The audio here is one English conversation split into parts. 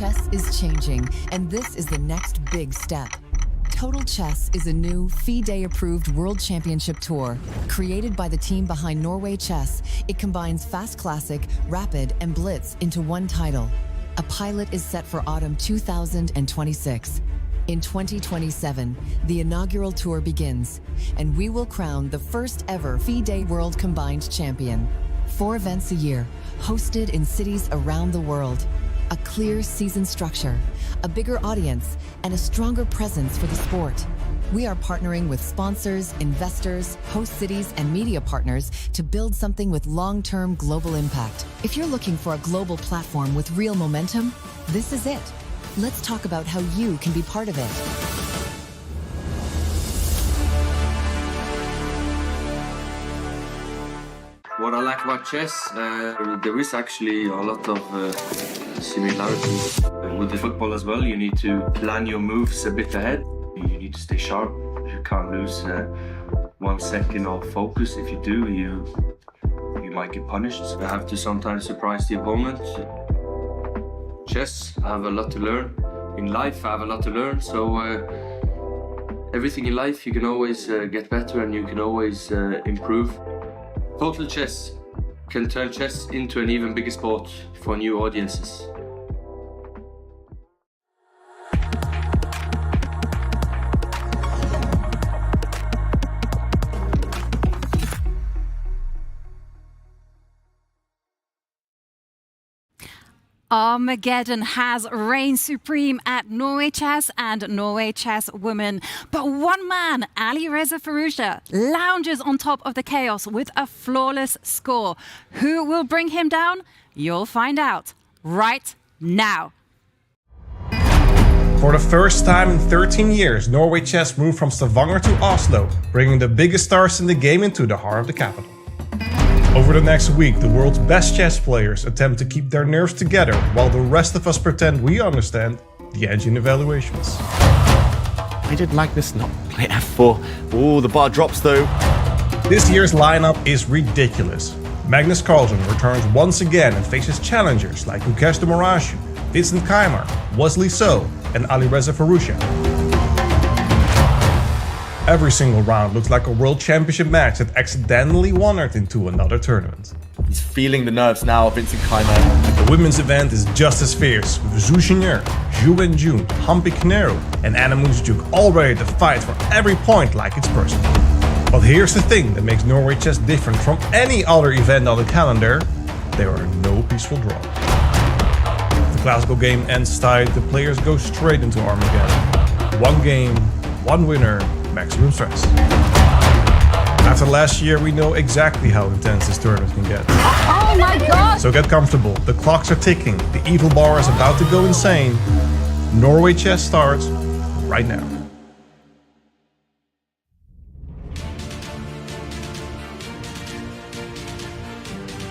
Chess is changing, and this is the next big step. Total Chess is a new, FIDE-approved World Championship Tour. Created by the team behind Norway Chess, it combines Fast Classic, Rapid, and Blitz into one title. A pilot is set for autumn 2026. In 2027, the inaugural tour begins, and we will crown the first ever FIDE World Combined Champion. 4 events a year, hosted in cities around the world. A clear season structure, a bigger audience, and a stronger presence for the sport. We are partnering with sponsors, investors, host cities, and media partners to build something with long-term global impact. If you're looking for a global platform with real momentum, this is it. Let's talk about how you can be part of it. What I like about chess, there is actually a lot of similarities with the football as well. You need to plan your moves a bit ahead. You need to stay sharp. You can't lose 1 second of focus. If you do, you might get punished. You have to sometimes surprise the opponent. Chess, I have a lot to learn. In life, I have a lot to learn. So everything in life, you can always get better and you can always improve. Total Chess can turn chess into an even bigger sport for new audiences. Armageddon has reigned supreme at Norway Chess and Norway Chess Women. But one man, Alireza Firouzja, lounges on top of the chaos with a flawless score. Who will bring him down? You'll find out right now. For the first time in 13 years, Norway Chess moved from Stavanger to Oslo, bringing the biggest stars in the game into the heart of the capital. Over the next week, the world's best chess players attempt to keep their nerves together, while the rest of us pretend we understand the engine evaluations. I did Magnus not play f4. Oh, the bar drops though. This year's lineup is ridiculous. Magnus Carlsen returns once again and faces challengers like Gukesh Demorashu, Vincent Keimer, Wesley So, and Alireza Firouzja. Every single round looks like a world championship match that accidentally wandered into another tournament. He's feeling the nerves now, Vincent Keimer. The women's event is just as fierce, with Zhu Xinyer, Zhu Wenjun, Humpy Knero and Anna Moonsjuk all ready to fight for every point like it's personal. But here's the thing that makes Norway Chess different from any other event on the calendar: there are no peaceful draws. If the classical game ends tied, the players go straight into Armageddon. One game, one winner, maximum stress. After last year, we know exactly how intense this tournament can get. Oh my god! So get comfortable, the clocks are ticking, the evil bar is about to go insane. Norway Chess starts right now.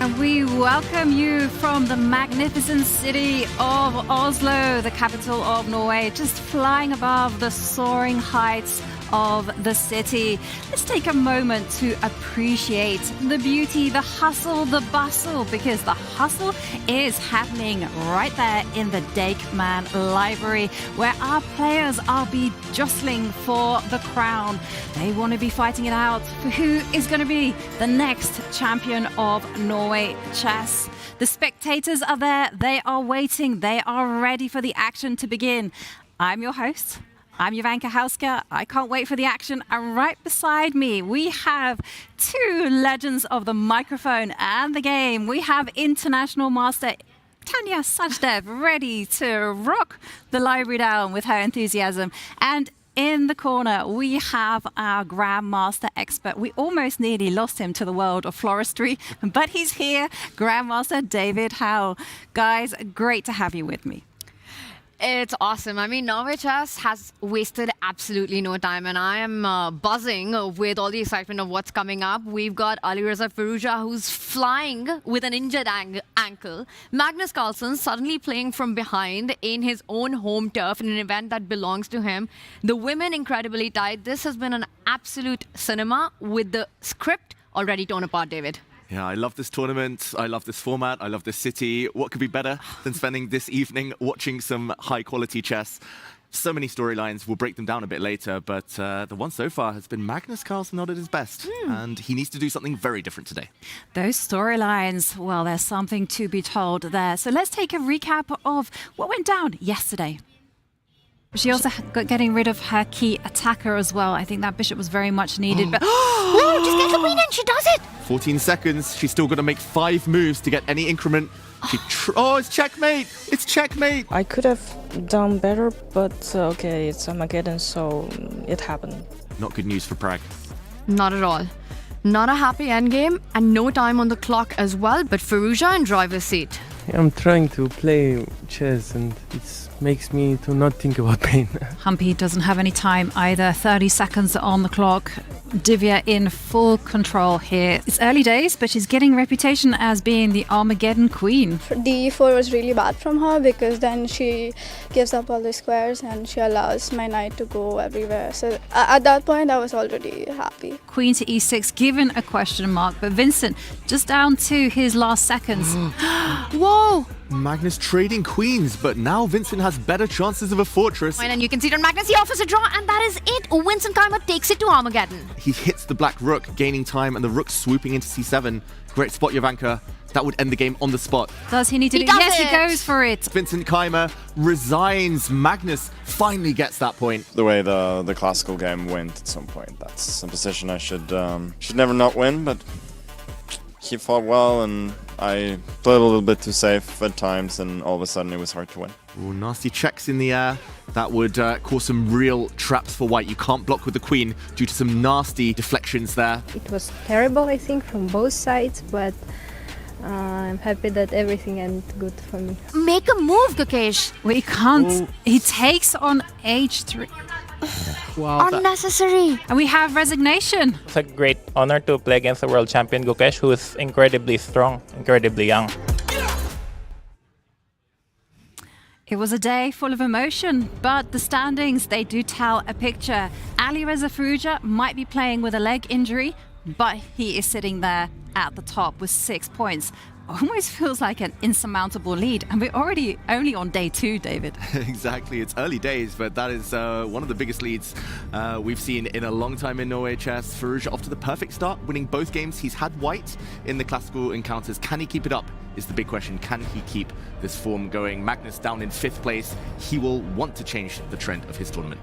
And we welcome you from the magnificent city of Oslo, the capital of Norway, just flying above the soaring heights of the city. Let's take a moment to appreciate the beauty, the hustle, the bustle, because the hustle is happening right there in the Dakeman Library, where our players are be jostling for the crown. They want to be fighting it out for who is going to be the next champion of Norway Chess. The spectators are there, they are waiting, they are ready for the action to begin. I'm your host. I'm Jovanka Hauska. I can't wait for the action. And right beside me, we have two legends of the microphone and the game. We have international master Tanya Sajdev, ready to rock the library down with her enthusiasm. And in the corner, we have our Grandmaster expert. We almost nearly lost him to the world of floristry, but he's here, Grandmaster David Howe. Guys, great to have you with me. It's awesome. I mean, Norway Chess has wasted absolutely no time, and I am buzzing with all the excitement of what's coming up. We've got Alireza Firouzja, who's flying with an injured ankle. Magnus Carlsen suddenly playing from behind in his own home turf in an event that belongs to him. The women incredibly tight. This has been an absolute cinema with the script already torn apart, David. Yeah, I love this tournament. I love this format. I love this city. What could be better than spending this evening watching some high-quality chess? So many storylines. We'll break them down a bit later, but the one so far has been Magnus Carlsen not at his best, and he needs to do something very different today. Those storylines, well, there's something to be told there. So let's take a recap of what went down yesterday. She also got getting rid of her key attacker as well. I think that bishop was very much needed. But Whoa, just get the queen and she does it! 14 seconds. She's still got to make 5 moves to get any increment. Oh, it's checkmate! It's checkmate! I could have done better, but okay, it's Armageddon, so it happened. Not good news for Pragg. Not at all. Not a happy endgame, and no time on the clock as well, but Firouzja in driver's seat. I'm trying to play chess and it makes me to not think about pain. Humpy doesn't have any time either. 30 seconds on the clock. Divya in full control here. It's early days, but she's getting a reputation as being the Armageddon queen. The e4 was really bad from her because then she gives up all the squares and she allows my knight to go everywhere. So at that point, I was already happy. Queen to e6, given a question mark, but Vincent just down to his last seconds. Whoa! Magnus trading queens, but now Vincent has better chances of a fortress. And you can see it on Magnus, he offers a draw, and that is it. Vincent Keimer takes it to Armageddon. He hits the black rook, gaining time, and the rook swooping into c7. Great spot, Jovanka. That would end the game on the spot. Does he need to do? Yes, he goes for it. Vincent Keimer resigns. Magnus finally gets that point. The way the classical game went at some point, that's a position I should never not win, but he fought well and I played a little bit too safe at times, and all of a sudden it was hard to win. Ooh, nasty checks in the air. That would cause some real traps for white. You can't block with the queen due to some nasty deflections there. It was terrible, I think, from both sides, but I'm happy that everything ended good for me. Make a move, Gukesh. Well, he can't. He takes on h3. Wow. Unnecessary. And we have resignation. It's a great honor to play against the world champion Gukesh, who is incredibly strong, incredibly young. It was a day full of emotion, but the standings, they do tell a picture. Alireza Firouzja might be playing with a leg injury, but he is sitting there at the top with 6 points. almost feels like an insurmountable lead. And we're already only on day 2, David. Exactly. It's early days, but that is one of the biggest leads we've seen in a long time in Norway Chess. Firouzja off to the perfect start, winning both games. He's had white in the classical encounters. Can he keep it up is the big question. Can he keep this form going? Magnus down in 5th place. He will want to change the trend of his tournament.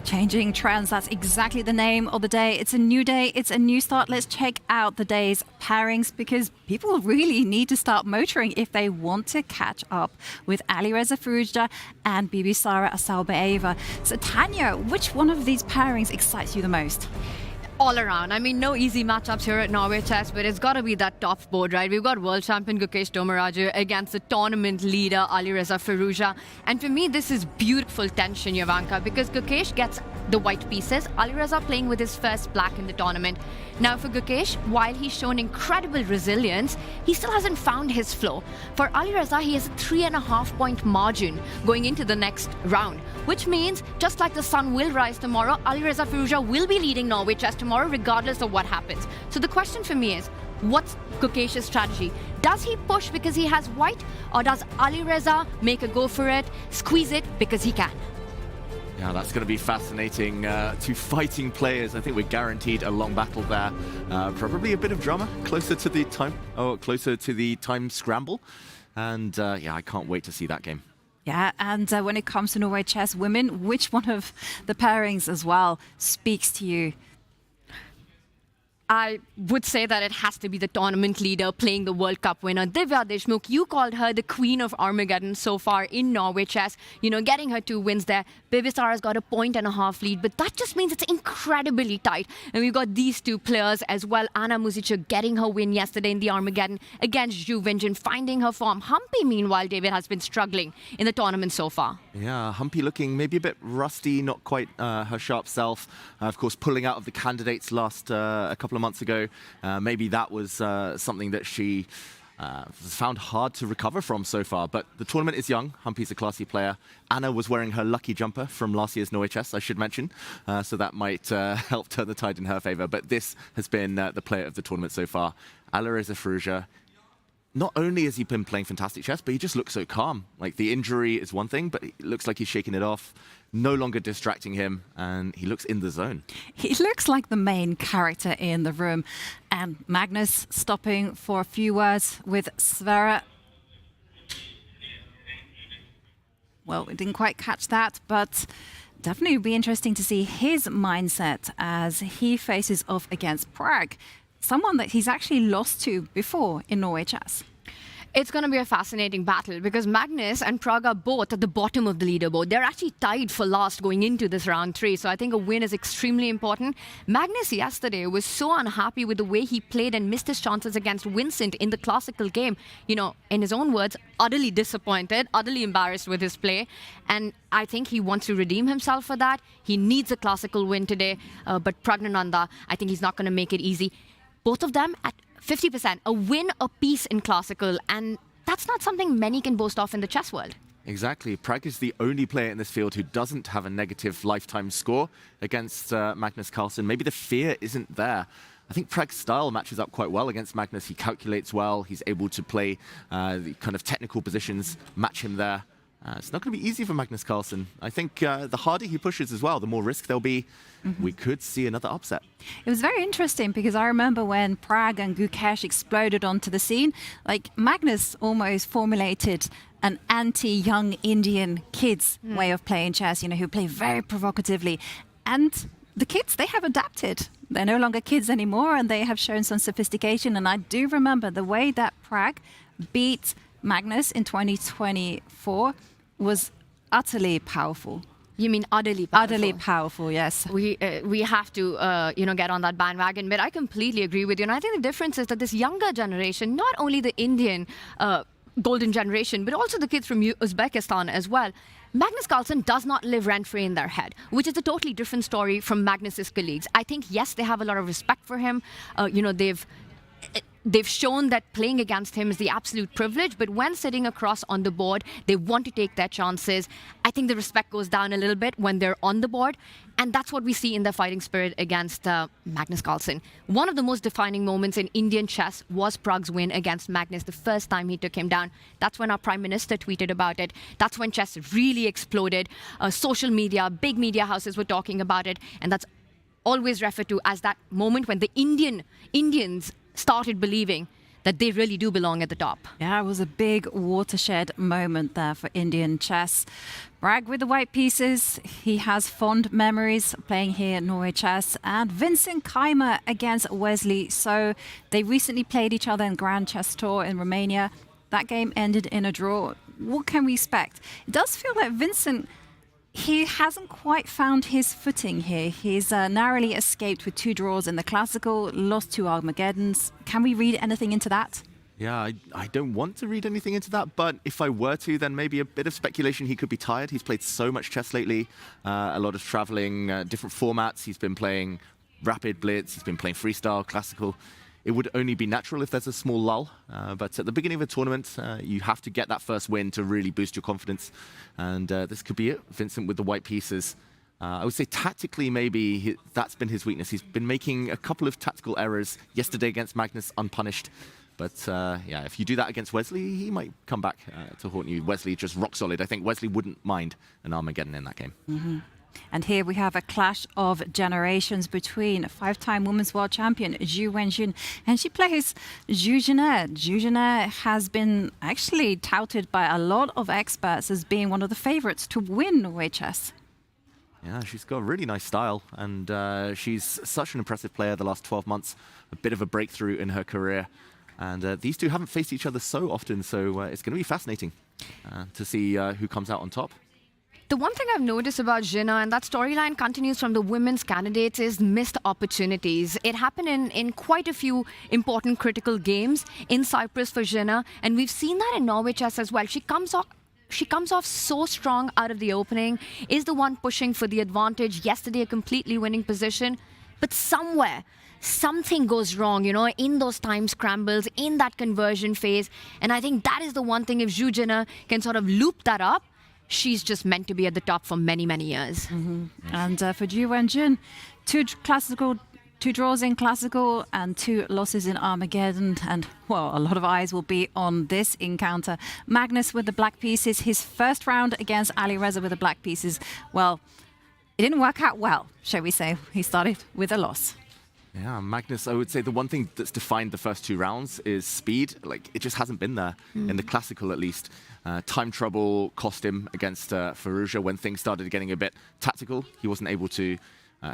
Changing trends, that's exactly the name of the day. It's a new day, it's a new start. Let's check out the day's pairings, because people really need to start motoring if they want to catch up with Alireza Firouzja and Bibisara Asalbaeva. So Tanya, which one of these pairings excites you the most? All around. I mean, no easy matchups here at Norway Chess, but it's got to be that top board, right? We've got world champion Gukesh Tomaraju against the tournament leader Alireza Firouzja. And for me, this is beautiful tension, Yavanka, because Gukesh gets the white pieces. Alireza playing with his first black in the tournament. Now for Gukesh, while he's shown incredible resilience, he still hasn't found his flow. For Alireza, he has a 3.5 point margin going into the next round, which means just like the sun will rise tomorrow, Alireza Firouzja will be leading Norway Chess tomorrow regardless of what happens. So the question for me is, what's Gukesh's strategy? Does he push because he has white, or does Alireza make a go for it, squeeze it because he can? Yeah, that's going to be fascinating. Two fighting players. I think we're guaranteed a long battle there. Probably a bit of drama closer to the time scramble. And yeah, I can't wait to see that game. Yeah, and when it comes to Norway Chess women, which one of the pairings as well speaks to you? I would say that it has to be the tournament leader playing the World Cup winner, Divya Deshmukh. You called her the queen of Armageddon so far in Norway Chess, you know, getting her 2 wins there. Bibisara's got a 1.5 lead, but that just means it's incredibly tight. And we've got these 2 players as well. Anna Muzica getting her win yesterday in the Armageddon against Zhu Wenjun, finding her form. Humpy, meanwhile, David, has been struggling in the tournament so far. Yeah, Humpy looking maybe a bit rusty, not quite her sharp self. Of course, pulling out of the candidates last a couple of months ago. Maybe that was something that she found hard to recover from so far. But the tournament is young. Humpy's a classy player. Anna was wearing her lucky jumper from last year's Norway Chess, I should mention. So that might help turn the tide in her favor. But this has been the player of the tournament so far. Alireza Firouzja. Not only has he been playing fantastic chess, but he just looks so calm. Like, the injury is one thing, but it looks like he's shaking it off. No longer distracting him, and he looks in the zone. He looks like the main character in the room. And Magnus stopping for a few words with Sverre. Well, we didn't quite catch that, but definitely would be interesting to see his mindset as he faces off against Pragg, someone that he's actually lost to before in Norway Chess. It's going to be a fascinating battle because Magnus and Pragg are both at the bottom of the leaderboard. They're actually tied for last going into this round 3. So I think a win is extremely important. Magnus yesterday was so unhappy with the way he played and missed his chances against Vincent in the classical game. You know, in his own words, utterly disappointed, utterly embarrassed with his play. And I think he wants to redeem himself for that. He needs a classical win today. But Pragnananda, I think he's not going to make it easy. Both of them at 50%, a win apiece in classical, and that's not something many can boast of in the chess world. Exactly. Pragg is the only player in this field who doesn't have a negative lifetime score against Magnus Carlsen. Maybe the fear isn't there. I think Pragg's style matches up quite well against Magnus. He calculates well. He's able to play the kind of technical positions, match him there. It's not going to be easy for Magnus Carlsen. I think the harder he pushes as well, the more risk there'll be. We could see another upset. It was very interesting because I remember when Pragg and Gukesh exploded onto the scene, like Magnus almost formulated an anti-young Indian kids way of playing chess, you know, who play very provocatively. And the kids, they have adapted. They're no longer kids anymore, and they have shown some sophistication. And I do remember the way that Pragg beat Magnus in 2024 was utterly powerful. You mean utterly powerful? Utterly powerful, yes. We have to, get on that bandwagon. But I completely agree with you. And I think the difference is that this younger generation, not only the Indian golden generation, but also the kids from Uzbekistan as well, Magnus Carlsen does not live rent-free in their head, which is a totally different story from Magnus's colleagues. I think, yes, they have a lot of respect for him. they've shown that playing against him is the absolute privilege, but when sitting across on the board, they want to take their chances. I think the respect goes down a little bit when they're on the board, and that's what we see in their fighting spirit against Magnus Carlsen. One of the most defining moments in Indian chess was Pragg's win against Magnus the first time he took him down. That's when our Prime Minister tweeted about it. That's when chess really exploded. Social media, big media houses were talking about it, and that's always referred to as that moment when the Indians started believing that they really do belong at the top. Yeah, it was a big watershed moment there for Indian chess. Pragg with the white pieces. He has fond memories playing here at Norway Chess. And Vincent Keimer against Wesley. So they recently played each other in Grand Chess Tour in Romania. That game ended in a draw. What can we expect? It does feel like Vincent, he hasn't quite found his footing here. He's narrowly escaped with 2 draws in the Classical, lost 2 Armageddons. Can we read anything into that? Yeah, I don't want to read anything into that, but if I were to, then maybe a bit of speculation. He could be tired. He's played so much chess lately, a lot of traveling, different formats. He's been playing rapid blitz, he's been playing freestyle, classical. It would only be natural if there's a small lull, but at the beginning of a tournament, you have to get that first win to really boost your confidence, and this could be it. Vincent with the white pieces. I would say tactically, maybe that's been his weakness. He's been making a couple of tactical errors yesterday against Magnus, unpunished. But yeah, if you do that against Wesley, he might come back to haunt you. Wesley just rock solid. I think Wesley wouldn't mind an Armageddon in that game. Mm-hmm. And here we have a clash of generations between 5-time women's world champion Zhu Wenjun, and she plays Zhu Jiner. Zhu Jiner has been actually touted by a lot of experts as being one of the favorites to win Norway Chess. Yeah, she's got a really nice style, and she's such an impressive player the last 12 months, a bit of a breakthrough in her career. And these two haven't faced each other so often, so it's going to be fascinating to see who comes out on top. The one thing I've noticed about Jina, and that storyline continues from the women's candidates, is missed opportunities. It happened in quite a few important critical games in Cyprus for Jina, and we've seen that in Norway Chess as well. She comes off so strong out of the opening, is the one pushing for the advantage. Yesterday, a completely winning position, but somewhere, something goes wrong, you know, in those time scrambles, in that conversion phase. And I think that is the one thing, if Zhu Jiner can sort of loop that up, she's just meant to be at the top for many, many years. Mm-hmm. And for Zhu Wenjun, 2 draws in Classical and 2 losses in Armageddon. And, well, a lot of eyes will be on this encounter. Magnus with the black pieces, his first round against Ali Reza with the black pieces. Well, it didn't work out well, shall we say. He started with a loss. Yeah, Magnus, I would say the one thing that's defined the first 2 rounds is speed. Like, it just hasn't been there, in the Classical at least. Time trouble cost him against Firouzja when things started getting a bit tactical. He wasn't able to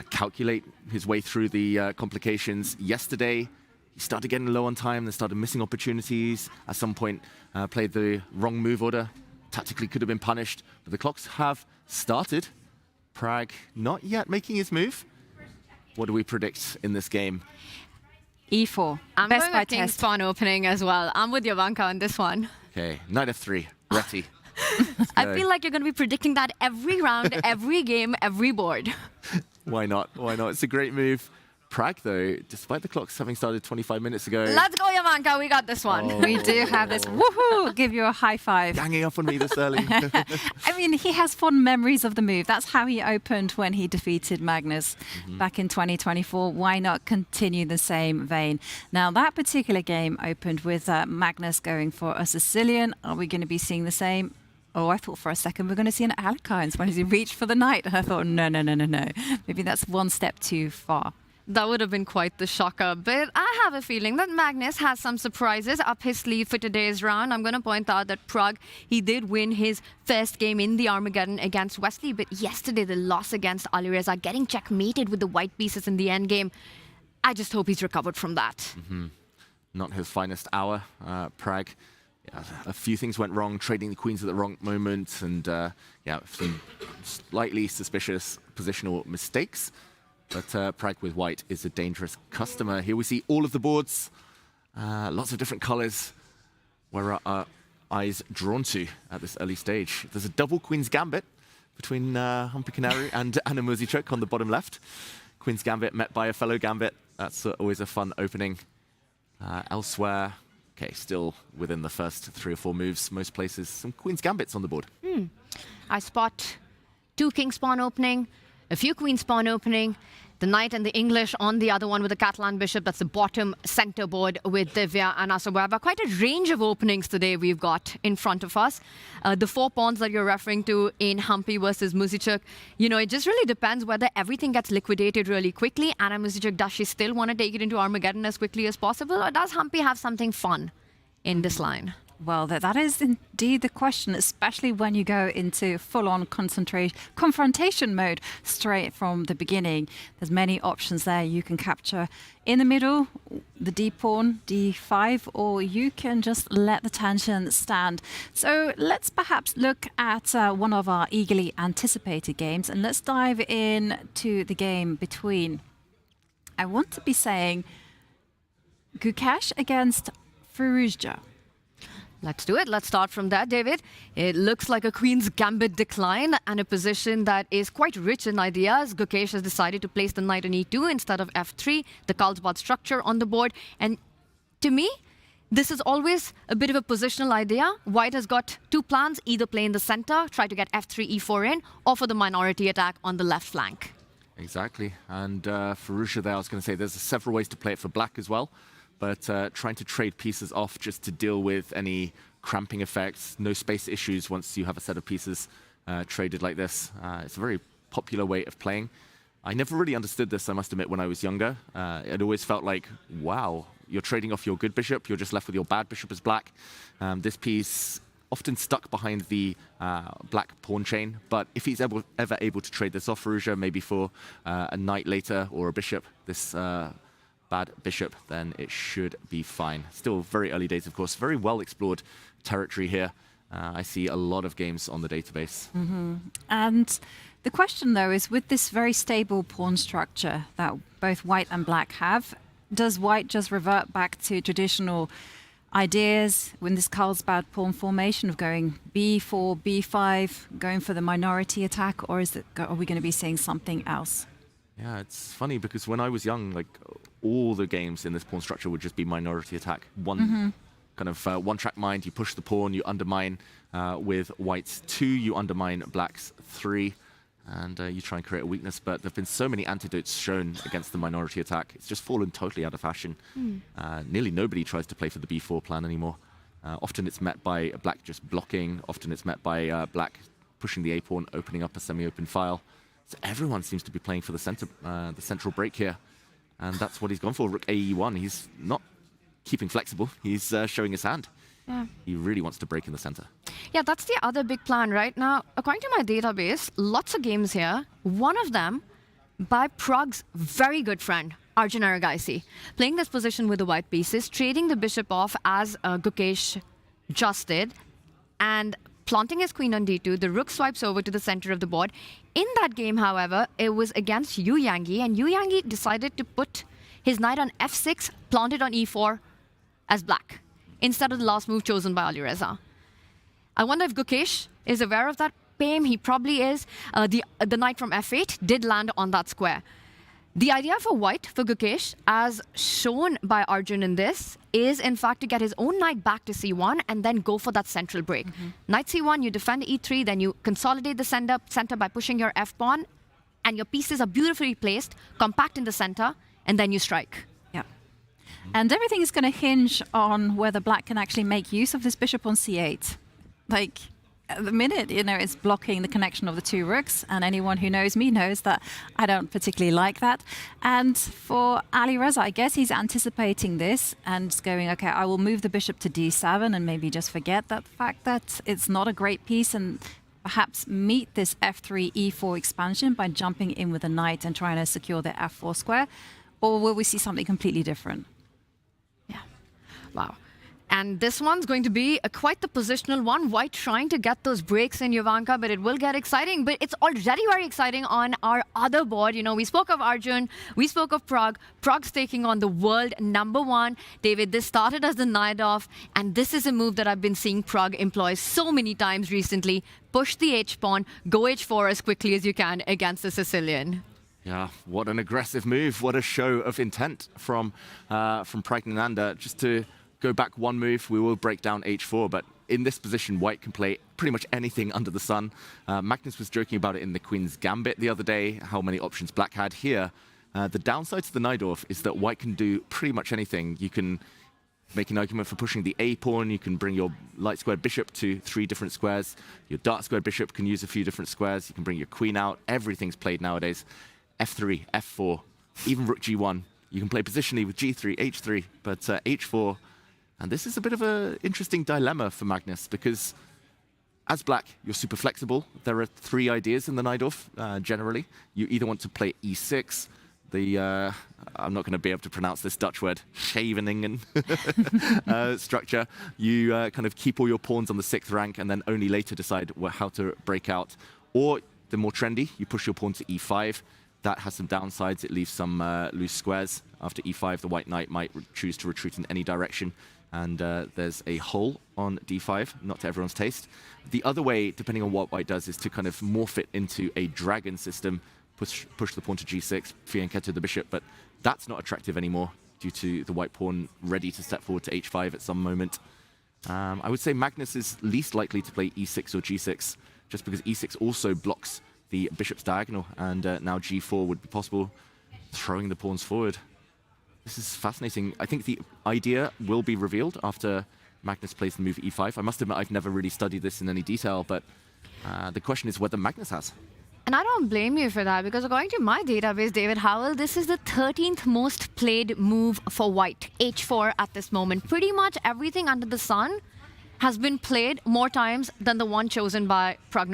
calculate his way through the complications. Yesterday, he started getting low on time, then started missing opportunities. At some point, played the wrong move order. Tactically could have been punished, but the clocks have started. Pragg not yet making his move. What do we predict in this game? E4. I'm going with King's Pawn opening as well. I'm with Jovanka on this one. Okay, knight f3, Reti. I feel like you're going to be predicting that every round, every game, every board. Why not? Why not? It's a great move. Pragg, though, despite the clocks having started 25 minutes ago... Let's go, Jovanka. We got this one. Oh. We do have this. Woohoo! Give you a high five. Ganging up on me this early. I mean, he has fond memories of the move. That's how he opened when he defeated Magnus back in 2024. Why not continue the same vein? Now, that particular game opened with Magnus going for a Sicilian. Are we going to be seeing the same? Oh, I thought for a second we're going to see an Alekines when he reached for the knight. And I thought, no. Maybe that's one step too far. That would have been quite the shocker. But I have a feeling that Magnus has some surprises up his sleeve for today's round. I'm going to point out that Pragg, he did win his first game in the Armageddon against Wesley. But yesterday, the loss against Ali Reza, getting checkmated with the white pieces in the end game. I just hope he's recovered from that. Not his finest hour, Pragg. Yeah, a few things went wrong, trading the queens at the wrong moment, and yeah, some slightly suspicious positional mistakes. But Pragg with white is a dangerous customer. Here we see all of the boards, lots of different colors. Where are our eyes drawn to at this early stage? There's a double Queen's Gambit between Humpy Canary and Anna Muzichuk on the bottom left. Queen's Gambit met by a fellow Gambit. That's always a fun opening. Elsewhere, okay, still within the first 3 or 4 moves, most places, some Queen's Gambits on the board. I spot 2 King's Pawn opening, a few Queen's Pawn opening, the Knight and the English on the other one with the Catalan Bishop. That's the bottom center board with Divya and Asababa. Quite a range of openings today we've got in front of us. The 4 pawns that you're referring to in Humpy versus Musichuk, you know, it just really depends whether everything gets liquidated really quickly. Anna Musichuk, does she still want to take it into Armageddon as quickly as possible, or does Humpy have something fun in this line? Well, that is indeed the question, especially when you go into full-on confrontation mode straight from the beginning. There's many options there. You can capture in the middle, the D pawn, D5, or you can just let the tension stand. So let's perhaps look at one of our eagerly anticipated games, and let's dive in to the game between, I want to be saying, Gukesh against Firouzja. Let's do it. Let's start from that, David. It looks like a Queen's Gambit decline and a position that is quite rich in ideas. Gukesh has decided to place the knight on e2 instead of f3, the Carlsbad structure on the board. And to me, this is always a bit of a positional idea. White has got 2 plans, either play in the center, try to get f3, e4 in, or for the minority attack on the left flank. Exactly. And Firouzja there, I was going to say, there's several ways to play it for black as well. But trying to trade pieces off just to deal with any cramping effects, no space issues once you have a set of pieces traded like this. It's a very popular way of playing. I never really understood this, I must admit, when I was younger. It always felt like, wow, you're trading off your good bishop, you're just left with your bad bishop as black. This piece often stuck behind the black pawn chain, but if he's ever able to trade this off, Firouzja, maybe for a knight later or a bishop, this bad bishop, then it should be fine. Still very early days, of course. Very well explored territory here. I see a lot of games on the database. And the question, though, is with this very stable pawn structure that both white and black have, does white just revert back to traditional ideas in this Carlsbad pawn formation of going b4, b5, going for the minority attack, or are we going to be seeing something else? Yeah, it's funny because when I was young, like all the games in this pawn structure would just be minority attack. One kind of one-track mind, you push the pawn, you undermine with white's 2, you undermine black's 3, and you try and create a weakness. But there have been so many antidotes shown against the minority attack. It's just fallen totally out of fashion. Nearly nobody tries to play for the b4 plan anymore. Often it's met by black just blocking. Often it's met by black pushing the a-pawn, opening up a semi-open file. So everyone seems to be playing for the central break here. And that's what he's gone for, rook ae1. He's not keeping flexible. He's showing his hand. Yeah. He really wants to break in the center. Yeah, that's the other big plan right now. According to my database, lots of games here. One of them by Pragg's very good friend, Arjun Aragaisi, playing this position with the white pieces, trading the bishop off as Gukesh just did, and planting his queen on d2. The rook swipes over to the center of the board. In that game, however, it was against Yu Yangyi, and Yu Yangyi decided to put his knight on f6, planted on e4 as black, instead of the last move chosen by Alireza. I wonder if Gukesh is aware of that game. He probably is. The knight from f8 did land on that square. The idea for white, for Gukesh, as shown by Arjun in this, is in fact to get his own knight back to c1 and then go for that central break. Knight c1, you defend e3, then you consolidate the center by pushing your f-pawn, and your pieces are beautifully placed, compact in the center, and then you strike. Yeah. And everything is going to hinge on whether black can actually make use of this bishop on c8. Like, at the minute, you know, it's blocking the connection of the 2 rooks, and anyone who knows me knows that I don't particularly like that. And for Alireza, I guess he's anticipating this and going, okay, I will move the bishop to d7 and maybe just forget that fact that it's not a great piece, and perhaps meet this f3, e4 expansion by jumping in with a knight and trying to secure the f4 square. Or will we see something completely different? Yeah. Wow. And this one's going to be quite the positional one. White trying to get those breaks in, Jovanka, but it will get exciting. But it's already very exciting on our other board. You know, we spoke of Arjun, we spoke of Pragg. Pragg's taking on the world #1. David, this started as the knight off, and this is a move that I've been seeing Pragg employ so many times recently. Push the h-pawn, go h4 as quickly as you can against the Sicilian. Yeah, what an aggressive move. What a show of intent from Pragg. Just to go back one move, we will break down h4, but in this position, white can play pretty much anything under the sun. Magnus was joking about it in the Queen's Gambit the other day, how many options black had here. The downside to the Najdorf is that white can do pretty much anything. You can make an argument for pushing the A pawn. You can bring your light squared bishop to 3 different squares. Your dark squared bishop can use a few different squares. You can bring your queen out. Everything's played nowadays. F3, F4, even rook G1. You can play positionally with G3, H3, but H4. And this is a bit of an interesting dilemma for Magnus, because as black, you're super flexible. There are 3 ideas in the Najdorf, generally. You either want to play E6, I'm not going to be able to pronounce this Dutch word, Scheveningen structure. You kind of keep all your pawns on the 6th rank and then only later decide how to break out. Or the more trendy, you push your pawn to E5. That has some downsides. It leaves some loose squares. After E5, the white knight might choose to retreat in any direction. And there's a hole on D5, not to everyone's taste. The other way, depending on what white does, is to kind of morph it into a dragon system, push the pawn to G6, fianchetto the bishop, but that's not attractive anymore due to the white pawn ready to step forward to H5 at some moment. I would say Magnus is least likely to play E6 or G6, just because E6 also blocks the bishop's diagonal, and now G4 would be possible, throwing the pawns forward. This is fascinating. I think the idea will be revealed after Magnus plays the move E5. I must admit, I've never really studied this in any detail, but the question is whether Magnus has. And I don't blame you for that, because according to my database, David Howell, this is the 13th most played move for white, H4 at this moment. Pretty much everything under the sun has been played more times than the one chosen by Pragg.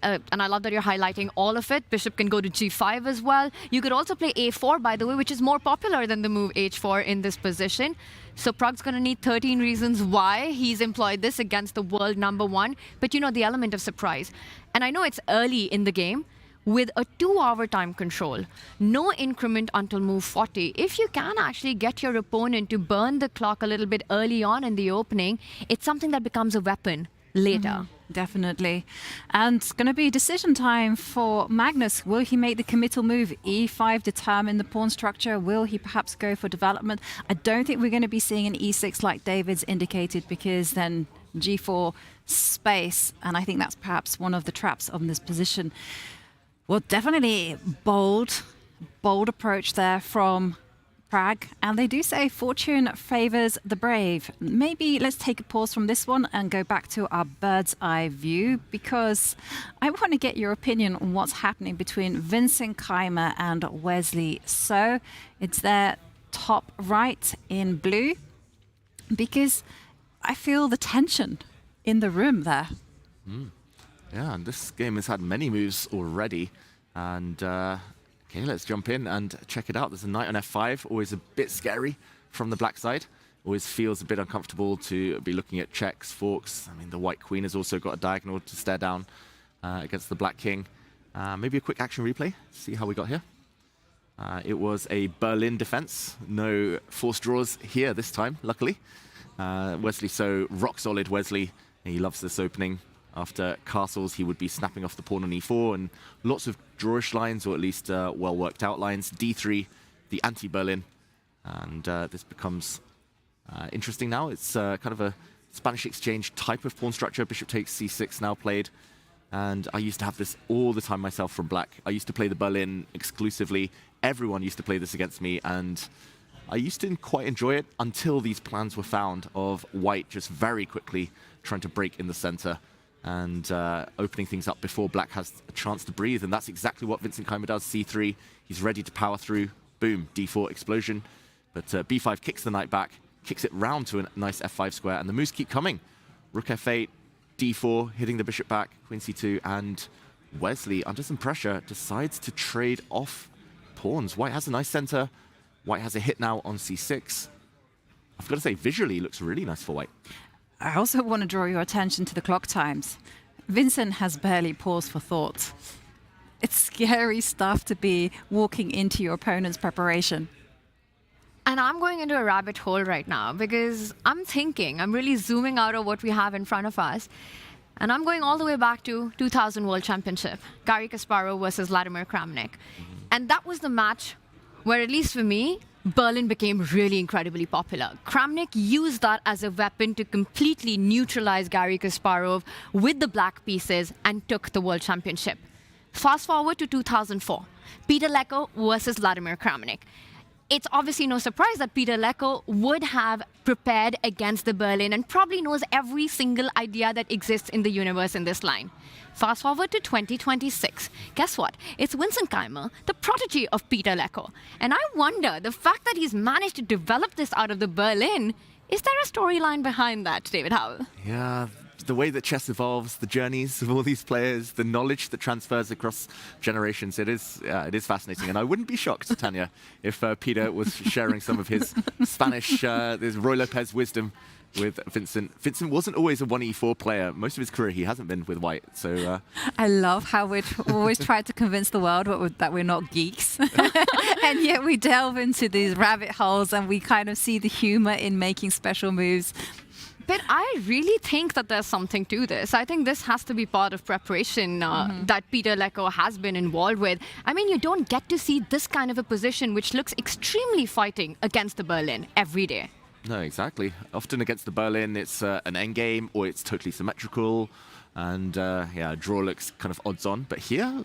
And I love that you're highlighting all of it. Bishop can go to G5 as well. You could also play A4, by the way, which is more popular than the move H4 in this position. So Pragg's going to need 13 reasons why he's employed this against the world #1. But you know, the element of surprise. And I know it's early in the game. With a 2-hour time control, no increment until move 40. If you can actually get your opponent to burn the clock a little bit early on in the opening, it's something that becomes a weapon later. Definitely. And it's going to be decision time for Magnus. Will he make the committal move? E5 determine the pawn structure. Will he perhaps go for development? I don't think we're going to be seeing an E6 like David's indicated, because then G4 space. And I think that's perhaps one of the traps of this position. Well, definitely bold approach there from Pragg, and they do say fortune favors the brave. Maybe let's take a pause from this one and go back to our bird's eye view, because I want to get your opinion on what's happening between Vincent Keimer and Wesley So. It's their top right in blue, because I feel the tension in the room there. Yeah, and this game has had many moves already, and okay, let's jump in and check it out. There's a knight on F5, always a bit scary from the black side. Always feels a bit uncomfortable to be looking at checks, forks. I mean, the white queen has also got a diagonal to stare down against the black king. Maybe a quick action replay, see how we got here. It was a Berlin defense. No forced draws here this time, luckily. Wesley So, rock solid Wesley. He loves this opening. After castles, he would be snapping off the pawn on E4, and lots of drawish lines, or at least well worked out lines. D3, the anti-Berlin. And this becomes interesting now. It's kind of a Spanish exchange type of pawn structure. Bishop takes C6 now played. And I used to have this all the time myself from black. I used to play the Berlin exclusively. Everyone used to play this against me, and I used to quite enjoy it until these plans were found of white just very quickly trying to break in the center and opening things up before black has a chance to breathe. And that's exactly what Vincent Keimer does. C3, he's ready to power through. Boom, D4 explosion. But B5 kicks the knight back, kicks it round to a nice F5 square, and the moves keep coming. Rook F8, D4, hitting the bishop back, Queen C2, and Wesley, under some pressure, decides to trade off pawns. White has a nice center. White has a hit now on C6. I've got to say, visually, looks really nice for white. I also want to draw your attention to the clock times. Vincent has barely paused for thought. It's scary stuff to be walking into your opponent's preparation. And I'm going into a rabbit hole right now, because I'm really zooming out of what we have in front of us. And I'm going all the way back to 2000 World Championship, Garry Kasparov versus Vladimir Kramnik. And that was the match where, at least for me, Berlin became really incredibly popular. Kramnik used that as a weapon to completely neutralize Garry Kasparov with the black pieces and took the World Championship. Fast forward to 2004, Peter Lecco versus Vladimir Kramnik. It's obviously no surprise that Peter Lecco would have prepared against the Berlin and probably knows every single idea that exists in the universe in this line. Fast forward to 2026. Guess what? It's Vincent Keimer, the protege of Peter Lecco. And I wonder, the fact that he's managed to develop this out of the Berlin, is there a storyline behind that, David Howell? Yeah, the way that chess evolves, the journeys of all these players, the knowledge that transfers across generations, it is fascinating. And I wouldn't be shocked, Tanya, if Peter was sharing some of his Spanish, his Roy Lopez wisdom with Vincent. Vincent wasn't always a 1e4 player. Most of his career, he hasn't been with white. So I love how we always try to convince the world that we're not geeks. And yet we delve into these rabbit holes and we kind of see the humor in making special moves. But I really think that there's something to this. I think this has to be part of preparation that Peter Lecco has been involved with. I mean, you don't get to see this kind of a position which looks extremely fighting against the Berlin every day. no, exactly. Often against the Berlin, it's an endgame or it's totally symmetrical. And yeah, draw looks kind of odds on. But here,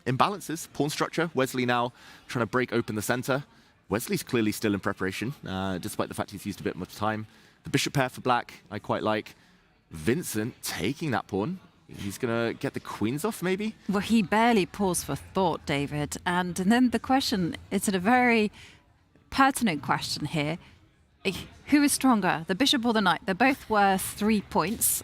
imbalances, pawn structure. Wesley now trying to break open the center. Wesley's clearly still in preparation, despite the fact he's used a bit much time. The bishop pair for black, I quite like. Vincent taking that pawn. He's going to get the queens off, maybe? Well, he barely paused for thought, David. And then the question, it's a very pertinent question here. Who is stronger, the bishop or the knight? They're both worth 3 points.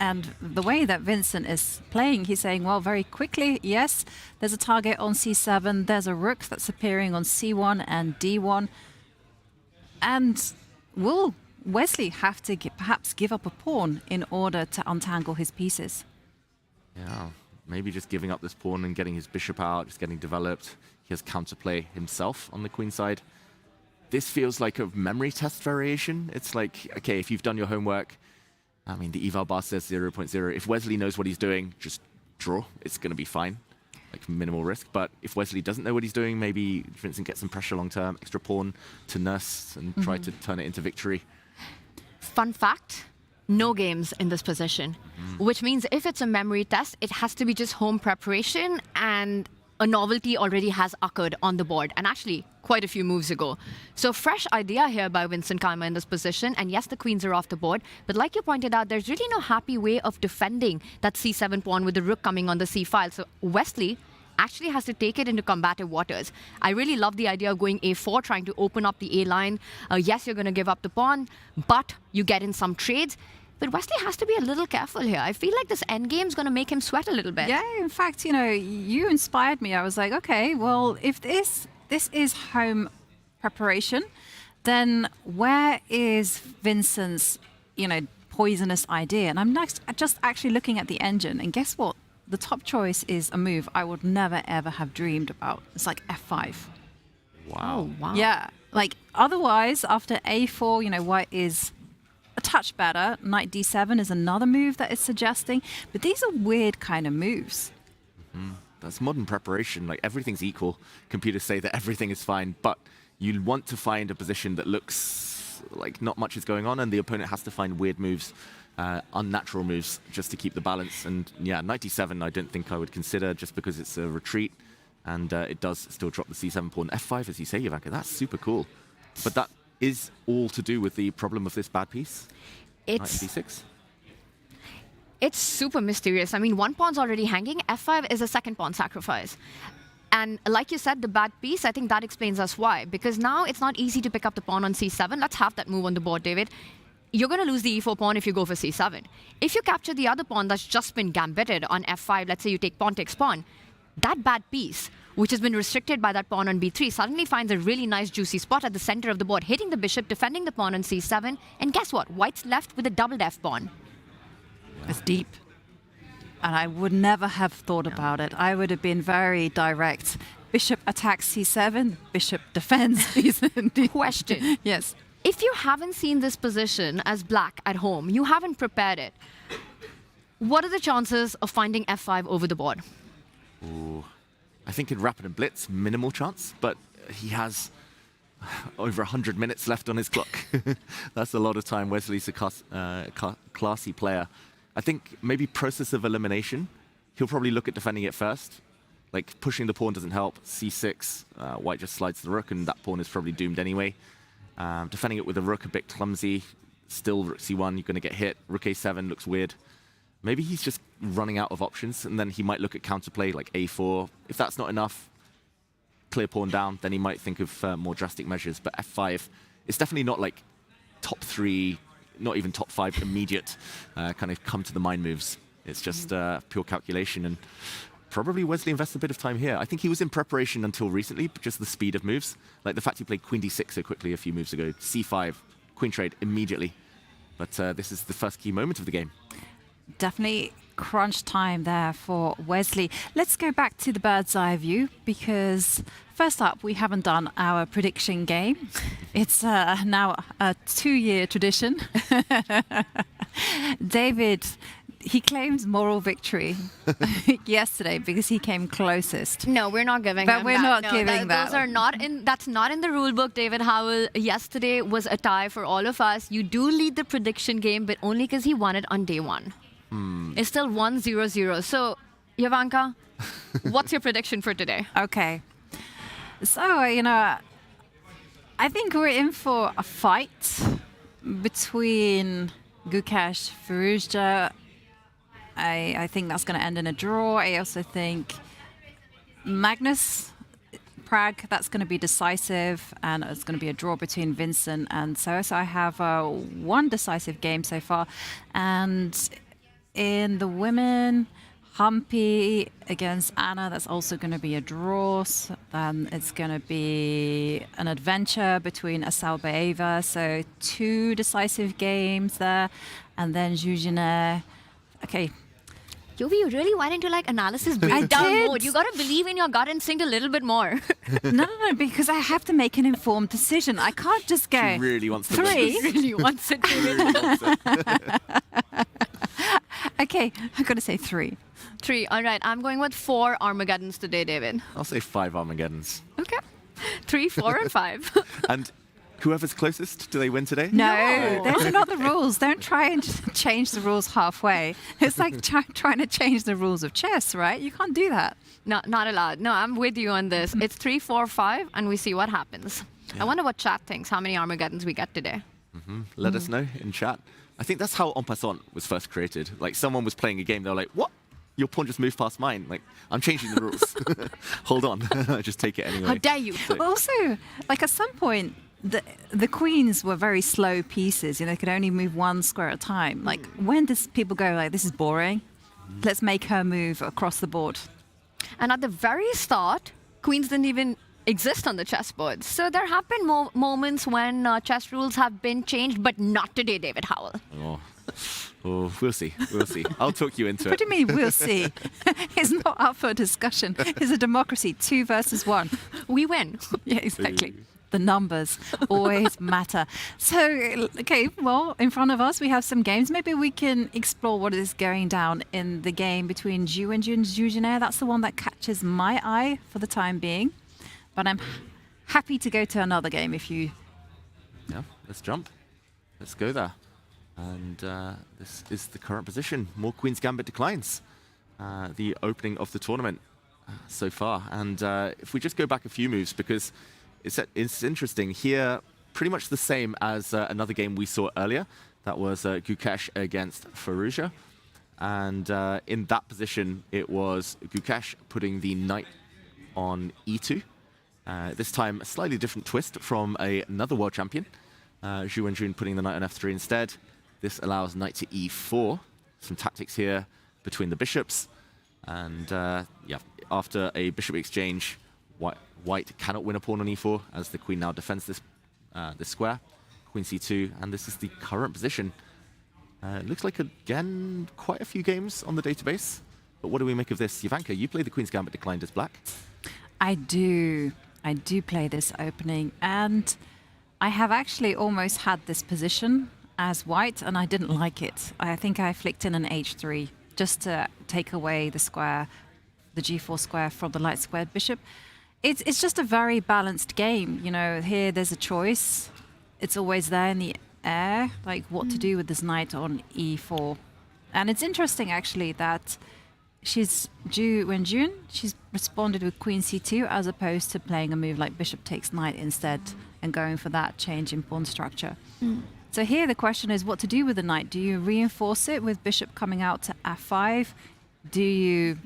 And the way that Vincent is playing, he's saying, well, very quickly, yes, there's a target on c7. There's a rook that's appearing on c1 and d1. And will Wesley have to perhaps give up a pawn in order to untangle his pieces? Yeah, maybe just giving up this pawn and getting his bishop out, just getting developed. He has counterplay himself on the queen side. This feels like a memory test variation. It's like, okay, if you've done your homework, I mean, the eval bar says 0.0. If Wesley knows what he's doing, just draw. It's going to be fine, like minimal risk. But if Wesley doesn't know what he's doing, maybe Vincent gets some pressure long term, extra pawn to nurse and try to turn it into victory. Fun fact, no games in this position, which means if it's a memory test, it has to be just home preparation and a novelty already has occurred on the board, and actually quite a few moves ago. So fresh idea here by Vincent Keimer in this position, and yes, the queens are off the board, but like you pointed out, there's really no happy way of defending that c7 pawn with the rook coming on the c file. So Wesley actually has to take it into combative waters. I really love the idea of going a4, trying to open up the a line. Yes, you're going to give up the pawn, but you get in some trades. But Wesley has to be a little careful here. I feel like this endgame is going to make him sweat a little bit. Yeah, in fact, you know, you inspired me. I was like, okay, well, if this is home preparation, then where is Vincent's, you know, poisonous idea? And I'm just actually looking at the engine, and guess what? The top choice is a move I would never, ever have dreamed about. It's like f5. Wow. Oh, wow. Yeah, like otherwise, after a4, you know, white is a touch better. Knight d7 is another move that it's suggesting. But these are weird kind of moves. That's modern preparation. Like, everything's equal. Computers say that everything is fine, but you want to find a position that looks like not much is going on, and the opponent has to find weird moves, unnatural moves, just to keep the balance. And yeah, knight d7 I don't think I would consider, just because it's a retreat, and it does still drop the c7 pawn. f5, as you say, Ivanka, that's super cool. But that is all to do with the problem of this bad piece. Knight d6. It's super mysterious. I mean, one pawn's already hanging. f5 is a second pawn sacrifice. And like you said, the bad piece, I think that explains us why. Because now it's not easy to pick up the pawn on c7. Let's have that move on the board, David. You're going to lose the e4 pawn if you go for c7. If you capture the other pawn that's just been gambited on f5, let's say you take pawn takes pawn, that bad piece, which has been restricted by that pawn on b3, suddenly finds a really nice juicy spot at the center of the board, hitting the bishop, defending the pawn on c7, and guess what? White's left with a doubled f pawn. It's deep. And I would never have thought about it. I would have been very direct. Bishop attacks c7, bishop defends c7. Question. Yes. If you haven't seen this position as black at home, you haven't prepared it, what are the chances of finding f5 over the board? Ooh. I think in Rapid and Blitz, minimal chance, but he has over 100 minutes left on his clock. That's a lot of time. Wesley's a classy player. I think maybe process of elimination, he'll probably look at defending it first. Like, pushing the pawn doesn't help. c6, white just slides the rook, and that pawn is probably doomed anyway. Defending it with a rook, a bit clumsy. Still rook c1, you're going to get hit. Rook a7 looks weird. Maybe he's just running out of options, and then he might look at counterplay, like a4. If that's not enough, clear pawn down, then he might think of more drastic measures. But f5, it's definitely not like top 3, not even top 5 immediate kind of come to the mind moves. It's just pure calculation, and probably Wesley invested a bit of time here. I think he was in preparation until recently, but just the speed of moves. Like the fact he played queen d6 so quickly a few moves ago, c5, queen trade immediately. But this is the first key moment of the game. Definitely crunch time there for Wesley. Let's go back to the bird's eye view, because first up, we haven't done our prediction game. It's now a 2-year tradition. David, he claims moral victory yesterday because he came closest. No, we're not giving But him we're that. not giving that. Those are not in. That's not in the rule book, David Howell. Yesterday was a tie for all of us. You do lead the prediction game, but only because he won it on day 1. It's still 1-0-0. So, Jovanka, what's your prediction for today? Okay. So, you know, I think we're in for a fight between Gukesh, Firouzja. I think that's going to end in a draw. I also think Magnus, Pragg, that's going to be decisive, and it's going to be a draw between Vincent and So I have one decisive game so far. And in the women, Humpy against Anna, that's also going to be a draw. So then it's going to be an adventure between Asalbaeva. So 2 decisive games there. And then Zhuzhina. Okay. Yovi, you really went into like analysis breakdown mode. You got to believe in your gut instinct a little bit more. No, because I have to make an informed decision. I can't just go. She really wants to 3. Really wants it. Okay, I'm going to say 3. 3. All right. I'm going with 4 Armageddons today, David. I'll say 5 Armageddons. Okay. 3, 4, and 5. And whoever's closest, do they win today? No, those are not the rules. Don't try and change the rules halfway. It's like trying to change the rules of chess, right? You can't do that. No, not allowed. No, I'm with you on this. It's 3, 4, 5, and we see what happens. Yeah. I wonder what chat thinks, how many Armageddons we get today. Let us know in chat. I think that's how En Passant was first created. Like, someone was playing a game, they were like, what? Your pawn just moved past mine. Like, I'm changing the rules. Hold on. Just take it anyway. How dare you? But also, like, at some point, the queens were very slow pieces. You know, they could only move 1 square at a time. Like, when does people go, like, this is boring? Let's make her move across the board. And at the very start, queens didn't even exist on the chessboard. So there have been moments when chess rules have been changed, but not today, David Howell. Oh, we'll see. We'll see. I'll talk you into it. What do you mean, we'll see? It's not up for discussion. It's a democracy, 2 versus 1. We win. Yeah, exactly. The numbers always matter. So, okay, well, in front of us, we have some games. Maybe we can explore what is going down in the game between Zhu and Zhuzhina. That's the one that catches my eye for the time being. But I'm happy to go to another game if you... Yeah, let's jump. Let's go there. And this is the current position. More Queen's Gambit declines. The opening of the tournament so far. And if we just go back a few moves, because it's interesting here, pretty much the same as another game we saw earlier. That was Gukesh against Firouzja. And in that position, it was Gukesh putting the knight on e2. This time, a slightly different twist from another world champion. Zhu Wenjun putting the knight on f3 instead. This allows knight to e4. Some tactics here between the bishops. And yeah, after a bishop exchange, white cannot win a pawn on e4 as the queen now defends this square. Queen c2, and this is the current position. It looks like, again, quite a few games on the database. But what do we make of this? Jovanka, you play the Queen's Gambit declined as black. I do play this opening, and I have actually almost had this position as white, and I didn't like it. I think I flicked in an h3 just to take away the square the g4 square from the light squared bishop. It's just a very balanced game. You know, here there's a choice. It's always there in the air, like what to do with this knight on e4. And it's interesting actually that she's she's responded with queen c2 as opposed to playing a move like bishop takes knight instead and going for that change in pawn structure. So here the question is what to do with the knight. Do you reinforce it with bishop coming out to f5? Do you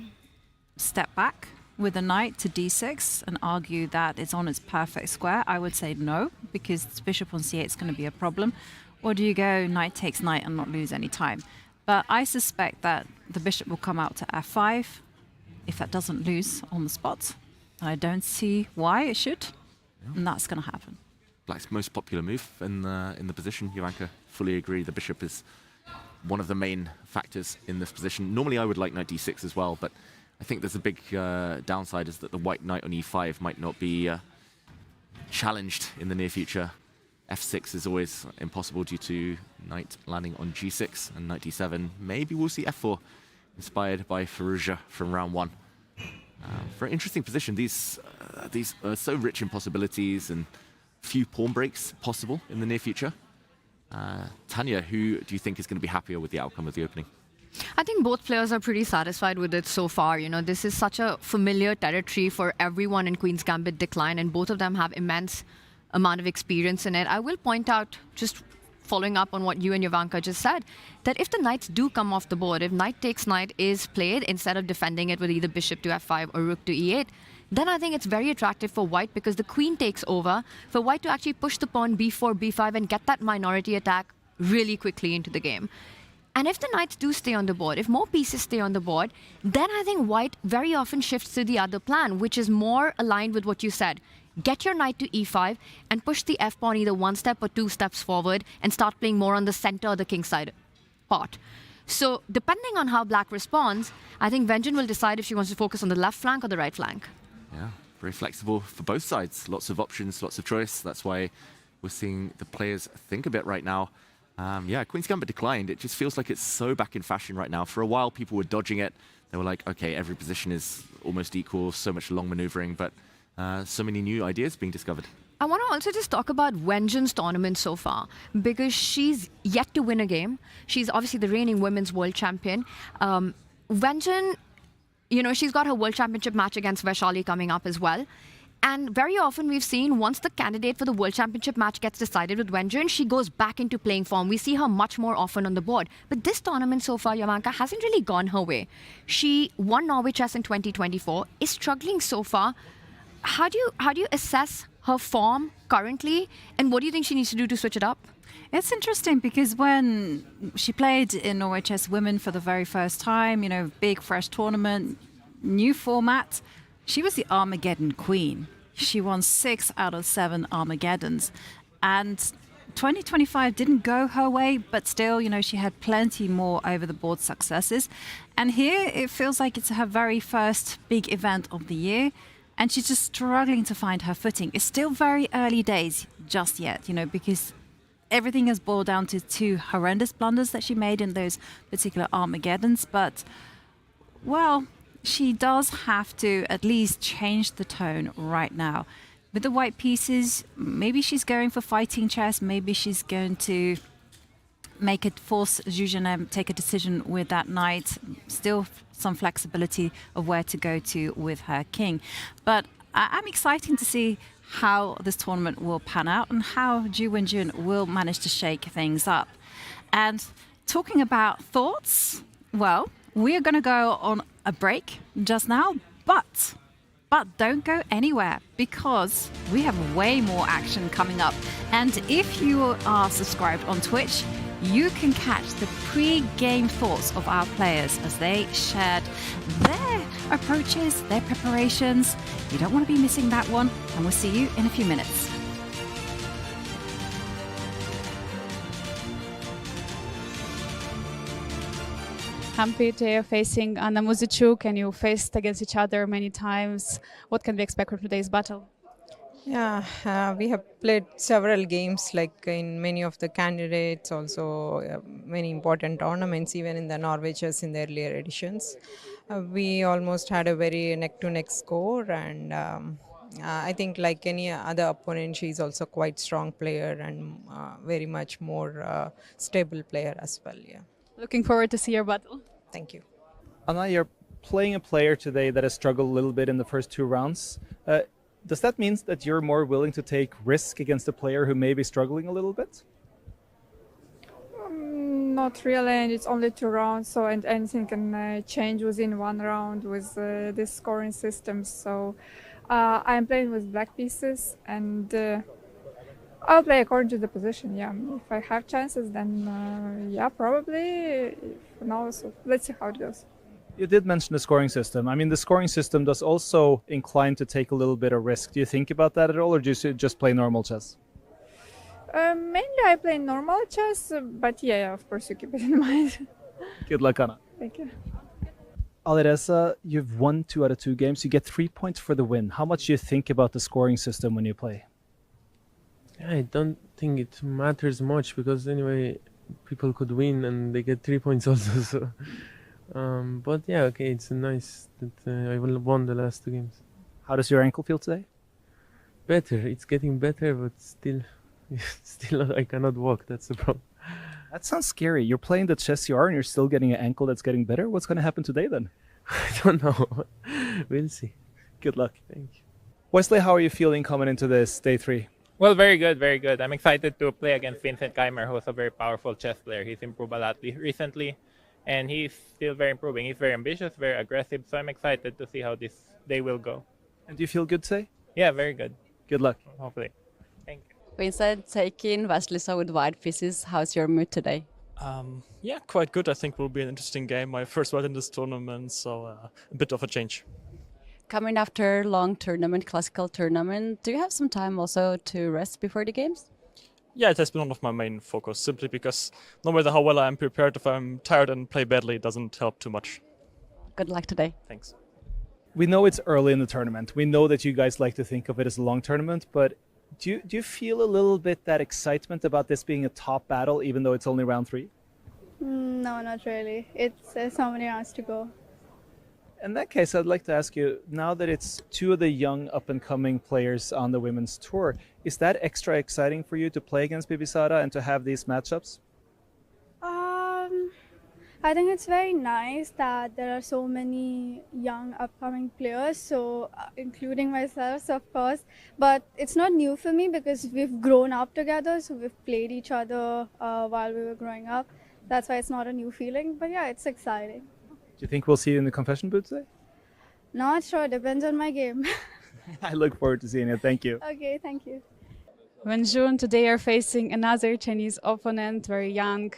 step back with the knight to d6 and argue that it's on its perfect square? I would say no, because bishop on c8 is going to be a problem. Or do you go knight takes knight and not lose any time? But I suspect that the bishop will come out to f5 if that doesn't lose on the spot. I don't see why it should, and that's going to happen. Black's most popular move in the position. Jovanka, fully agree. The bishop is one of the main factors in this position. Normally I would like knight d6 as well, but I think there's a big downside is that the white knight on e5 might not be challenged in the near future. f6 is always impossible due to knight landing on g6 and knight d7. Maybe we'll see f4 inspired by Firouzja from round 1. Very interesting position. These are so rich in possibilities and few pawn breaks possible in the near future. Tanya, who do you think is going to be happier with the outcome of the opening? I think both players are pretty satisfied with it so far. You know, this is such a familiar territory for everyone in Queen's Gambit Decline, and both of them have immense amount of experience in it. I will point out, just following up on what you and Jovanka just said, that if the knights do come off the board, if knight takes knight is played instead of defending it with either bishop to f5 or rook to e8, then I think it's very attractive for white because the queen takes over, for white to actually push the pawn b4, b5 and get that minority attack really quickly into the game. And if the knights do stay on the board, if more pieces stay on the board, then I think white very often shifts to the other plan, which is more aligned with what you said. Get your knight to e5 and push the f-pawn either 1 step or 2 steps forward and start playing more on the center or the kingside part. So depending on how black responds, I think Wenjun will decide if she wants to focus on the left flank or the right flank. Yeah, very flexible for both sides. Lots of options, lots of choice. That's why we're seeing the players think a bit right now. Yeah, Queen's Gambit declined. It just feels like it's so back in fashion right now. For a while, people were dodging it. They were like, okay, every position is almost equal, so much long maneuvering, but so many new ideas being discovered. I want to also just talk about Wenjun's tournament so far, because she's yet to win a game. She's obviously the reigning women's world champion. Wenjun, you know, she's got her world championship match against Vaishali coming up as well. And very often we've seen once the candidate for the World Championship match gets decided with Wenjun, she goes back into playing form. We see her much more often on the board. But this tournament so far, Jovanka, hasn't really gone her way. She won Norway Chess in 2024, is struggling so far. How do you assess her form currently, and what do you think she needs to do to switch it up? It's interesting because when she played in Norway Chess Women for the very first time, you know, big fresh tournament, new format, she was the Armageddon queen. She won 6 out of 7 Armageddons. And 2025 didn't go her way, but still, you know, she had plenty more over the board successes. And here it feels like it's her very first big event of the year. And she's just struggling to find her footing. It's still very early days just yet, you know, because everything has boiled down to 2 horrendous blunders that she made in those particular Armageddons. But, well, she does have to at least change the tone right now. With the white pieces, maybe she's going for fighting chess. Maybe she's going to force Zhu Zhenem take a decision with that knight. Still some flexibility of where to go to with her king. But I'm excited to see how this tournament will pan out and how Zhu Wenjun will manage to shake things up. And talking about thoughts, well, we are going to go on a break just now, but don't go anywhere because we have way more action coming up. And if you are subscribed on Twitch, you can catch the pre-game thoughts of our players as they shared their approaches, their preparations. You don't want to be missing that one, and we'll see you in a few minutes. Hampite facing Anna Muzichuk, and you faced against each other many times. What can we expect from today's battle? Yeah, we have played several games, like in many of the candidates, also many important tournaments, even in the Norway Chess in the earlier editions. We almost had a very neck-to-neck score, and I think like any other opponent, she's also quite strong player and very much more stable player as well. Yeah. Looking forward to see your battle. Thank you. Anna, you're playing a player today that has struggled a little bit in the first 2 rounds. Does that mean that you're more willing to take risk against a player who may be struggling a little bit? Not really, and it's only 2 rounds, so and anything can change within 1 round with this scoring system. So I'm playing with black pieces, and I'll play according to the position. Yeah, if I have chances, then yeah, probably. No, so let's see how it goes. You did mention the scoring system. I mean, the scoring system does also incline to take a little bit of risk. Do you think about that at all, or do you just play normal chess? Mainly I play normal chess, but yeah, of course you keep it in mind. Good luck, Anna. Thank you. Alireza, you've won 2 out of 2 games. You get 3 points for the win. How much do you think about the scoring system when you play? I don't think it matters much because anyway, people could win and they get 3 points also. So, but yeah, okay, it's nice that I won the last 2 games. How does your ankle feel today? Better. It's getting better, but still I cannot walk. That's the problem. That sounds scary. You're playing the chess you are and you're still getting an ankle that's getting better. What's going to happen today then? I don't know. We'll see. Good luck. Thank you. Wesley, how are you feeling coming into this day 3? Well, very good, very good. I'm excited to play against Vincent Keimer, who's a very powerful chess player. He's improved a lot recently, and he's still very improving. He's very ambitious, very aggressive, so I'm excited to see how this day will go. And do you feel good today? Yeah, very good. Good luck. Hopefully. Thank you. Vincent, taking Vasilisa with white pieces, how's your mood today? Yeah, quite good. I think will be an interesting game. My first white in this tournament, so a bit of a change. Coming after long tournament, classical tournament, do you have some time also to rest before the games? Yeah, it has been one of my main focus, simply because no matter how well I am prepared, if I'm tired and play badly, it doesn't help too much. Good luck today. Thanks. We know it's early in the tournament. We know that you guys like to think of it as a long tournament, but do you feel a little bit that excitement about this being a top battle, even though it's only round 3? No, not really. It's so many rounds to go. In that case, I'd like to ask you, now that it's 2 of the young up-and-coming players on the women's tour, is that extra exciting for you to play against Bibisara and to have these matchups? I think it's very nice that there are so many young upcoming players, so including myself, of course. But it's not new for me because we've grown up together, so we've played each other while we were growing up. That's why it's not a new feeling, but yeah, it's exciting. Do you think we'll see you in the confession booth today? Not sure, depends on my game. I look forward to seeing it. Thank you. Okay, thank you. Wenjun, today you're facing another Chinese opponent, very young.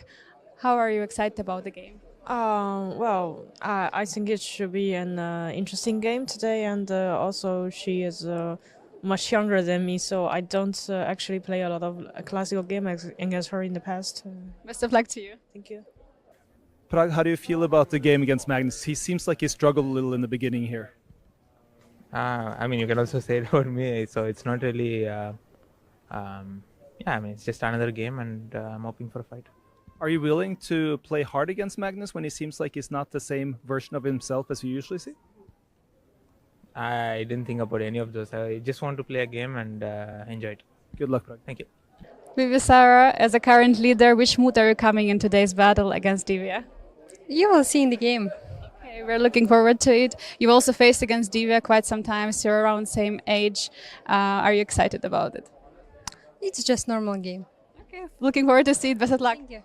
How are you excited about the game? Well, I think it should be an interesting game today, and also she is much younger than me, so I don't actually play a lot of classical games against her in the past. Best of luck to you. Thank you. Pragg, how do you feel about the game against Magnus? He seems like he struggled a little in the beginning here. I mean, you can also say it about me, so it's not really, yeah, I mean, it's just another game, and I'm hoping for a fight. Are you willing to play hard against Magnus when he seems like he's not the same version of himself as you usually see? I didn't think about any of those. I just want to play a game and enjoy it. Good luck, Pragg. Thank you. Bibisara, as a current leader, which mood are you coming in today's battle against Divya? You will see in the game. Okay, we're looking forward to it. You've also faced against Divya quite some times. You're around same age. Are you excited about it? It's just normal game. Okay, looking forward to see it. Best of luck. Thank you.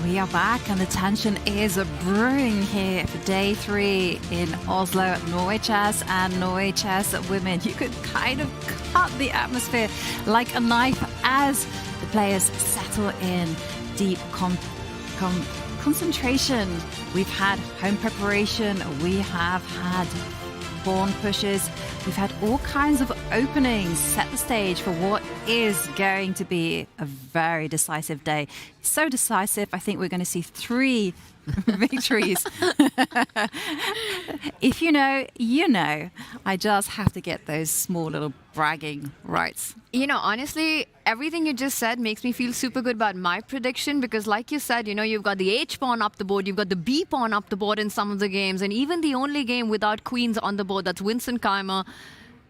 We are back and the tension is brewing here for day 3 in Oslo at Norway Chess and Norway Chess Women. You could kind of cut the atmosphere like a knife as the players settle in deep concentration. We've had home preparation, we have had pawn pushes, we've had all kinds of openings, set the stage for what is going to be a very decisive day. So decisive, I think we're going to see 3 victories. If you know, you know. I just have to get those small little bragging rights. You know, honestly, everything you just said makes me feel super good about my prediction because like you said, you know, you've got the H pawn up the board, you've got the B pawn up the board in some of the games, and even the only game without queens on the board, that's Vincent Keimer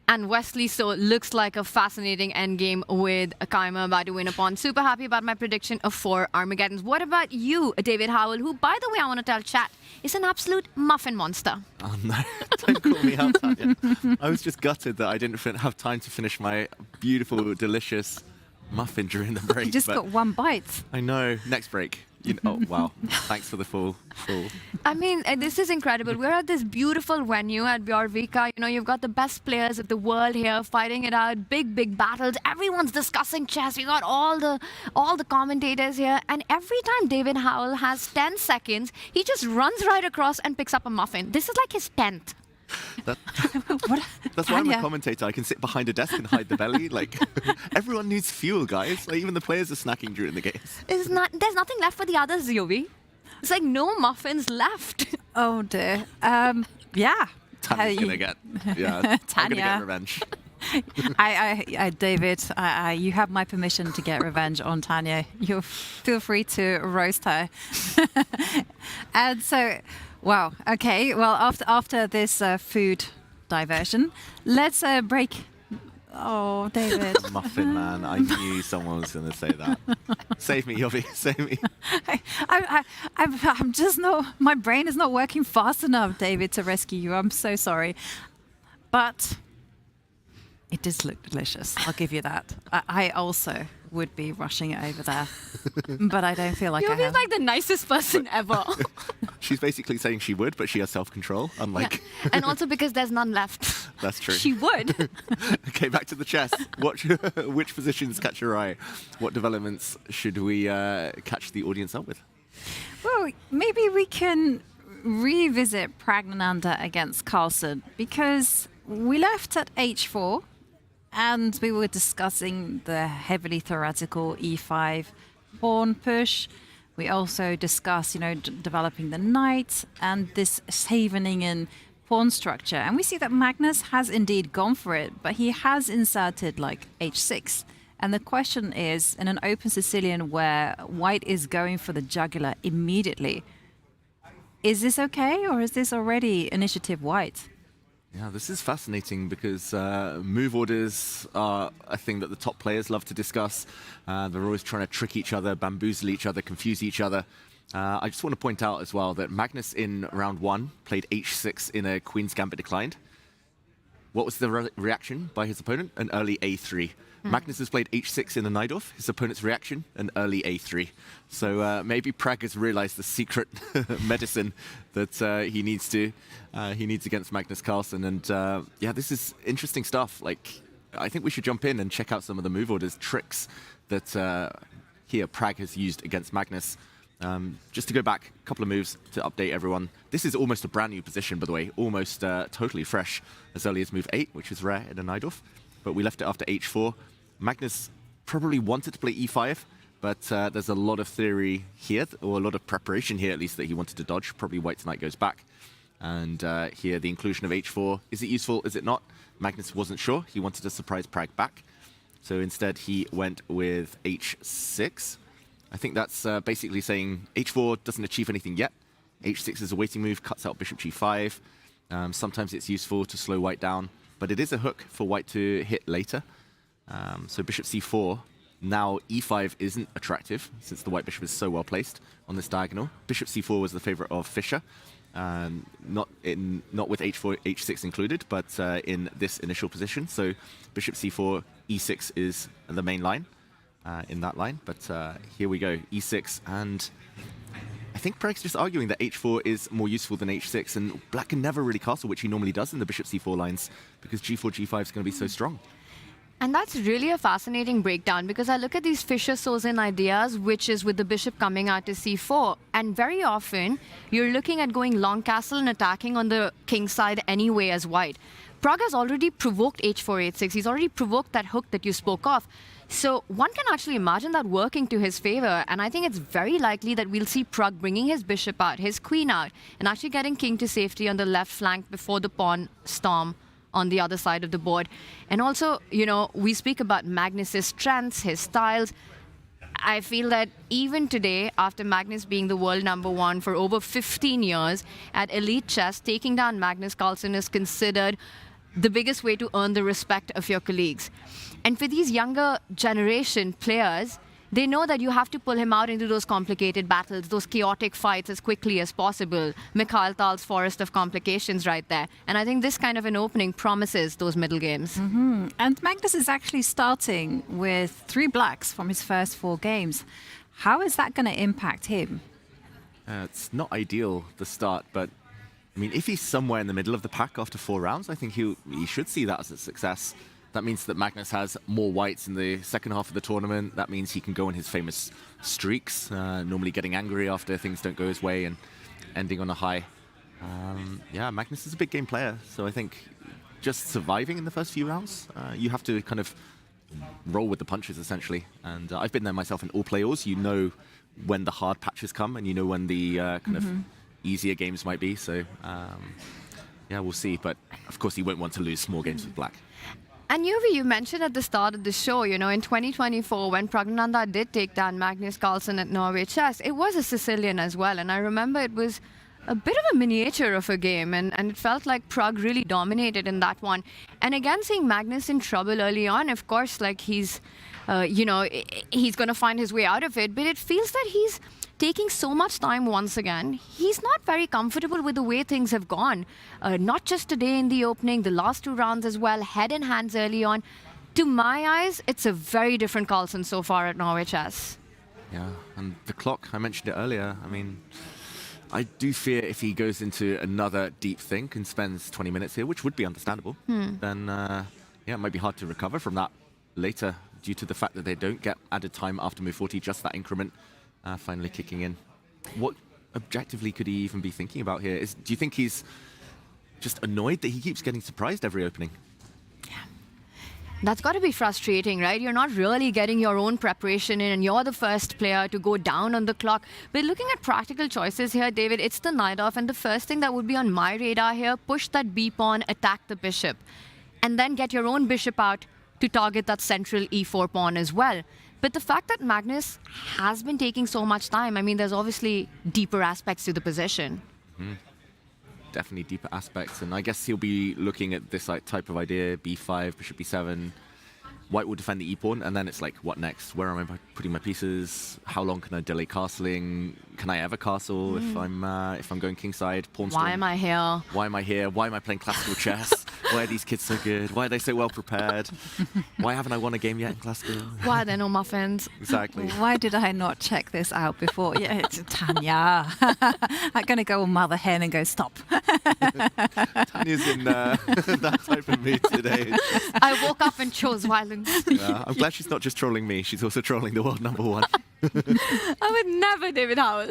and Wesley. So looks like a fascinating endgame with Keimer about to win a pawn. Super happy about my prediction of 4 Armageddons. What about you, David Howell, who, by the way, I want to tell chat, is an absolute muffin monster? Oh no, don't call me out, Tanya. I was just gutted that I didn't have time to finish my beautiful, delicious muffin during the break. You just got 1 bite. I know. Next break. You know, oh, wow. Thanks for the full. I mean, this is incredible. We're at this beautiful venue at Bjørvika. You know, you've got the best players of the world here fighting it out. Big battles. Everyone's discussing chess. We got all the commentators here. And every time David Howell has 10 seconds, he just runs right across and picks up a muffin. This is like his 10th. That's why I'm a commentator. I can sit behind a desk and hide the belly. Like, everyone needs fuel, guys. Like, even the players are snacking during the games. There's nothing left for the others, Yovi. It's like no muffins left. Oh dear. Yeah. Tanya's gonna get. Yeah. I'm gonna get revenge. David, you have my permission to get revenge on Tanya. You feel free to roast her. And so, wow. Okay. Well, after this food diversion, let's break. Oh, David. Muffin man. I knew someone was going to say that. Save me, Yovi. Save me. I'm just not. My brain is not working fast enough, David, to rescue you. I'm so sorry, but it does look delicious. I'll give you that. I also would be rushing it over there, but I don't feel like I have. Like the nicest person ever. She's basically saying she would, but she has self-control, unlike... Yeah. And also because there's none left. That's true. She would. Okay, back to the chess. Which positions catch your eye? What developments should we catch the audience up with? Well, maybe we can revisit Pragg against Carlsen, because we left at h4 and we were discussing the heavily theoretical e5 pawn push. We also discussed, developing the knight and this Scheveningen pawn structure. And we see that Magnus has indeed gone for it, but he has inserted like h6. And the question is, in an open Sicilian where white is going for the jugular immediately, is this okay, or is this already initiative white? Yeah, this is fascinating because move orders are a thing that the top players love to discuss. They're always trying to trick each other, bamboozle each other, confuse each other. I just want to point out as well that Magnus in round 1 played h6 in a Queen's Gambit declined. What was the reaction by his opponent? An early a3. Magnus has played h6 in the Najdorf. His opponent's reaction, an early a3. So maybe Pragg has realized the secret medicine that he needs against Magnus Carlsen. And yeah, this is interesting stuff. Like, I think we should jump in and check out some of the move orders tricks that here Pragg has used against Magnus. Just to go back a couple of moves to update everyone. This is almost a brand new position, by the way, almost totally fresh, as early as move 8, which is rare in a Najdorf. But we left it after h4. Magnus probably wanted to play e5, but there's a lot of theory here, or a lot of preparation here at least, that he wanted to dodge. Probably white's knight goes back. And here the inclusion of h4. Is it useful? Is it not? Magnus wasn't sure. He wanted to surprise Pragg back. So instead he went with h6. I think that's basically saying h4 doesn't achieve anything yet. h6 is a waiting move, cuts out bishop g5. Sometimes it's useful to slow white down, but it is a hook for white to hit later. So bishop c4. Now e5 isn't attractive, since the white bishop is so well placed on this diagonal. Bishop c4 was the favorite of Fischer. Not with h4, h6 included, but in this initial position. So bishop c4, e6 is the main line. in that line. But here we go, e6, and I think Pragg's just arguing that h4 is more useful than h6, and black can never really castle, which he normally does in the bishop c4 lines, because g4, g5 is going to be so strong. And that's really a fascinating breakdown, because I look at these Fischer-Sozin ideas, which is with the bishop coming out to c4, and very often you're looking at going long castle and attacking on the king side anyway as white. Pragg has already provoked h4, h6. He's already provoked that hook that you spoke of. So one can actually imagine that working to his favor, and I think it's very likely that we'll see Pragg bringing his bishop out, his queen out, and actually getting king to safety on the left flank before the pawn storm on the other side of the board. And also, you know, we speak about Magnus's strengths, his styles. I feel that even today, after Magnus being the world #1 for over 15 years at elite chess, taking down Magnus Carlsen is considered the biggest way to earn the respect of your colleagues. And for these younger generation players, they know that you have to pull him out into those complicated battles, those chaotic fights as quickly as possible. Mikhail Tal's forest of complications right there. And I think this kind of an opening promises those middle games. And Magnus is actually starting with 3 blacks from his first 4 games. How is that going to impact him? It's not ideal, the start, but I mean, if he's somewhere in the middle of the pack after 4 rounds, I think he should see that as a success. That means that Magnus has more whites in the second half of the tournament. That means he can go on his famous streaks, normally getting angry after things don't go his way and ending on a high. Yeah, Magnus is a big game player, so I think just surviving in the first few rounds, you have to kind of roll with the punches, essentially. And I've been there myself in all players. You know when the hard patches come, and you know when the kind of easier games might be. So, yeah, we'll see. But, of course, he won't want to lose small games with black. And Yuvi, you mentioned at the start of the show, you know, in 2024, when Pragnananda did take down Magnus Carlsen at Norway Chess, it was a Sicilian as well. And I remember it was a bit of a miniature of a game, and it felt like Pragg really dominated in that one. And again, seeing Magnus in trouble early on, of course, like he's, you know, he's going to find his way out of it. But it feels that he's taking so much time once again. He's not very comfortable with the way things have gone. Not just today in the opening, the last 2 rounds as well, head in hands early on. To my eyes, it's a very different Carlsen so far at Norway Chess. Yeah, and the clock, I mentioned it earlier. I mean, I do fear if he goes into another deep think and spends 20 minutes here, which would be understandable, then yeah, it might be hard to recover from that later due to the fact that they don't get added time after move 40, just that increment finally kicking in. What objectively could he even be thinking about here? Do you think he's just annoyed that he keeps getting surprised every opening? That's got to be frustrating, right? You're not really getting your own preparation in, and you're the first player to go down on the clock. But looking at practical choices here, David, it's the knight off, and the first thing that would be on my radar here, push that b pawn, attack the bishop, and then get your own bishop out to target that central e4 pawn as well. But the fact that Magnus has been taking so much time, I mean, there's obviously deeper aspects to the position. Definitely deeper aspects, and I guess he'll be looking at this like type of idea: b5, bishop b7. White will defend the e-pawn, and then it's like, what next? Where am I putting my pieces? How long can I delay castling? Can I ever castle if I'm going kingside? Pawn storm. Why am I here? Why am I here? Why am I playing classical chess? Why are these kids so good? Why are they so well prepared? Why haven't I won a game yet in classical? Why are there no muffins? Exactly. Why did I not check this out before? Yeah, it's Tanya. I'm going to go on mother hen and go, stop. Tanya's in that type of mood today. I woke up and chose violence. I'm glad she's not just trolling me. She's also trolling the world #1. I would never, David Howard.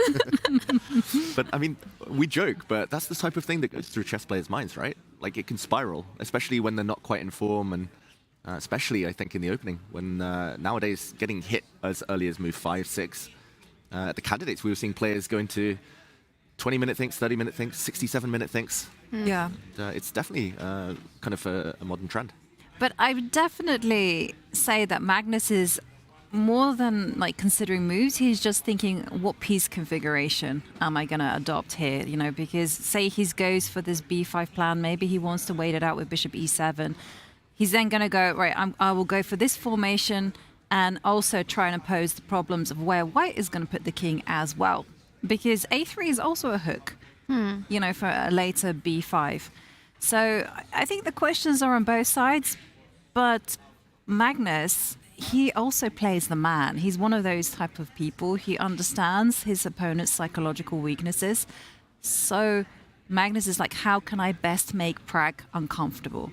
But I mean, we joke, but that's the type of thing that goes through chess players' minds, right? Like, it can spiral, especially when they're not quite in form, and especially, I think, in the opening, when nowadays getting hit as early as move 5, 6. The candidates, we were seeing players go into 20-minute thinks, 30-minute thinks, 67-minute thinks. Yeah. It's definitely kind of a modern trend. But I would definitely say that Magnus is more than like considering moves. He's just thinking, what piece configuration am I going to adopt here? You know, because say he goes for this b5 plan, maybe he wants to wait it out with bishop e7. He's then going to go, right, I will go for this formation and also try and oppose the problems of where white is going to put the king as well. Because a3 is also a hook, you know, for a later b5. So I think the questions are on both sides, but Magnus, he also plays the man. He's one of those type of people. He understands his opponent's psychological weaknesses. So Magnus is like, how can I best make Pragg uncomfortable?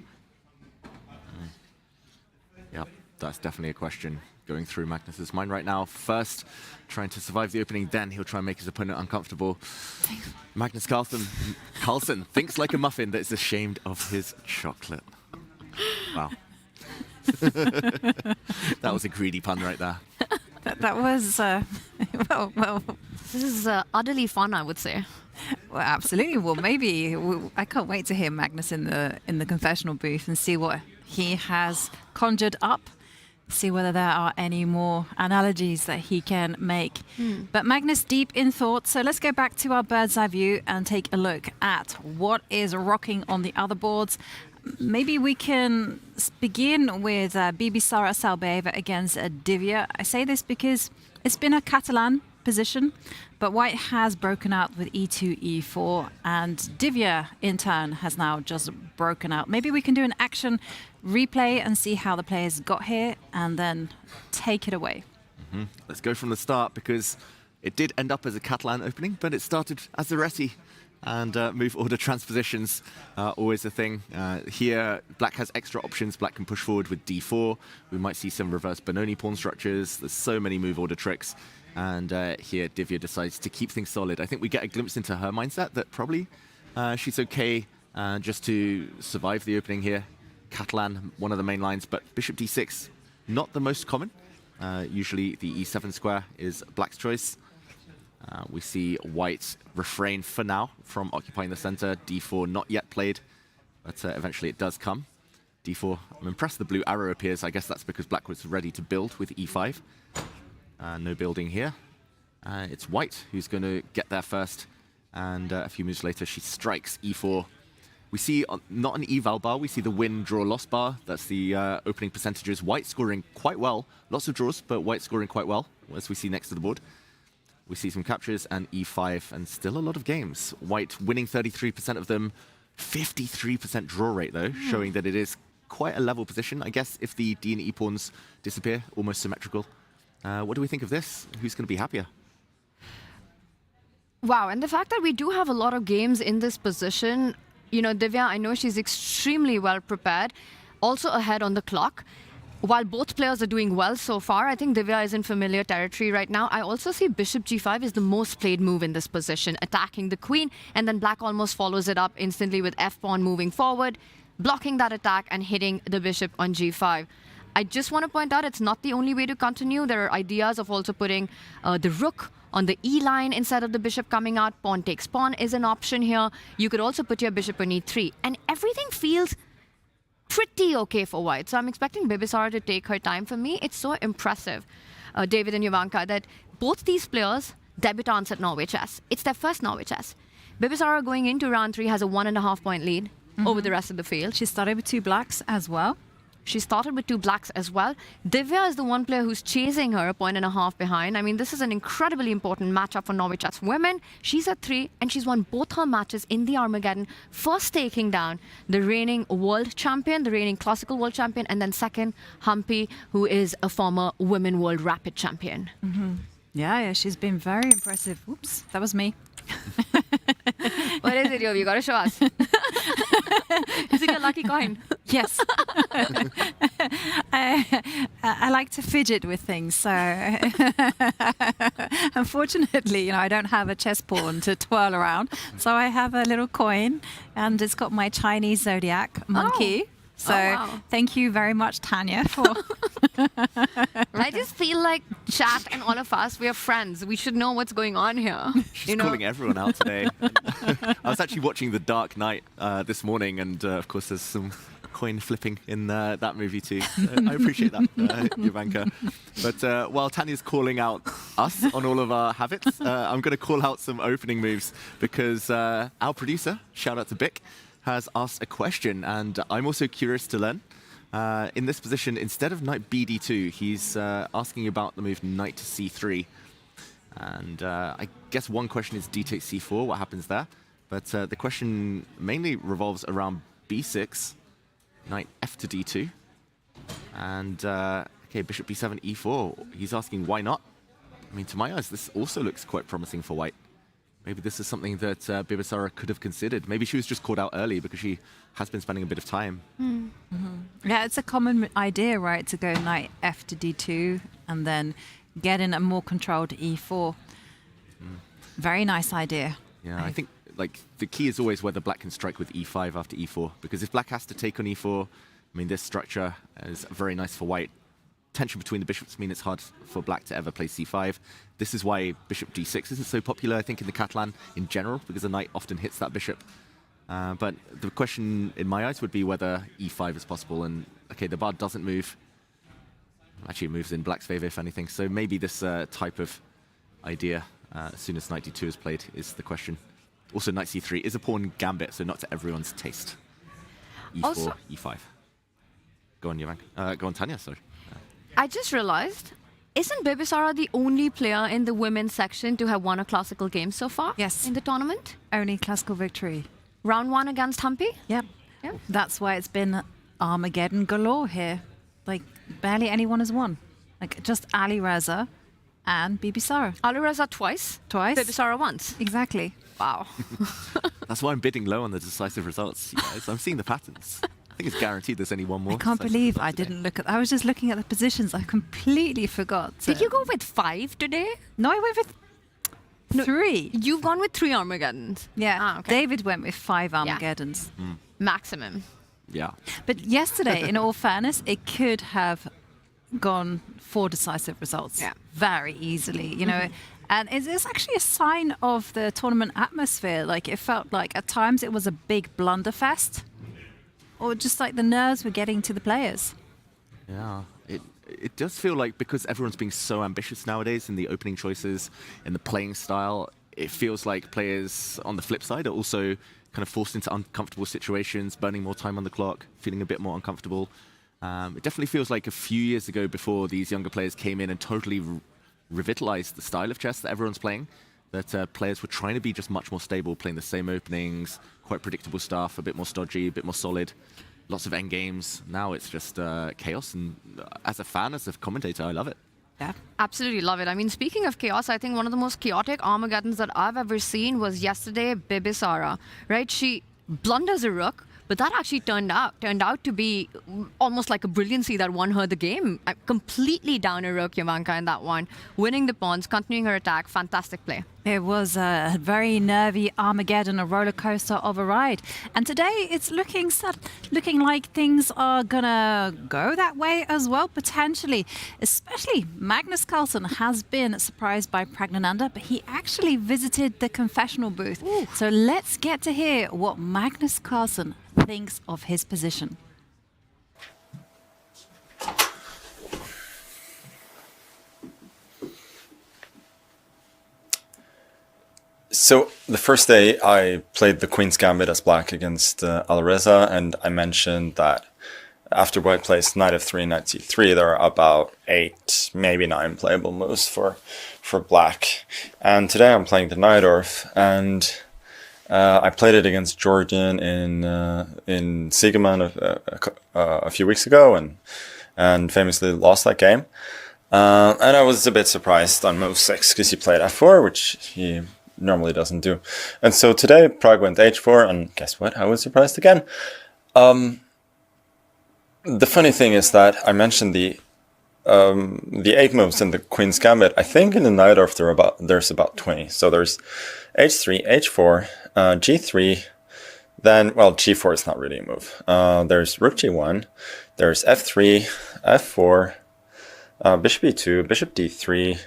Yeah, that's definitely a question going through Magnus's mind right now. First, trying to survive the opening, then he'll try and make his opponent uncomfortable. Magnus Carlsen thinks like a muffin that is ashamed of his chocolate. Wow. That was a greedy pun right there. That was, well. This is utterly fun, I would say. Well, absolutely. Well, maybe I can't wait to hear Magnus in the confessional booth and see what he has conjured up. See whether there are any more analogies that he can make. But Magnus deep in thought, so let's go back to our bird's eye view and take a look at what is rocking on the other boards. Maybe we can begin with Bibisara Salbeva against Divya. I say this because it's been a Catalan position, but White has broken out with e2, e4, and Divya in turn has now just broken out. Maybe we can do an action replay and see how the players got here and then take it away. Let's go from the start, because it did end up as a Catalan opening, but it started as a Reti. And move order transpositions, always a thing. Here, Black has extra options. Black can push forward with d4. We might see some reverse Benoni pawn structures. There's so many move order tricks. And here, Divya decides to keep things solid. I think we get a glimpse into her mindset that probably she's okay just to survive the opening here. Catalan, one of the main lines, but bishop d6, not the most common. Usually the e7 square is Black's choice. We see White refrain for now from occupying the center. d4 not yet played, but eventually it does come. d4, I'm impressed the blue arrow appears. I guess that's because Black was ready to build with e5. No building here. It's White who's going to get there first, and a few moves later she strikes e4. We see not an eval bar, we see the win, draw, loss bar. That's the opening percentages. White scoring quite well. Lots of draws, but White scoring quite well, as we see next to the board. We see some captures and e5, and still a lot of games. White winning 33% of them, 53% draw rate though, showing that it is quite a level position. I guess if the d and e pawns disappear, almost symmetrical. What do we think of this? Who's going to be happier? Wow, and the fact that we do have a lot of games in this position, you know, Divya, I know she's extremely well prepared, also ahead on the clock. While both players are doing well so far, I think Divya is in familiar territory right now. I also see bishop g5 is the most played move in this position, attacking the queen, and then Black almost follows it up instantly with f-pawn moving forward, blocking that attack and hitting the bishop on g5. I just want to point out it's not the only way to continue. There are ideas of also putting the rook on the E line instead of the bishop coming out. Pawn takes pawn is an option here. You could also put your bishop on e3. And everything feels pretty okay for White. So I'm expecting Bibisara to take her time. For me, it's so impressive, David and Jovanka, that both these players debutants at Norway Chess. It's their first Norway Chess. Bibisara going into round 3 has a 1.5 point lead over the rest of the field. She started with 2 blacks as well. She started with 2 blacks as well. Divya is the one player who's chasing her, a 1.5 point behind. I mean, this is an incredibly important matchup for Norway Chess women. She's at 3, and she's won both her matches in the Armageddon. First taking down the reigning world champion, the reigning classical world champion, and then second, Humpy, who is a former women world rapid champion. Yeah, she's been very impressive. Oops, that was me. What is it, Yo? You gotta show us. Is it your lucky coin? Yes. I like to fidget with things, so unfortunately, you know, I don't have a chess pawn to twirl around. So I have a little coin, and it's got my Chinese zodiac monkey. So thank you very much, Tanya, for... I just feel like chat and all of us, we are friends. We should know what's going on here. She's calling everyone out today. I was actually watching The Dark Knight this morning, and of course there's some coin flipping in that movie too. I appreciate that, Jovanka. But while Tanya's calling out us on all of our habits, I'm going to call out some opening moves, because our producer, shout out to Bick, has asked a question, and I'm also curious to learn. In this position, instead of knight bd2, he's asking about the move knight to c3. And I guess one question is d takes c4, what happens there? But the question mainly revolves around b6, knight f to d2. And Okay, bishop b7, e4. He's asking why not? I mean, to my eyes, this also looks quite promising for white. Maybe this is something that Bibisara could have considered. Maybe she was just caught out early because she has been spending a bit of time. Yeah, it's a common idea, right, to go knight f to d2 and then get in a more controlled e4. Very nice idea. Yeah, I think like the key is always whether black can strike with e5 after e4, because if black has to take on e4, I mean, this structure is very nice for white. Tension between the bishops mean it's hard for black to ever play c5. This is why bishop d6 isn't so popular, I think, in the Catalan in general, because the knight often hits that bishop. But the question in my eyes would be whether e5 is possible. And okay, the bard doesn't move. Actually, it moves in black's favor, if anything. So maybe this type of idea, as soon as knight d2 is played, is the question. Also, knight c3 is a pawn gambit, so not to everyone's taste. e4, Also, e5. Go on, Jovanka. Go on, Tanya, sorry. I just realized, isn't Bibisara the only player in the women's section to have won a classical game so far? Yes. In the tournament? Only classical victory. Round 1 against Humpy? Yep. That's why it's been Armageddon galore here. Like, barely anyone has won. Like, just Ali Reza and Bibisara. Ali Reza twice? Twice. Bibisara once? Exactly. Wow. That's why I'm bidding low on the decisive results, you guys. I'm seeing the patterns. I think it's guaranteed there's only one more. I can't believe I didn't look at... I was just looking at the positions. I completely forgot. Did you go with 5 today? No, I went with 3. You've gone with 3 Armageddons? Yeah. Ah, okay. David went with 5 Armageddons. Maximum. Yeah. But yesterday, in all fairness, it could have gone 4 decisive results very easily, you know. And it's actually a sign of the tournament atmosphere. Like, it felt like at times it was a big blunderfest, or just like the nerves were getting to the players. Yeah, it does feel like, because everyone's being so ambitious nowadays in the opening choices, in the playing style, it feels like players on the flip side are also kind of forced into uncomfortable situations, burning more time on the clock, feeling a bit more uncomfortable. It definitely feels like a few years ago, before these younger players came in and totally revitalized the style of chess that everyone's playing, that players were trying to be just much more stable, playing the same openings, quite predictable stuff, a bit more stodgy, a bit more solid, lots of endgames. Now it's just chaos, and as a fan, as a commentator, I love it. Yeah, absolutely love it. I mean, speaking of chaos, I think one of the most chaotic Armageddons that I've ever seen was yesterday, Bibisara, right? She blunders a rook, but that actually turned out to be almost like a brilliancy that won her the game. Completely down a rook, Jovanka, in that one, winning the pawns, continuing her attack. Fantastic play. It was a very nervy Armageddon, a roller coaster of a ride. And today it's looking like things are gonna go that way as well, potentially. Especially Magnus Carlsen has been surprised by Pragg, but he actually visited the confessional booth. Ooh. So let's get to hear what Magnus Carlsen thinks of his position. So the first day I played the Queen's Gambit as black against Alireza, and I mentioned that after white plays knight f3, knight c3, there are about 8, maybe 9 playable moves for black. And today I'm playing the Najdorf, and I played it against Jordan in Siegerman a few weeks ago, and famously lost that game. And I was a bit surprised on move 6 because he played f4, which he normally doesn't do. And so today Pragg went h4, and guess what? I was surprised again. The funny thing is that I mentioned the 8 moves in the Queen's Gambit. I think in the Najdorf there's about 20. So there's h3, h4, g3, then, well, g4 is not really a move. There's rook g1, there's f3, f4, bishop e2, bishop d3,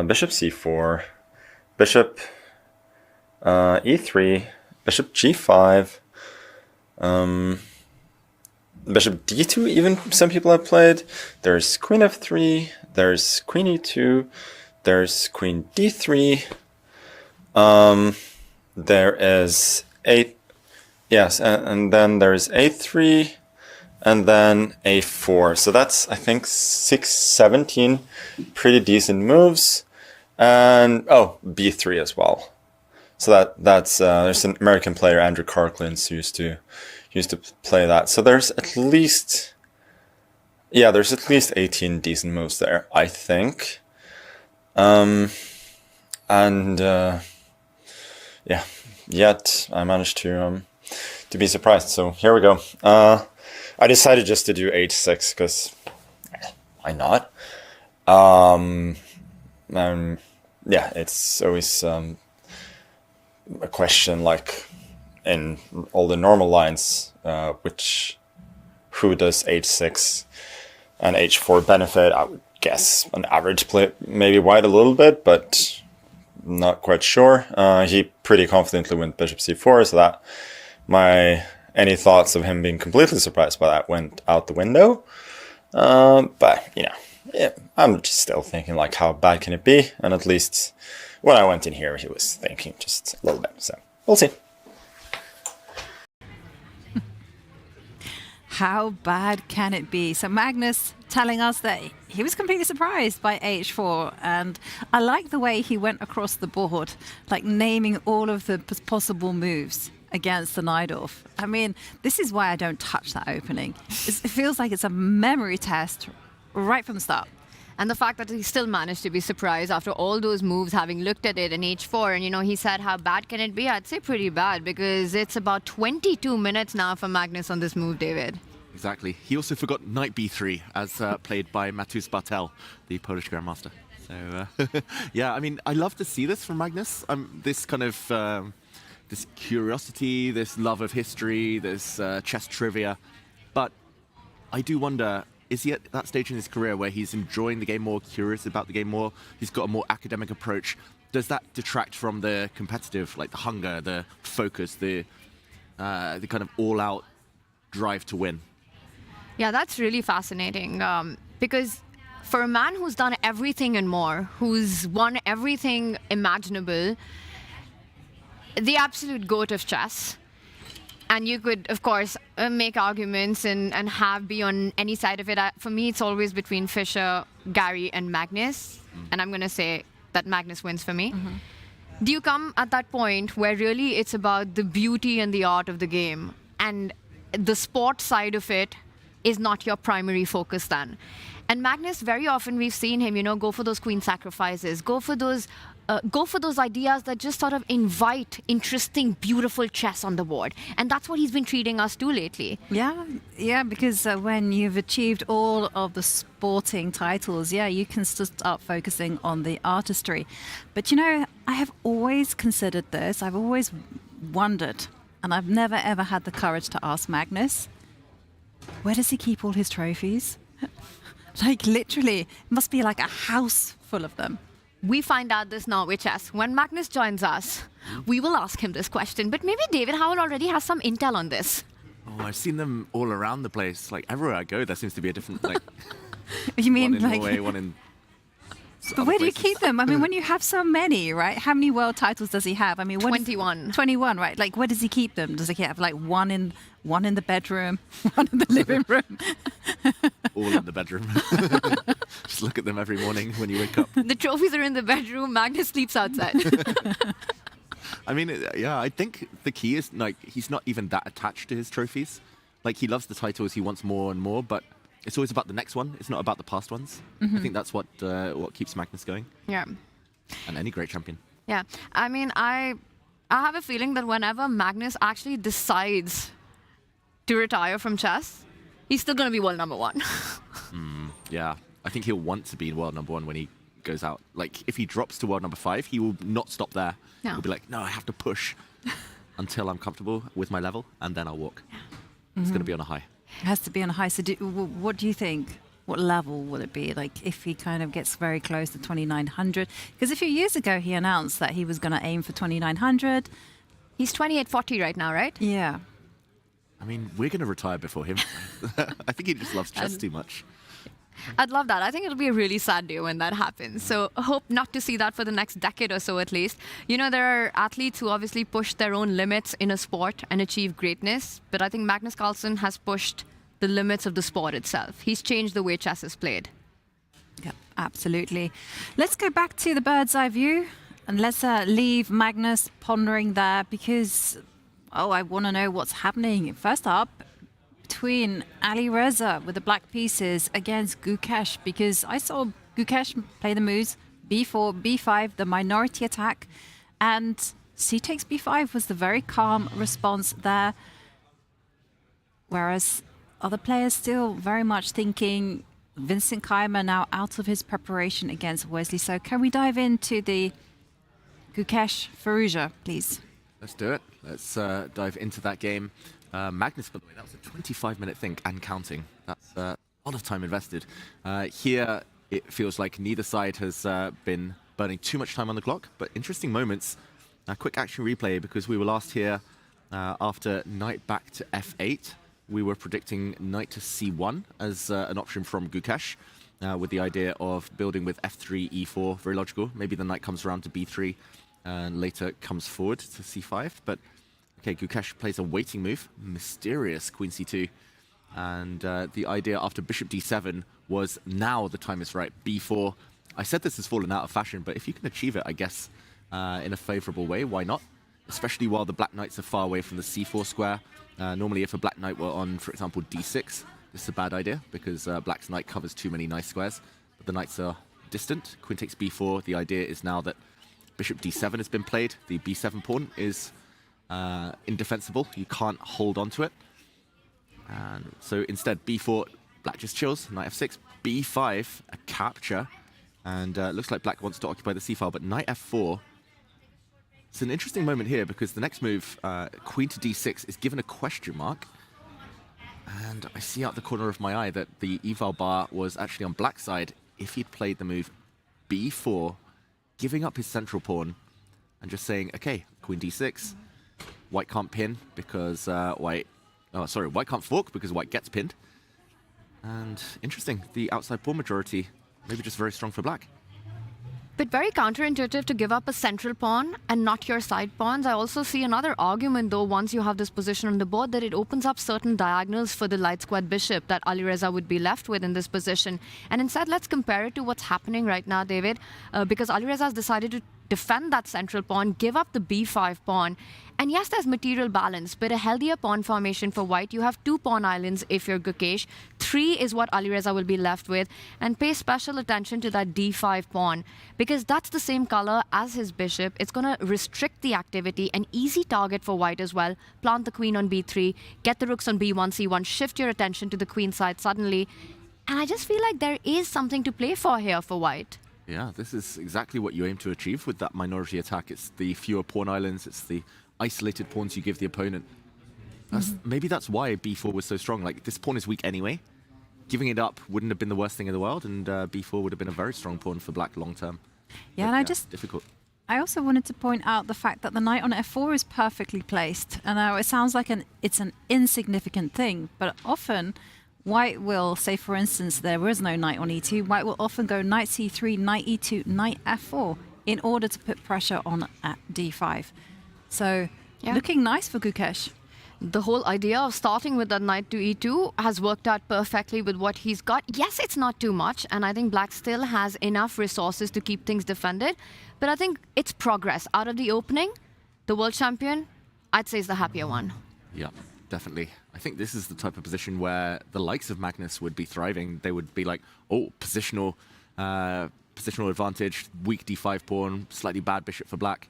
bishop c4, bishop e3, bishop g5, bishop d2, even some people have played. There's queen f3, there's queen e2, there's queen d3, there is and then there's a3, and then a4. So that's, I think, 17 pretty decent moves. And b3 as well. So that's there's an American player, Andrew Carlsen, who used to play that. So there's at least Yeah, there's at least 18 decent moves there, I think. Yeah, yet I managed to be surprised. So here we go. I decided just to do h6 because why not? Yeah, it's always a question, like in all the normal lines, who does h6 and h4 benefit? I would guess an average play, maybe white a little bit, but not quite sure. He pretty confidently went bishop c4, so that any thoughts of him being completely surprised by that went out the window. But you know, yeah, I'm just still thinking, like, how bad can it be? And at least when I went in here, he was thinking just a little bit. So we'll see. How bad can it be? So Magnus telling us that he was completely surprised by h4, and I like the way he went across the board, like naming all of the possible moves against the Najdorf. I mean, this is why I don't touch that opening. It feels like it's a memory test right from the start. And the fact that he still managed to be surprised after all those moves, having looked at it in h4, and, you know, he said, how bad can it be? I'd say pretty bad, because it's about 22 minutes now for Magnus on this move, David. Exactly. He also forgot knight b3, as played by Matus Bartel, the Polish grandmaster. So, yeah, I mean, I love to see this from Magnus. This kind of this curiosity, this love of history, this chess trivia. But I do wonder, is he at that stage in his career where he's enjoying the game more, curious about the game more, he's got a more academic approach? Does that detract from the competitive, like the hunger, the focus, the kind of all-out drive to win? Yeah, that's really fascinating, because for a man who's done everything and more, who's won everything imaginable, the absolute GOAT of chess, and you could, of course, make arguments and be on any side of it. For me, it's always between Fischer, Gary, and Magnus, and I'm going to say that Magnus wins for me. Mm-hmm. Do you come at that point where really it's about the beauty and the art of the game, and the sport side of it is not your primary focus then? And Magnus, very often we've seen him, you know, go for those queen sacrifices, go for those ideas that just sort of invite interesting, beautiful chess on the board. And that's what he's been treating us to lately. Yeah, because when you've achieved all of the sporting titles, yeah, you can start focusing on the artistry. But, you know, I have always considered this. I've always wondered, and I've never, ever had the courage to ask Magnus, where does he keep all his trophies? Like, literally, it must be like a house full of them. We find out this Norway Chess. When Magnus joins us, we will ask him this question. But maybe David Howell already has some intel on this. Oh, I've seen them all around the place. Like, everywhere I go, there seems to be a different, like... You mean, one in like... Norway, one in... But where do you keep them? I mean, when you have so many, right? How many world titles does he have? I mean, 21. 21, right? Like, where does he keep them? Does he have like one in the bedroom, one in the living room? All in the bedroom. Just look at them every morning when you wake up. The trophies are in the bedroom. Magnus sleeps outside. I mean, yeah, I think the key is, like, he's not even that attached to his trophies. Like, he loves the titles, he wants more and more, but it's always about the next one. It's not about the past ones. Mm-hmm. I think that's what keeps Magnus going. Yeah. And any great champion. Yeah. I mean, I have a feeling that whenever Magnus actually decides to retire from chess, he's still going to be world number one. Yeah. I think he'll want to be world number one when he goes out. Like, if he drops to world number 5, he will not stop there. No. He'll be like, no, I have to push until I'm comfortable with my level, and then I'll walk. Mm-hmm. It's going to be on a high. It has to be on a high. So what do you think? What level will it be? Like, if he kind of gets very close to 2,900? Because a few years ago, he announced that he was going to aim for 2,900. He's 2,840 right now, right? Yeah. I mean, we're going to retire before him. I think he just loves chess too much. I'd love that. I think it'll be a really sad day when that happens. So I hope not to see that for the next decade or so at least. You know, there are athletes who obviously push their own limits in a sport and achieve greatness. But I think Magnus Carlsen has pushed the limits of the sport itself. He's changed the way chess is played. Yeah, absolutely. Let's go back to the bird's eye view and let's leave Magnus pondering there because, I want to know what's happening. First up, between Alireza with the black pieces against Gukesh, because I saw Gukesh play the moves b4, b5, the minority attack, and c takes b5 was the very calm response there. Whereas other players still very much thinking Vincent Keimer now out of his preparation against Wesley. So can we dive into the Gukesh Firouzja, please? Let's do it. Let's dive into that game. Magnus, by the way, that was a 25-minute thing and counting. That's a lot of time invested. Here, it feels like neither side has been burning too much time on the clock, but interesting moments. A quick action replay, because we were last here after knight back to f8. We were predicting knight to c1 as an option from Gukesh, with the idea of building with f3, e4. Very logical. Maybe the knight comes around to b3 and later comes forward to c5. But okay, Gukesh plays a waiting move, mysterious queen c2. And the idea after bishop d7 was now the time is right, b4. I said this has fallen out of fashion, but if you can achieve it, I guess, in a favorable way, why not? Especially while the black knights are far away from the c4 square. Normally, if a black knight were on, for example, d6, this is a bad idea, because black's knight covers too many nice squares. But the knights are distant. Queen takes b4. The idea is now that bishop d7 has been played. The b7 pawn is indefensible. You can't hold on to it. And so instead, b4, black just chills. Knight f6, b5, a capture. And looks like black wants to occupy the c-file, but knight f4. It's an interesting moment here, because the next move, queen to d6, is given a question mark. And I see out the corner of my eye that the eval bar was actually on black's side if he'd played the move b4, giving up his central pawn and just saying, okay, queen d6, white can't pin because white can't fork because white gets pinned. And interesting, the outside pawn majority, maybe just very strong for black. But very counterintuitive to give up a central pawn and not your side pawns. I also see another argument, though, once you have this position on the board, that it opens up certain diagonals for the light squared bishop that Alireza would be left with in this position. And instead, let's compare it to what's happening right now, David, because Alireza has decided to defend that central pawn, give up the b5 pawn. And yes, there's material balance, but a healthier pawn formation for white. You have 2 pawn islands if you're Gukesh. 3 is what Alireza will be left with. And pay special attention to that d5 pawn, because that's the same color as his bishop. It's going to restrict the activity, an easy target for white as well. Plant the queen on b3, get the rooks on b1, c1, shift your attention to the queen side suddenly. And I just feel like there is something to play for here for white. Yeah, this is exactly what you aim to achieve with that minority attack. It's the fewer pawn islands, it's the isolated pawns you give the opponent. Maybe that's why b4 was so strong. Like, this pawn is weak anyway. Giving it up wouldn't have been the worst thing in the world, and b4 would have been a very strong pawn for black long term. Yeah, but, and difficult. I also wanted to point out the fact that the knight on f4 is perfectly placed. And now it sounds like it's an insignificant thing, but often white will, say for instance, there is no knight on e2, white will often go knight c3, knight e2, knight f4 in order to put pressure on at d5. So, looking nice for Gukesh. The whole idea of starting with that knight to e2 has worked out perfectly with what he's got. Yes, it's not too much, and I think black still has enough resources to keep things defended, but I think it's progress. Out of the opening, the world champion, I'd say, is the happier one. Yeah, definitely. I think this is the type of position where the likes of Magnus would be thriving. They would be like, oh, positional advantage, weak d5 pawn, slightly bad bishop for black,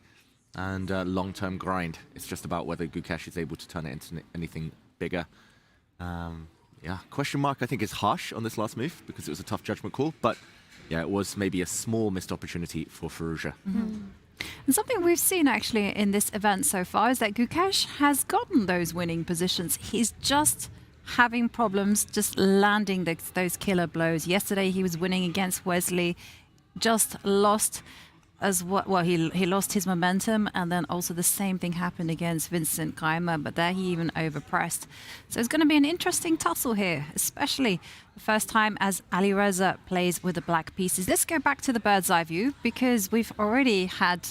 and long-term grind. It's just about whether Gukesh is able to turn it into anything bigger. Yeah, question mark I think is harsh on this last move because it was a tough judgment call, but yeah, it was maybe a small missed opportunity for Firouzja. And something we've seen actually in this event so far is that Gukesh has gotten those winning positions. He's just having problems just landing those killer blows. Yesterday he was winning against Wesley, just lost as well. He lost his momentum, and then also the same thing happened against Vincent Keimer, but there he even overpressed. So it's going to be an interesting tussle here, especially the first time as Alireza plays with the black pieces. Let's go back to the bird's eye view, because we've already had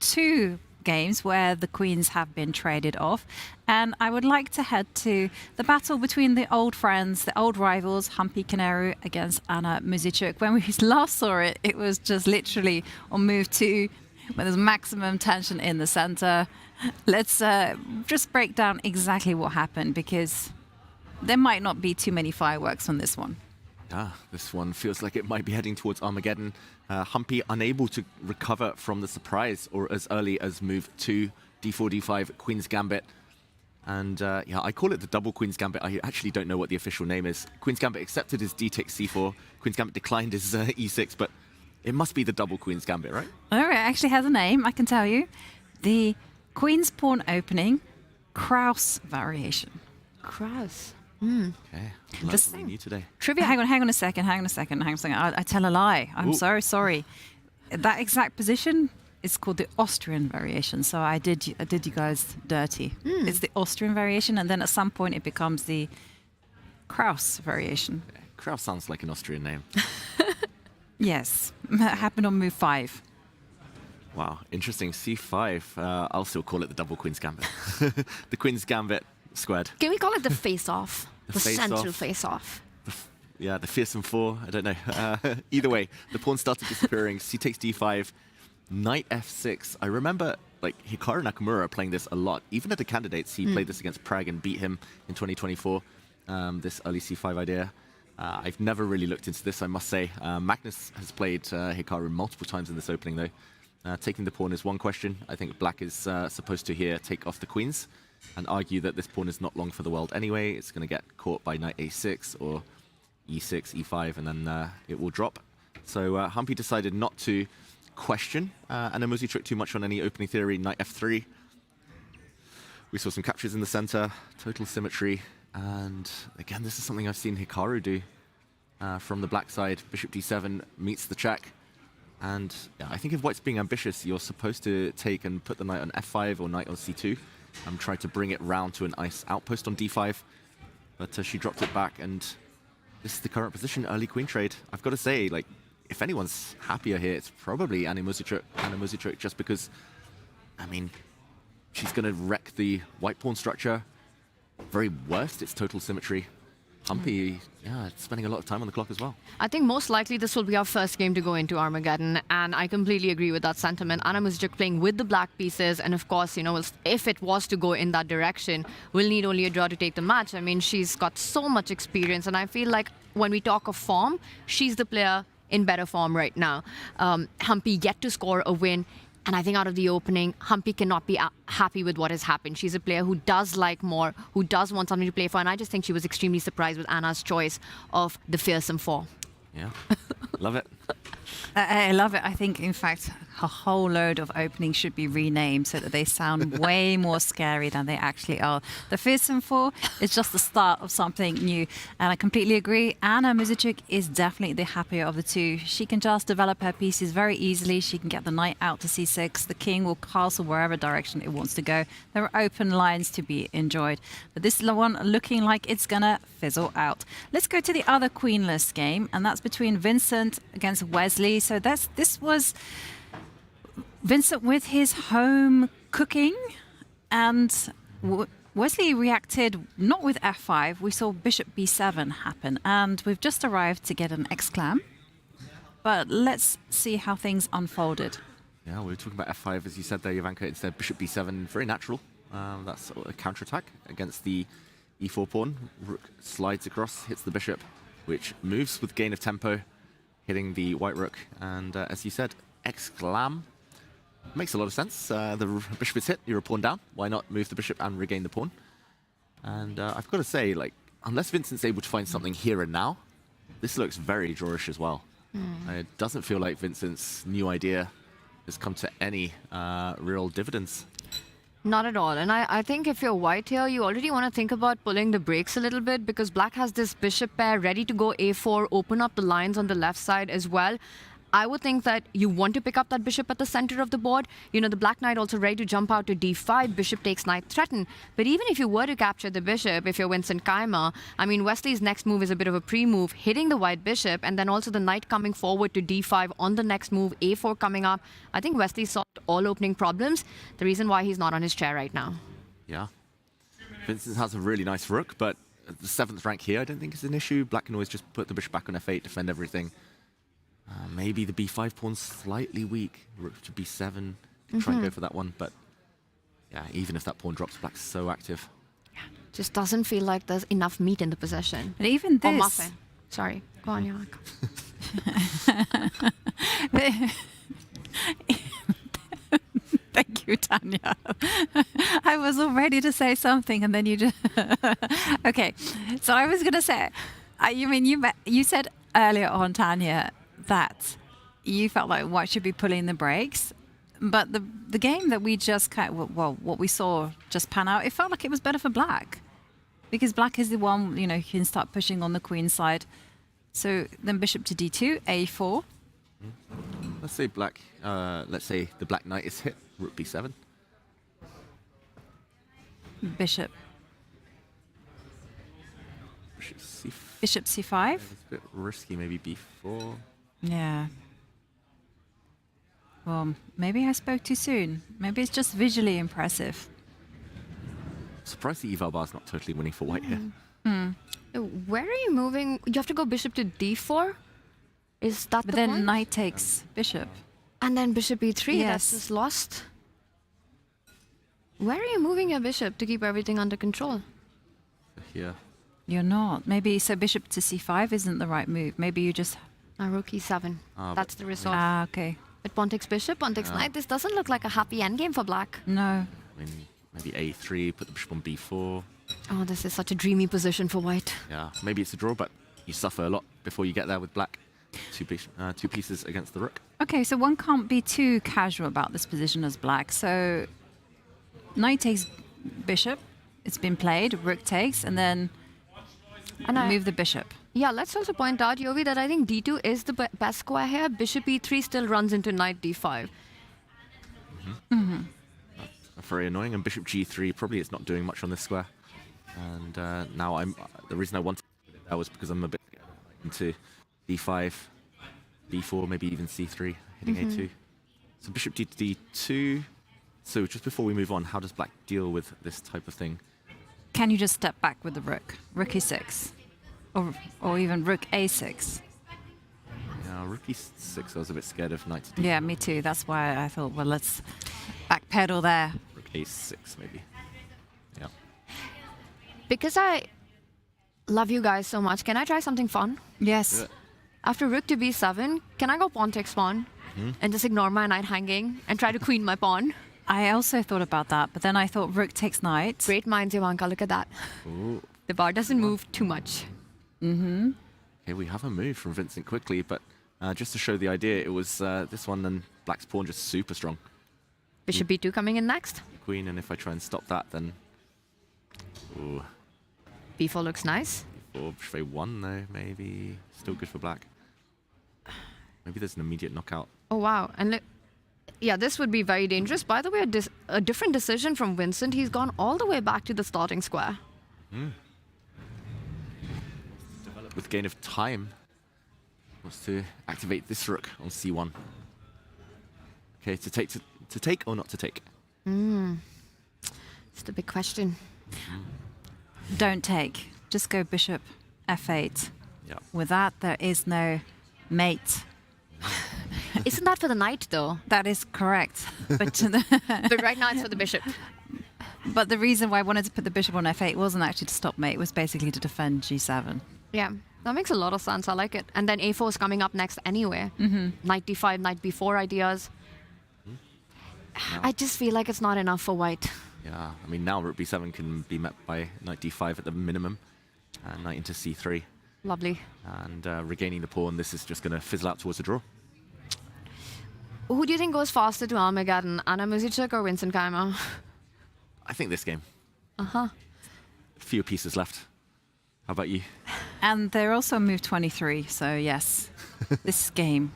2 games where the queens have been traded off, and I would like to head to the battle between the old friends, the old rivals, Humpy Kaneru against Anna Muzychuk. When we last saw it, it was just literally on move 2 when there's maximum tension in the center. Let's just break down exactly what happened, because there might not be too many fireworks on this one. Yeah, this one feels like it might be heading towards Armageddon. Humpy unable to recover from the surprise or as early as move 2, d4, d5, Queen's Gambit. And yeah, I call it the double Queen's Gambit. I actually don't know what the official name is. Queen's Gambit accepted his d takes c4. Queen's Gambit declined his e6, but it must be the double Queen's Gambit, right? Oh, it actually has a name, I can tell you. The Queen's Pawn opening, Kraus variation. Kraus. Okay, Just something new today. Trivia. Hang on a second. I tell a lie. I'm so sorry. That exact position is called the Austrian variation. So I did you guys dirty. It's the Austrian variation, and then at some point it becomes the Kraus variation. Kraus sounds like an Austrian name. Yes, it happened on move 5. Wow, interesting. c5. I'll still call it the double Queen's Gambit. The Queen's Gambit squared. Can we call it the face-off? The face-off. central face-off. Yeah, the fearsome 4. I don't know. Either way, the pawn started disappearing. C takes d5. Knight f6. I remember like Hikaru Nakamura playing this a lot. Even at the candidates, he played this against Pragg and beat him in 2024. This early c5 idea. I've never really looked into this, I must say. Magnus has played Hikaru multiple times in this opening, though. Taking the pawn is one question. I think black is supposed to here take off the queens and argue that this pawn is not long for the world anyway. It's going to get caught by knight a6 or e6, e5, and then it will drop. So Humpy decided not to question Anamuzi too much on any opening theory. Knight f3. We saw some captures in the center, total symmetry. And again, this is something I've seen Hikaru do from the black side. Bishop d7 meets the check. And yeah, I think if white's being ambitious, you're supposed to take and put the knight on f5 or knight on c2 and try to bring it round to an ice outpost on d5. But she dropped it back, and this is the current position, early queen trade. I've got to say, like, if anyone's happier here, it's probably Anna Muzichuk, just because, I mean, she's going to wreck the white pawn structure. Very worst, it's total symmetry. Humpy, yeah, it's spending a lot of time on the clock as well. I think most likely this will be our first game to go into Armageddon, and I completely agree with that sentiment. Anna Muzichuk playing with the black pieces, and of course, you know, if it was to go in that direction, we'll need only a draw to take the match. I mean, she's got so much experience, and I feel like when we talk of form, she's the player in better form right now. Humpy yet to score a win. And I think out of the opening, Humpy cannot be happy with what has happened. She's a player who does like more, who does want something to play for. And I just think she was extremely surprised with Anna's choice of the fearsome 4. Yeah, love it. I love it. I think, in fact, a whole load of openings should be renamed so that they sound way more scary than they actually are. The fearsome 4 is just the start of something new. And I completely agree. Anna Muzichuk is definitely the happier of the two. She can just develop her pieces very easily. She can get the knight out to c6. The king will castle wherever direction it wants to go. There are open lines to be enjoyed. But this is the one looking like it's going to fizzle out. Let's go to the other queenless game, and that's between Vincent against Wesley. So this was Vincent with his home cooking, and Wesley reacted not with f5. We saw bishop b7 happen, and we've just arrived to get an exclam. But let's see how things unfolded. Yeah, we were talking about f5, as you said there, Ivanka. Instead, bishop b7, very natural. That's sort of a counterattack against the e4 pawn. Rook slides across, hits the bishop, which moves with gain of tempo, hitting the white rook. And as you said, exclam. Makes a lot of sense. The bishop is hit, you're a pawn down. Why not move the bishop and regain the pawn? And I've got to say, like, unless Vincent's able to find something here and now, this looks very drawish as well. It doesn't feel like Vincent's new idea has come to any real dividends. Not at all. And I think if you're white here, you already want to think about pulling the brakes a little bit, because black has this bishop pair ready to go a4, open up the lines on the left side as well. I would think that you want to pick up that bishop at the center of the board. You know, the black knight also ready to jump out to d5, bishop takes knight threaten. But even if you were to capture the bishop, if you're Vincent Keimer, I mean, Wesley's next move is a bit of a pre-move, hitting the white bishop, and then also the knight coming forward to d5 on the next move, a4 coming up. I think Wesley solved all opening problems. The reason why he's not on his chair right now. Yeah. Vincent has a really nice rook, but the 7th rank here I don't think is an issue. Black can always just put the bishop back on f8, defend everything. Maybe the b5 pawn's slightly weak. Rook to b7. Try and go for that one, but yeah, even if that pawn drops, black's so active. Just doesn't feel like there's enough meat in the possession. But even Or this... muffin. Sorry, go on, Jan. Thank you, Tanya. I was all ready to say something, and then you just... Okay, so I was going to say, you said earlier on, Tanya, that you felt like White should be pulling the brakes, but the game that we just what we saw just pan out, it felt like it was better for Black, because Black is the one, who can start pushing on the queen side. So then bishop to d2, a4. Let's say the black knight is hit, rook b7. Bishop. Bishop c5. It's a bit risky, maybe b4. Yeah. Well, maybe I spoke too soon. Maybe it's just visually impressive. Surprised the eval bar is not totally winning for White here. Where are you moving? You have to go bishop to d4? Is that But the then point? knight takes bishop. And then bishop e3, Yes. that's just lost. Where are you moving your bishop to keep everything under control? Here. You're not. Maybe so bishop to c5 isn't the right move. Maybe you just... Rook e7. That's the result. Okay. But pawn takes bishop, pawn takes knight. This doesn't look like a happy endgame for Black. No. I mean, maybe a3, put the bishop on b4. Oh, this is such a dreamy position for White. Yeah, maybe it's a draw, but you suffer a lot before you get there with Black. Two pieces against the rook. Okay, so one can't be too casual about this position as Black. So knight takes bishop. It's been played. Rook takes, and then move the bishop. Yeah, let's also point out, Yovi, that I think d2 is the best square here. Bishop e3 still runs into knight d5. Very annoying, and bishop g3 probably it's not doing much on this square. And now the reason I wanted that was because I'm a bit into d5, b4, maybe even c3, hitting a2. So bishop to d2. So just before we move on, how does Black deal with this type of thing? Can you just step back with the rook? Rook e6. Or even rook a6. Yeah, rook e6, I was a bit scared of knight to d4. Yeah, me too. That's why I thought, well, let's backpedal there. Rook a6, maybe. Yeah. Because I love you guys so much, can I try something fun? Yes. Good. After rook to b7, can I go pawn takes pawn and just ignore my knight hanging and try to queen my pawn? I also thought about that, but then I thought rook takes knight. Great minds, Ivanka, look at that. Ooh. The bar doesn't move too much. Okay, we have a move from Vincent quickly, but just to show the idea, it was this one, and Black's pawn just super strong. Bishop b2 coming in next. Queen, and if I try and stop that, then... Ooh. b4 looks nice. b4, bishop a1 though, maybe. Still good for Black. Maybe there's an immediate knockout. Oh, wow. And look, yeah, this would be very dangerous. By the way, a different decision from Vincent. He's gone all the way back to the starting square. With gain of time, wants to activate this rook on c1. Okay, to take or not to take? It's the big question. Don't take. Just go bishop f8. Yeah. With that, there is no mate. Isn't that for the knight, though? That is correct. But But right now it's for the bishop. But the reason why I wanted to put the bishop on f8 wasn't actually to stop mate. It was basically to defend g7. Yeah, that makes a lot of sense. I like it. And then a4 is coming up next anyway. Knight d5, knight b4 ideas. I just feel like it's not enough for White. Yeah, I mean, now rook b7 can be met by knight d5 at the minimum, and knight into c3. Lovely. And regaining the pawn, this is just going to fizzle out towards a draw. Who do you think goes faster to Armageddon, Anna Muzichuk or Vincent Keimer? I think this game. Uh-huh. Fewer pieces left. How about you? And they're also move 23, so yes, this game,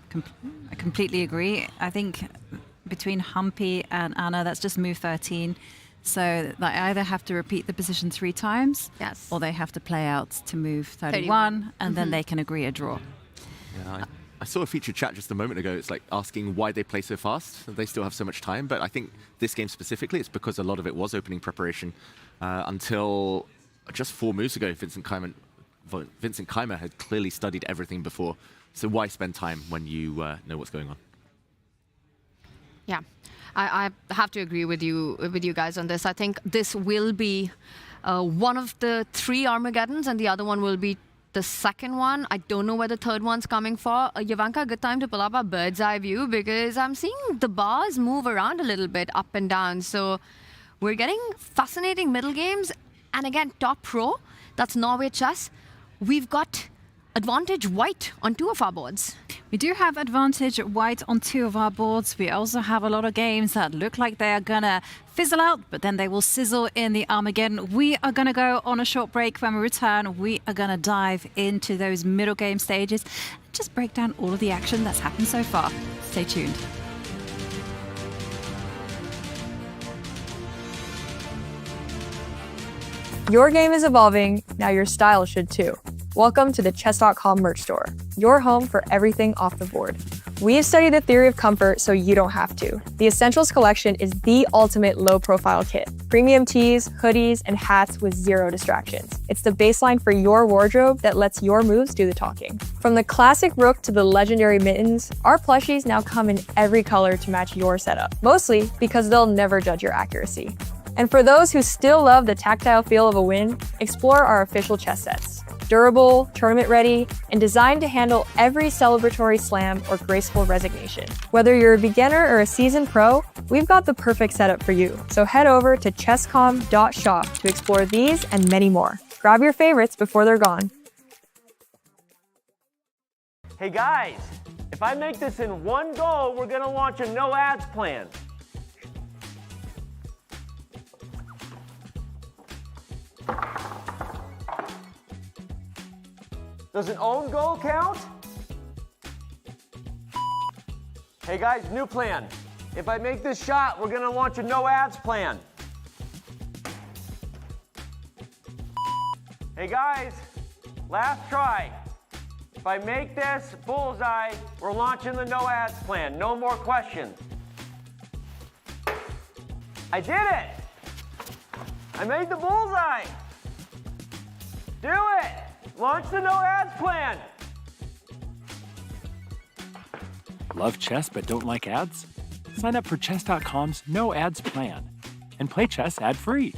I completely agree. I think between Humpy and Anna, that's just move 13. So they either have to repeat the position 3 times, yes, or they have to play out to move 31, and then they can agree a draw. Yeah, I saw a featured chat just a moment ago. It's like asking why they play so fast. They still have so much time, but I think this game specifically, it's because a lot of it was opening preparation until just 4 moves ago. Vincent Keimer had clearly studied everything before. So why spend time when you know what's going on? Yeah, I have to agree with you guys on this. I think this will be one of the 3 Armageddons, and the other one will be the second one. I don't know where the third one's coming for. Yavanka, good time to pull up a bird's eye view because I'm seeing the bars move around a little bit up and down. So we're getting fascinating middle games. And again, top row, that's Norway Chess. We've got advantage white on 2 of our boards. We do have advantage white on 2 of our boards. We also have a lot of games that look like they are going to fizzle out, but then they will sizzle in the Armageddon. We are going to go on a short break. When we return, we are going to dive into those middle game stages and just break down all of the action that's happened so far. Stay tuned. Your game is evolving, now your style should too. Welcome to the Chess.com merch store, your home for everything off the board. We've studied the theory of comfort so you don't have to. The Essentials collection is the ultimate low-profile kit. Premium tees, hoodies, and hats with 0 distractions. It's the baseline for your wardrobe that lets your moves do the talking. From the classic rook to the legendary mittens, our plushies now come in every color to match your setup. Mostly because they'll never judge your accuracy. And for those who still love the tactile feel of a win, explore our official chess sets. Durable, tournament-ready, and designed to handle every celebratory slam or graceful resignation. Whether you're a beginner or a seasoned pro, we've got the perfect setup for you. So head over to chesscom.shop to explore these and many more. Grab your favorites before they're gone. Hey guys, if I make this in 1 go, we're gonna launch a no ads plan. Does an own goal count? Hey guys, new plan. If I make this shot, we're gonna launch a no ads plan. Hey guys, last try. If I make this bullseye, we're launching the no ads plan. No more questions. I did it! I made the bullseye! Do it! Launch the no ads plan! Love chess but don't like ads? Sign up for Chess.com's no ads plan and play chess ad-free.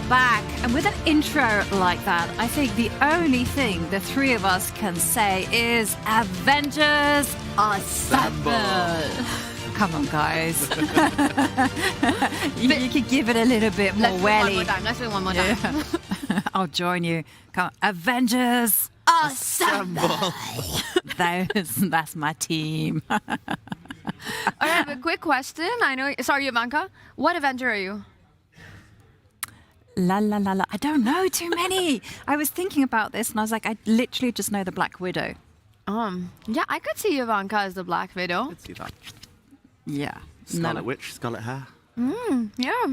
back, and with an intro like that, I think the only thing the three of us can say is Avengers Assemble. Come on, guys. you could give it a little bit more welly. Let's do it one more time. Yeah. I'll join you. Come on. Avengers Assemble. That's my team. All right, a quick question. I know. Sorry, Ivanka. What Avenger are you? La la la la. I don't know too many. I was thinking about this and I was like, I literally just know the Black Widow. Yeah, I could see Ivanka as the Black Widow. I could see that. Yeah. Scarlet Witch, scarlet hair. Yeah.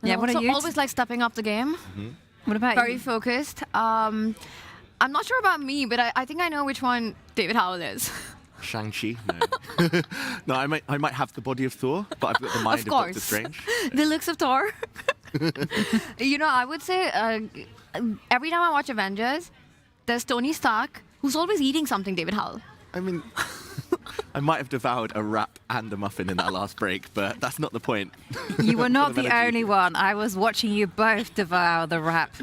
Yeah, what are you? Always like stepping up the game. What about Very you? focused. I'm not sure about me, but I think I know which one David Howell is. Shang-Chi? No. No, I might have the body of Thor, but I've got the mind of Doctor Strange. The looks of Thor. You know, I would say every time I watch Avengers, there's Tony Stark, who's always eating something, David Howell. I mean, I might have devoured a wrap and a muffin in that last break, but that's not the point. You were not the only one. I was watching you both devour the wrap.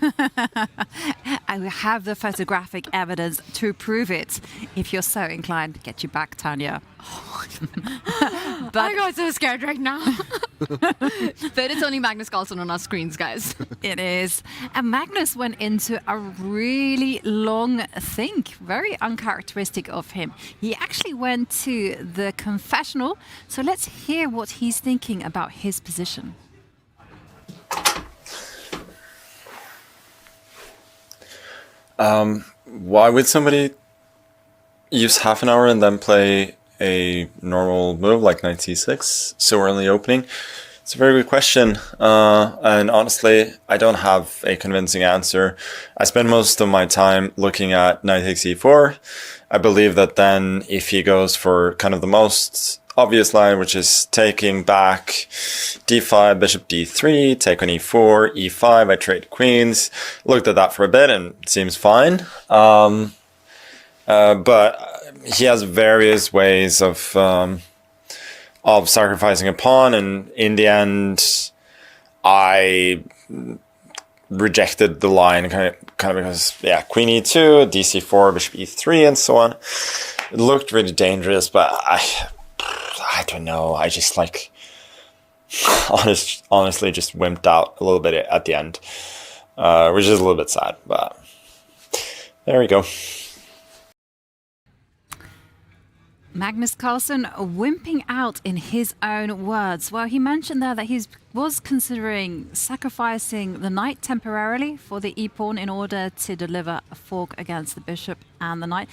I have the photographic evidence to prove it. If you're so inclined, get you back, Tanya. But I got so scared right now. But it's only Magnus Carlsen on our screens, guys. It is. And Magnus went into a really long think, very uncharacteristic of him. He actually went to the confessional. So let's hear what he's thinking about his position. Why would somebody use half an hour and then play a normal move like knight c6 so early opening? It's a very good question, and honestly I don't have a convincing answer. I spend most of my time looking at knight takes e4. I believe that then if he goes for kind of the most obvious line, which is taking back d5, bishop d3, take on e4, e5, I trade queens. Looked at that for a bit and it seems fine. But he has various ways of sacrificing a pawn, and in the end I rejected the line kind of because, yeah, queen e2, dc4, bishop e3 and so on. It looked really dangerous, but I don't know. I just like honestly just wimped out a little bit at the end, which is a little bit sad, but there we go. Magnus Carlsen wimping out in his own words. Well, he mentioned there that he was considering sacrificing the knight temporarily for the e-pawn in order to deliver a fork against the bishop and the knight.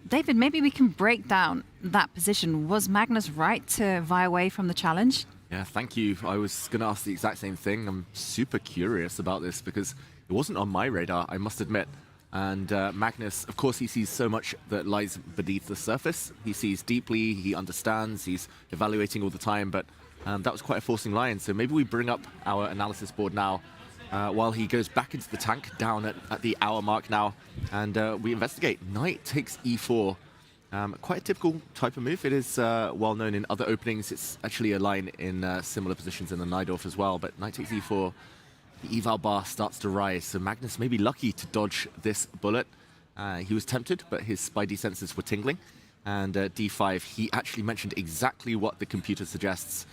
David, maybe we can break down that position. Was Magnus right to vie away from the challenge? Yeah, thank you. I was going to ask the exact same thing. I'm super curious about this because it wasn't on my radar, I must admit. And Magnus, of course, he sees so much that lies beneath the surface. He sees deeply, he understands, he's evaluating all the time, but that was quite a forcing line. So maybe we bring up our analysis board now while he goes back into the tank, down at the hour mark now, and we investigate. Knight takes e4. Quite a typical type of move. It is well known in other openings. It's actually a line in similar positions in the Najdorf as well, but knight takes e4. The eval bar starts to rise, so Magnus may be lucky to dodge this bullet. He was tempted, but his spidey senses were tingling. And d5, he actually mentioned exactly what the computer suggests.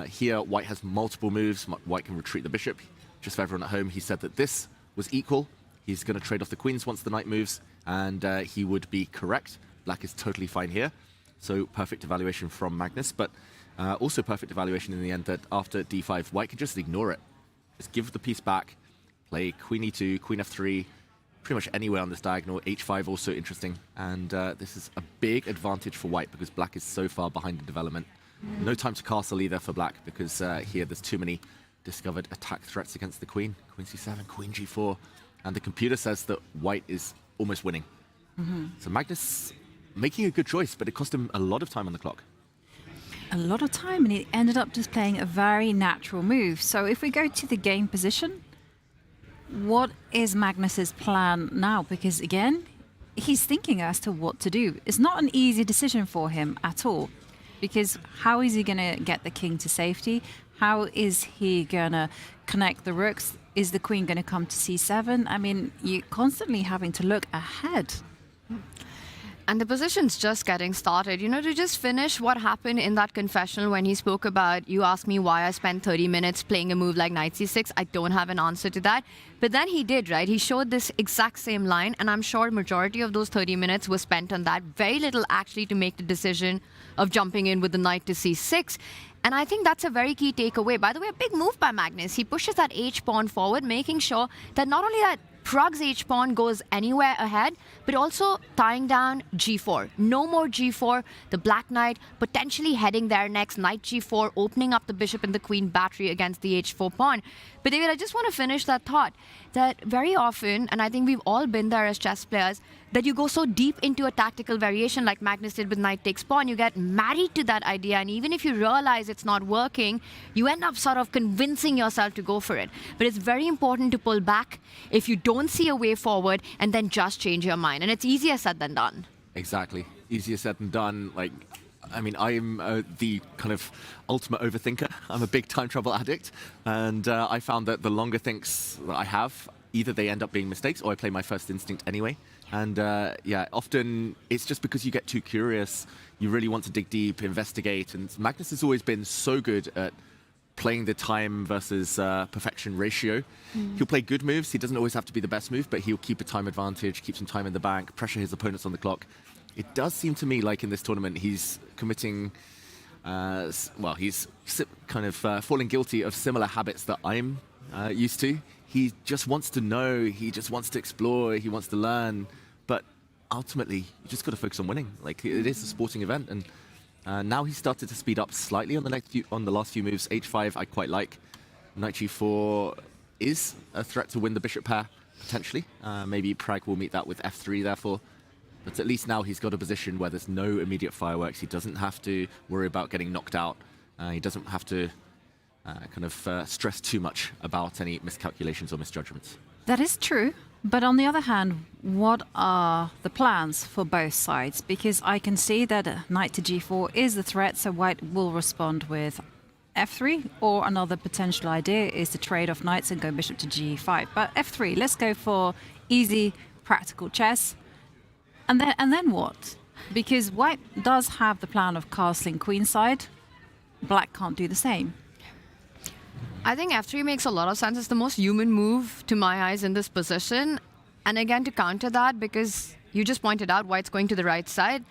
Here, white has multiple moves. White can retreat the bishop. Just for everyone at home, he said that this was equal. He's going to trade off the queens once the knight moves, and he would be correct. Black is totally fine here. So perfect evaluation from Magnus, but also perfect evaluation in the end that after d5, white can just ignore it. Just give the piece back, play queen e2, queen f3, pretty much anywhere on this diagonal. h5 also interesting, and this is a big advantage for white because black is so far behind in development. No time to castle either for black because here there's too many discovered attack threats against the queen. Queen c7, queen g4, and the computer says that white is almost winning. So Magnus making a good choice, but it cost him a lot of time on the clock. A lot of time, and he ended up just playing a very natural move. So if we go to the game position, what is Magnus's plan now? Because again, he's thinking as to what to do. It's not an easy decision for him at all, because how is he going to get the king to safety? How is he gonna connect the rooks? Is the queen gonna come to c7? I mean, you're constantly having to look ahead. And the position's just getting started. You know, to just finish what happened in that confessional when he spoke about, you asked me why I spent 30 minutes playing a move like knight c6. I don't have an answer to that. But then he did, right? He showed this exact same line, and I'm sure majority of those 30 minutes was spent on that. Very little actually to make the decision of jumping in with the knight to c6. And I think that's a very key takeaway. By the way, a big move by Magnus. He pushes that h-pawn forward, making sure that not only that Pragg's h-pawn goes anywhere ahead, but also tying down g4. No more g4. The black knight potentially heading there next. Knight g4, opening up the bishop and the queen battery against the h4 pawn. But David, I just want to finish that thought that very often, and I think we've all been there as chess players, that you go so deep into a tactical variation like Magnus did with knight takes pawn, you get married to that idea, and even if you realize it's not working, you end up sort of convincing yourself to go for it. But it's very important to pull back if you don't see a way forward and then just change your mind. And it's easier said than done. Exactly. Easier said than done. Like, I mean, I'm the kind of ultimate overthinker. I'm a big time trouble addict. And I found that the longer thinks that I have, either they end up being mistakes or I play my first instinct anyway. And yeah, often it's just because you get too curious. You really want to dig deep, investigate. And Magnus has always been so good at playing the time versus perfection ratio. He'll play good moves. He doesn't always have to be the best move, but he'll keep a time advantage, keep some time in the bank, pressure his opponents on the clock. It does seem to me like in this tournament he's committing, well, he's kind of falling guilty of similar habits that I'm used to. He just wants to know, he just wants to explore, he wants to learn, but ultimately you just got to focus on winning. Like, it is a sporting event, and now he's started to speed up slightly on the last few moves. H5 I quite like. Knight g4 is a threat to win the bishop pair potentially. Maybe Pragg will meet that with f3 therefore. But at least now he's got a position where there's no immediate fireworks. He doesn't have to worry about getting knocked out. He doesn't have to kind of stress too much about any miscalculations or misjudgments. That is true. But on the other hand, what are the plans for both sides? Because I can see that knight to g4 is a threat, so white will respond with f3, or another potential idea is to trade off knights and go bishop to g5. But f3, let's go for easy, practical chess. And then what? Because white does have the plan of castling queenside. Black can't do the same. I think f3 makes a lot of sense. It's the most human move to my eyes in this position. And again, to counter that, because you just pointed out white's going to the right side,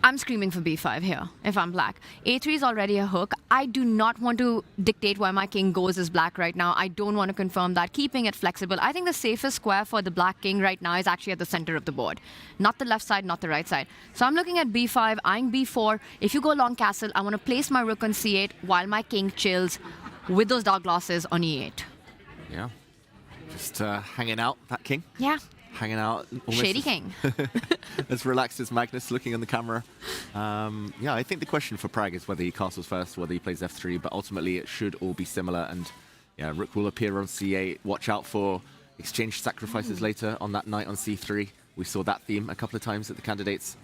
I'm screaming for b5 here if I'm black. a3 is already a hook. I do not want to dictate where my king goes as black right now. I don't want to confirm that. Keeping it flexible. I think the safest square for the black king right now is actually at the center of the board. Not the left side, not the right side. So I'm looking at b5, eyeing b4. If you go long castle, I want to place my rook on c8 while my king chills with those dark glosses on e8. Yeah. Just hanging out, that king. Yeah. Hanging out. Shady king. As relaxed as Magnus looking on the camera. Yeah, I think the question for Pragg is whether he castles first, whether he plays f3, but ultimately it should all be similar. And yeah, rook will appear on c8. Watch out for exchange sacrifices later on that knight on c3. We saw that theme a couple of times at the candidates.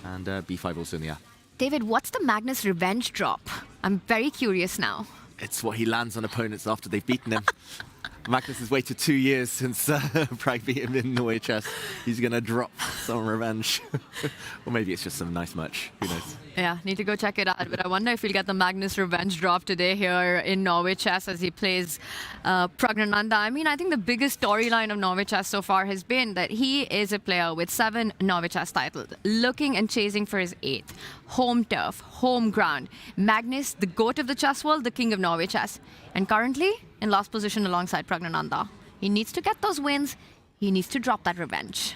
And b5 also in the air. David, what's the Magnus revenge drop? I'm very curious now. It's what he lands on opponents after they've beaten him. Magnus has waited 2 years since Pragg beat him in Norway Chess. He's going to drop some revenge. Or maybe it's just some nice merch. Who knows? Yeah, need to go check it out. But I wonder if we'll get the Magnus revenge drop today here in Norway Chess as he plays Pragg. I mean, I think the biggest storyline of Norway Chess so far has been that he is a player with 7 Norway Chess titles, looking and chasing for his 8th. Home turf, home ground. Magnus, the goat of the chess world, the king of Norway Chess. And currently in last position alongside Pragg. He needs to get those wins. He needs to drop that revenge.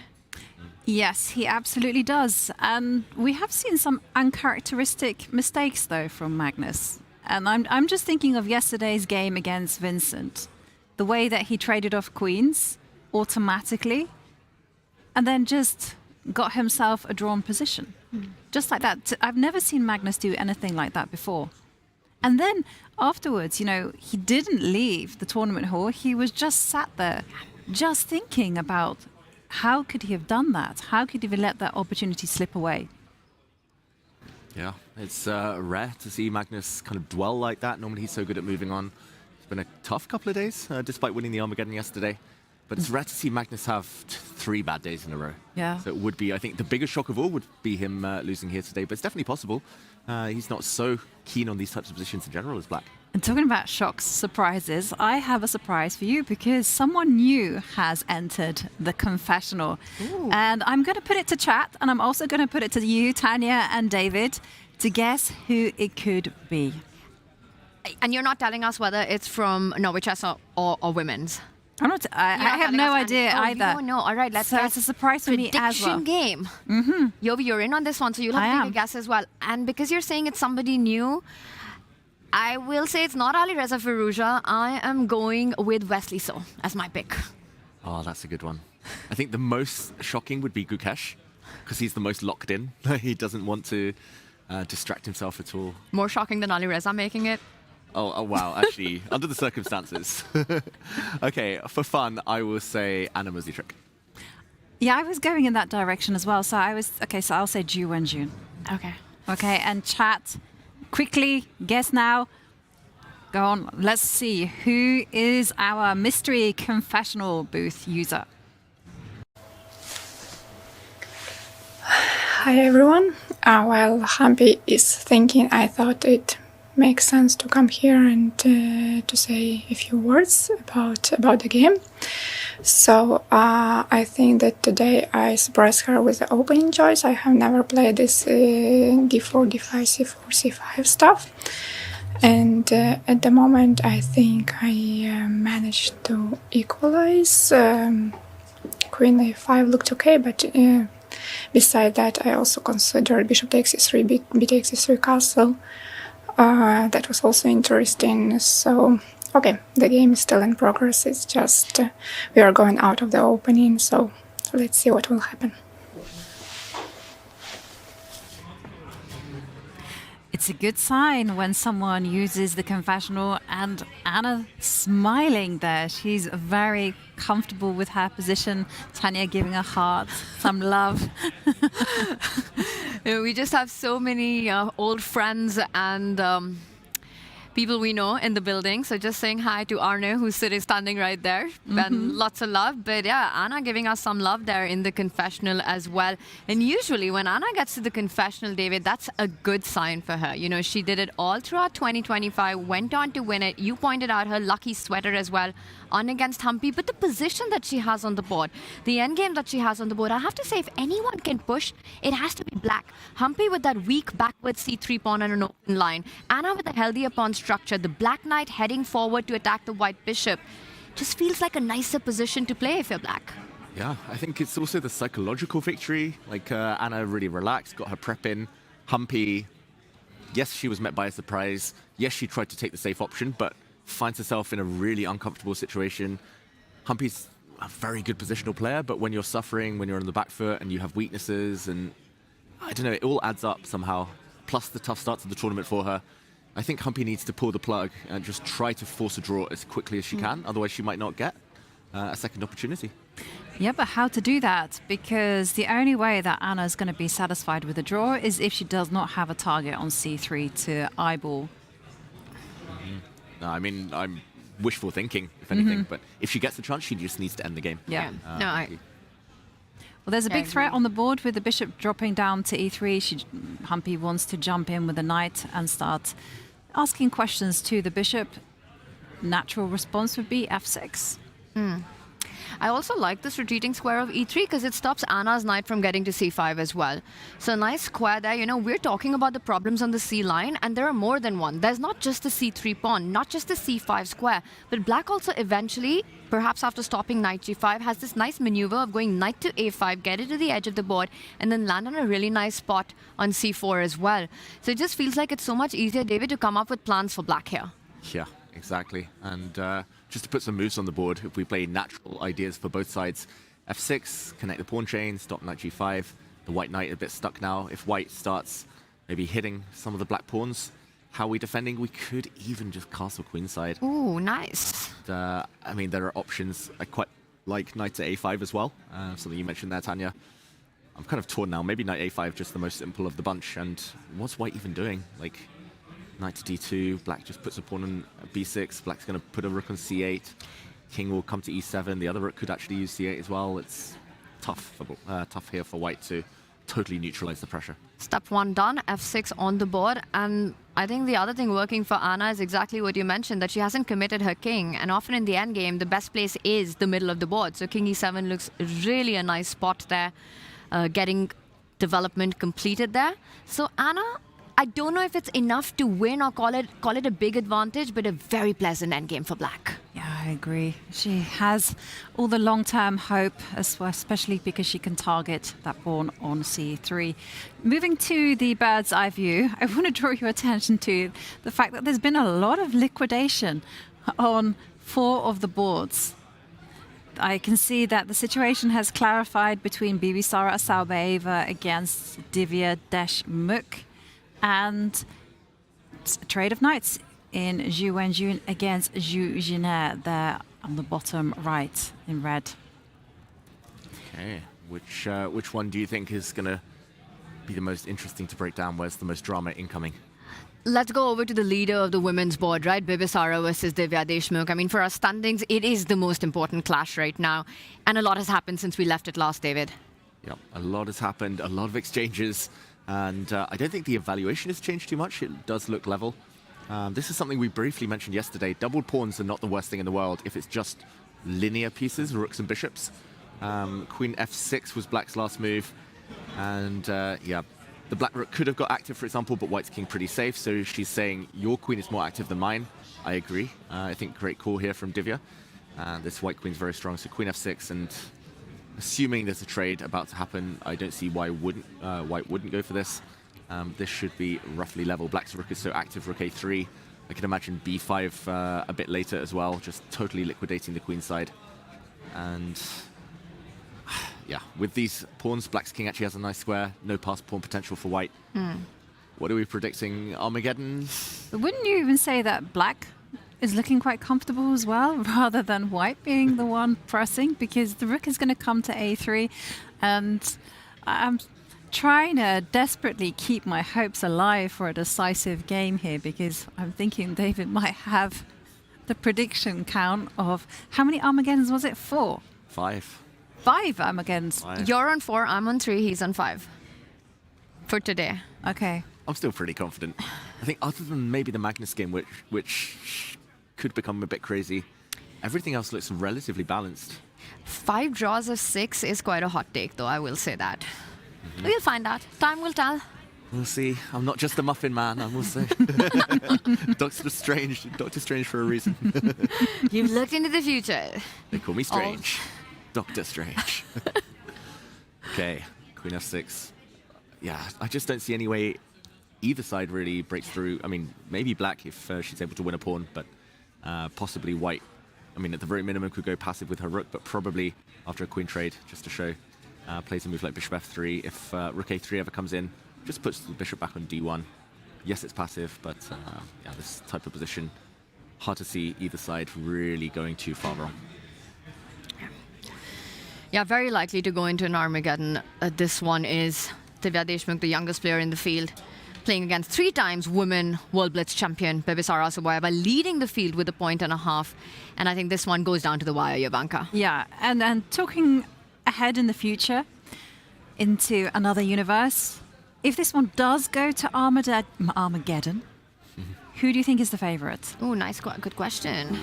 Yes, he absolutely does. And we have seen some uncharacteristic mistakes, though, from Magnus. And I'm just thinking of yesterday's game against Vincent. The way that he traded off queens automatically and then just got himself a drawn position. Just like that. I've never seen Magnus do anything like that before. And then afterwards, you know, he didn't leave the tournament hall. He was just sat there, just thinking about how could he have done that? How could he have let that opportunity slip away? Yeah, it's rare to see Magnus kind of dwell like that. Normally he's so good at moving on. It's been a tough couple of days, despite winning the Armageddon yesterday. But it's rare to see Magnus have 3 bad days in a row. Yeah. So it would be, I think, the biggest shock of all would be him losing here today. But it's definitely possible. He's not so keen on these types of positions in general as Black. And talking about shocks, surprises, I have a surprise for you because someone new has entered the confessional. Ooh. And I'm going to put it to chat, and I'm also going to put it to you, Tanya and David, to guess who it could be. And you're not telling us whether it's from Norway Chess or women's? I'm not. I have no idea either. You don't know. All right, let's So guess. it's a surprise for me as well. Prediction game. Mm-hmm. Yovi, you're in on this one, so you'll I have to take am. a guess as well. And because you're saying it's somebody new, I will say it's not Alireza Firouzja. I am going with Wesley So as my pick. Oh, that's a good one. I think the most shocking would be Gukesh, because he's the most locked in. He doesn't want to distract himself at all. More shocking than Alireza making it. Oh wow, actually, under the circumstances. Okay, for fun, I will say Anna Muzichuk. Yeah, I was going in that direction as well. So so I'll say Ju Wenjun. Okay. Okay, and chat, quickly, guess now. Go on, let's see. Who is our mystery confessional booth user? Hi everyone. While Hampi is thinking, I thought it makes sense to come here and to say a few words about the game. So I think that today I surprised her with the opening choice. I have never played this d4, d5, c4, c5 stuff. And at the moment I think I managed to equalize. Queen a5 looked okay, but beside that I also considered bishop takes e3, b takes e3 castle. That was also interesting. So, okay, the game is still in progress. It's just we are going out of the opening, so let's see what will happen. It's a good sign when someone uses the confessional, and Anna smiling there. She's very comfortable with her position. Tanya giving a heart, some love. We just have so many old friends and people we know in the building. So just saying hi to Arne, who's standing right there. And lots of love. But yeah, Anna giving us some love there in the confessional as well. And usually when Anna gets to the confessional, David, that's a good sign for her. You know, she did it all throughout 2025, went on to win it. You pointed out her lucky sweater as well on against Hampi. But the position that she has on the board, the endgame that she has on the board, I have to say, if anyone can push, it has to be Black. Hampi with that weak backward c3 pawn and an open line. Anna with a healthier pawn structure. The Black Knight heading forward to attack the White Bishop. Just feels like a nicer position to play if you're Black. Yeah, I think it's also the psychological victory. Like Anna really relaxed, got her prep in. Hampi, yes, she was met by a surprise. Yes, she tried to take the safe option, but finds herself in a really uncomfortable situation. Hampi's a very good positional player, but when you're suffering, when you're on the back foot and you have weaknesses, and I don't know, it all adds up somehow. Plus the tough start to the tournament for her. I think Hampi needs to pull the plug and just try to force a draw as quickly as she can. Otherwise, she might not get a second opportunity. Yeah, but how to do that? Because the only way that Anna's going to be satisfied with a draw is if she does not have a target on c3 to eyeball. No, I mean, I'm wishful thinking, if anything. But if she gets the chance, she just needs to end the game. Yeah. Well, there's a Yeah, big threat on the board with the bishop dropping down to e3. Hampi wants to jump in with the knight and start asking questions to the bishop. Natural response would be f6. I also like this retreating square of e3 because it stops Anna's knight from getting to c5 as well. So a nice square there. You know, we're talking about the problems on the c line, and there are more than one. There's not just the c3 pawn, not just the c5 square, but Black also eventually, perhaps after stopping knight g5, has this nice maneuver of going knight to a5, get it to the edge of the board, and then land on a really nice spot on c4 as well. So it just feels like it's so much easier, David, to come up with plans for Black here. Yeah, exactly. And just to put some moves on the board, if we play natural ideas for both sides, f6, connect the pawn chain, stop knight g5. The white knight a bit stuck now. If white starts maybe hitting some of the black pawns, how are we defending? We could even just castle queenside. Ooh, nice. And, I mean, there are options. I quite like knight to a5 as well, something you mentioned there, Tanya. I'm kind of torn now. Maybe knight a5, just the most simple of the bunch. And what's white even doing? Like, knight to d2, black just puts a pawn on b6, black's going to put a rook on c8, king will come to e7, the other rook could actually use c8 as well. It's tough here for white to totally neutralize the pressure. Step 1 done, f6 on the board, and I think the other thing working for Anna is exactly what you mentioned, that she hasn't committed her king, and often in the endgame, the best place is the middle of the board. So king e7 looks really a nice spot there, getting development completed there. So Anna, I don't know if it's enough to win or call it a big advantage, but a very pleasant endgame for black. Yeah, I agree. She has all the long-term hope, as well, especially because she can target that pawn on c3. Moving to the bird's eye view, I want to draw your attention to the fact that there's been a lot of liquidation on 4 of the boards. I can see that the situation has clarified between Bibisara Saubaeva against Divya Deshmukh, and a trade of knights in Zhu Wenjun against Zhu Jiner there on the bottom right in red. Okay, which one do you think is going to be the most interesting to break down? Where's the most drama incoming? Let's go over to the leader of the women's board, right? Bibisara versus Divya Deshmukh. I mean, for our standings, it is the most important clash right now. And a lot has happened since we left it last, David. Yep, a lot has happened, a lot of exchanges. And I don't think the evaluation has changed too much. It does look level. This is something we briefly mentioned yesterday. Doubled pawns are not the worst thing in the world if it's just linear pieces, rooks and bishops. Queen f6 was black's last move. And yeah, the black rook could have got active, for example, but white's king pretty safe. So she's saying, your queen is more active than mine. I agree. I think great call here from Divya. This white queen's very strong. So queen f6, and assuming there's a trade about to happen, I don't see why white wouldn't go for this. This should be roughly level. Black's rook is so active, rook a3. I can imagine b5 a bit later as well, just totally liquidating the queen side. And yeah, with these pawns, black's king actually has a nice square. No passed pawn potential for white. What are we predicting? Armageddon? Wouldn't you even say that black is looking quite comfortable as well, rather than white being the one pressing? Because the rook is going to come to a3, and I'm trying to desperately keep my hopes alive for a decisive game here, because I'm thinking David might have the prediction count of how many Armageddons was it? 4? 5. 5 Armageddons. 5. You're on 4, I'm on 3, he's on 5. For today. Okay. I'm still pretty confident. I think other than maybe the Magnus game, which could become a bit crazy, everything else looks relatively balanced. 5 draws of 6 is quite a hot take, though, I will say that. We'll find out. Time will tell. We'll see. I'm not just a muffin man, I will say. Doctor Strange for a reason. You've looked into the future. They call me Strange. Doctor Strange. Okay, queen f6. Yeah, I just don't see any way either side really breaks through. I mean, maybe black if she's able to win a pawn, but possibly white. I mean, at the very minimum could go passive with her rook, but probably after a queen trade, just to show, plays a move like bishop f3. If rook a3 ever comes in, just puts the bishop back on d1. Yes, it's passive, but yeah, this type of position, hard to see either side really going too far wrong. Yeah, very likely to go into an Armageddon. This one is Divya Deshmukh, the youngest player in the field, playing against 3 times women World Blitz champion Bibisara Saubaeva, leading the field with a point and a half. And I think this one goes down to the wire, Jovanka. Yeah, and talking ahead in the future into another universe, if this one does go to Armageddon, who do you think is the favorite? Oh, nice, good question.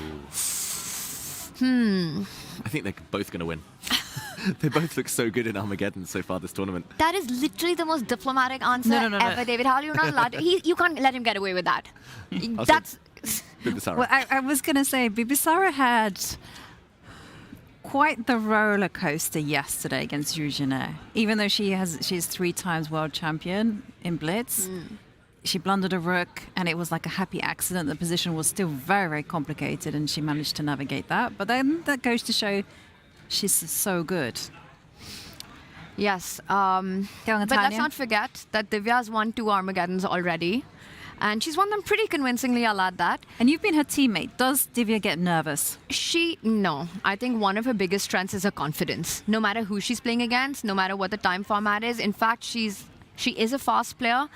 I think they're both going to win. They both look so good in Armageddon so far this tournament. That is literally the most diplomatic answer No. ever, David. How are you not allowed to? You can't let him get away with that. That's... Bibisara. Well, I was going to say, Bibisara had quite the roller coaster yesterday against Zhu Jiner. Even though she's 3 times world champion in Blitz, she blundered a rook, and it was like a happy accident. The position was still very, very complicated, and she managed to navigate that. But then that goes to show she's so good. Yes. But let's not forget that Divya's won 2 Armageddons already. And she's won them pretty convincingly, I'll add that. And you've been her teammate. Does Divya get nervous? No. I think one of her biggest strengths is her confidence. No matter who she's playing against, no matter what the time format is. In fact, she is a fast player.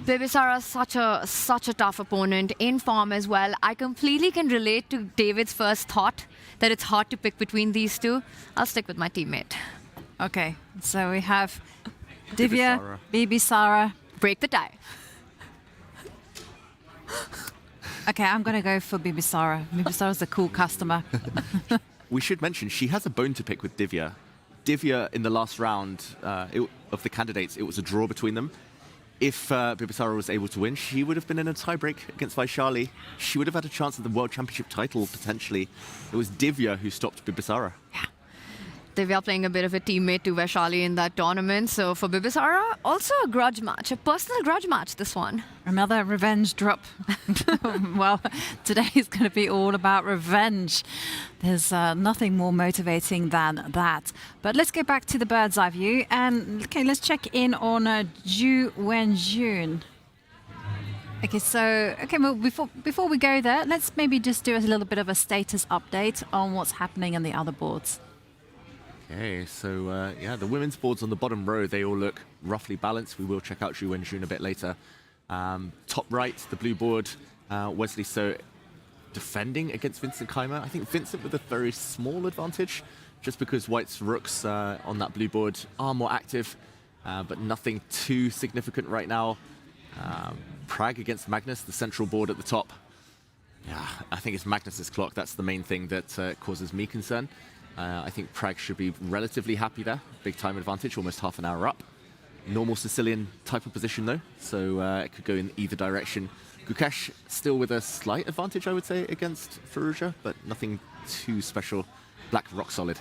Bibisara is such a tough opponent, in form as well. I completely can relate to David's first thought that it's hard to pick between these two. I'll stick with my teammate. Okay, so we have Divya, Bibisara. Break the tie. Okay, I'm going to go for Bibisara. Bibisara's a cool customer. We should mention she has a bone to pick with Divya. Divya, in the last round of the candidates, it was a draw between them. If Bibisara was able to win, she would have been in a tiebreak against Vaishali. She would have had a chance at the World Championship title, potentially. It was Divya who stopped Bibisara. Yeah. Divya playing a bit of a teammate to Vaishali in that tournament. So for Bibisara, also a grudge match, a personal grudge match, this one. Another revenge drop. Well, today is going to be all about revenge. There's nothing more motivating than that. But let's go back to the bird's eye view. And okay, let's check in on Zhu Wenjun. Okay, well, before we go there, let's maybe just do a little bit of a status update on what's happening on the other boards. Okay, so yeah, the women's boards on the bottom row, they all look roughly balanced. We will check out Zhu Wenjun a bit later. Top right, the blue board, Wesley So defending against Vincent Keimer. I think Vincent with a very small advantage, just because White's rooks on that blue board are more active, but nothing too significant right now. Pragg against Magnus, the central board at the top. Yeah, I think it's Magnus's clock. That's the main thing that causes me concern. I think Pragg should be relatively happy there. Big time advantage, almost half an hour up. Normal Sicilian type of position though, so it could go in either direction. Gukesh still with a slight advantage, I would say, against Firouzja, but nothing too special. Black rock solid.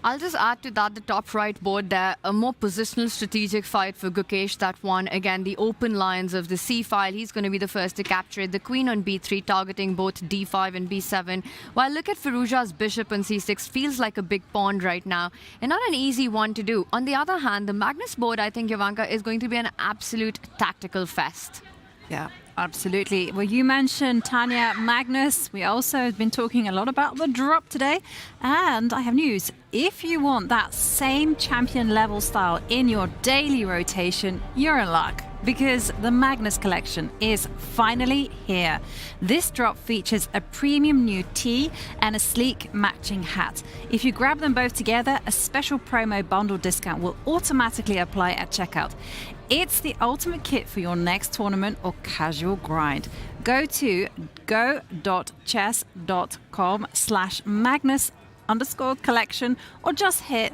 I'll just add to that the top right board there, a more positional strategic fight for Gukesh that won. Again, the open lines of the C file, he's going to be the first to capture it. The queen on B3 targeting both D5 and B7. While look at Firouzja's bishop on C6, feels like a big pawn right now and not an easy one to do. On the other hand, the Magnus board, I think, Jovanka, is going to be an absolute tactical fest. Yeah, absolutely. Well, you mentioned Tanya Magnus. We also have been talking a lot about the drop today. And I have news. If you want that same champion level style in your daily rotation, you're in luck, because the Magnus collection is finally here. This drop features a premium new tee and a sleek matching hat. If you grab them both together, a special promo bundle discount will automatically apply at checkout. It's the ultimate kit for your next tournament or casual grind. Go to go.chess.com/Magnus_collection or just hit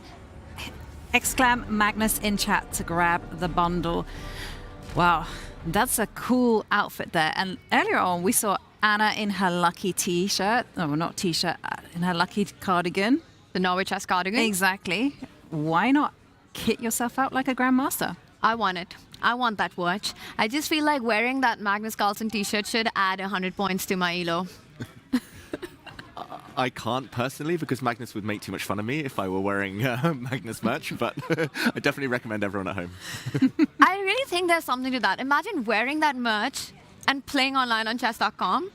!Magnus in chat to grab the bundle. Wow, that's a cool outfit there. And earlier on, we saw Anna in her lucky t-shirt. No, not t-shirt, in her lucky cardigan. The Norway Chess cardigan? Exactly. Why not kit yourself out like a grandmaster? I want it. I want that watch. I just feel like wearing that Magnus Carlsen t-shirt should add 100 points to my elo. I can't personally, because Magnus would make too much fun of me if I were wearing Magnus merch, but I definitely recommend everyone at home. I really think there's something to that. Imagine wearing that merch and playing online on chess.com.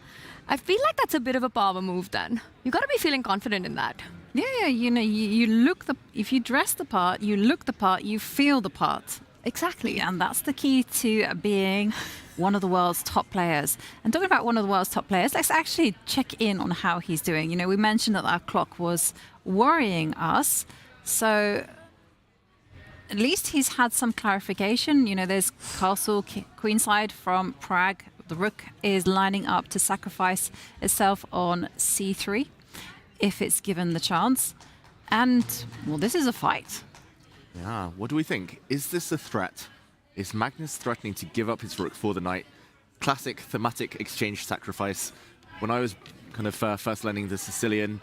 I feel like that's a bit of a power move then. You got to be feeling confident in that. Yeah, you know, you look if you dress the part, you look the part, you feel the part. Exactly. And that's the key to being one of the world's top players. And talking about one of the world's top players, let's actually check in on how he's doing. You know, we mentioned that our clock was worrying us. So at least he's had some clarification. You know, there's castle queenside from Pragg. The rook is lining up to sacrifice itself on C3 if it's given the chance. And, well, this is a fight. Yeah, what do we think? Is this a threat? Is Magnus threatening to give up his rook for the knight? Classic thematic exchange sacrifice. When I was kind of first learning the Sicilian,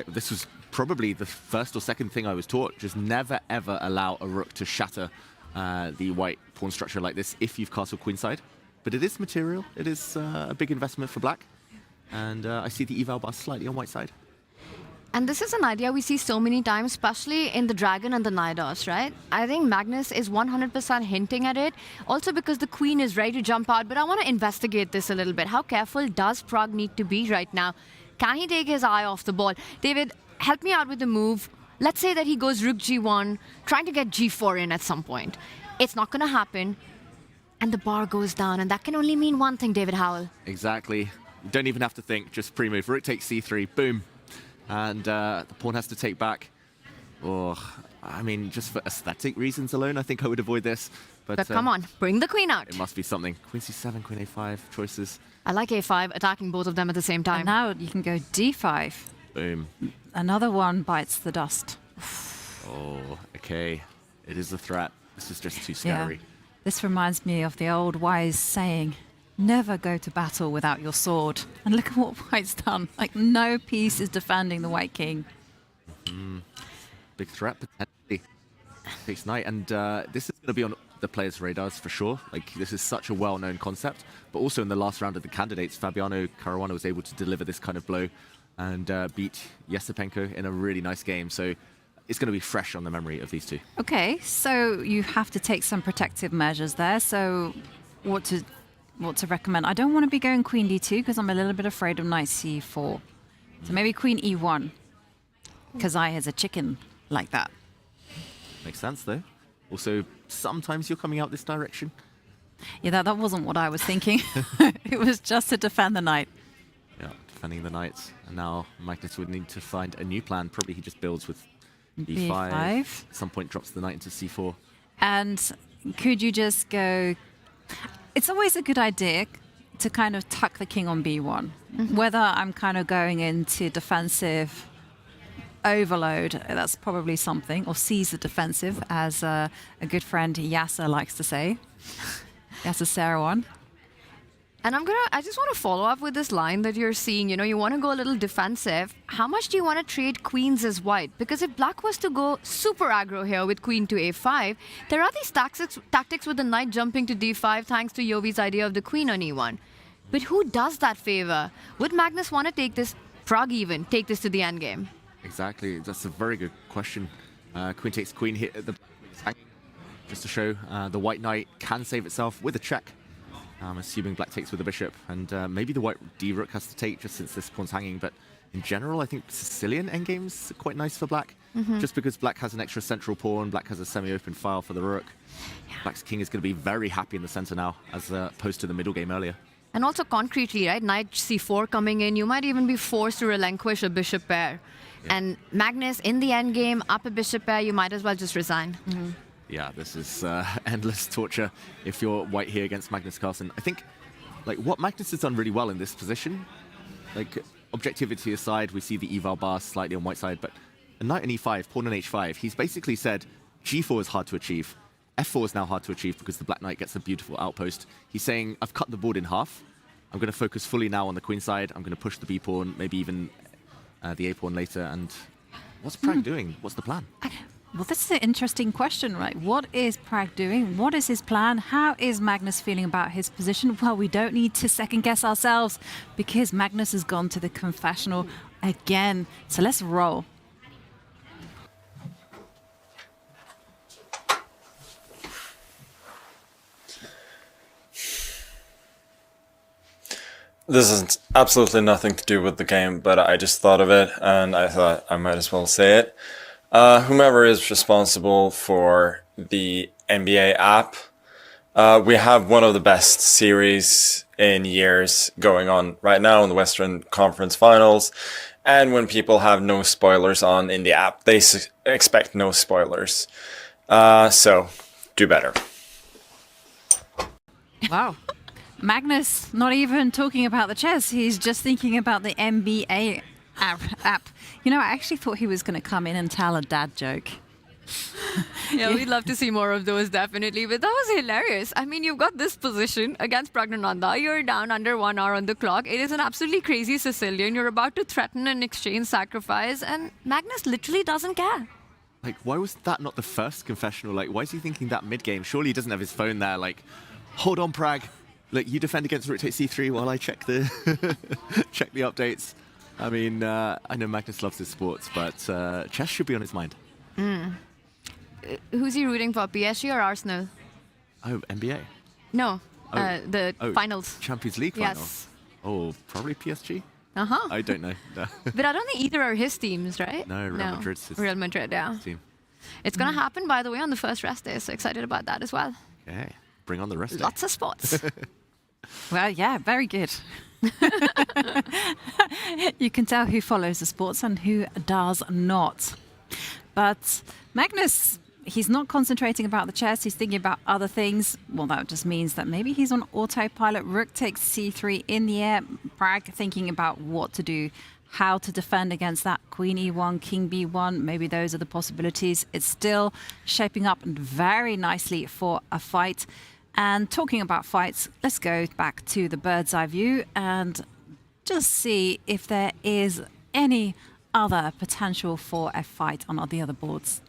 this was probably the first or second thing I was taught. Just never, ever allow a rook to shatter the white pawn structure like this if you've castled queenside. But it is material. It is a big investment for black. And I see the eval bar slightly on white side. And this is an idea we see so many times, especially in the Dragon and the Naidos, right? I think Magnus is 100% hinting at it, also because the queen is ready to jump out. But I want to investigate this a little bit. How careful does Pragg need to be right now? Can he take his eye off the ball? David, help me out with the move. Let's say that he goes rook g1, trying to get g4 in at some point. It's not going to happen. And the bar goes down, and that can only mean one thing, David Howell. Exactly. You don't even have to think, just pre-move. Rook takes c3, boom. And the pawn has to take back. Oh, I mean, just for aesthetic reasons alone, I think I would avoid this. But come on, bring the queen out. It must be something. Queen c7, queen a5, choices. I like a5, attacking both of them at the same time. And now you can go d5. Boom. Another one bites the dust. Oh, okay. It is a threat. This is just too scary. Yeah. This reminds me of the old wise saying, never go to battle without your sword. And look at what White's done. Like, no piece is defending the White King. Big threat, potentially. Takes knight. And this is going to be on the players' radars for sure. Like, this is such a well-known concept. But also in the last round of the candidates, Fabiano Caruana was able to deliver this kind of blow and beat Yesipenko in a really nice game. So it's going to be fresh on the memory of these two. Okay, so you have to take some protective measures there. So what to recommend? I don't want to be going queen d2 because I'm a little bit afraid of knight c4. So maybe queen e1 because I has a chicken like that. Makes sense though. Also, sometimes you're coming out this direction. Yeah, that wasn't what I was thinking. It was just to defend the knight. Yeah, defending the knights. And now Magnus would need to find a new plan. Probably he just builds with b5. At some point drops the knight into c4. And could you just go... It's always a good idea to kind of tuck the king on b1. Whether I'm kind of going into defensive overload, that's probably something, or seize the defensive, as a good friend Yasser likes to say. Yasser Sarawan. And I just want to follow up with this line that you're seeing. You know, you want to go a little defensive. How much do you want to trade queens as white? Because if black was to go super aggro here with queen to a5, there are these tactics with the knight jumping to d5 thanks to Yovi's idea of the queen on e1. But who does that favor? Would Magnus want to take this, Pragg even, take this to the endgame? Exactly. That's a very good question. Queen takes queen here at the just to show the white knight can save itself with a check. Assuming black takes with the bishop, and maybe the white d-rook has to take just since this pawn's hanging, but in general I think Sicilian endgame's quite nice for black, just because black has an extra central pawn, black has a semi-open file for the rook. Yeah. Black's king is going to be very happy in the center now, as opposed to the middle game earlier. And also concretely, right, knight c4 coming in, you might even be forced to relinquish a bishop pair. Yeah. And Magnus, in the endgame, up a bishop pair, you might as well just resign. Yeah, this is endless torture if you're white here against Magnus Carlsen. I think, like, what Magnus has done really well in this position, like, objectivity aside, we see the eval bar slightly on white side, but a knight on e5, pawn on h5, he's basically said g4 is hard to achieve, f4 is now hard to achieve because the black knight gets a beautiful outpost. He's saying, I've cut the board in half, I'm going to focus fully now on the queen side, I'm going to push the b pawn, maybe even the a pawn later, and what's Pragg doing? What's the plan? Well, this is an interesting question, right? What is Pragg doing? What is his plan? How is Magnus feeling about his position? Well, we don't need to second guess ourselves because Magnus has gone to the confessional again. So let's roll. This has absolutely nothing to do with the game, but I just thought of it and I thought I might as well say it. Whomever is responsible for the NBA app, we have one of the best series in years going on right now in the Western Conference Finals. And when people have no spoilers on in the app, they expect no spoilers. So, do better. Wow. Magnus, not even talking about the chess, he's just thinking about the NBA app. You know, I actually thought he was going to come in and tell a dad joke. Yeah, we'd love to see more of those, definitely. But that was hilarious. I mean, you've got this position against Pragnananda. You're down under 1 hour on the clock. It is an absolutely crazy Sicilian. You're about to threaten an exchange sacrifice, and Magnus literally doesn't care. Like, why was that not the first confessional? Like, why is he thinking that mid-game? Surely he doesn't have his phone there. Like, hold on, Pragg. Like, you defend against rook takes c3 while I check the check the updates. I mean, I know Magnus loves his sports, but chess should be on his mind. Who's he rooting for, PSG or Arsenal? Oh, NBA? No, the Oh, finals. Champions League final? Yes. Oh, probably PSG? Uh-huh. I don't know. No. But I don't think either are his teams, right? No, Real Madrid's his Real Madrid, yeah. team. It's going to happen, by the way, on the first rest day, so excited about that as well. Okay, bring on the rest. Lots of sports. Well, yeah, very good. You can tell who follows the sports and who does not. But Magnus, he's not concentrating about the chess, he's thinking about other things. Well, that just means that maybe he's on autopilot. Rook takes c3 in the air. Pragg thinking about what to do, how to defend against that. Queen e1, king b1, maybe those are the possibilities. It's still shaping up very nicely for a fight. And talking about fights, let's go back to the bird's eye view and just see if there is any other potential for a fight on the other boards.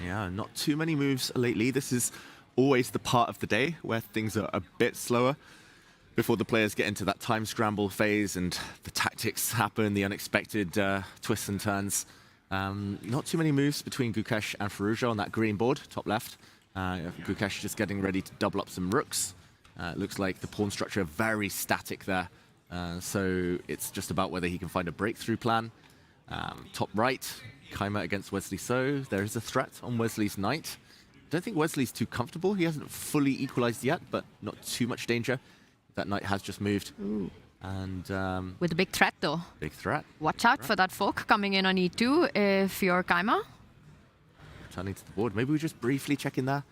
Yeah, not too many moves lately. This is always the part of the day where things are a bit slower before the players get into that time scramble phase and the tactics happen, the unexpected twists and turns. Not too many moves between Gukesh and Firouzja on that green board, top left. Gukesh just getting ready to double up some rooks. Looks like the pawn structure very static there. So it's just about whether he can find a breakthrough plan. Top right, Keimer against Wesley So. There is a threat on Wesley's knight. Don't think Wesley's too comfortable. He hasn't fully equalized yet, but not too much danger. That knight has just moved. Ooh. And with a big threat, though. Big threat. Watch out for that fork coming in on e2 if you're Keimer. Turning to the board. Maybe we just briefly check in there.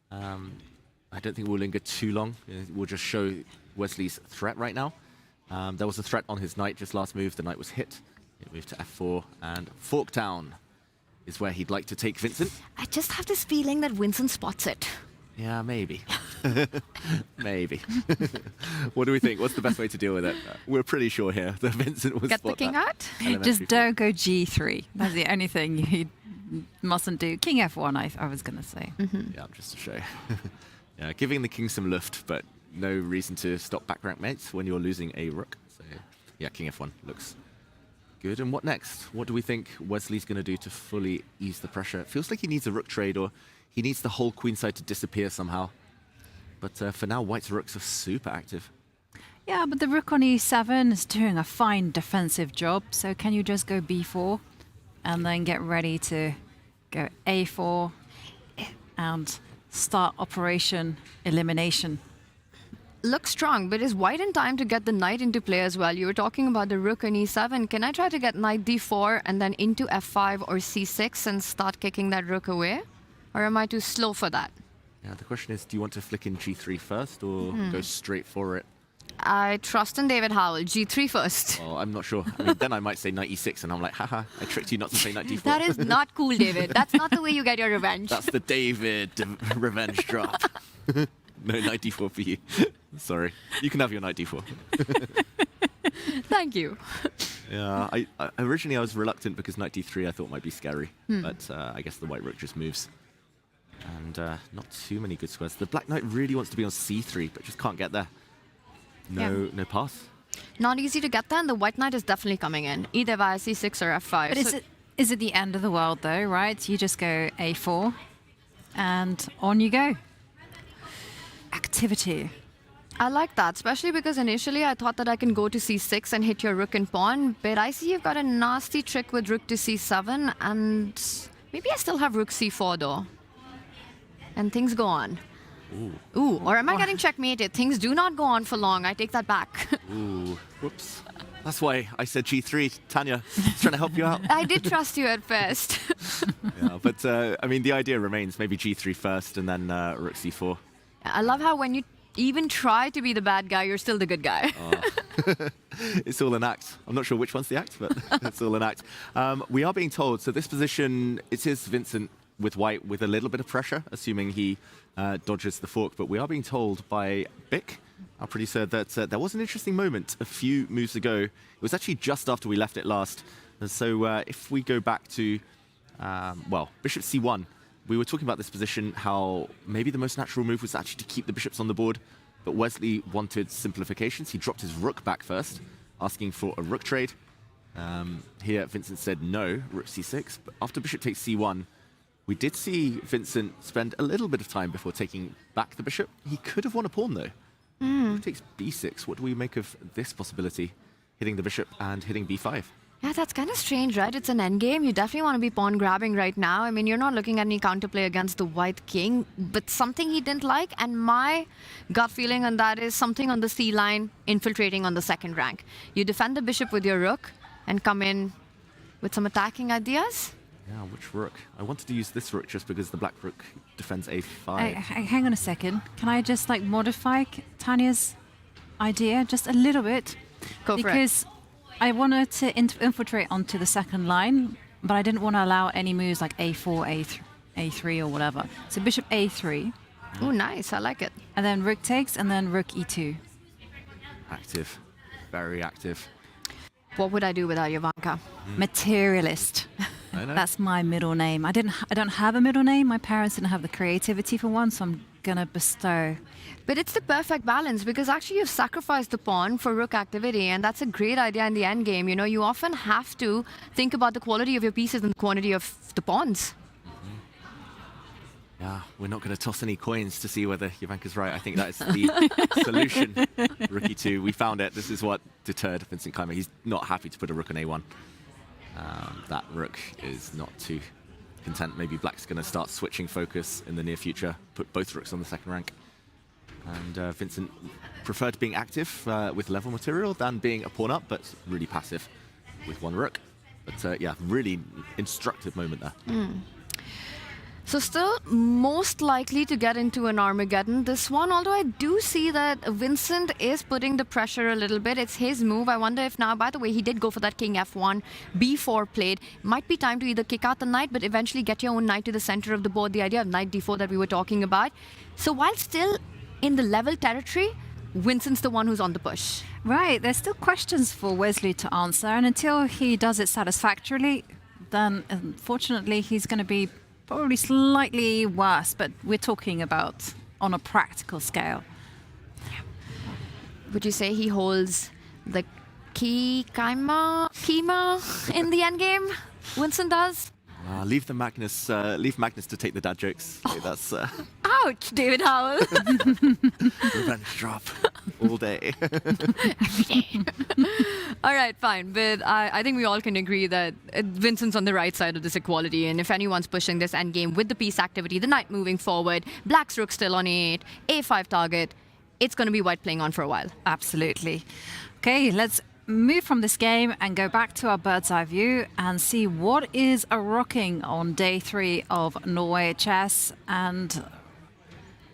I don't think we'll linger too long. We'll just show Wesley's threat right now. There was a threat on his knight just last move. The knight was hit. It moved to f4 and fork down is where he'd like to take Vincent. I just have this feeling that Vincent spots it. Yeah, maybe. Maybe. What do we think? What's the best way to deal with it? We're pretty sure here that Vincent will Get spot the king that. out? Just don't go g3. That's the only thing you mustn't do. King f1, I was going to say. Yeah, just to show. Yeah, giving the king some luft, but no reason to stop back rank mates when you're losing a rook. So yeah, king f1 looks good. And what next? What do we think Wesley's going to do to fully ease the pressure? It feels like he needs a rook trade, or he needs the whole queenside to disappear somehow. But for now, white's rooks are super active. Yeah, but the rook on e7 is doing a fine defensive job. So can you just go b4 and then get ready to go a4 and start operation elimination? Looks strong, but is white in time to get the knight into play as well? You were talking about the rook on e7. Can I try to get knight d4 and then into f5 or c6 and start kicking that rook away? Or am I too slow for that? Yeah, the question is, do you want to flick in g3 first or go straight for it? I trust in David Howell. g3 first. Well, I'm not sure. I mean, then I might say knight e6, and I'm like, haha, I tricked you not to say knight d4. That is not cool, David. That's not the way you get your revenge. That's the David revenge drop. No knight d4 for you. Sorry. You can have your knight d4. Thank you. Yeah, I originally I was reluctant because knight d3 I thought might be scary, but I guess the white rook just moves. And not too many good squares. The black knight really wants to be on c3, but just can't get there. No path. Not easy to get there, and the white knight is definitely coming in, either via c6 or f5. But is it the end of the world, though, right? You just go a4, and on you go. Activity. I like that, especially because initially I thought that I can go to c6 and hit your rook and pawn, but I see you've got a nasty trick with rook to c7, and maybe I still have rook c4 though. And things go on. Ooh, or am I getting checkmated? Things do not go on for long. I take that back. Ooh, whoops. That's why I said g3, Tanya. Trying to help you out. I did trust you at first. Yeah, but I mean, the idea remains maybe g3 first and then rook c4. I love how when you even try to be the bad guy, you're still the good guy. It's all an act. I'm not sure which one's the act, but it's all an act. We are being told, so this position, it is Vincent with white with a little bit of pressure, assuming he dodges the fork. But we are being told by Bick, our producer, that there was an interesting moment a few moves ago. It was actually just after we left it last. And so if we go back to, bishop c1, we were talking about this position, how maybe the most natural move was actually to keep the bishops on the board. But Wesley wanted simplifications. He dropped his rook back first asking for a rook trade. Here, Vincent said no, rook c6. But after bishop takes c1, we did see Vincent spend a little bit of time before taking back the bishop. He could have won a pawn, though. Rook takes b6. What do we make of this possibility? Hitting the bishop and hitting b5. Yeah, that's kind of strange, right? It's an endgame. You definitely want to be pawn grabbing right now. I mean, you're not looking at any counterplay against the white king, but something he didn't like. And my gut feeling on that is something on the c line infiltrating on the second rank. You defend the bishop with your rook and come in with some attacking ideas. Yeah, which rook? I wanted to use this rook just because the black rook defends a5. Hang on a second. Can I just like modify Tanya's idea just a little bit? Go for it. Because I wanted to infiltrate onto the second line, but I didn't want to allow any moves like a4, a3 or whatever. So bishop a3. Oh, nice. I like it. And then rook takes, and then rook e2. Active. Very active. What would I do without Ivanka? Materialist. I know. That's my middle name. I don't have a middle name. My parents didn't have the creativity for one, so I'm gonna bestow. But it's the perfect balance because actually you've sacrificed the pawn for rook activity, and that's a great idea in the end game. You know, you often have to think about the quality of your pieces and the quantity of the pawns. Yeah, we're not going to toss any coins to see whether Ivanka's right. I think that is the solution. Rook e2, we found it. This is what deterred Vincent Keimer. He's not happy to put a rook on a1. That rook is not too content. Maybe black's going to start switching focus in the near future, put both rooks on the second rank. And Vincent preferred being active with level material than being a pawn up, but really passive with one rook. But yeah, really instructive moment there. So still most likely to get into an Armageddon, this one, although I do see that Vincent is putting the pressure a little bit. It's his move. I wonder if now, by the way, he did go for that king f1, b4 played. Might be time to either kick out the knight, but eventually get your own knight to the center of the board, the idea of knight d4 that we were talking about. So while still in the level territory, Vincent's the one who's on the push. Right, there's still questions for Wesley to answer, and until he does it satisfactorily, then unfortunately he's going to be probably slightly worse, but we're talking about on a practical scale. Would you say he holds the kima in the endgame? Vincent does? Leave Magnus to take the dad jokes. Okay, that's Ouch, David Howell. revenge drop all day. Every day. All right, fine. But I think we all can agree that Vincent's on the right side of this equality. And if anyone's pushing this endgame with the piece activity, the knight moving forward, black's rook still on e8, a5 target, it's going to be white playing on for a while. Absolutely. Okay, let's move from this game and go back to our bird's eye view and see what is a rocking on day 3 of Norway Chess. And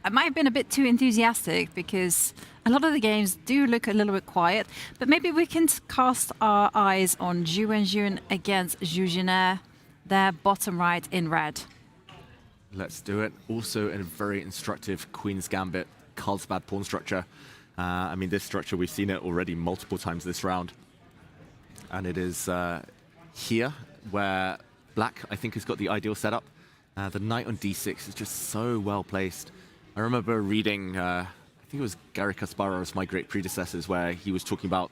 I might have been a bit too enthusiastic because a lot of the games do look a little bit quiet, but maybe we can cast our eyes on Zhu Wenjun against Zhu Jiner, their bottom right in red. Let's do it. Also a very instructive Queen's Gambit, Carlsbad pawn structure. I mean, this structure, we've seen it already multiple times this round. And it is here where black, I think, has got the ideal setup. The knight on d6 is just so well placed. I remember reading, I think it was Garry Kasparov's My Great Predecessors, where he was talking about,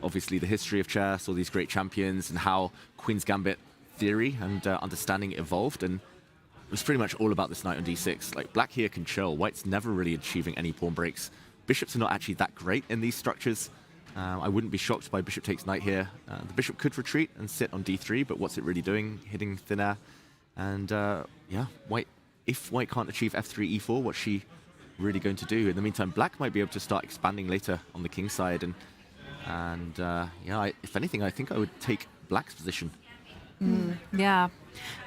obviously, the history of chess, all these great champions, and how Queen's Gambit theory and understanding evolved. And it was pretty much all about this knight on d6. Like, black here can chill. White's never really achieving any pawn breaks. Bishops are not actually that great in these structures. I wouldn't be shocked by bishop takes knight here. The bishop could retreat and sit on d3, but what's it really doing? Hitting thin air. And yeah, if white can't achieve f3, e4, what's she really going to do? In the meantime, black might be able to start expanding later on the king side. And yeah, if anything, I think I would take black's position. Yeah.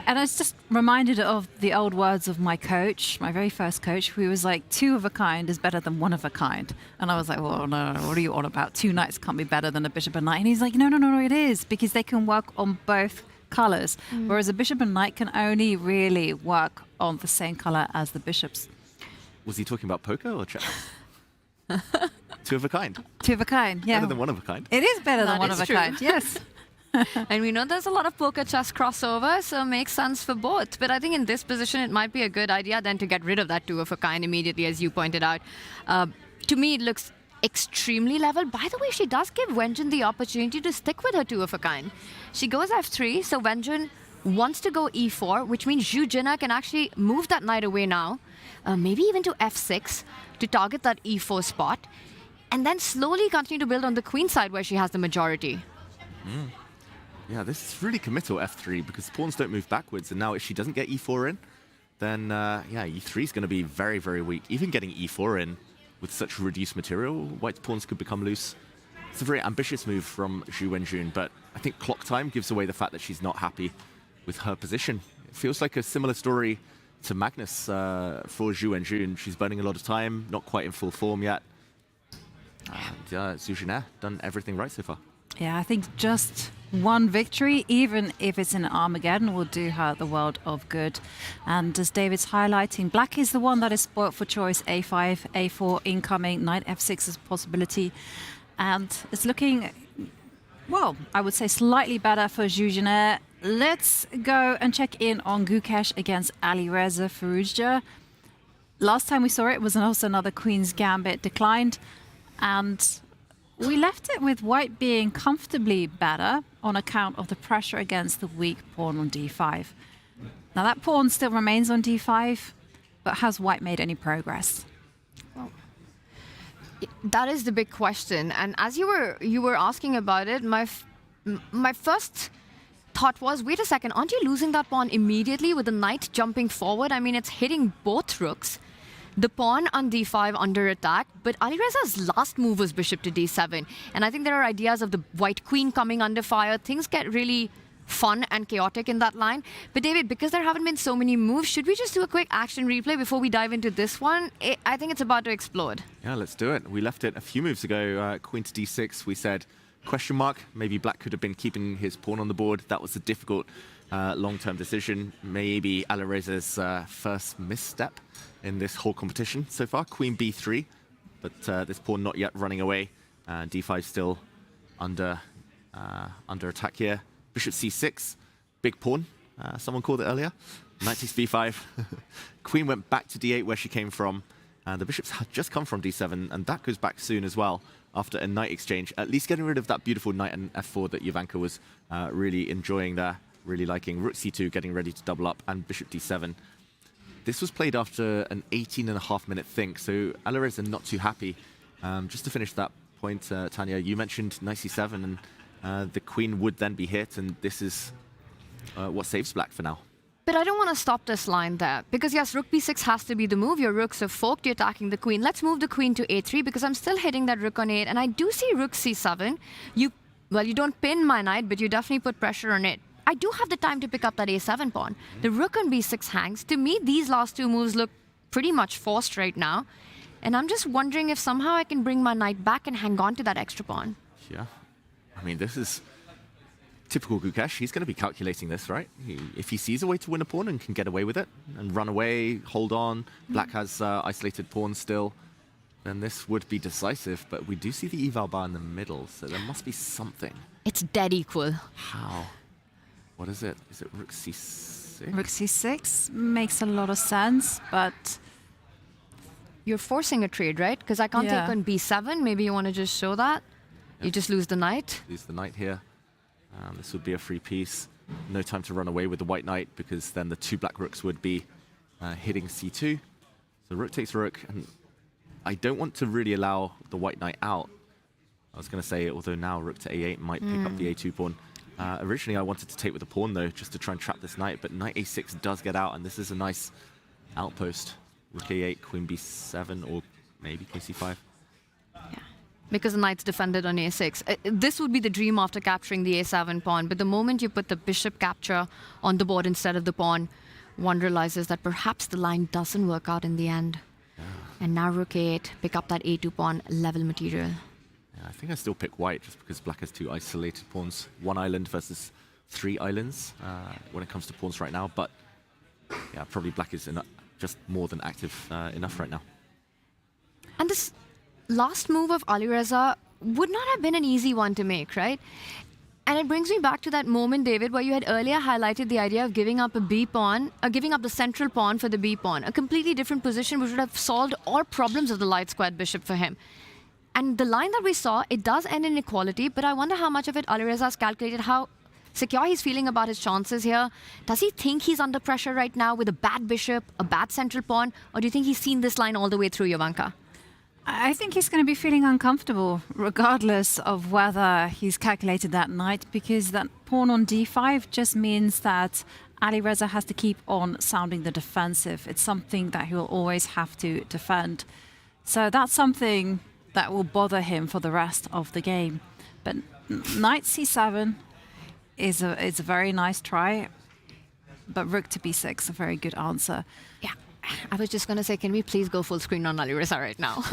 And I was just reminded of the old words of my coach, my very first coach, who was like, 2 of a kind is better than 1 of a kind. And I was like, well, no, what are you on about? 2 knights can't be better than a bishop and knight. And he's like, no, it is, because they can work on both colors, whereas a bishop and knight can only really work on the same color as the bishops. Was he talking about poker or chess? 2 of a kind. 2 of a kind, yeah. Better than 1 of a kind. It is better than That 1 is of a true. kind, yes. And we know there's a lot of poker chess crossover, so it makes sense for both. But I think in this position, it might be a good idea then to get rid of that 2 of a kind immediately, as you pointed out. To me, it looks extremely level. By the way, she does give Wenjun the opportunity to stick with her two of a kind. She goes f3, so Wenjun wants to go e4, which means Zhu Jina can actually move that knight away now, maybe even to f6 to target that e4 spot, and then slowly continue to build on the queen side where she has the majority. Yeah, this is really committal f3 because pawns don't move backwards, and now if she doesn't get e4 in, then yeah, e3 is going to be very, very weak. Even getting e4 in with such reduced material, white's pawns could become loose. It's a very ambitious move from Zhu Wenjun, but I think clock time gives away the fact that she's not happy with her position. It feels like a similar story to Magnus for Zhu Wenjun. She's burning a lot of time, not quite in full form yet. And Zhu Jina done everything right so far. Yeah, I think just one victory, even if it's in Armageddon, will do her the world of good. And as David's highlighting, black is the one that is spoiled for choice. A5, A4 incoming, knight F6 is a possibility. And it's looking, well, I would say slightly better for Zhu Jina. Let's go and check in on Gukesh against Alireza Firouzja. Last time we saw it was also another Queen's Gambit declined. And we left it with white being comfortably better on account of the pressure against the weak pawn on d5. Now that pawn still remains on d5, but has white made any progress? Well, that is the big question. And as you were asking about it, my first thought was, wait a second, aren't you losing that pawn immediately with the knight jumping forward? I mean, it's hitting both rooks. The pawn on d5 under attack, but Alireza's last move was bishop to d7. And I think there are ideas of the white queen coming under fire. Things get really fun and chaotic in that line. But David, because there haven't been so many moves, should we just do a quick action replay before we dive into this one? I think it's about to explode. Yeah, let's do it. We left it a few moves ago. Queen to d6, we said, question mark, maybe black could have been keeping his pawn on the board. That was a difficult long-term decision. Maybe Alireza's first misstep in this whole competition so far. Queen b3, but this pawn not yet running away. d5 still under attack here. Bishop c6, big pawn, someone called it earlier. Knight takes b5. Queen went back to d8 where she came from. And the bishops had just come from d7, and that goes back soon as well after a knight exchange. At least getting rid of that beautiful knight and f4 that Jovanka was really enjoying there, really liking. Rook c2 getting ready to double up, and bishop d7. This was played after an 18.5-minute think, so Alireza not too happy. Just to finish that point, Tanya, you mentioned knight c7, and the queen would then be hit, and this is what saves black for now. But I don't want to stop this line there, because yes, rook b6 has to be the move. Your rooks are forked, you're attacking the queen. Let's move the queen to a3, because I'm still hitting that rook on 8, and I do see rook c7. You don't pin my knight, but you definitely put pressure on it. I do have the time to pick up that a7 pawn. The rook on b6 hangs. To me, these last two moves look pretty much forced right now. And I'm just wondering if somehow I can bring my knight back and hang on to that extra pawn. Yeah. I mean, this is typical Gukesh. He's going to be calculating this, right? If he sees a way to win a pawn and can get away with it and run away, hold on, black has isolated pawns still, then this would be decisive. But we do see the eval bar in the middle, so there must be something. It's dead equal. How? What is it? Is it rook c6? Rook c6 makes a lot of sense, but you're forcing a trade, right? Because I can't take on b7. Maybe you want to just show that. Yep. You just lose the knight. Lose the knight here. This would be a free piece. No time to run away with the white knight, because then the two black rooks would be hitting c2. So rook takes rook, and I don't want to really allow the white knight out. I was going to say, although now rook to a8 might pick up the a2 pawn. Originally, I wanted to take with the pawn, though, just to try and trap this knight, but knight a6 does get out, and this is a nice outpost. Rook a8, queen b7, or maybe queen c5. Yeah, because the knight's defended on a6. This would be the dream after capturing the a7 pawn, but the moment you put the bishop capture on the board instead of the pawn, one realizes that perhaps the line doesn't work out in the end. Yeah. And now rook a8, pick up that a2 pawn, level material. I think I still pick white just because black has two isolated pawns. One island versus 3 islands when it comes to pawns right now. But yeah, probably black is just more than active enough right now. And this last move of Alireza would not have been an easy one to make, right? And it brings me back to that moment, David, where you had earlier highlighted the idea of giving up a b pawn, giving up the central pawn for the b pawn, a completely different position which would have solved all problems of the light squared bishop for him. And the line that we saw, it does end in equality, but I wonder how much of it Alireza has calculated, how secure he's feeling about his chances here. Does he think he's under pressure right now with a bad bishop, a bad central pawn, or do you think he's seen this line all the way through, Jovanka? I think he's going to be feeling uncomfortable regardless of whether he's calculated that knight, because that pawn on d5 just means that Alireza has to keep on sounding the defensive. It's something that he will always have to defend. So that's something that will bother him for the rest of the game. But knight c7 is a very nice try, but rook to b6, a very good answer. Yeah, I was just going to say, can we please go full screen on Alireza right now?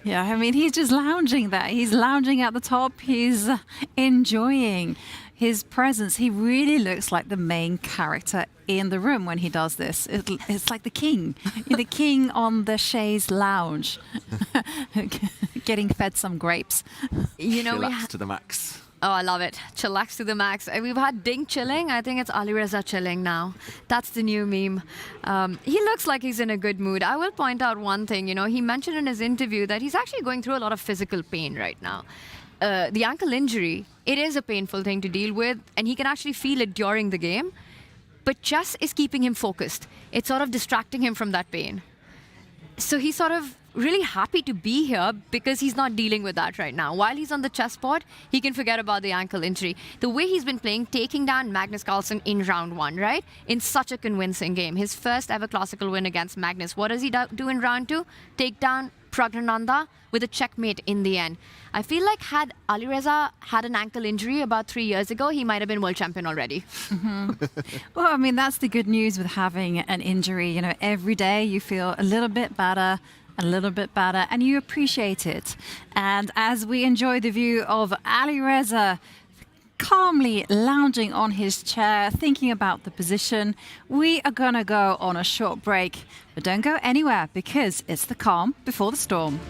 Yeah, I mean, he's just lounging there. He's lounging at the top. He's enjoying his presence. He really looks like the main character in the room when he does this. It's like the king on the chaise lounge, getting fed some grapes. You know, Chillax to the max. Oh, I love it. Chillax to the max. We've had Ding chilling. I think it's Alireza chilling now. That's the new meme. He looks like he's in a good mood. I will point out one thing. You know, he mentioned in his interview that he's actually going through a lot of physical pain right now. The ankle injury, it is a painful thing to deal with, and he can actually feel it during the game. But chess is keeping him focused. It's sort of distracting him from that pain. So he's sort of really happy to be here because he's not dealing with that right now. While he's on the chessboard, he can forget about the ankle injury. The way he's been playing, taking down Magnus Carlsen in round 1, right? In such a convincing game. His first ever classical win against Magnus. What does he do in round 2? Take down Pragg with a checkmate in the end. I feel like had Alireza had an ankle injury about 3 years ago, he might have been world champion already. Well, I mean, that's the good news with having an injury. You know, every day you feel a little bit better, and you appreciate it. And as we enjoy the view of Alireza calmly lounging on his chair, thinking about the position, we are going to go on a short break. But don't go anywhere, because it's the calm before the storm.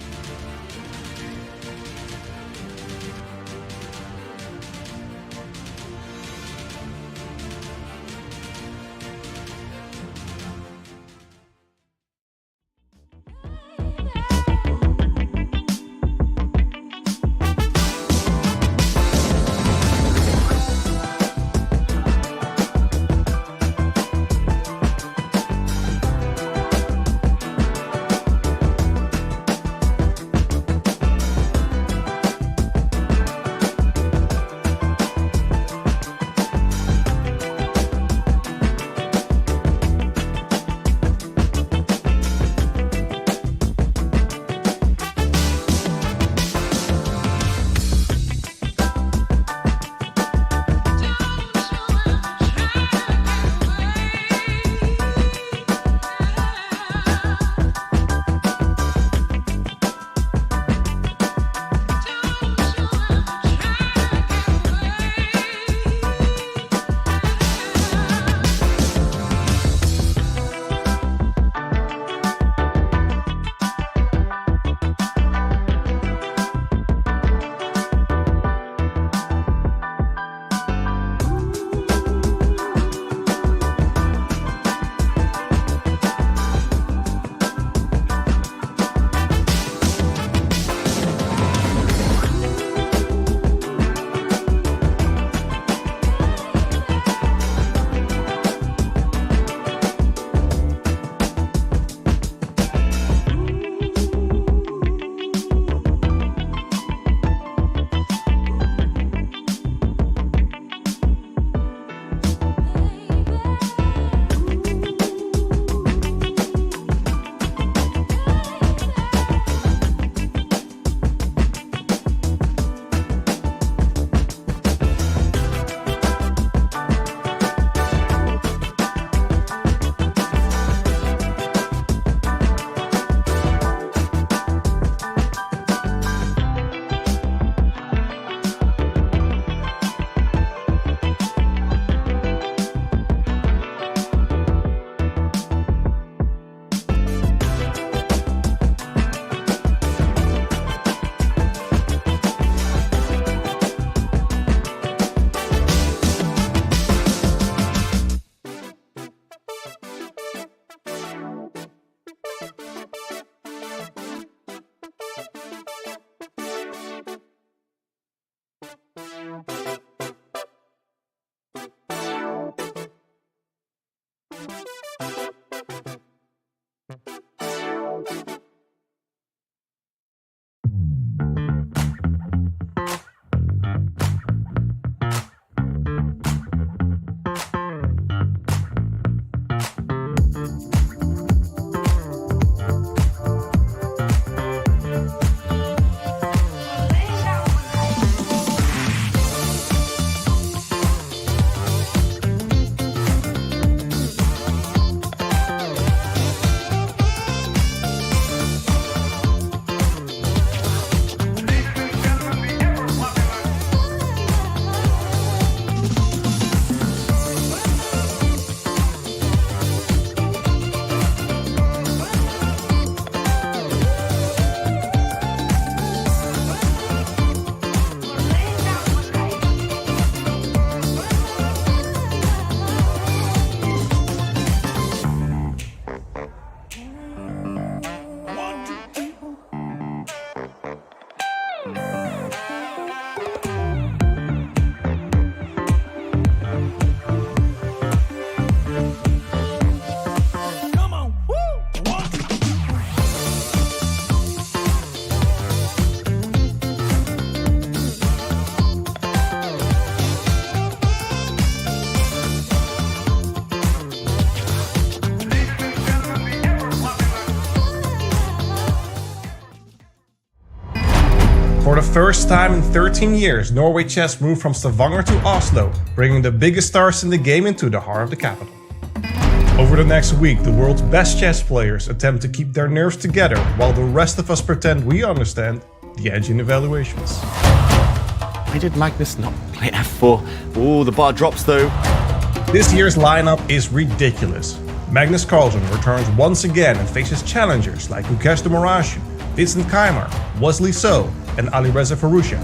For the first time in 13 years, Norway Chess moved from Stavanger to Oslo, bringing the biggest stars in the game into the heart of the capital. Over the next week, the world's best chess players attempt to keep their nerves together, while the rest of us pretend we understand the engine evaluations. Why did Magnus not play f4? Oh, the bar drops though. This year's lineup is ridiculous. Magnus Carlsen returns once again and faces challengers like Gukesh de Moraes, Vincent Keimer, Wesley So, and Alireza Firouzja.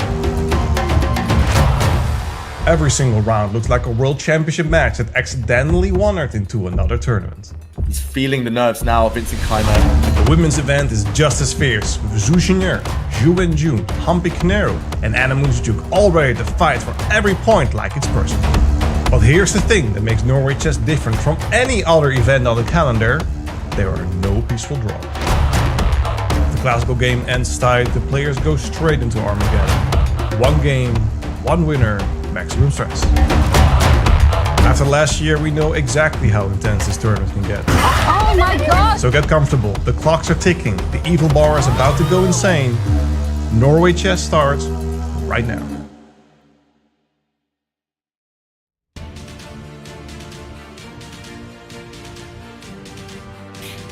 Every single round looks like a World Championship match that accidentally wandered into another tournament. He's feeling the nerves now, Vincent Keimer. The women's event is just as fierce, with Zhu Xing'er, Zhu Wenjun, Hampi Kneru, and Anna Moonsjuk all ready to fight for every point like it's personal. But here's the thing that makes Norway Chess different from any other event on the calendar: there are no peaceful draws. If the classical game ends tied, the players go straight into Armageddon. One game, one winner, maximum stress. After last year, we know exactly how intense this tournament can get. Oh my god! So get comfortable, the clocks are ticking, the evil bar is about to go insane. Norway Chess starts right now.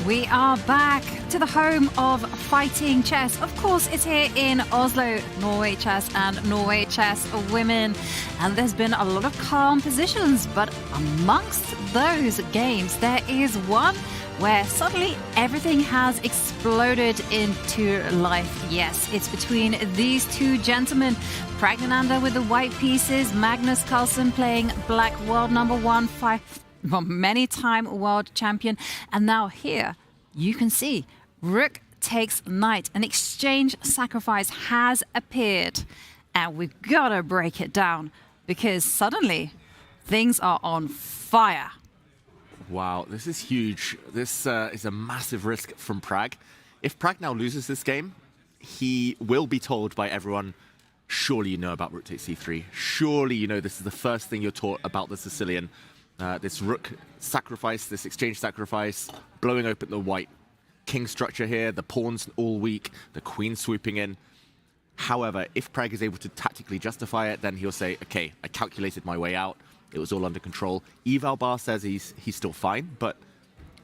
We are back to the home of fighting chess. Of course, it's here in Oslo, Norway Chess and Norway Chess Women. And there's been a lot of calm positions, but amongst those games, there is one where suddenly everything has exploded into life. Yes, it's between these two gentlemen. Pragg with the white pieces, Magnus Carlsen playing black, world number one, many-time world champion. And now here you can see rook takes knight. An exchange sacrifice has appeared. And we've got to break it down because suddenly things are on fire. Wow, this is huge. This is a massive risk from Pragg. If Pragg now loses this game, he will be told by everyone, surely you know about rook takes c3. Surely you know this is the first thing you're taught about the Sicilian. This rook sacrifice, this exchange sacrifice, blowing open the white king structure here, the pawns all weak, the queen swooping in. However, if Pragg is able to tactically justify it, then he'll say, okay, I calculated my way out. It was all under control. Eval Bar says he's still fine, but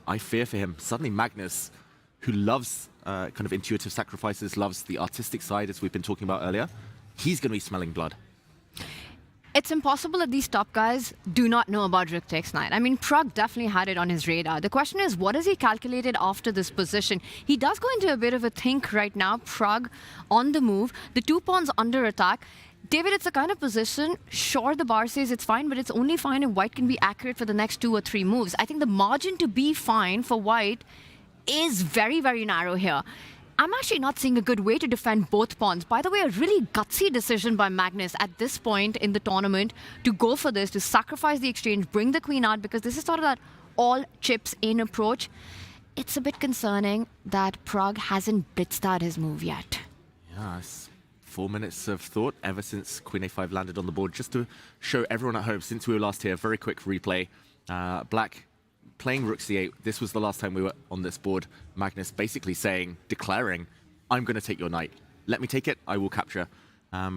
I fear for him. Suddenly Magnus, who loves kind of intuitive sacrifices, loves the artistic side, as we've been talking about earlier, he's going to be smelling blood. It's impossible that these top guys do not know about rook takes knight. I mean, Pragg definitely had it on his radar. The question is, what has he calculated after this position? He does go into a bit of a think right now. Pragg on the move, the two pawns under attack. David, it's the kind of position, sure, the bar says it's fine, but it's only fine if white can be accurate for the next 2 or 3 moves. I think the margin to be fine for white is very, very narrow here. I'm actually not seeing a good way to defend both pawns. By the way, a really gutsy decision by Magnus at this point in the tournament to go for this, to sacrifice the exchange, bring the queen out, because this is sort of that all chips in approach. It's a bit concerning that Pragg hasn't blitzed out his move yet. Yeah, it's 4 minutes of thought ever since Queen A5 landed on the board. Just to show everyone at home, since we were last here, very quick replay. Black playing Rook C8. This was the last time we were on this board. Magnus basically declaring, I'm going to take your knight. Let me take it, I will capture.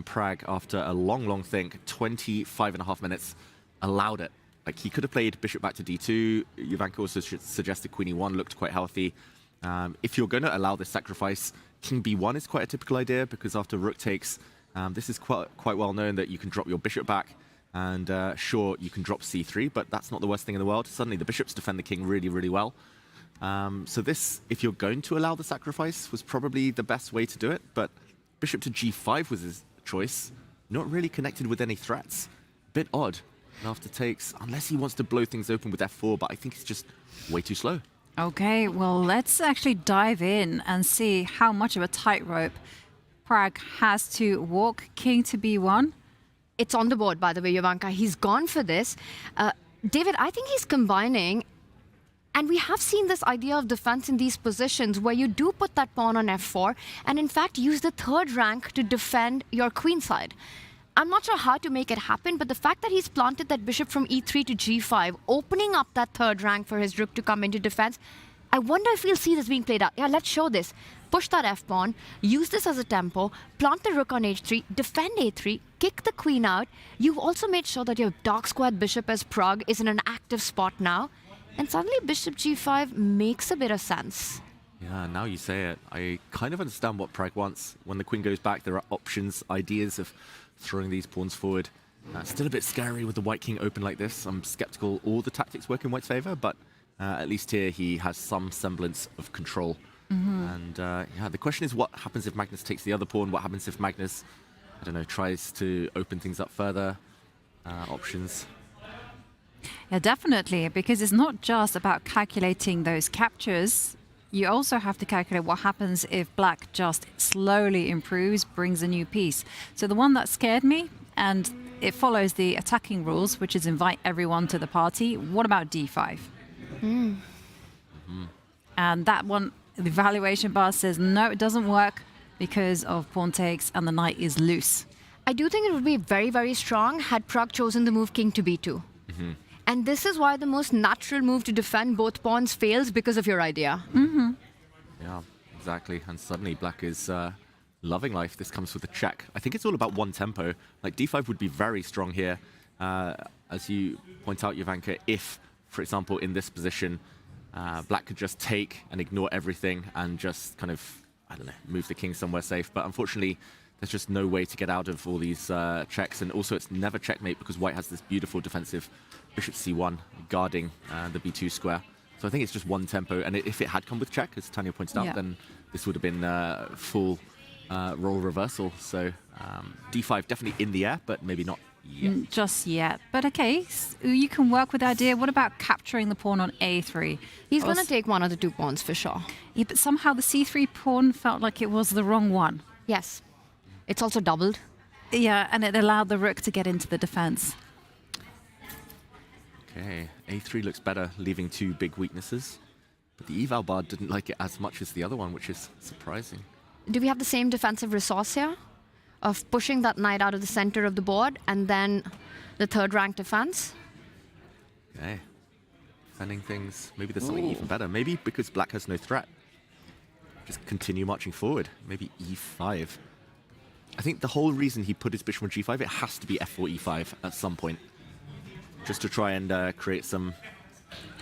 Pragg, after a long think, 25.5 minutes, allowed it. Like, he could have played bishop back to d2. Jovanka also suggested queen e1 looked quite healthy. If you're going to allow this sacrifice, king b1 is quite a typical idea, because after rook takes, this is quite well known that you can drop your bishop back, and sure, you can drop c3, but that's not the worst thing in the world. Suddenly the bishops defend the king really well. So this, if you're going to allow the sacrifice, was probably the best way to do it, but bishop to g5 was his choice, not really connected with any threats. Bit odd. And after takes, unless he wants to blow things open with f4, but I think it's just way too slow. Okay, well, let's actually dive in and see how much of a tightrope Pragg has to walk. King to b1. It's on the board, by the way, Jovanka. He's gone for this. David, I think he's combining, and we have seen this idea of defense in these positions where you do put that pawn on f4 and in fact use the third rank to defend your queen side. I'm not sure how to make it happen, but the fact that he's planted that bishop from e3 to g5, opening up that third rank for his rook to come into defense, I wonder if we'll see this being played out. Yeah, let's show this. Push that f-pawn, use this as a tempo, plant the rook on h3, defend a3, kick the queen out. You've also made sure that your dark-squared bishop as Pragg is in an active spot now, and suddenly bishop g5 makes a bit of sense. Yeah, now you say it. I kind of understand what Pragg wants. When the queen goes back, there are options, ideas of throwing these pawns forward. Still a bit scary with the white king open like this. I'm skeptical all the tactics work in white's favor, but at least here he has some semblance of control. And yeah, the question is, what happens if Magnus takes the other pawn? What happens if Magnus, I don't know, tries to open things up further? Options. Yeah, definitely, because it's not just about calculating those captures. You also have to calculate what happens if black just slowly improves, brings a new piece. So the one that scared me, and it follows the attacking rules, which is invite everyone to the party. What about d5? And that one, the evaluation bar says, no, it doesn't work because of pawn takes and the knight is loose. I do think it would be very strong had Pragg chosen the move king to b2. And this is why the most natural move to defend both pawns fails, because of your idea. Yeah, exactly. And suddenly black is loving life. This comes with a check. I think it's all about one tempo. Like d5 would be very strong here. As you point out, Jovanka, if, for example, in this position, black could just take and ignore everything and just kind of, I don't know, move the king somewhere safe. But unfortunately, there's just no way to get out of all these checks. And also, it's never checkmate because white has this beautiful defensive bishop c1 guarding the b2 square. So I think it's just one tempo. And if it had come with check, as Tanya pointed out, then this would have been full role reversal. So d5 definitely in the air, but maybe not yet. Just yet. But okay, you can work with the idea. What about capturing the pawn on a3? He's going to take one of the two pawns for sure. Yeah, but somehow the c3 pawn felt like it was the wrong one. Yes. It's also doubled. Yeah, and it allowed the rook to get into the defense. Okay, a3 looks better, leaving two big weaknesses. But the eval bar didn't like it as much as the other one, which is surprising. Do we have the same defensive resource here? Of pushing that knight out of the center of the board and then the third rank defense? Okay. Defending things. Maybe there's something even better. Maybe because black has no threat. Just continue marching forward. Maybe e5. I think the whole reason he put his bishop on g5, it has to be f4, e5 at some point. Just to try and create some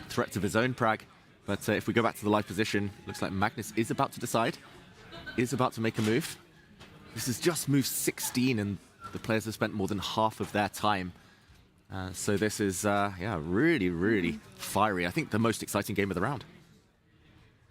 threats of his own, Pragg. But if we go back to the live position, looks like Magnus is about to decide, is about to make a move. This is just move 16, and the players have spent more than half of their time. So this is, yeah, really fiery. I think the most exciting game of the round.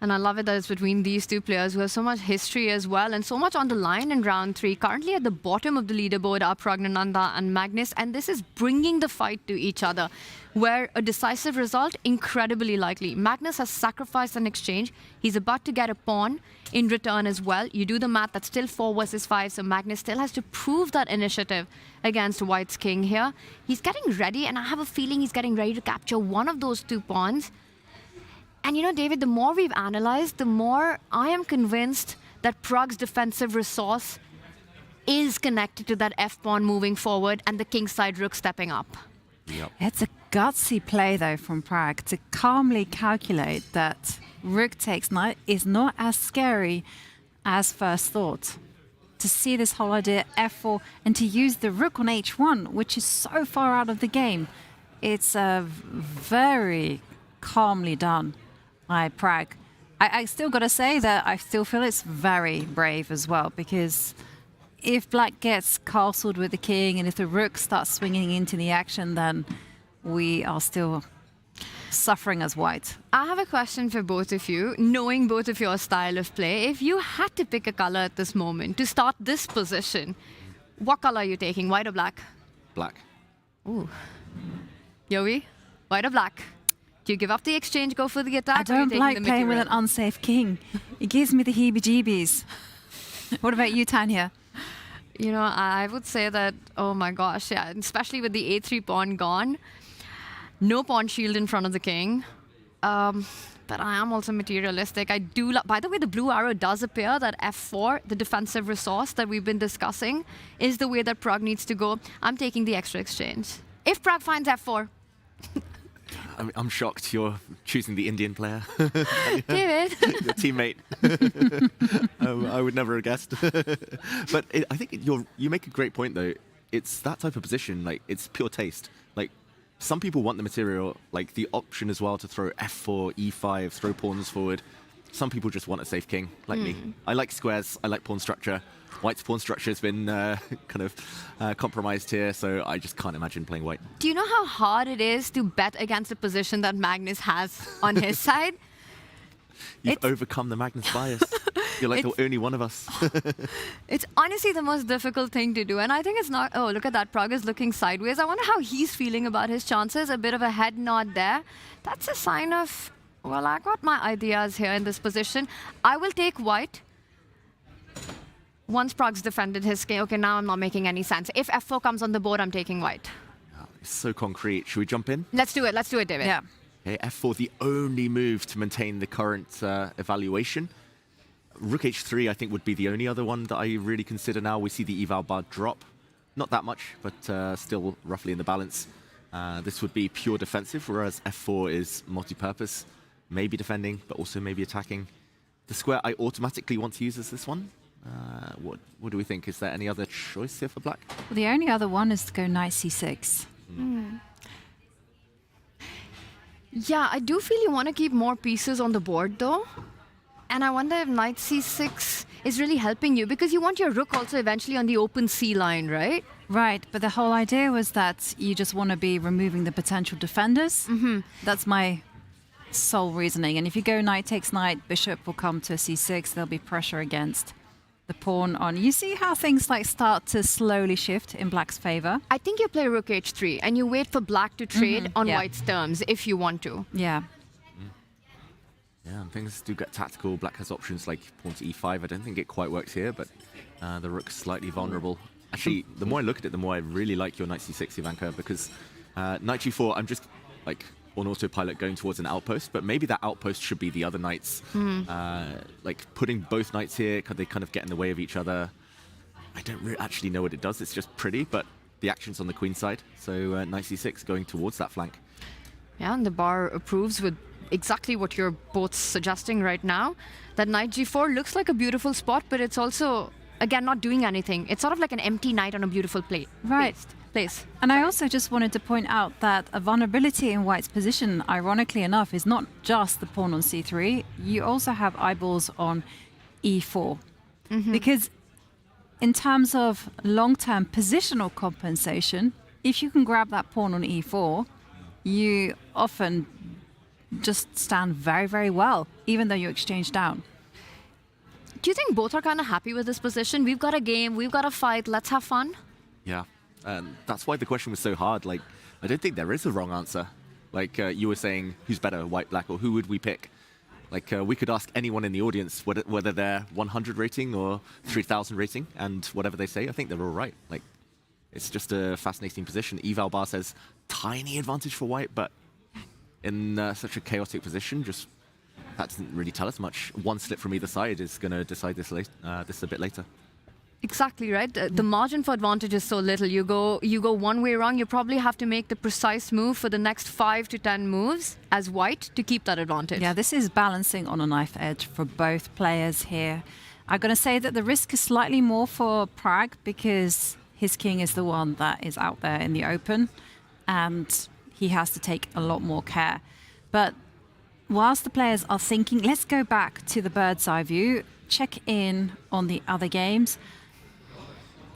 And I love it that it's between these two players who have so much history as well and so much on the line in round 3. Currently at the bottom of the leaderboard are Pragg and Magnus, and this is bringing the fight to each other, where a decisive result, incredibly likely. Magnus has sacrificed an exchange. He's about to get a pawn in return as well. You do the math, that's still 4 versus 5, so Magnus still has to prove that initiative against White's king here. He's getting ready, and I have a feeling he's getting ready to capture one of those 2 pawns. And you know, David, the more we've analyzed, the more I am convinced that Pragg's defensive resource is connected to that f-pawn moving forward and the kingside rook stepping up. Yep. It's a gutsy play, though, from Pragg to calmly calculate that rook takes knight is not as scary as first thought. To see this whole idea f4 and to use the rook on h1, which is so far out of the game, it's very calmly done by Pragg. I still got to say that I still feel it's very brave as well, because if black gets castled with the king and if the rook starts swinging into the action, then we are still suffering as white. I have a question for both of you, knowing both of your style of play. If you had to pick a color at this moment to start this position, what color are you taking, white or black? Black. Ooh. Yowie, white or black? Do you give up the exchange, go for the attack? I don't like playing with an unsafe king. It gives me the heebie-jeebies. What about you, Tanya? You know, I would say that, oh my gosh, yeah, especially with the a3 pawn gone, no pawn shield in front of the king. But I am also materialistic. I do, by the way, the blue arrow does appear that f4, the defensive resource that we've been discussing, is the way that Pragg needs to go. I'm taking the extra exchange. If Pragg finds f4. I'm shocked you're choosing the Indian player. David. Your teammate. I would never have guessed. But I think you make a great point, though. It's that type of position, like, it's pure taste. Like, some people want the material, like the option as well to throw f4, e5, throw pawns forward. Some people just want a safe king, like me. I like squares, I like pawn structure. White's pawn structure has been kind of compromised here, so I just can't imagine playing white. Do you know how hard it is to bet against a position that Magnus has on his side? You've overcome the Magnus bias. You're like the only one of us. It's honestly the most difficult thing to do, and I think it's not... Oh, look at that, Pragg is looking sideways. I wonder how he's feeling about his chances. A bit of a head nod there. That's a sign of, well, I got my ideas here in this position. I will take white. Once Pragg's defended his king, okay, now I'm not making any sense. If f4 comes on the board, I'm taking white. It's so concrete. Should we jump in? Let's do it, David. Yeah. Okay, f4, the only move to maintain the current evaluation. Rook h3, I think, would be the only other one that I really consider now. We see the eval bar drop. Not that much, but still roughly in the balance. This would be pure defensive, whereas f4 is multi-purpose. Maybe defending, but also maybe attacking. The square I automatically want to use is this one. What do we think? Is there any other choice here for black? Well, the only other one is to go knight c6. Yeah, I do feel you want to keep more pieces on the board, though. And I wonder if knight c6 is really helping you, because you want your rook also eventually on the open c line, right? Right, but the whole idea was that you just want to be removing the potential defenders. That's my sole reasoning. And if you go knight takes knight, bishop will come to c6. There'll be pressure against the pawn on. You see how things like start to slowly shift in black's favor? I think you play rook h3 and you wait for black to trade on white's terms if you want to. Yeah. Yeah, and things do get tactical. Black has options like pawn to e5. I don't think it quite works here, but the rook's slightly vulnerable. Actually, the more I look at it, the more I really like your knight c6, Ivanka, because knight g4, I'm just like on autopilot going towards an outpost, but maybe that outpost should be the other knights. Like putting both knights here, they kind of get in the way of each other. I don't actually know what it does. It's just pretty, but the action's on the queen side. So knight c6 going towards that flank. Yeah, and the bar approves with exactly what you're both suggesting right now. That knight g4 looks like a beautiful spot, but it's also, again, not doing anything. It's sort of like an empty knight on a beautiful plate. Right. Place. And I also just wanted to point out that a vulnerability in white's position, ironically enough, is not just the pawn on c3. You also have eyeballs on e4. Because in terms of long-term positional compensation, if you can grab that pawn on e4, you often just stand very, very well, even though you exchange down. Do you think both are kind of happy with this position? We've got a game, we've got a fight, let's have fun. Yeah, that's why the question was so hard. Like, I don't think there is a wrong answer. Like you were saying, who's better, white, black, or who would we pick? Like we could ask anyone in the audience whether they're 100 rating or 3000 rating, and whatever they say, I think they're all right. Like, it's just a fascinating position. Eval Bar says tiny advantage for white, but in such a chaotic position, just that doesn't really tell us much. One slip from either side is going to decide this a bit later. Exactly, right? The margin for advantage is so little. You go one way wrong, you probably have to make the precise move for the next 5 to 10 moves as white to keep that advantage. Yeah, this is balancing on a knife edge for both players here. I'm going to say that the risk is slightly more for Pragg because his king is the one that is out there in the open and he has to take a lot more care. But whilst the players are thinking, let's go back to the bird's eye view, check in on the other games.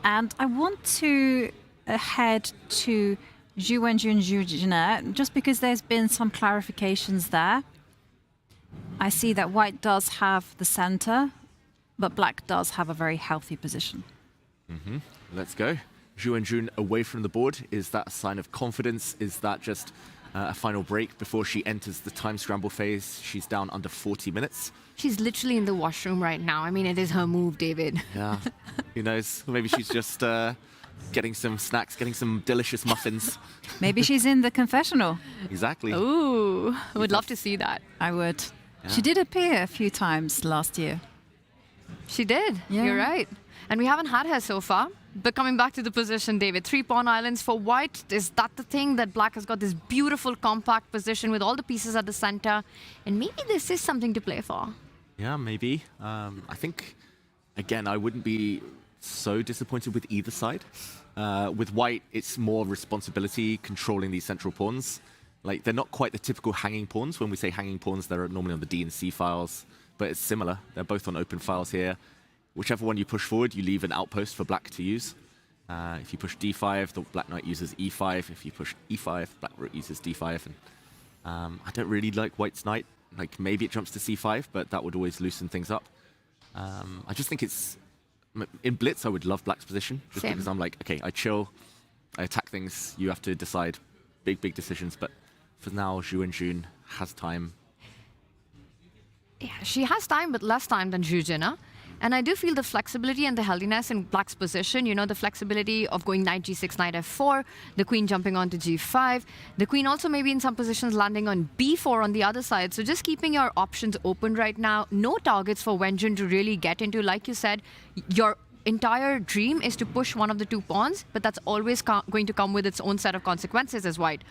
And I want to head to Zhu Wenjun, Zhu Jiner, just because there's been some clarifications there. I see that white does have the center, but black does have a very healthy position. Let's go. Zhu Wenjun away from the board. Is that a sign of confidence? Is that just a final break before she enters the time scramble phase? She's down under 40 minutes. She's literally in the washroom right now. I mean, it is her move, David. Yeah, who knows? Maybe she's just getting some snacks, getting some delicious muffins. Maybe she's in the confessional. Exactly. Ooh, I would love to see that. I would. Yeah. She did appear a few times last year. She did. Yeah. You're right. And we haven't had her so far. But coming back to the position, David, 3 pawn islands for white. Is that the thing that black has got this beautiful compact position with all the pieces at the center? And maybe this is something to play for. Yeah, maybe. I think, again, I wouldn't be so disappointed with either side. With white, it's more responsibility controlling these central pawns. Like, they're not quite the typical hanging pawns. When we say hanging pawns, they're normally on the D and C files, but it's similar. They're both on open files here. Whichever one you push forward, you leave an outpost for black to use. If you push D5, the black knight uses E5. If you push E5, black rook uses D5. And I don't really like white's knight. Like, maybe it jumps to C5, but that would always loosen things up. I just think it's... In Blitz, I would love black's position, just because I'm like, okay, I chill, I attack things, you have to decide big decisions, but for now, Zhu Wenjun has time. Yeah, she has time, but less time than Zhu Jiner. And I do feel the flexibility and the healthiness in black's position. You know, the flexibility of going knight g6, knight f4, the queen jumping onto g5, the queen also maybe in some positions landing on b4 on the other side. So just keeping your options open right now. No targets for Wenjun to really get into. Like you said, your entire dream is to push one of the 2 pawns, but that's always going to come with its own set of consequences as white.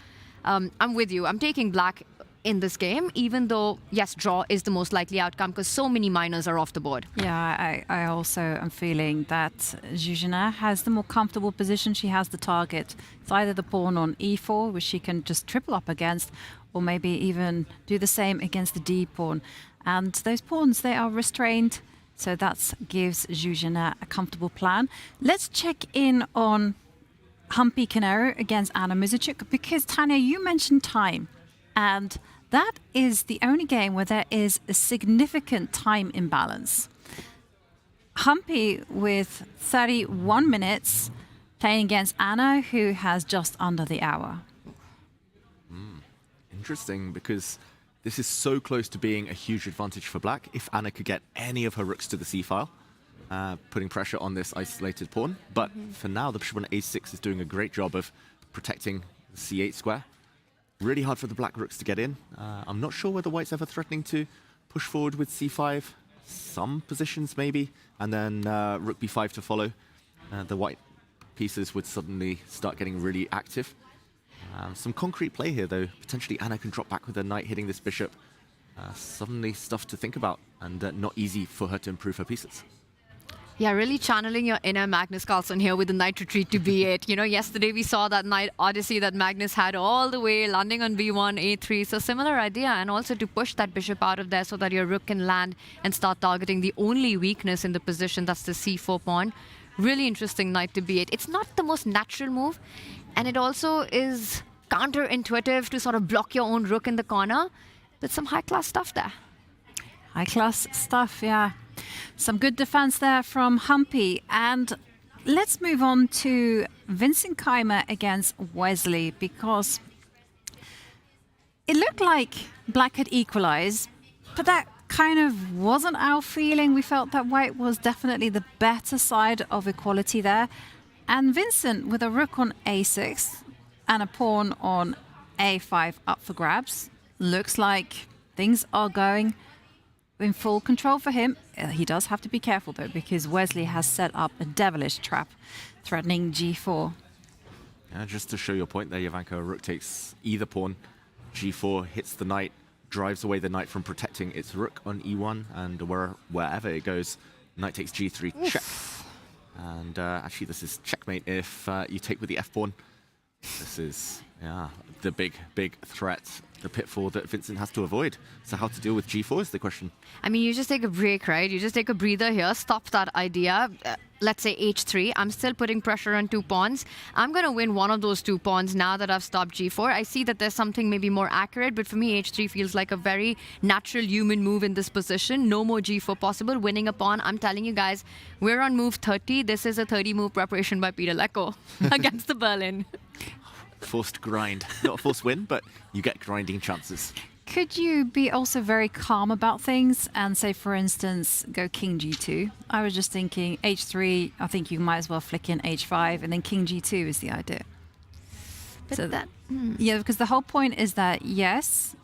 I'm with you. I'm taking black in this game, even though, yes, draw is the most likely outcome because so many minors are off the board. Yeah, I also am feeling that Zhu Jiner has the more comfortable position. She has the target. It's either the pawn on e4, which she can just triple up against, or maybe even do the same against the d pawn. And those pawns, they are restrained, so that gives Zhu Jiner a comfortable plan. Let's check in on Humpy Canero against Anna Muzychuk, because Tanya, you mentioned time. And that is the only game where there is a significant time imbalance. Humpy with 31 minutes playing against Anna, who has just under the hour. Interesting, because this is so close to being a huge advantage for black. If Anna could get any of her rooks to the c-file, putting pressure on this isolated pawn. But for now, the bishop on a6 is doing a great job of protecting the c8 square. Really hard for the black rooks to get in. I'm not sure whether white's ever threatening to push forward with c5. Some positions maybe, and then rook b5 to follow. The white pieces would suddenly start getting really active. Some concrete play here though. Potentially Anna can drop back with her knight hitting this bishop. Suddenly stuff to think about, and not easy for her to improve her pieces. Yeah, really channeling your inner Magnus Carlsen here with the knight retreat to b8. You know, yesterday we saw that knight odyssey that Magnus had all the way, landing on b1, a3. So similar idea, and also to push that bishop out of there so that your rook can land and start targeting the only weakness in the position, that's the c4 pawn. Really interesting knight to b8. It's not the most natural move, and it also is counterintuitive to sort of block your own rook in the corner. But some high-class stuff there. High-class stuff, yeah. Some good defense there from Humpy. And let's move on to Vincent Keimer against Wesley, because it looked like Black had equalized, but that kind of wasn't our feeling. We felt that White was definitely the better side of equality there. And Vincent, with a rook on a6 and a pawn on a5 up for grabs, looks like things are going in full control for him. He does have to be careful, though, because Wesley has set up a devilish trap threatening g4. Yeah, just to show your point there, Jovanka, rook takes either pawn. g4 hits the knight, drives away the knight from protecting its rook on e1, and wherever it goes, knight takes g3, check. And actually, this is checkmate if you take with the f-pawn. This is, yeah, the big threat, the pitfall that Vincent has to avoid. So how to deal with g4 is the question. I mean, you just take a break, right? You just take a breather here, stop that idea. Let's say h3. I'm still putting pressure on 2 pawns. I'm going to win one of those 2 pawns now that I've stopped g4. I see that there's something maybe more accurate, but for me, h3 feels like a very natural human move in this position. No more g4 possible. Winning a pawn. I'm telling you guys, we're on move 30. This is a 30-move preparation by Peter Lecko against the Berlin. Forced grind. Not a forced win, but you get grinding chances. Could you be also very calm about things and say, for instance, go king g2? I was just thinking h3, I think you might as well flick in h5, and then king g2 is the idea. But so yeah, because the whole point is that, yes.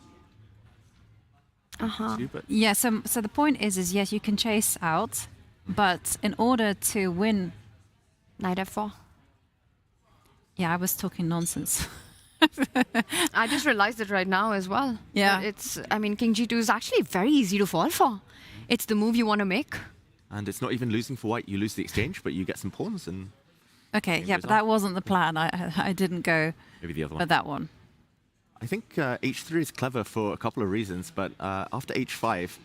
Yeah, so the point is yes, you can chase out, but in order to win... Knight f4. Yeah, I was talking nonsense. I just realized it right now as well. Yeah. I mean, king g2 is actually very easy to fall for. It's the move you want to make. And it's not even losing for white. You lose the exchange, but you get some pawns and... Okay, yeah, but that wasn't the plan. I didn't go maybe the other one. For that one. I think h3 is clever for a couple of reasons, but after h5,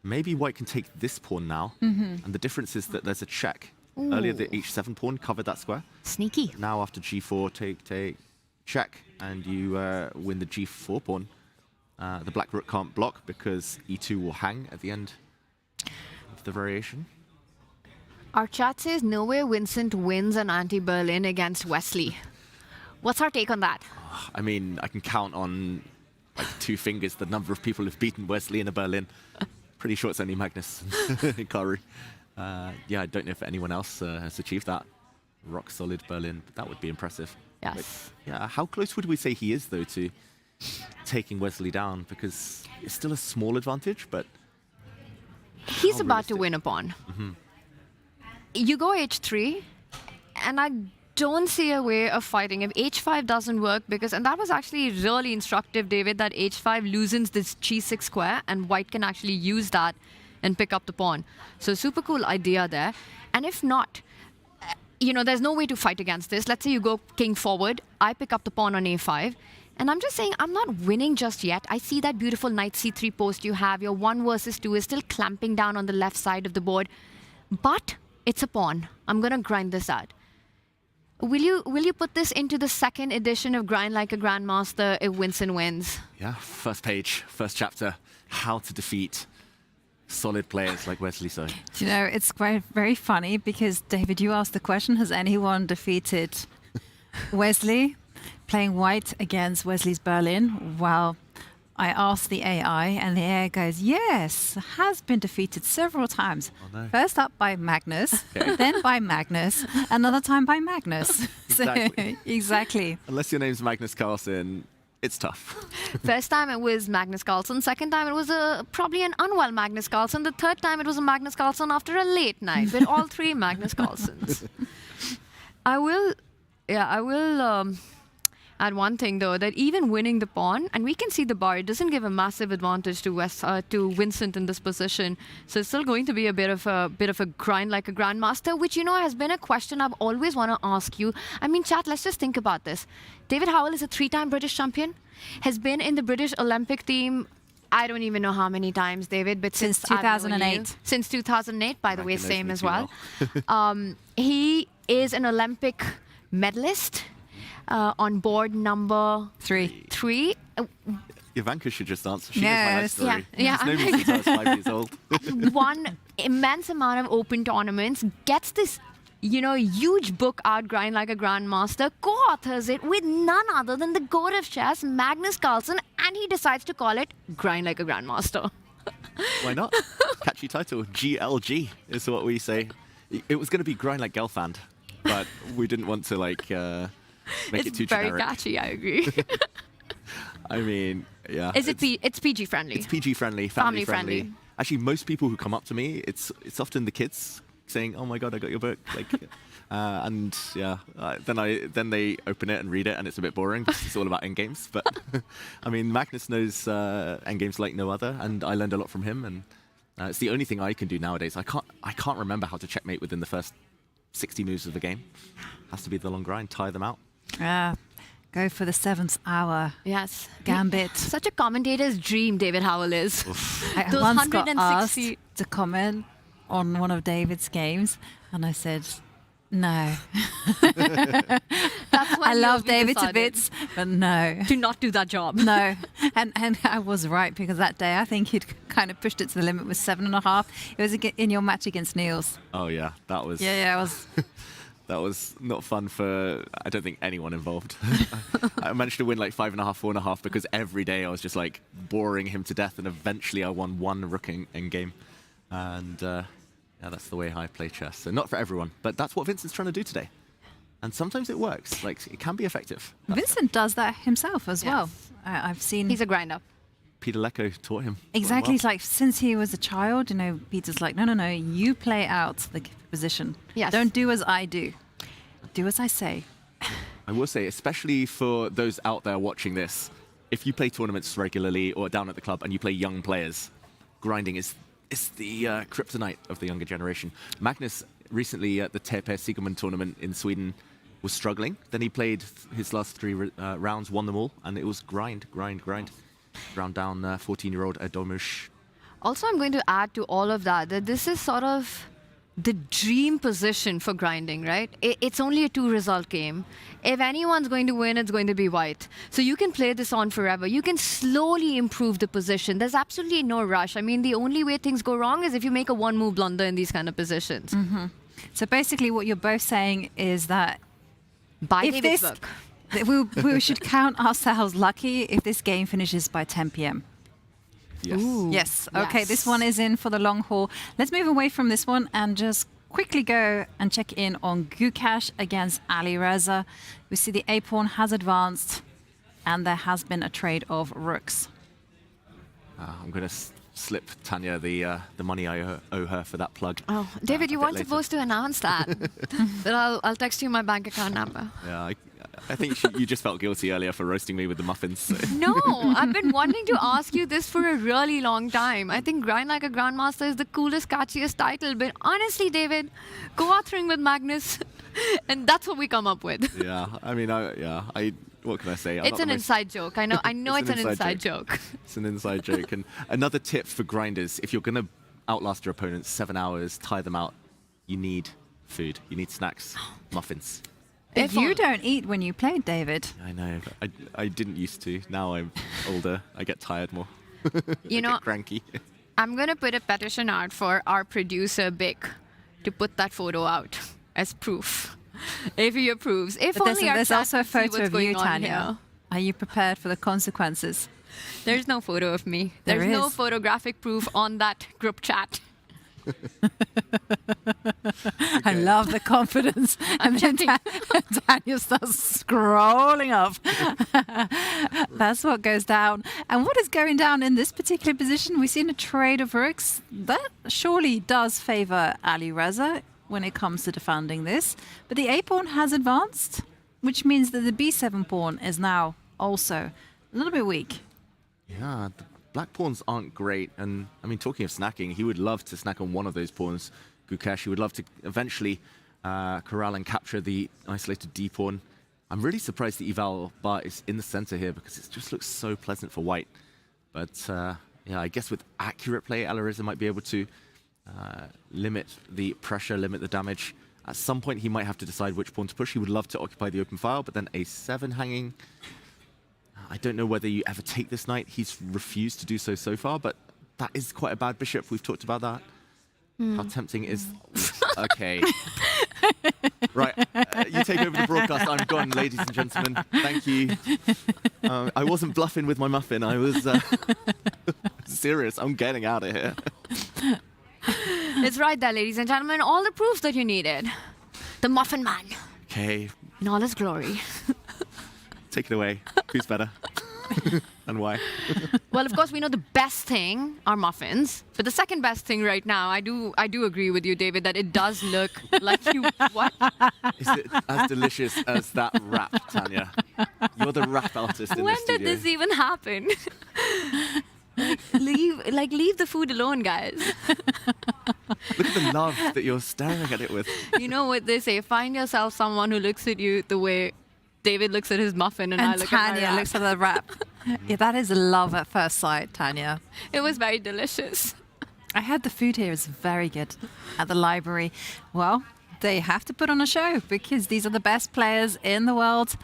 maybe white can take this pawn now. And the difference is that there's a check. Ooh. Earlier, the h7 pawn covered that square. Sneaky. Now, after g4, take, check, and you win the g4 pawn. The black rook can't block because e2 will hang at the end of the variation. Our chat says Norway Vincent wins an anti-Berlin against Wesley. What's our take on that? I mean, I can count on like 2 fingers the number of people who've beaten Wesley in a Berlin. Pretty sure it's only Magnus and Kari. Yeah, I don't know if anyone else has achieved that rock solid Berlin, but that would be impressive. Yes. But, yeah, how close would we say he is though to taking Wesley down? Because it's still a small advantage, but he's about to win a pawn. You go h3, and I don't see a way of fighting. If h5 doesn't work, and that was actually really instructive, David, that h5 loosens this g6 square, and white can actually use that and pick up the pawn. So super cool idea there. And if not, you know, there's no way to fight against this. Let's say you go king forward, I pick up the pawn on a5, and I'm just saying I'm not winning just yet. I see that beautiful knight c3 post you have. Your 1 versus 2 is still clamping down on the left side of the board, but it's a pawn. I'm gonna grind this out. Will you put this into the 2nd edition of Grind Like a Grandmaster if Vincent wins? yeah, first page, first chapter, how to defeat solid players like Wesley So. Do you know, it's quite very funny because, David, you asked the question, has anyone defeated Wesley playing white against Wesley's Berlin? Well, I asked the AI, and the AI goes, yes, has been defeated several times. Oh, no. First up by Magnus, then by Magnus, another time by Magnus. Exactly. Exactly. Unless your name's Magnus Carlsen, it's tough. First time it was Magnus Carlsen. Second time it was probably an unwell Magnus Carlsen. The third time it was a Magnus Carlsen after a late night. But all 3 Magnus Carlsens. I will add one thing though, that even winning the pawn, and we can see the bar, it doesn't give a massive advantage to Vincent in this position. So it's still going to be a bit of a grind like a grandmaster, which, you know, has been a question I've always want to ask you. I mean, chat, let's just think about this. David Howell is a 3-time British champion, has been in the British Olympic team, I don't even know how many times, David, but since 2008. Since 2008, by the way, same as well. He is an Olympic medalist. On board number 3. Ivanka should just answer. She Yes. knows my life story. Yeah. She's known me since I was 5 years old. Won immense amount of open tournaments, gets this, huge book out, Grind Like a Grandmaster, co-authors it with none other than the goat of chess, Magnus Carlsen, and he decides to call it Grind Like a Grandmaster. Why not? Catchy title. GLG is what we say. It was going to be Grind Like Gelfand, but we didn't want to make it too very generic. catchy, I agree. I mean, yeah. It's PG friendly. It's PG friendly, family friendly. Actually, most people who come up to me, it's often the kids saying, "Oh my god, I got your book!" Then they open it and read it, and it's a bit boring because it's all about endgames. But I mean, Magnus knows endgames like no other, and I learned a lot from him. And it's the only thing I can do nowadays. I can't remember how to checkmate within the first 60 moves of the game. Has to be the long grind, tire them out. Go for the 7th hour. Yes. Gambit. Such a commentator's dream, David Howell is. I Those once got 160 asked to comment on one of David's games, and I said, no. That's I love David to bits, but no. Do not do that job. No. And I was right, because that day I think he'd kind of pushed it to the limit with 7.5. It was in your match against Niels. Oh yeah, that was. Yeah, it was. That was not fun for, I don't think, anyone involved. I managed to win like 5.5, 4.5 because every day I was just like boring him to death, and eventually I won one rook in game. And that's the way I play chess. So not for everyone, but that's what Vincent's trying to do today. And sometimes it works. Like, it can be effective. Vincent does that himself as well. I've seen. He's a grinder. Peter Lecco taught him. Exactly. It's like, since he was a child, Peter's like, no, you play out the position. Yes. Don't do as I do. Do as I say. I will say, especially for those out there watching this, if you play tournaments regularly or down at the club and you play young players, grinding is the kryptonite of the younger generation. Magnus recently at the TP Sigmund tournament in Sweden was struggling. Then he played his last 3 rounds, won them all, and it was grind. Ground down 14-year-old Adomush. Also, I'm going to add to all of that this is sort of the dream position for grinding, right? It's only a 2-result game. If anyone's going to win, it's going to be white. So you can play this on forever. You can slowly improve the position. There's absolutely no rush. I mean, the only way things go wrong is if you make a 1-move blunder in these kind of positions. Mm-hmm. So basically what you're both saying is that Buy David's book. We should count ourselves lucky if this game finishes by 10 p.m. Yes. Ooh. Yes. Okay, Yes. this one is in for the long haul. Let's move away from this one and just quickly go and check in on Gukash against Ali Reza. We see the A-pawn has advanced, and there has been a trade of rooks. I'm going to slip Tanya the money I owe her for that plug. Oh, David, you weren't later. supposed to announce that. But I'll text you my bank account number. Yeah, I think you just felt guilty earlier for roasting me with the muffins. So. No, I've been wanting to ask you this for a really long time. I think Grind Like a Grandmaster is the coolest, catchiest title. But honestly, David, co-authoring with Magnus, and that's what we come up with. Yeah, I mean, what can I say? It's an inside joke. I know it's an inside joke. It's an inside joke. And another tip for grinders, if you're going to outlast your opponents 7 hours, tire them out, you need food. You need snacks, muffins. If you don't eat when you play, David. I know. I didn't used to. Now I'm older. I get tired more. You know, get cranky. I'm going to put a petition out for our producer, Bick, to put that photo out as proof. If he approves. If But only our there's chat also a can see photo what's of you, going on Tanya. here. Are you prepared for the consequences? There's no photo of me. There There's no is. photographic proof on that group chat. I love the confidence. And then Tanya starts scrolling up. That's what goes down. And what is going down in this particular position? We've seen a trade of rooks. That surely does favor Ali Reza when it comes to defending this. But the A-pawn has advanced, which means that the B7 pawn is now also a little bit weak. Yeah, the black pawns aren't great. And I mean, talking of snacking, he would love to snack on one of those pawns. Gukash, he would love to eventually corral and capture the isolated D pawn. I'm really surprised the eval bar is in the center here because it just looks so pleasant for white. But yeah, I guess with accurate play, Ali Reza might be able to limit the pressure, limit the damage. At some point, he might have to decide which pawn to push. He would love to occupy the open file, but then A7 hanging. I don't know whether you ever take this knight. He's refused to do so far, but that is quite a bad bishop. We've talked about that. How tempting is... Okay. Right, you take over the broadcast. I'm gone, ladies and gentlemen. Thank you. I wasn't bluffing with my muffin. I was serious. I'm getting out of here. It's right there, ladies and gentlemen. All the proofs that you needed. The Muffin Man Okay, in all his glory. take it away. Who's better? And why? Well, of course, we know the best thing are muffins. But the second best thing right now, I do agree with you, David, that it does look like you... What? Is it as delicious as that rap, Tanya? You're the rap artist in When the studio. did this even happen? leave the food alone, guys. Look at the love that you're staring at it with. You know what they say, find yourself someone who looks at you the way David looks at his muffin and I look at my Tanya wrap. looks at the wrap. Yeah, that is love at first sight, Tanya. It was very delicious. I heard the food here is very good at the library. Well, they have to put on a show because these are the best players in the world.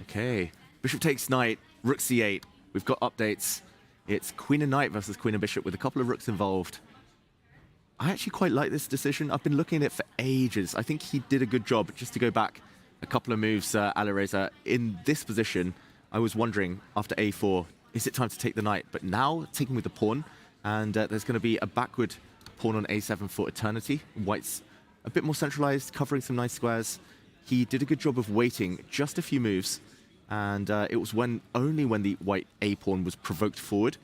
Okay, bishop takes knight, rook c8. We've got updates. It's queen and knight versus queen and bishop with a couple of rooks involved. I actually quite like this decision. I've been looking at it for ages. I think he did a good job. Just to go back a couple of moves, Alireza, in this position, I was wondering, after a4, is it time to take the knight? But now, taking with the pawn, and there's going to be a backward pawn on a7 for eternity. White's a bit more centralized, covering some nice squares. He did a good job of waiting just a few moves, and it was only when the white a-pawn was provoked forward.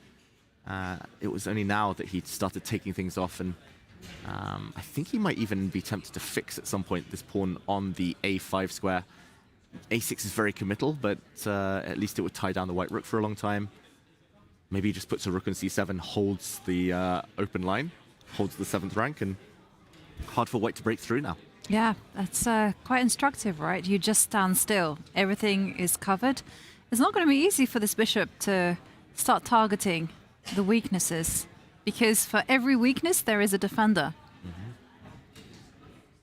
It was only now that he started taking things off, and I think he might even be tempted to fix at some point this pawn on the a5 square. a6 is very committal, but at least it would tie down the white rook for a long time. Maybe he just puts a rook on c7, holds the open line, holds the 7th rank, and hard for white to break through now. Yeah, that's quite instructive, right? You just stand still. Everything is covered. It's not going to be easy for this bishop to start targeting the weaknesses, because for every weakness, there is a defender.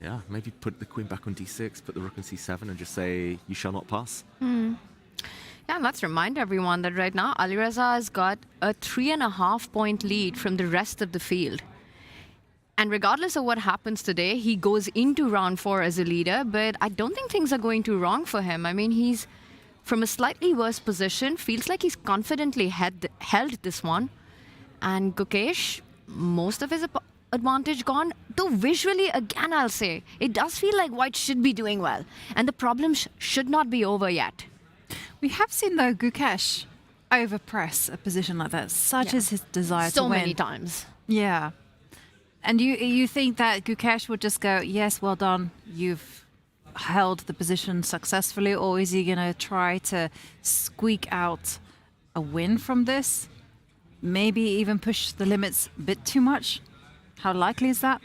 Yeah, maybe put the queen back on d6, put the rook on c7, and just say, you shall not pass. Yeah, and let's remind everyone that right now, Alireza has got a 3.5-point lead from the rest of the field. And regardless of what happens today, he goes into round 4 as a leader, but I don't think things are going too wrong for him. I mean, he's from a slightly worse position, feels like he's confidently held this one. And Gukesh, most of his advantage gone. Though visually, again, I'll say, it does feel like white should be doing well. And the problem should not be over yet. We have seen, though, Gukesh overpress a position like that. Such is his desire to win. So many times. Yeah. And you think that Gukesh would just go, yes, well done, you've held the position successfully, or is he going to try to squeak out a win from this? Maybe even push the limits a bit too much? How likely is that?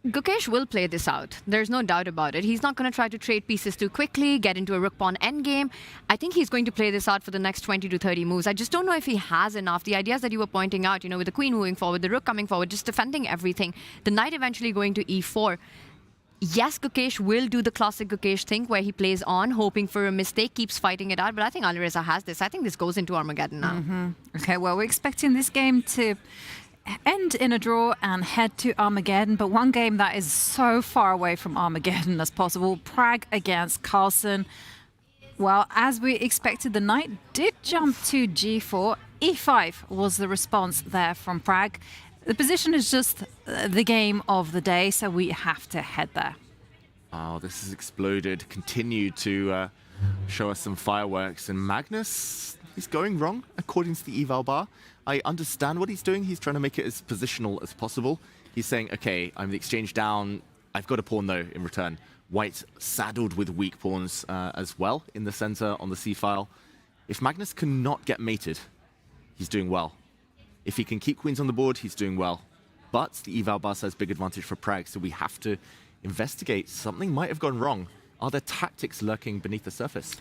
Gukesh will play this out. There's no doubt about it. He's not going to try to trade pieces too quickly, get into a rook-pawn endgame. I think he's going to play this out for the next 20 to 30 moves. I just don't know if he has enough. The ideas that you were pointing out, with the queen moving forward, the rook coming forward, just defending everything, the knight eventually going to e4. Yes, Gukesh will do the classic Gukesh thing where he plays on, hoping for a mistake, keeps fighting it out. But I think Alireza has this. I think this goes into Armageddon now. Okay, well, we're expecting this game to end in a draw and head to Armageddon, but one game that is so far away from Armageddon as possible, Pragg against Carlsen. Well, as we expected, the knight did jump to g4. e5 was the response there from Pragg. The position is just the game of the day, so we have to head there. Oh, this has exploded. Continued to show us some fireworks. And Magnus, he's going wrong, according to the eval bar. I understand what he's doing. He's trying to make it as positional as possible. He's saying, okay, I'm the exchange down. I've got a pawn, though, in return. White saddled with weak pawns as well in the center on the c-file. If Magnus cannot get mated, he's doing well. If he can keep queens on the board, he's doing well. But the eval bar says big advantage for Pragg, so we have to investigate. Something might have gone wrong. Are there tactics lurking beneath the surface?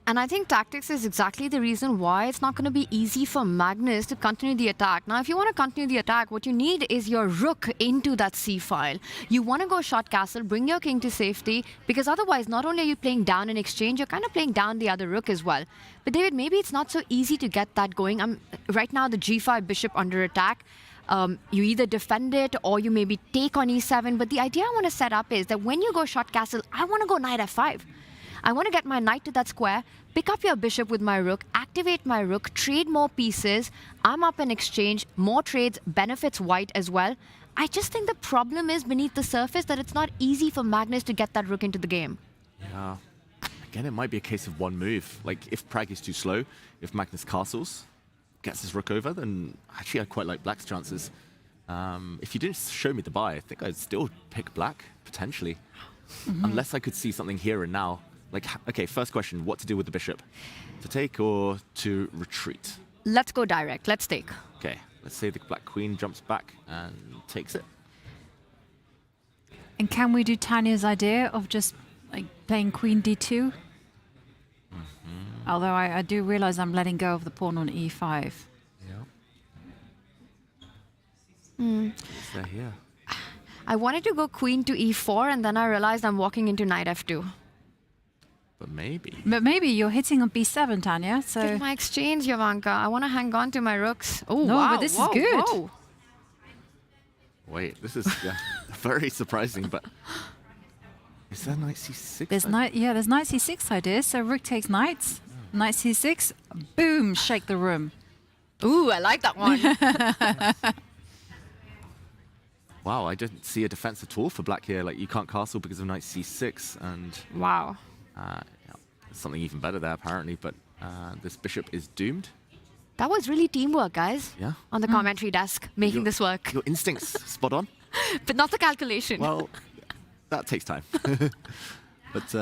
And I think tactics is exactly the reason why it's not going to be easy for Magnus to continue the attack. Now, if you want to continue the attack, what you need is your rook into that c-file. You want to go short castle, bring your king to safety, because otherwise, not only are you playing down an exchange, you're kind of playing down the other rook as well. But David, maybe it's not so easy to get that going. Right now, the g5 bishop under attack. You either defend it or you maybe take on e7. But the idea I want to set up is that when you go short castle, I want to go knight f5. I want to get my knight to that square, pick up your bishop with my rook, activate my rook, trade more pieces. I'm up in exchange, more trades, benefits white as well. I just think the problem is beneath the surface that it's not easy for Magnus to get that rook into the game. Yeah. Again, it might be a case of one move. Like, if Pragg is too slow, if Magnus castles, gets his rook over, then actually I quite like Black's chances. If you didn't show me the buy, I think I'd still pick Black, potentially. Unless I could see something here and now. Like, okay, first question, what to do with the bishop? To take or to retreat? Let's go direct. Let's take. Okay, let's say the black queen jumps back and takes it. And can we do Tanya's idea of just like playing queen d2? Although I do realize I'm letting go of the pawn on e5. Yeah. Is there here? I wanted to go queen to e4, and then I realized I'm walking into knight f2. But maybe. But maybe you're hitting on b7, Tanya. So Get my exchange, Jovanka. I want to hang on to my rooks. Oh, no, wow. but this whoa, is good. Whoa. Wait, this is very surprising, but is there knight c6? There's knight c6 ideas. So rook takes knight, knight c6, boom, shake the room. Ooh, I like that one. Wow, I didn't see a defense at all for black here. Like, you can't castle because of knight c6, and wow. Yeah, something even better there apparently, but this bishop is doomed. That was really teamwork, guys. Yeah. On the commentary desk, making this work. Your instincts spot on. But not the calculation. Well, that takes time. But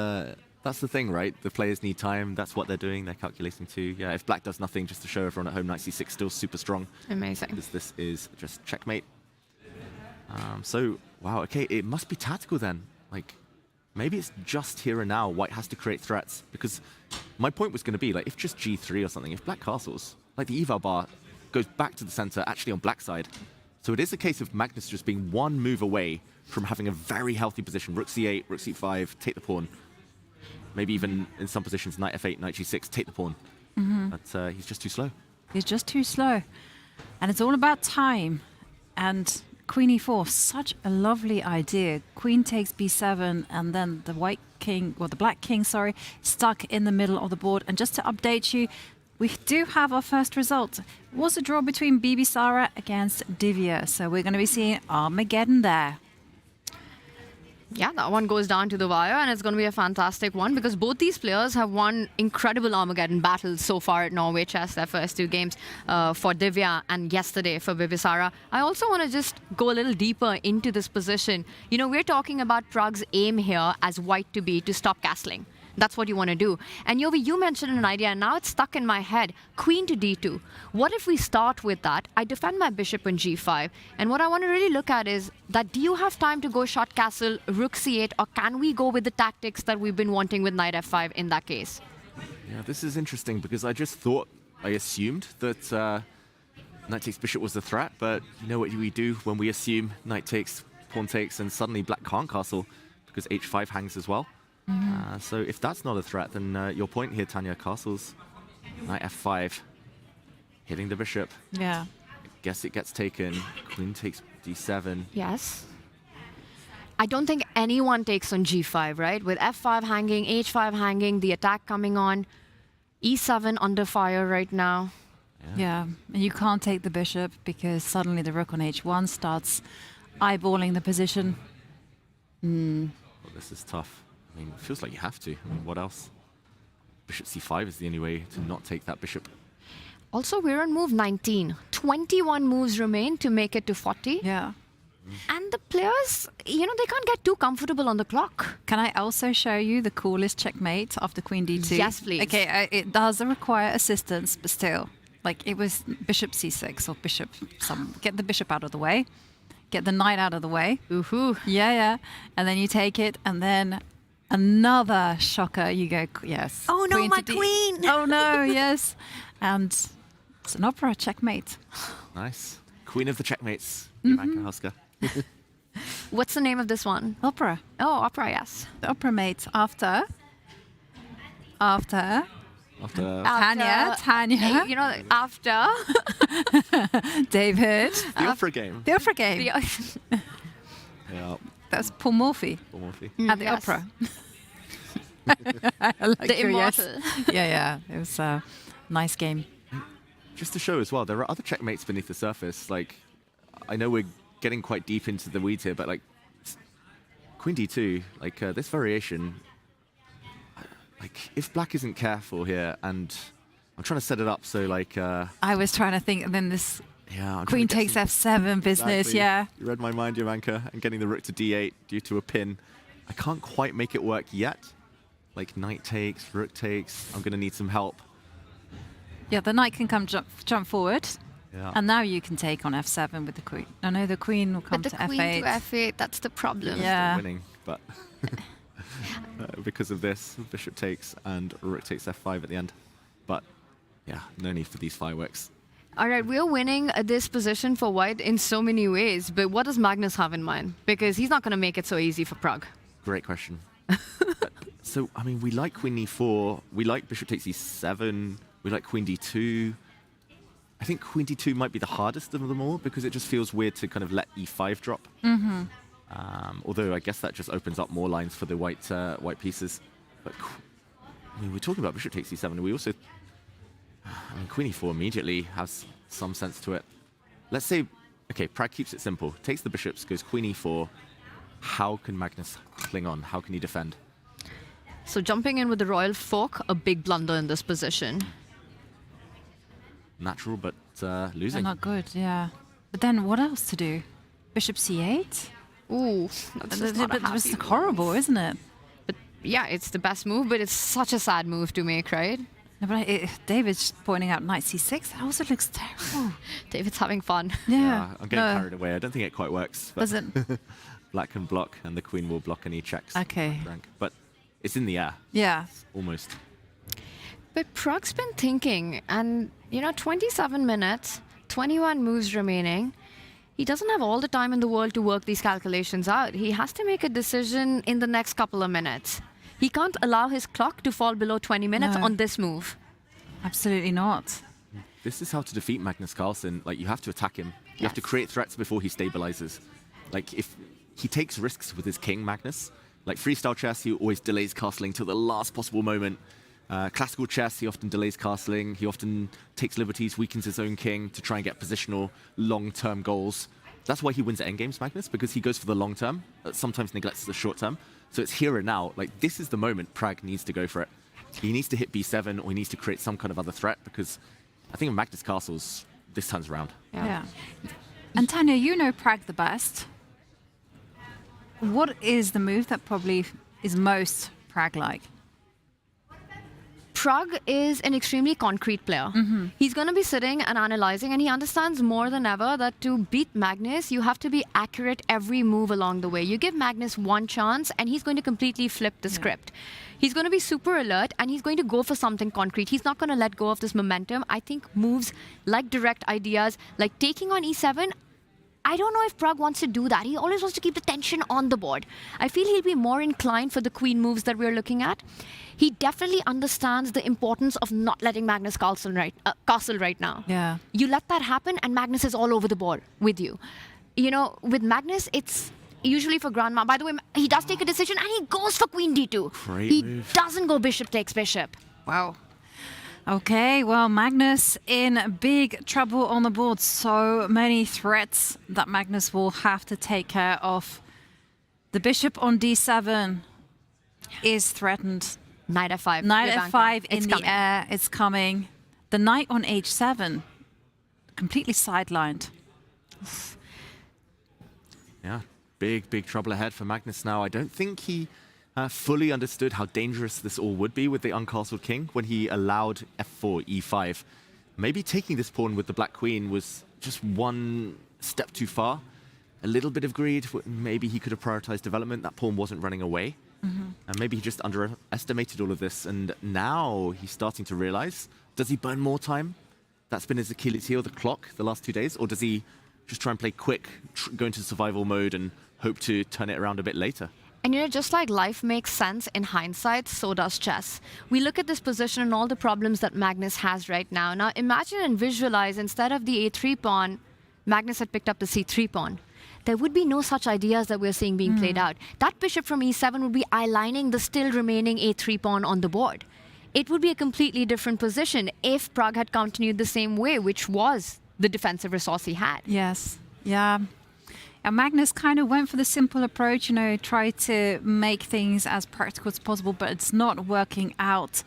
that's the thing, right? The players need time. That's what they're doing. They're calculating too. Yeah, if black does nothing just to show everyone at home, knight c6 still super strong. Amazing. Because this is just checkmate. So, wow, okay, it must be tactical then. Like, maybe it's just here and now white has to create threats, because my point was going to be, like, if just g3 or something, if black castles, like the eval bar goes back to the center, actually on black side. So it is a case of Magnus just being one move away from having a very healthy position. Rook c8, rook c5, take the pawn. Maybe even in some positions, knight f8, knight g6, take the pawn. But he's just too slow. He's just too slow. And it's all about time. And queen e4, such a lovely idea. Queen takes b7, and then the white king, or the black king, sorry, stuck in the middle of the board. And just to update you, we do have our first result. It was a draw between Bibisara against Divya. So we're going to be seeing Armageddon there. Yeah, that one goes down to the wire, and it's going to be a fantastic one because both these players have won incredible Armageddon battles so far at Norway Chess, their first two games for Divya and yesterday for Bibisara. I also want to just go a little deeper into this position. You know, we're talking about Pragg's aim here as white to stop castling. That's what you want to do. And Yovi, you mentioned an idea, and now it's stuck in my head. Queen to d2. What if we start with that? I defend my bishop on g5. And what I want to really look at is that, do you have time to go short castle, rook c8, or can we go with the tactics that we've been wanting with knight f5 in that case? Yeah, this is interesting because I assumed that knight takes bishop was the threat, but you know what we do when we assume knight takes, pawn takes, and suddenly black can't castle because h5 hangs as well. So if that's not a threat, then your point here, Tanya, castles, knight f5, hitting the bishop. Yeah. I guess it gets taken. Queen takes d7. Yes. I don't think anyone takes on g5, right? With f5 hanging, h5 hanging, the attack coming on, e7 under fire right now. Yeah, and you can't take the bishop because suddenly the rook on h1 starts eyeballing the position. Well, this is tough. I mean, it feels like you have to. I mean, what else? Bishop c5 is the only way to not take that bishop. Also, we're on move 19. 21 moves remain to make it to 40. Yeah. And the players, you know, they can't get too comfortable on the clock. Can I also show you the coolest checkmate of the queen d2? Yes, please. Okay, it does require assistance, but still. Like, it was bishop c6 or bishop get the bishop out of the way. Get the knight out of the way. Ooh-hoo. Yeah. And then you take it, and then Another shocker. You go, yes. Oh no, my to queen! Oh no, yes. And it's an opera checkmate. Nice. Queen of the checkmates, Jovanka Huska. What's the name of this one? Opera. Oh, opera, yes. The opera mate after Tanya. You know, after David. The opera game. The opera game. Yeah. That's Paul Morphy. Paul Morphy. At the yes. opera. I like The your yes. immortal. Yeah. It was a nice game. Just to show as well, there are other checkmates beneath the surface. Like, I know we're getting quite deep into the weeds here, but like Queen D2, like this variation, like if black isn't careful here, and I'm trying to set it up so like I was trying to think, and then this I'm Queen trying to get takes some- F7 business, Exactly. yeah. You read my mind, Jovanka, and getting the rook to D8 due to a pin. I can't quite make it work yet. Like knight takes, rook takes. I'm gonna need some help. Yeah, the knight can come jump forward. Yeah. And now you can take on F7 with the queen. No, the queen will come But to the queen F8. to F8, that's the problem. Yeah. Winning, but because of this, bishop takes and rook takes F5 at the end. But yeah, no need for these fireworks. All right, we're winning this position for white in so many ways, but what does Magnus have in mind? Because he's not going to make it so easy for Pragg. Great question. So, I mean, we like queen e4, we like bishop takes e7, we like queen d2. I think queen d2 might be the hardest of them all because it just feels weird to kind of let e5 drop. Mm-hmm. Although I guess that just opens up more lines for the white pieces. But I mean, we're talking about bishop takes e7, and we also, I mean, queen e4 immediately has some sense to it. Let's say, okay, Pragg keeps it simple, takes the bishops, goes queen e4. How can Magnus cling on? How can he defend? So jumping in with the royal fork, a big blunder in this position. Natural, but They're losing. not good, yeah. But then what else to do? Bishop c8? Ooh, that's just not a It was happy horrible, move. isn't it? But yeah, it's the best move, but it's such a sad move to make, right? No, but David's pointing out knight c6. That also looks terrible. David's having fun. Yeah. I'm getting carried away. I don't think it quite works. But Does it? Black can block, and the queen will block any checks. Okay. Rank. But it's in the air. Yeah. Almost. But Pragg's been thinking, and 27 minutes, 21 moves remaining. He doesn't have all the time in the world to work these calculations out. He has to make a decision in the next couple of minutes. He can't allow his clock to fall below 20 minutes No. on this move. Absolutely not. This is how to defeat Magnus Carlsen. Like, you have to attack him. You have to create threats before he stabilizes. Like, if he takes risks with his king, Magnus, like freestyle chess, he always delays castling till the last possible moment. Classical chess, he often delays castling. He often takes liberties, weakens his own king to try and get positional, long-term goals. That's why he wins at endgames, Magnus, because he goes for the long term, sometimes neglects the short term. So it's here and now. Like, this is the moment Pragg needs to go for it. He needs to hit b7, or he needs to create some kind of other threat, because I think in Magnus Castles, this turns around. Yeah. And Tanya, you know Pragg the best. What is the move that probably is most Pragg-like? Pragg is an extremely concrete player. Mm-hmm. He's going to be sitting and analyzing, and he understands more than ever that to beat Magnus, you have to be accurate every move along the way. You give Magnus one chance, and he's going to completely flip the script. He's going to be super alert, and he's going to go for something concrete. He's not going to let go of this momentum. I think moves like direct ideas, like taking on e7, I don't know if Pragg wants to do that. He always wants to keep the tension on the board. I feel he'll be more inclined for the queen moves that we're looking at. He definitely understands the importance of not letting Magnus castle right now. Yeah. You let that happen, and Magnus is all over the board with you. With Magnus, it's usually for grandma. By the way, he does take a decision, and he goes for queen d2. Great he move. doesn't go bishop takes bishop. Wow. Okay, well, Magnus in big trouble on the board. So many threats that Magnus will have to take care of. The bishop on d7 is threatened. Knight f5. Knight Jovanka. f5 in It's the coming. air. It's coming. The knight on h7, completely sidelined. Yeah, big trouble ahead for Magnus now. I don't think he fully understood how dangerous this all would be with the uncastled king when he allowed f4, e5. Maybe taking this pawn with the black queen was just one step too far. A little bit of greed. Maybe he could have prioritized development. That pawn wasn't running away. And maybe he just underestimated all of this, and now he's starting to realize, does he burn more time? That's been his Achilles heel, the clock, the last 2 days, or does he just try and play quick, go into survival mode and hope to turn it around a bit later? And you know, just like life makes sense in hindsight, so does chess. We look at this position and all the problems that Magnus has right now. Now imagine and visualize, instead of the a3 pawn, Magnus had picked up the c3 pawn. There would be no such ideas that we're seeing being played out. That bishop from e7 would be eye-lining the still remaining a3 pawn on the board. It would be a completely different position if Pragg had continued the same way, which was the defensive resource he had. Yes, yeah. And Magnus kind of went for the simple approach, you know, tried to make things as practical as possible, but it's not working out.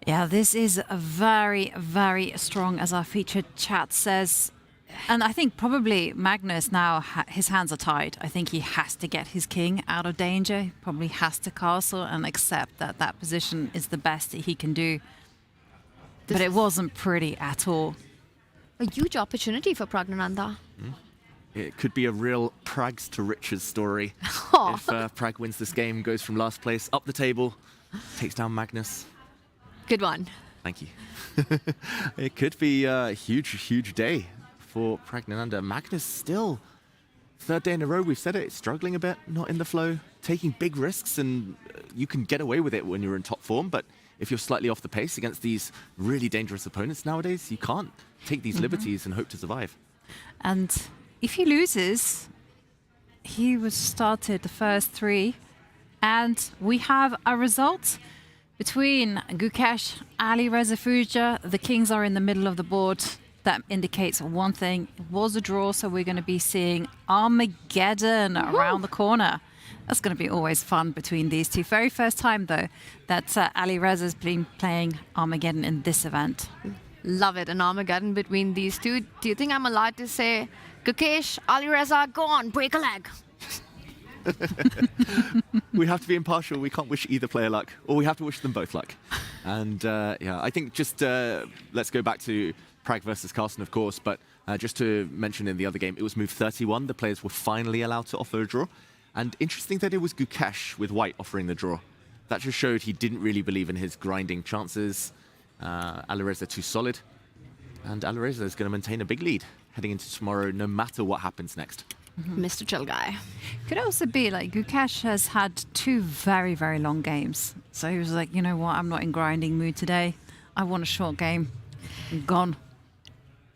Yeah, this is a very, very strong, as our featured chat says. And I think probably Magnus now, his hands are tied. I think he has to get his king out of danger. He probably has to castle and accept that that position is the best that he can do. But it wasn't pretty at all. A huge opportunity for Praggnanandhaa. It could be a real Praggs to riches story. If Pragg wins this game, goes from last place up the table, takes down Magnus. Good one. Thank you. It could be a huge, huge day for Praggnanandhaa. Magnus still, third day in a row, we've said it, struggling a bit, not in the flow, taking big risks, and you can get away with it when you're in top form, but if you're slightly off the pace against these really dangerous opponents nowadays, you can't take these liberties and hope to survive. And if he loses, he was started the first 3, and we have a result between Gukesh, Alireza Firouzja. The kings are in the middle of the board. That indicates one thing. It was a draw, so we're going to be seeing Armageddon around the corner. That's going to be always fun between these two. Very first time, though, that Alireza's been playing Armageddon in this event. Love it, an Armageddon between these two. Do you think I'm allowed to say, Gukesh, Alireza, go on, break a leg? We have to be impartial. We can't wish either player luck, or we have to wish them both luck. And yeah, I think just let's go back to Pragg versus Carlsen, of course, but just to mention in the other game, it was move 31. The players were finally allowed to offer a draw. And interesting that it was Gukesh with white offering the draw. That just showed he didn't really believe in his grinding chances. Alireza too solid. And Alireza is going to maintain a big lead heading into tomorrow, no matter what happens next. Mr. Chill Guy. Could also be like Gukesh has had 2 very, very long games. So he was like, you know what, I'm not in grinding mood today. I want a short game. I'm gone.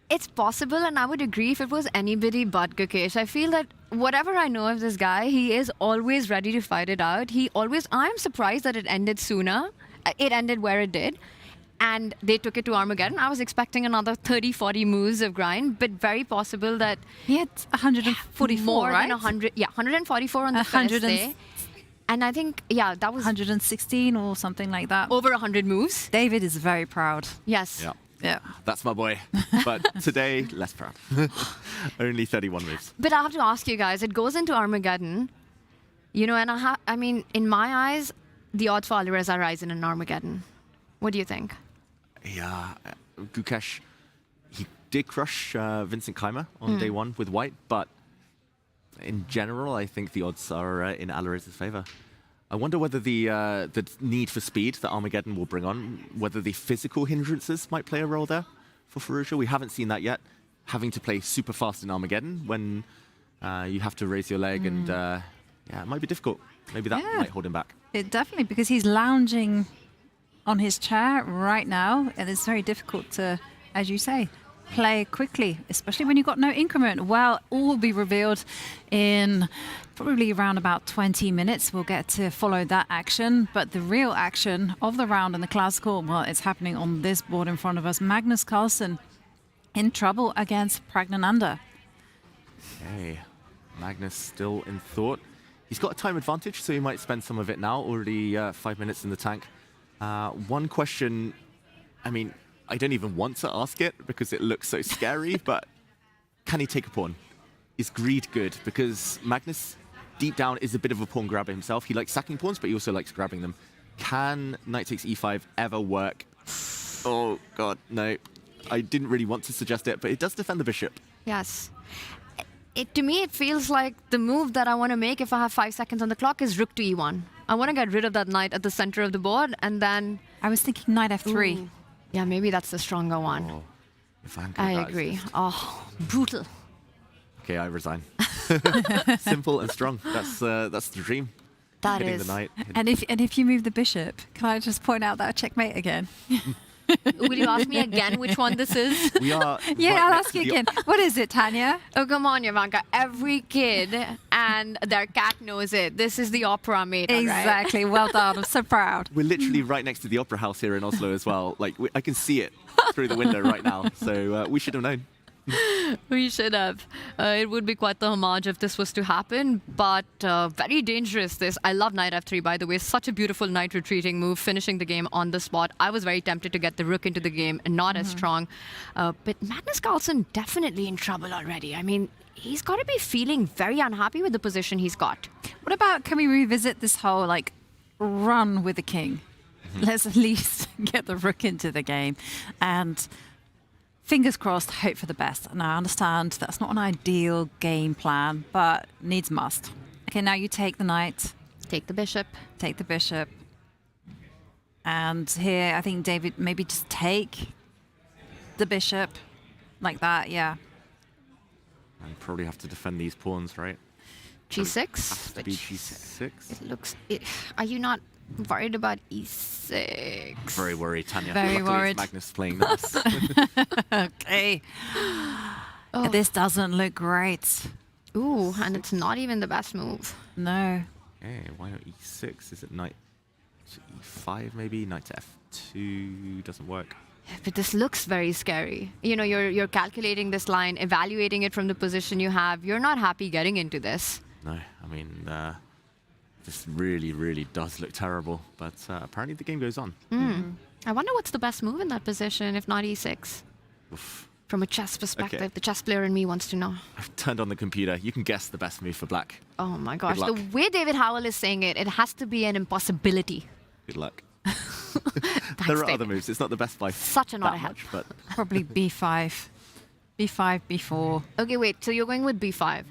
It's possible, and I would agree if it was anybody but Gukesh. I feel that whatever I know of this guy, he is always ready to fight it out. I'm surprised that it ended sooner. It ended where it did. And they took it to Armageddon. I was expecting another 30, 40 moves of grind, but very possible that... He had 144, more right? Than 100, yeah, 144 on the first day. And I think, yeah, that was... 116 or something like that. Over 100 moves. David is very proud. Yes. Yeah. Yeah. That's my boy. But today, less proud. Only 31 moves. But I have to ask you guys, it goes into Armageddon, you know, and I mean, in my eyes, the odds for Alireza rise in an Armageddon. What do you think? Yeah, Gukesh, he did crush Vincent Keimer on day 1 with white, but in general, I think the odds are in Alireza's favor. I wonder whether the need for speed that Armageddon will bring on, whether the physical hindrances might play a role there for Firouzja. We haven't seen that yet. Having to play super fast in Armageddon when you have to raise your leg and yeah, it might be difficult. Maybe that might hold him back. It definitely, because he's lounging on his chair right now, and it's very difficult to, as you say, play quickly, especially when you've got no increment. Well, all will be revealed in probably around about 20 minutes. We'll get to follow that action, but the real action of the round in the classical, well, it's happening on this board in front of us. Magnus Carlsen in trouble against Praggnanandhaa. Okay, Magnus still in thought. He's got a time advantage, so he might spend some of it now. Already 5 minutes in the tank. One question, I mean, I don't even want to ask it because it looks so scary, but can he take a pawn? Is greed good? Because Magnus, deep down, is a bit of a pawn grabber himself. He likes sacking pawns, but he also likes grabbing them. Can knight takes e5 ever work? Oh, God, no. I didn't really want to suggest it, but it does defend the bishop. Yes. to me, it feels like the move that I want to make if I have 5 seconds on the clock is rook to e1. I want to get rid of that knight at the center of the board, and then... I was thinking knight f3. Ooh. Yeah, maybe that's the stronger one. Oh, if I agree. Oh, brutal. Okay, I resign. Simple and strong. That's the dream. That Hitting is. the knight. And if you move the bishop, can I just point out that a checkmate again? Will you ask me again which one this is? We are. Yeah, right I'll next ask to you the- again. What is it, Tanya? Oh, come on, Ivanka. Every kid and their cat knows it. This is the opera mate. Exactly. Well done. I'm so proud. We're literally right next to the Opera House here in Oslo as well. Like, I can see it through the window right now. So we should have known. We should have. It would be quite the homage if this was to happen, but very dangerous this. I love knight f3, by the way. Such a beautiful knight retreating move, finishing the game on the spot. I was very tempted to get the rook into the game and not as strong. But Magnus Carlsen definitely in trouble already. I mean, he's got to be feeling very unhappy with the position he's got. What about, can we revisit this whole, like, run with the king? Let's at least get the rook into the game. And fingers crossed, hope for the best. And I understand that's not an ideal game plan, but needs must. Okay, now you take the knight. Take the bishop. Take the bishop. And here, I think David, maybe just take the bishop like that, yeah. I probably have to defend these pawns, right? G6? Has to be G6. It looks... are you not worried about e6? Very worried, Tanya. Very Luckily, worried. It's Magnus playing this. Okay. This doesn't look great. Ooh, and it's not even the best move. No. Okay, why not e6? Is it knight to e5 maybe? Knight to f2 doesn't work. But this looks very scary. You know, you're calculating this line, evaluating it from the position you have. You're not happy getting into this. No, I mean, this really, really does look terrible. But apparently the game goes on. I wonder what's the best move in that position, if not e6. Oof. From a chess perspective, Okay. the chess player in me wants to know. I've turned on the computer. You can guess the best move for black. Oh my gosh, luck. the way David Howell is saying it, it has to be an impossibility. Good luck. There are other David. moves. It's not the best by Such an that odd help. much, but Probably b5. b5, b4. Okay, wait, so you're going with b5.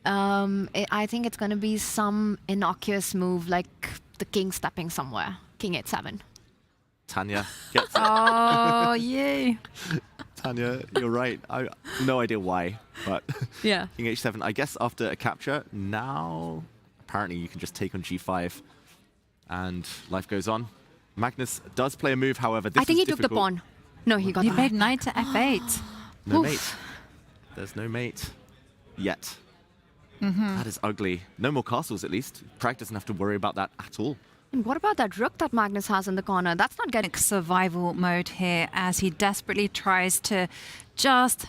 I think it's going to be some innocuous move like the king stepping somewhere. King h7. Tanya gets it. Oh, yay. Tanya, you're right. I no idea why, but Yeah. King h7. I guess after a capture, now apparently you can just take on g5, and life goes on. Magnus does play a move, however. This I think is he took the difficult. pawn. No, he got He the played knight to f8. No Oof. mate. There's no mate yet. Mm-hmm. That is ugly. No more castles, at least. Pragg doesn't have to worry about that at all. And what about that rook that Magnus has in the corner? That's not getting... Survival mode here as he desperately tries to just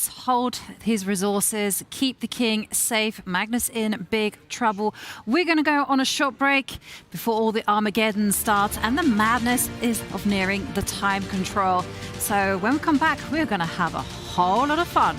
hold his resources, keep the king safe. Magnus in big trouble. We're going to go on a short break before all the Armageddon starts and the madness is of nearing the time control. So when we come back, we're going to have a whole lot of fun.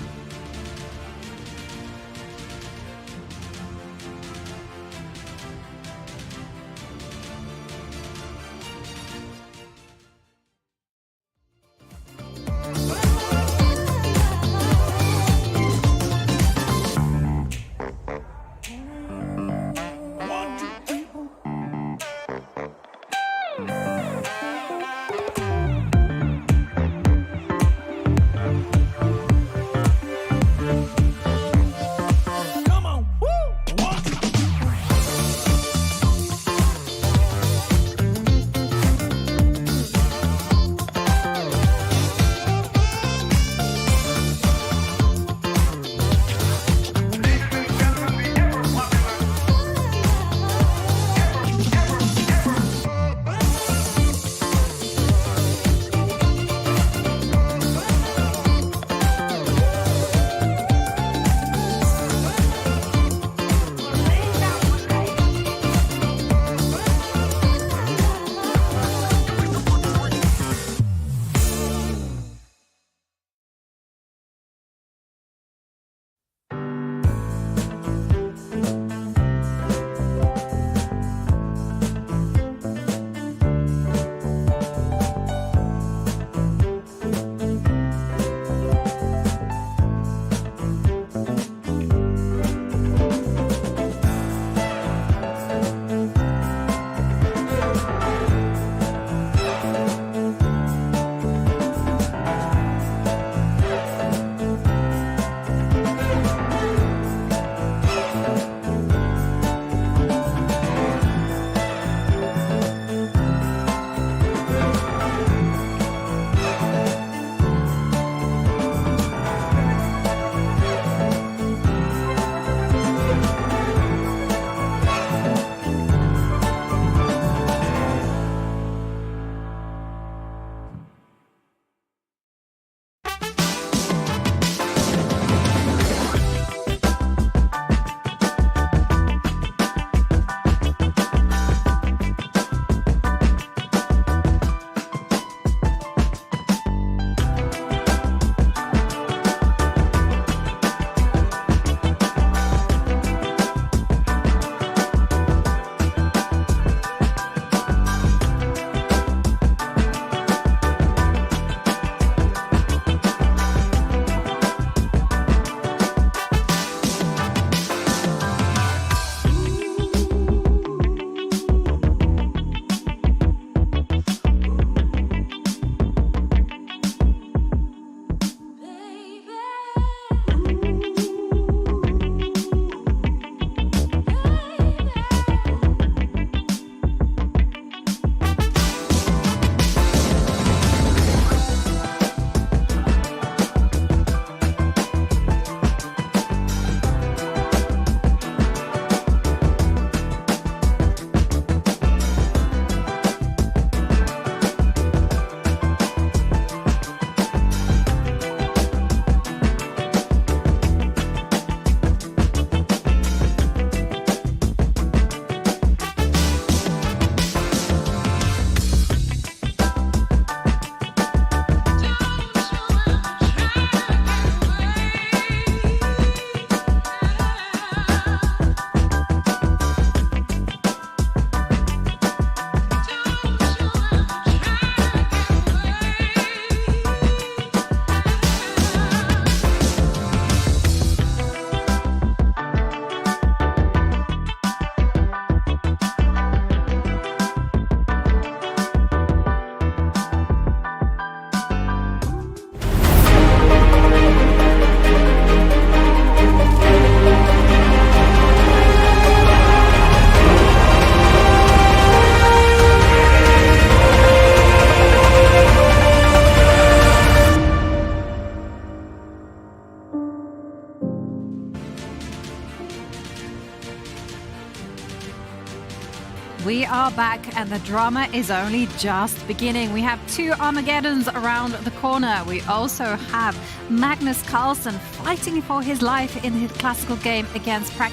We are back and the drama is only just beginning. We have 2 Armageddons around the corner. We also have Magnus Carlsen fighting for his life in his classical game against Pragg.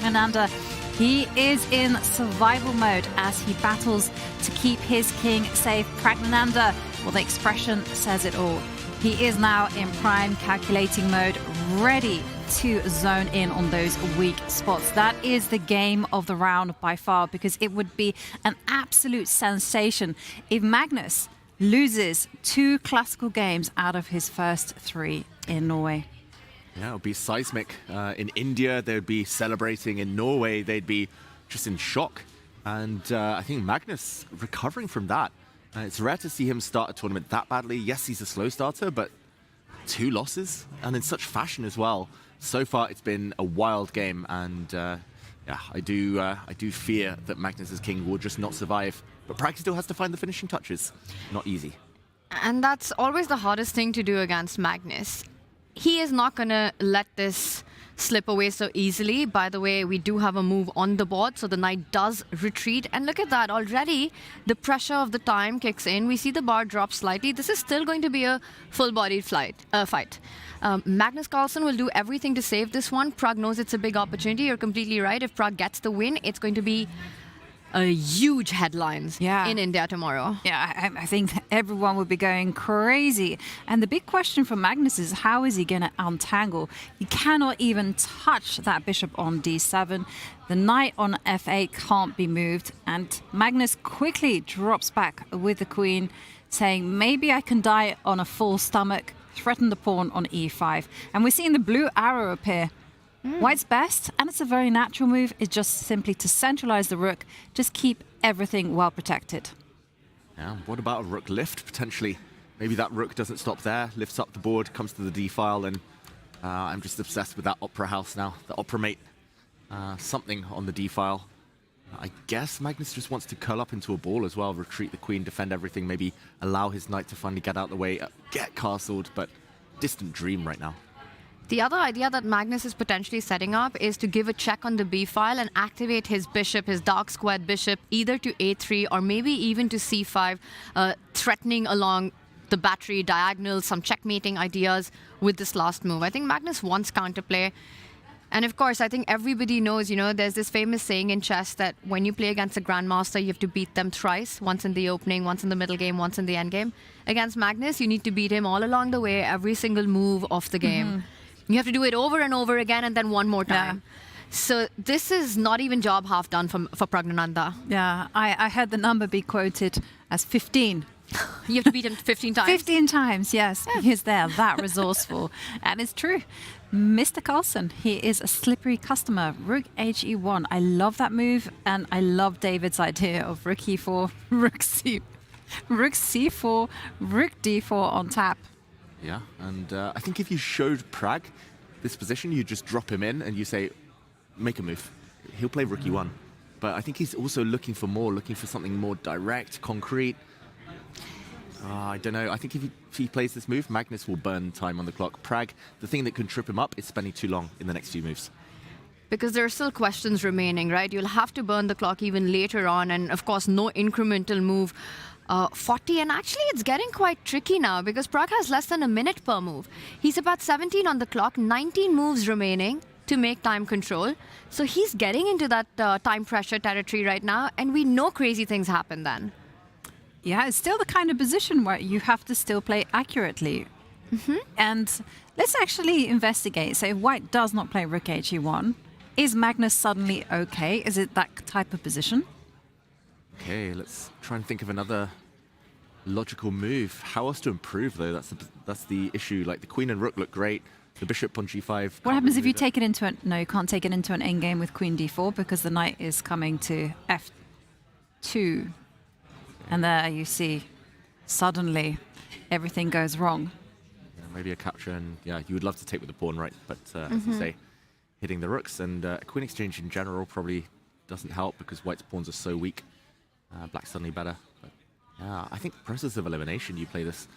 He is in survival mode as he battles to keep his king safe. Pragg, well, the expression says it all. He is now in prime calculating mode, ready to zone in on those weak spots. That is the game of the round by far, because it would be an absolute sensation if Magnus loses 2 classical games out of his first 3 in Norway. Yeah, it would be seismic. In India, they would be celebrating. In Norway, they'd be just in shock. And I think Magnus recovering from that. It's rare to see him start a tournament that badly. Yes, he's a slow starter, but 2 losses, and in such fashion as well. So far, it's been a wild game, and yeah, I do fear that Magnus's king will just not survive. But Pragg still has to find the finishing touches. Not easy. And that's always the hardest thing to do against Magnus. He is not going to let this slip away so easily. By the way, we do have a move on the board, so the knight does retreat. And look at that, already the pressure of the time kicks in. We see the bar drop slightly. This is still going to be a full-bodied fight. Magnus Carlsen will do everything to save this one. Pragg knows it's a big opportunity. You're completely right. If Pragg gets the win, it's going to be huge headlines in India tomorrow. Yeah, I think everyone would be going crazy. And the big question for Magnus is, how is he going to untangle? He cannot even touch that bishop on d7. The knight on f8 can't be moved. And Magnus quickly drops back with the queen, saying, maybe I can die on a full stomach, threaten the pawn on e5. And we're seeing the blue arrow appear. White's best, and it's a very natural move, is just simply to centralize the rook, just keep everything well protected. Yeah, what about a rook lift, potentially? Maybe that rook doesn't stop there, lifts up the board, comes to the d-file, and I'm just obsessed with that opera house now, the opera mate. Something on the d-file. I guess Magnus just wants to curl up into a ball as well, retreat the queen, defend everything, maybe allow his knight to finally get out of the way, get castled, but distant dream right now. The other idea that Magnus is potentially setting up is to give a check on the b-file and activate his bishop, his dark squared bishop, either to a3 or maybe even to c5, threatening along the battery diagonal, some checkmating ideas with this last move. I think Magnus wants counterplay. And of course, I think everybody knows, you know, there's this famous saying in chess that when you play against a grandmaster, you have to beat them thrice, once in the opening, once in the middle game, once in the end game. Against Magnus, you need to beat him all along the way, every single move of the game. You have to do it over and over again and then one more time. So this is not even job half done for Pragg. Yeah, I heard the number be quoted as 15. You have to beat him 15 times? 15 times, yes, because they're that resourceful. And it's true. Mr. Carlsen, he is a slippery customer. Rook HE1. I love that move, and I love David's idea of rook e4, rook c4, rook d4 on tap. Yeah, and I think if you showed Pragg this position, you just drop him in and you say, make a move. He'll play rook e1. But I think he's also looking for more, looking for something more direct, concrete. I don't know. I think if he plays this move, Magnus will burn time on the clock. Pragg, the thing that can trip him up is spending too long in the next few moves. Because there are still questions remaining, right? You'll have to burn the clock even later on. And of course, no incremental move. 40, and actually it's getting quite tricky now because Pragg has less than a minute per move. He's about 17 on the clock, 19 moves remaining to make time control. So he's getting into that time pressure territory right now, and we know crazy things happen then. Yeah, it's still the kind of position where you have to still play accurately. And let's actually investigate. So if White does not play rook HE1, is Magnus suddenly okay? Is it that type of position? Okay, let's try and think of another logical move. How else to improve, though? That's the issue. Like, the queen and rook look great. The bishop on g5. What happens if you take it into no, you can't take it into an endgame with queen d4 because the knight is coming to f2. And there you see, suddenly, everything goes wrong. Yeah, maybe a capture, and yeah, you would love to take with the pawn, right? But as you say, hitting the rooks, and queen exchange in general probably doesn't help because White's pawns are so weak. Black's suddenly better. But yeah, I think process of elimination, you play this.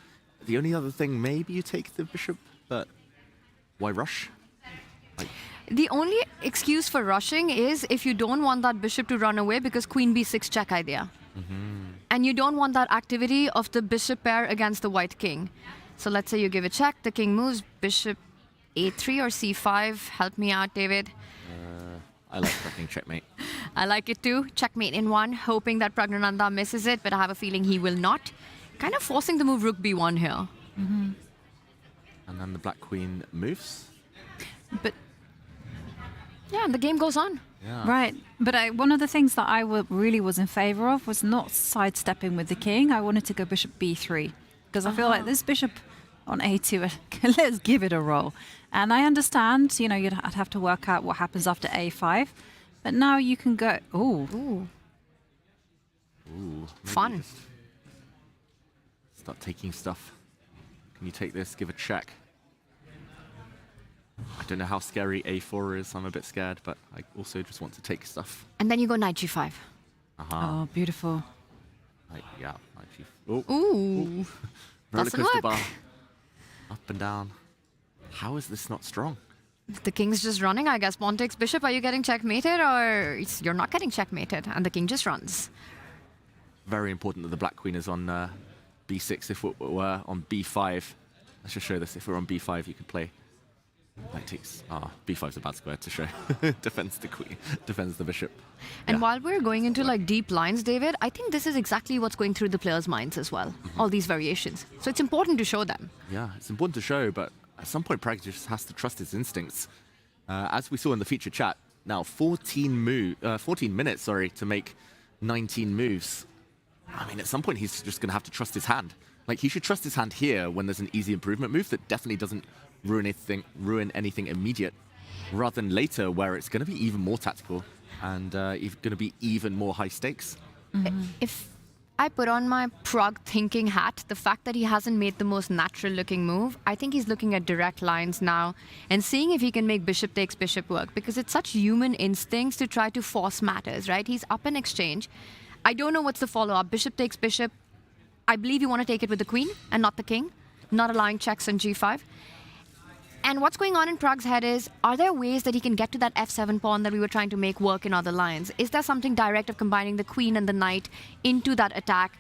The only other thing, maybe you take the bishop, but why rush? The only excuse for rushing is if you don't want that bishop to run away because queen b6 check idea. And you don't want that activity of the bishop pair against the white king. So let's say you give a check, the king moves, bishop a3 or c5. Help me out, David. I like threatening checkmate. I like it too. Checkmate in one, hoping that Pragnananda misses it, but I have a feeling he will not. Kind of forcing the move rook b1 here. And then the black queen moves. But yeah, and the game goes on. Yeah. Right, but one of the things that I really was in favour of was not sidestepping with the king. I wanted to go bishop b3 because I feel like this bishop on a2, let's give it a roll. And I understand, you know, I'd have to work out what happens after a5, but now you can go. Ooh. Fun. Just start taking stuff. Can you take this? Give a check. I don't know how scary a4 is. I'm a bit scared, but I also just want to take stuff. And then you go knight g5. Oh, beautiful. Yeah, knight g4. Ooh. Doesn't Rollercoaster work. bar. Up and down. How is this not strong? The king's just running, I guess. Pawn takes bishop. Are you getting checkmated or you're not getting checkmated? And the king just runs. Very important that the black queen is on b6. If it were on b5, let's just show this. If we're on b5, you could play knight takes. b5 is a bad square to show. Defends the queen, defends the bishop. And Yeah. while we're going into like deep lines, David, I think this is exactly what's going through the players' minds as well. All these variations. So it's important to show them. Yeah, it's important to show, but at some point, Pragg just has to trust his instincts. As we saw in the feature chat, now 14 minutes, to make 19 moves. I mean, at some point, he's just going to have to trust his hand. Like, he should trust his hand here when there's an easy improvement move that definitely doesn't ruin anything immediate, rather than later where it's going to be even more tactical and going to be even more high stakes. If I put on my Pragg thinking hat, the fact that he hasn't made the most natural looking move, I think he's looking at direct lines now and seeing if he can make bishop takes bishop work, because it's such human instincts to try to force matters, right? He's up in exchange. I don't know what's the follow-up. Bishop takes bishop. I believe you want to take it with the queen and not the king, not allowing checks on g5. And what's going on in Pragg's head is, are there ways that he can get to that f7 pawn that we were trying to make work in other lines? Is there something direct of combining the queen and the knight into that attack?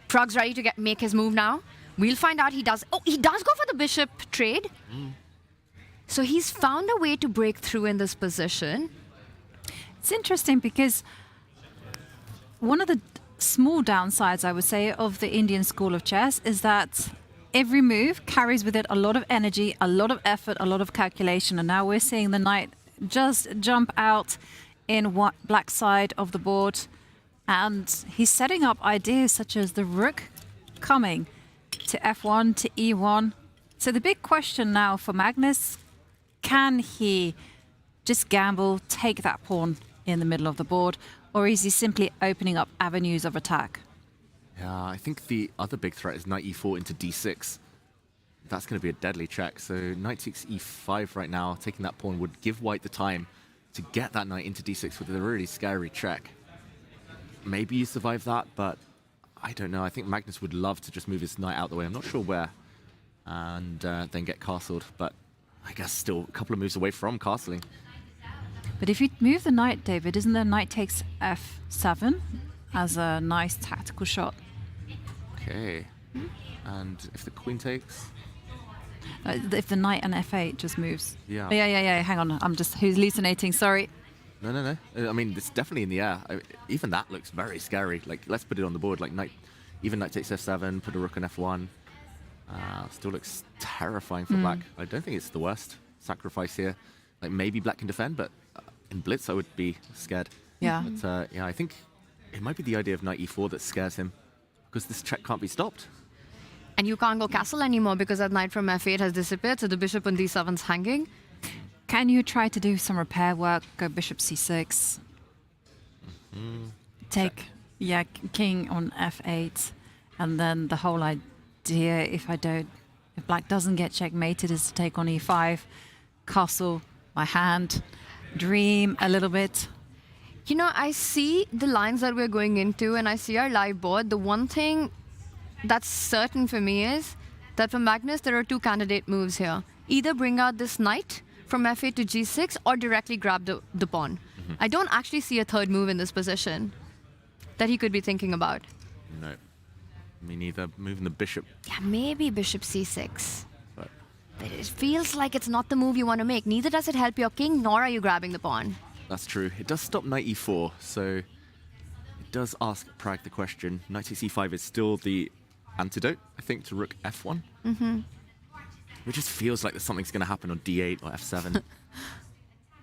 Pragg's ready to make his move now. We'll find out he does. Oh, he does go for the bishop trade. So he's found a way to break through in this position. It's interesting because one of the small downsides, I would say, of the Indian school of chess is that every move carries with it a lot of energy, a lot of effort, a lot of calculation. And now we're seeing the knight just jump out in black side of the board. And he's setting up ideas such as the rook coming to f1, to e1. So the big question now for Magnus, can he just gamble, take that pawn in the middle of the board, or is he simply opening up avenues of attack? Yeah, I think the other big threat is knight e4 into d6. That's going to be a deadly check. So knight takes e5 right now. Taking that pawn would give white the time to get that knight into d6 with a really scary check. Maybe you survive that, but I don't know. I think Magnus would love to just move his knight out the way. I'm not sure where. And then get castled. But I guess still a couple of moves away from castling. But if you move the knight, David, isn't there knight takes f7 as a nice tactical shot? Okay. And if the queen takes? If the knight and f8 just moves. Yeah. Yeah. Hang on. I'm just hallucinating. Sorry. No. I mean, it's definitely in the air. Even that looks very scary. Like, let's put it on the board. Like, even knight takes f7, put a rook on f1. Still looks terrifying for black. I don't think it's the worst sacrifice here. Like, maybe black can defend, but in blitz, I would be scared. Yeah. But I think it might be the idea of knight e4 that scares him, because this check can't be stopped. And you can't go castle anymore because that knight from f8 has disappeared, so the bishop on d7's hanging. Can you try to do some repair work? Go bishop c6. Take, king on f8. And then the whole idea, if black doesn't get checkmated, is to take on e5, castle my hand, dream a little bit. You know, I see the lines that we're going into and I see our live board. The one thing that's certain for me is that for Magnus, there are two candidate moves here. Either bring out this knight from f8 to g6 or directly grab the pawn. I don't actually see a third move in this position that he could be thinking about. No. Me neither. Moving the bishop. Yeah, maybe bishop c6. But it feels like it's not the move you want to make. Neither does it help your king, nor are you grabbing the pawn. That's true. It does stop knight e4, so it does ask Pragg the question. Knight takes e5 is still the antidote, I think, to rook f1. It just feels like there's something's going to happen on d8 or f7.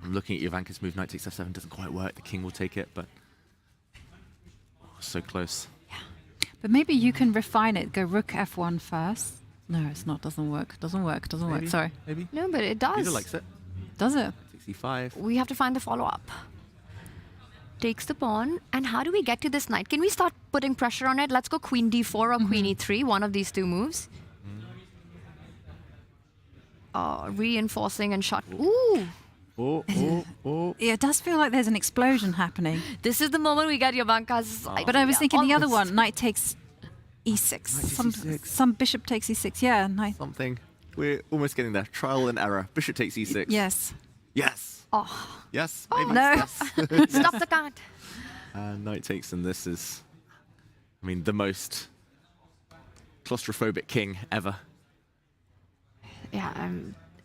I'm looking at Jovanka's move. Knight takes f7 doesn't quite work. The king will take it, but so close. But maybe you can refine it. Go rook f1 first. No, it's not. Doesn't work. Doesn't work. Doesn't work. Sorry. Maybe. No, but it does. Peter likes it. Does it? Takes e5. We have to find the follow-up. Takes the pawn. And how do we get to this knight? Can we start putting pressure on it? Let's go queen d4 or queen e3, one of these two moves. Reinforcing and shot. Ooh! Yeah, it does feel like there's an explosion happening. This is the moment we get Jovanka's... But I was thinking the other one, knight takes e6. Some bishop takes e6. Yeah, knight. Something. We're almost getting there. Trial and error. Bishop takes e6. Yes. Yes. Oh. Yes. Oh, Maybe. no. Yes. Stop the count. Knight takes, and this is, I mean, the most claustrophobic king ever. Yeah,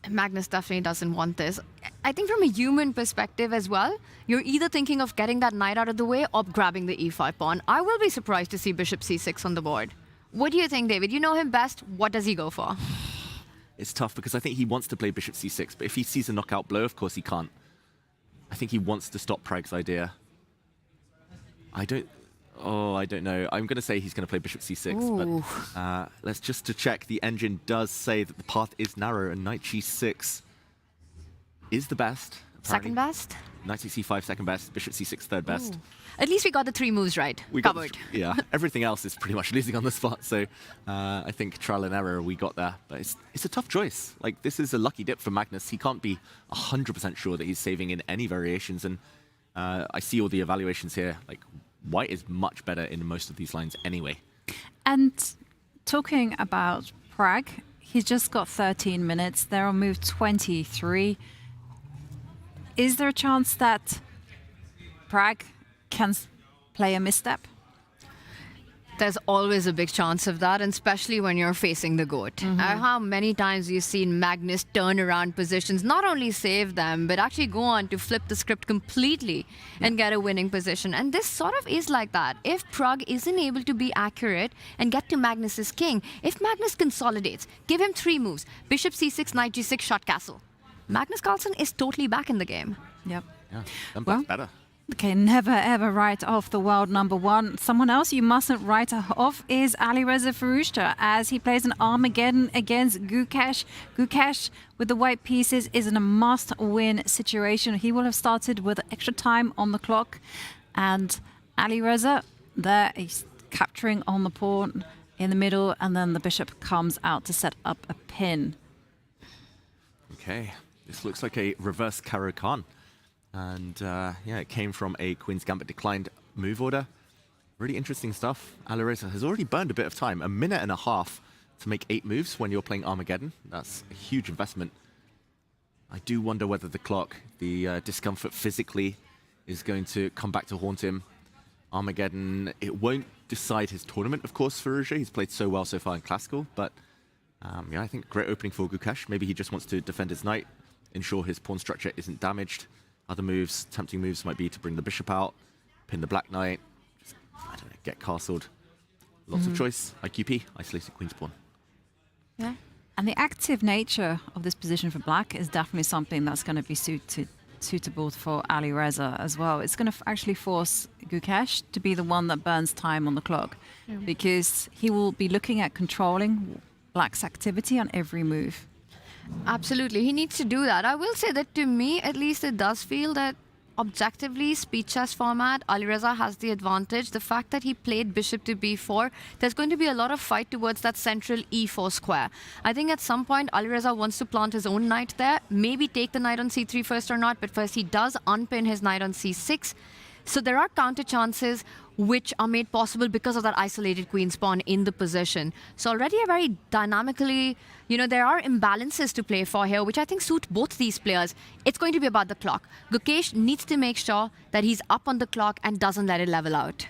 Magnus definitely doesn't want this. I think from a human perspective as well, you're either thinking of getting that knight out of the way or grabbing the e5 pawn. I will be surprised to see bishop c6 on the board. What do you think, David? You know him best. What does he go for? It's tough because I think he wants to play bishop c6, but if he sees a knockout blow, of course he can't. I think he wants to stop Pragg's idea. I don't know. I'm going to say he's going to play bishop c6, but let's just to check. The engine does say that the path is narrow and knight g6 is the best. Second best? Knight c5 second best, bishop c6 third best. Ooh. At least we got the three moves right. We covered. Yeah, everything else is pretty much losing on the spot. So I think trial and error we got there, but it's a tough choice. Like, this is a lucky dip for Magnus. He can't be 100% sure that he's saving in any variations, and I see all the evaluations here. Like, white is much better in most of these lines anyway. And talking about Pragg, he's just got 13 minutes. They're on move 23. Is there a chance that Pragg can play a misstep? There's always a big chance of that, and especially when you're facing the GOAT. How many times you've seen Magnus turn around positions, not only save them, but actually go on to flip the script completely and get a winning position. And this sort of is like that. If Pragg isn't able to be accurate and get to Magnus's king, if Magnus consolidates, give him three moves, bishop c6, knight g6, shot castle. Magnus Carlsen is totally back in the game. Yep. Yeah, well, better. Okay, never ever write off the world number one. Someone else you mustn't write off is Alireza Firouzja, as he plays an Armageddon against Gukesh. Gukesh with the white pieces is in a must-win situation. He will have started with extra time on the clock, and Alireza there is capturing on the pawn in the middle, and then the bishop comes out to set up a pin. Okay, this looks like a reverse Caro Khan. And yeah, it came from a Queen's Gambit declined move order. Really interesting stuff. Alireza has already burned a bit of time, 1.5 minutes to make 8 moves when you're playing Armageddon. That's a huge investment. I do wonder whether the clock, the discomfort physically, is going to come back to haunt him. Armageddon, it won't decide his tournament, of course, for Firouzja. He's played so well so far in Classical, but yeah, I think great opening for Gukesh. Maybe he just wants to defend his knight, ensure his pawn structure isn't damaged. Other moves, tempting moves, might be to bring the bishop out, pin the black knight, just, I don't know, get castled. Lots of choice. IQP, isolated queen's pawn. Yeah. And the active nature of this position for black is definitely something that's going to be suitable for Alireza as well. It's going to actually force Gukesh to be the one that burns time on the clock, because he will be looking at controlling black's activity on every move. Absolutely, he needs to do that. I will say that to me, at least, it does feel that objectively, speed chess format, Alireza has the advantage. The fact that he played bishop to b4, there's going to be a lot of fight towards that central e4 square. I think at some point, Alireza wants to plant his own knight there, maybe take the knight on c3 first or not, but first he does unpin his knight on c6, So there are counter chances which are made possible because of that isolated queen's pawn in the position. So already a very dynamically, there are imbalances to play for here, which I think suit both these players. It's going to be about the clock. Gukesh needs to make sure that he's up on the clock and doesn't let it level out.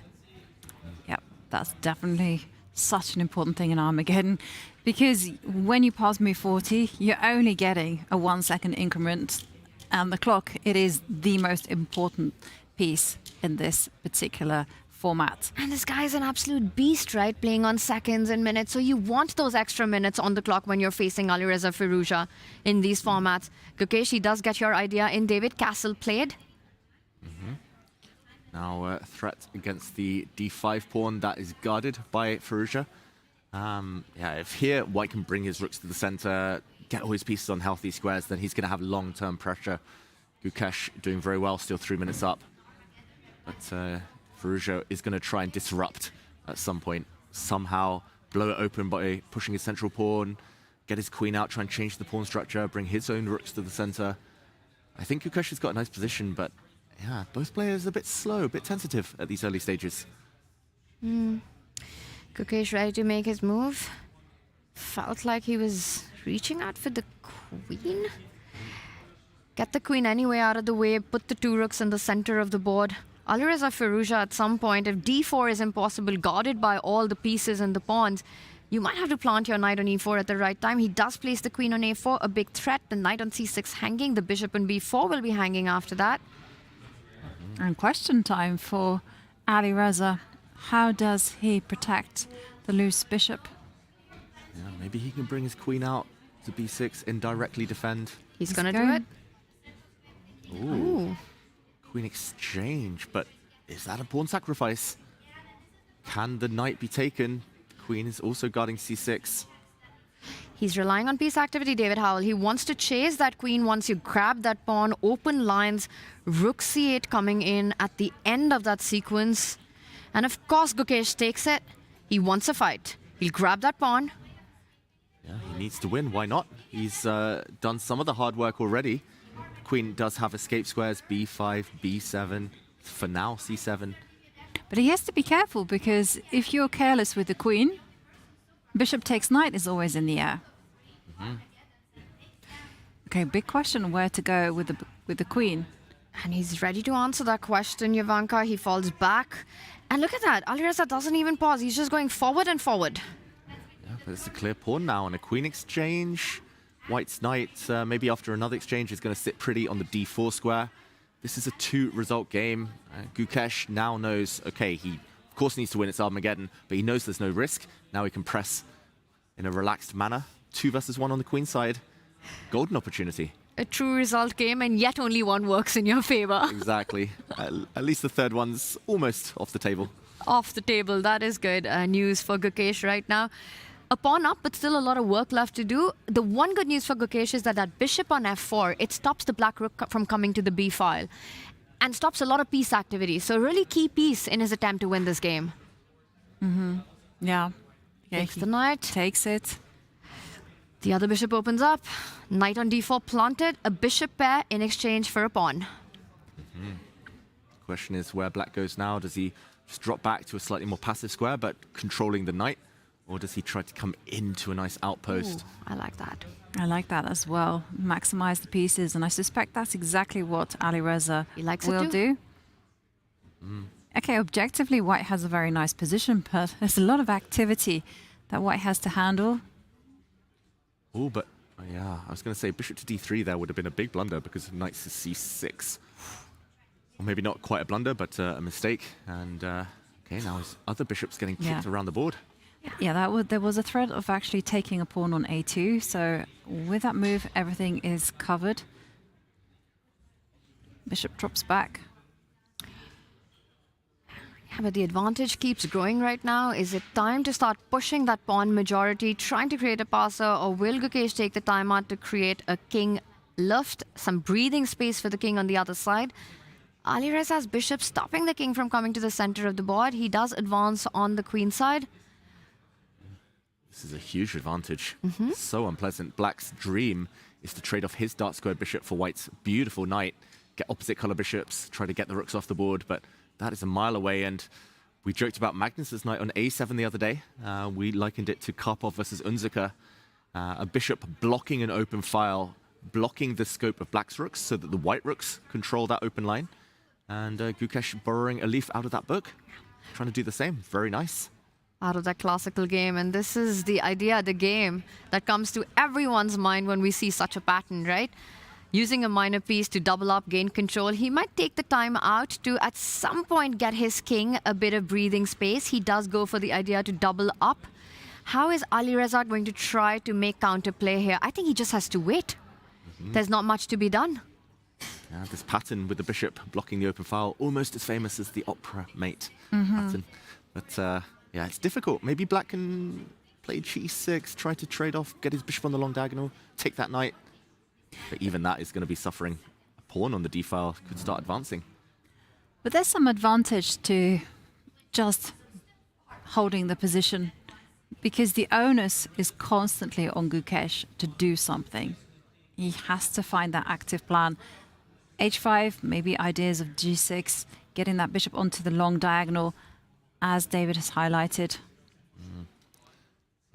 Yep, that's definitely such an important thing in Armageddon, because when you pass move 40, you're only getting a 1 second increment, and the clock, it is the most important piece in this particular format. And this guy is an absolute beast, right? Playing on seconds and minutes. So you want those extra minutes on the clock when you're facing Alireza Firouzja in these formats. Gukesh, he does get your idea in. David, Castle played. Now a threat against the d5 pawn that is guarded by Firouzja. If here White can bring his rooks to the center, get all his pieces on healthy squares, then he's going to have long-term pressure. Gukesh doing very well, still 3 minutes up. But Firouzja is going to try and disrupt at some point. Somehow blow it open by pushing his central pawn, get his queen out, try and change the pawn structure, bring his own rooks to the center. I think Gukesh has got a nice position, but yeah, both players a bit slow, a bit tentative at these early stages. Gukesh ready to make his move. Felt like he was reaching out for the queen. Get the queen anyway out of the way, put the two rooks in the center of the board. Alireza Firouzja at some point, if d4 is impossible, guarded by all the pieces and the pawns, you might have to plant your knight on e4 at the right time. He does place the queen on a4, a big threat. The knight on c6 hanging. The bishop on b4 will be hanging after that. And question time for Alireza. How does he protect the loose bishop? Yeah, maybe he can bring his queen out to b6, indirectly defend. He's going to do it. Ooh. Queen exchange, but is that a pawn sacrifice? Can the knight be taken? The queen is also guarding c6. He's relying on piece activity, David Howell. He wants to chase that queen once you grab that pawn, open lines, rook c8 coming in at the end of that sequence. And of course, Gukesh takes it. He wants a fight. He'll grab that pawn. Yeah, he needs to win. Why not? He's done some of the hard work already. Queen does have escape squares, b5, b7, for now c7. But he has to be careful, because if you're careless with the queen, bishop takes knight is always in the air. Okay, big question where to go with the queen. And he's ready to answer that question, Jovanka. He falls back. And look at that. Alireza doesn't even pause. He's just going forward and forward. Yeah, but it's a clear pawn now on a queen exchange. White's knight, maybe after another exchange, is going to sit pretty on the d4 square. This is a 2-result game. Gukesh now knows, okay, he of course needs to win. It's Armageddon, but he knows there's no risk. Now he can press in a relaxed manner. 2 versus 1 on the queen side. Golden opportunity. A true result game, and yet only one works in your favor. Exactly. At least the third one's almost off the table. Off the table. That is good news for Gukesh right now. A pawn up, but still a lot of work left to do. The one good news for Gukesh is that bishop on f4, it stops the black rook from coming to the b file and stops a lot of piece activity. So a really key piece in his attempt to win this game. Yeah. Takes the knight. Takes it. The other bishop opens up. Knight on d4 planted. A bishop pair in exchange for a pawn. The question is where black goes now. Does he just drop back to a slightly more passive square, but controlling the knight? Or does he try to come into a nice outpost? Ooh, I like that. I like that as well. Maximize the pieces, and I suspect that's exactly what Alireza will do. Okay, objectively, White has a very nice position, but there's a lot of activity that White has to handle. Oh, but yeah, I was going to say bishop to d3 there would have been a big blunder because knight to c6. Or maybe not quite a blunder, but a mistake. And okay, now his other bishop's getting kicked around the board. Yeah, there was a threat of actually taking a pawn on a2. So with that move, everything is covered. Bishop drops back. Yeah, but the advantage keeps growing right now. Is it time to start pushing that pawn majority, trying to create a passer, or will Gukesh take the time out to create a king lift, some breathing space for the king on the other side? Alireza's bishop stopping the king from coming to the center of the board. He does advance on the queen side. This is a huge advantage. So unpleasant. Black's dream is to trade off his dark squared bishop for White's beautiful knight, get opposite color bishops, try to get the rooks off the board, but that is a mile away. And we joked about Magnus's knight on a7 the other day. We likened it to Karpov versus Unziker. A bishop blocking an open file, blocking the scope of black's rooks so that the white rooks control that open line. And Gukesh borrowing a leaf out of that book, trying to do the same. Very nice. Out of that classical game. And this is the idea, the game that comes to everyone's mind when we see such a pattern, right? Using a minor piece to double up, gain control. He might take the time out to, at some point, get his king a bit of breathing space. He does go for the idea to double up. How is Alireza going to try to make counterplay here? I think he just has to wait. There's not much to be done. Yeah, this pattern with the bishop blocking the open file, almost as famous as the opera mate pattern. But yeah, it's difficult. Maybe black can play g6, try to trade off, get his bishop on the long diagonal, take that knight. But even that is going to be suffering. A pawn on the d file could start advancing. But there's some advantage to just holding the position, because the onus is constantly on Gukesh to do something. He has to find that active plan. h5, maybe ideas of g6, getting that bishop onto the long diagonal, as David has highlighted.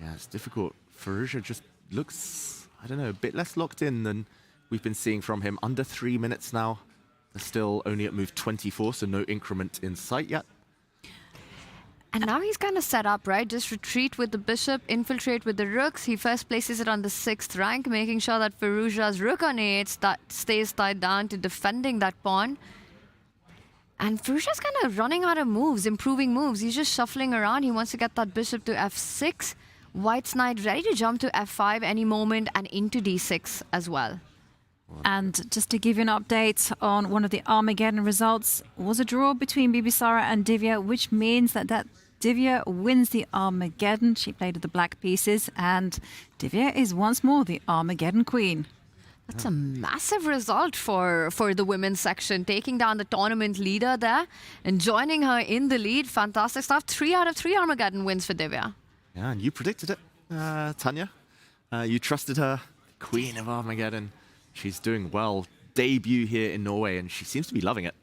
Yeah, it's difficult. Firouzja just looks, I don't know, a bit less locked in than we've been seeing from him. Under 3 minutes now. They're still only at move 24, so no increment in sight yet. And now he's kind of set up, right? Just retreat with the bishop, infiltrate with the rooks. He first places it on the 6th rank, making sure that Firouzja's rook on a8 that stays tied down to defending that pawn. And Firouzja's kind of running out of moves, improving moves. He's just shuffling around. He wants to get that bishop to f6. White's knight ready to jump to f5 any moment and into d6 as well. And just to give you an update on one of the Armageddon results, was a draw between Bibisara and Divya, which means that Divya wins the Armageddon. She played with the black pieces, and Divya is once more the Armageddon queen. That's a massive result for the women's section, taking down the tournament leader there and joining her in the lead. Fantastic stuff. 3 out of 3 Armageddon wins for Divya. Yeah, and you predicted it, Tanya. You trusted her, queen of Armageddon. She's doing well. Debut here in Norway, and she seems to be loving it.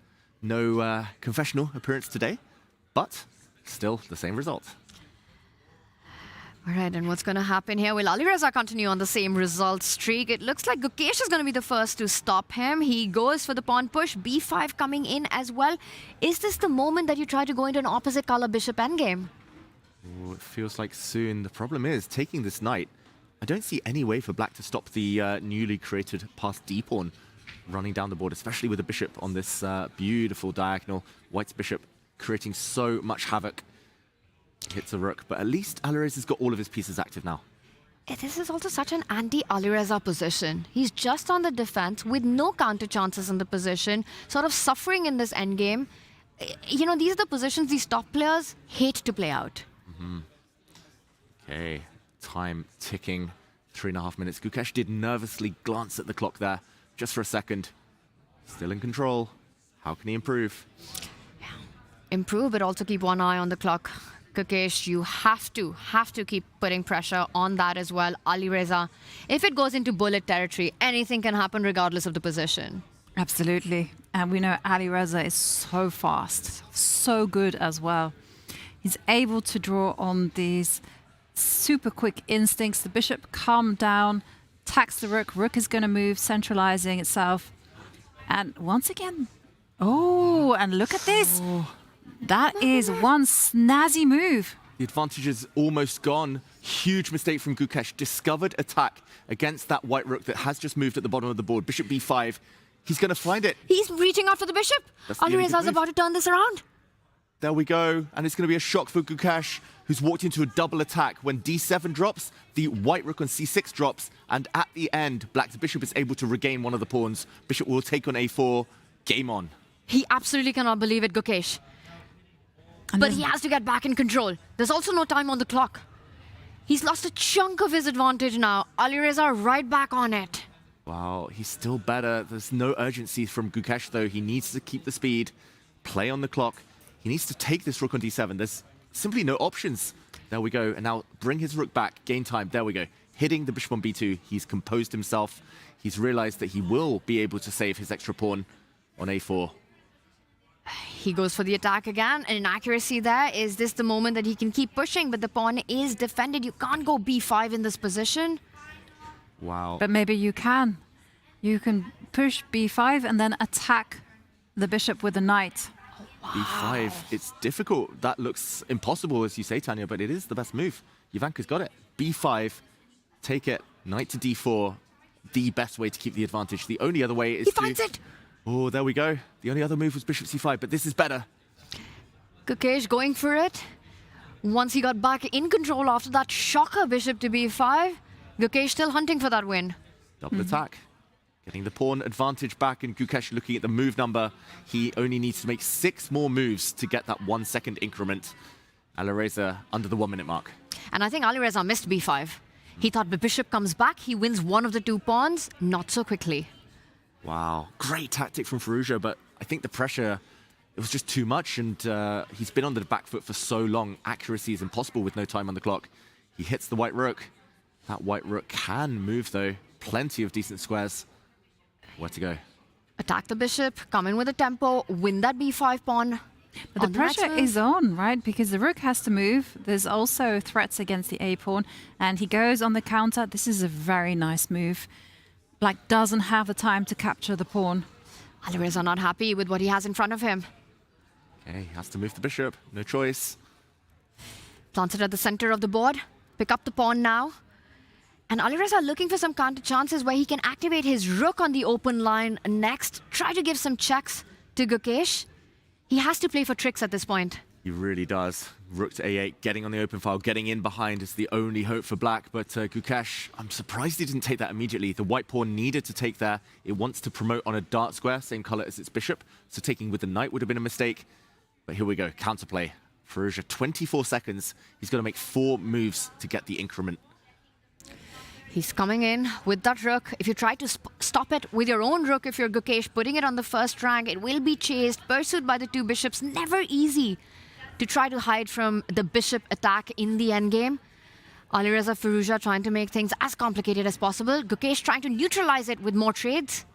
No confessional appearance today, but still the same result. All right, and what's going to happen here? Will Alireza continue on the same result streak? It looks like Gukesh is going to be the first to stop him. He goes for the pawn push, b5 coming in as well. Is this the moment that you try to go into an opposite color bishop endgame? Ooh, it feels like soon. The problem is, taking this knight, I don't see any way for black to stop the newly created passed d pawn running down the board, especially with the bishop on this beautiful diagonal. White's bishop creating so much havoc. Hits a rook, but at least Alireza's got all of his pieces active now. This is also such an anti-Alireza position. He's just on the defense with no counter chances in the position, sort of suffering in this endgame. You know, these are the positions these top players hate to play out. Okay, time ticking. 3.5 minutes. Gukesh did nervously glance at the clock there, just for a second. Still in control. How can he improve? Improve, but also keep one eye on the clock. Gukesh, you have to keep putting pressure on that as well. Alireza, if it goes into bullet territory, anything can happen regardless of the position. Absolutely. And we know Alireza is so fast, so good as well. He's able to draw on these super quick instincts. The bishop calmed down, attacks the rook. Rook is going to move, centralizing itself. And once again, oh, and look at this. That is one snazzy move. The advantage is almost gone. Huge mistake from Gukesh. Discovered attack against that white rook that has just moved at the bottom of the board. Bishop b5. He's going to find it. He's reaching out for the bishop. Alireza's about to turn this around. There we go. And it's going to be a shock for Gukesh, who's walked into a double attack. When d7 drops, the white rook on c6 drops. And at the end, black's bishop is able to regain one of the pawns. Bishop will take on a4. Game on. He absolutely cannot believe it, Gukesh. But he has to get back in control. There's also no time on the clock. He's lost a chunk of his advantage now. Alireza right back on it. Wow, he's still better. There's no urgency from Gukesh, though. He needs to keep the speed, play on the clock. He needs to take this rook on d7. There's simply no options. There we go. And now bring his rook back, gain time. There we go. Hitting the bishop on b2. He's composed himself. He's realized that he will be able to save his extra pawn on a4. He goes for the attack again, and inaccuracy there. Is this the moment that he can keep pushing? But the pawn is defended. You can't go b5 in this position. Wow. But maybe you can. You can push b5 and then attack the bishop with the knight. b5, it's difficult. That looks impossible, as you say, Tanya, but it is the best move. Jovanka's got it. b5, take it, knight to d4. The best way to keep the advantage. The only other way is He finds it! Oh, there we go. The only other move was bishop c5, but this is better. Gukesh going for it. Once he got back in control after that shocker bishop to b5, Gukesh still hunting for that win. Double attack. Getting the pawn advantage back, and Gukesh looking at the move number. He only needs to make 6 more moves to get that 1 second increment. Alireza under the 1 minute mark. And I think Alireza missed b5. He thought the bishop comes back, he wins one of the 2 pawns, not so quickly. Wow, great tactic from Firouzja, but I think the pressure, it was just too much, and he's been on the back foot for so long. Accuracy is impossible with no time on the clock. He hits the white rook. That white rook can move, though. Plenty of decent squares. Where to go? Attack the bishop, come in with a tempo, win that b5 pawn. But the pressure is on, right? Because the rook has to move. There's also threats against the a-pawn, and he goes on the counter. This is a very nice move. Black doesn't have the time to capture the pawn. Alireza not happy with what he has in front of him. Okay, has to move the bishop. No choice. Plants it at the center of the board. Pick up the pawn now. And Alireza looking for some counter chances where he can activate his rook on the open line next. Try to give some checks to Gukesh. He has to play for tricks at this point. He really does. Rook to a8, getting on the open file, getting in behind is the only hope for black. But Gukesh, I'm surprised he didn't take that immediately. The white pawn needed to take there. It wants to promote on a dark square, same color as its bishop. So taking with the knight would have been a mistake. But here we go, counterplay. Firouzja, 24 seconds. He's got to make 4 moves to get the increment. He's coming in with that rook. If you try to stop it with your own rook, if you're Gukesh, putting it on the first rank, it will be chased, pursued by the 2 bishops. Never easy to try to hide from the bishop attack in the endgame. Alireza Firouzja trying to make things as complicated as possible. Gukesh trying to neutralize it with more trades.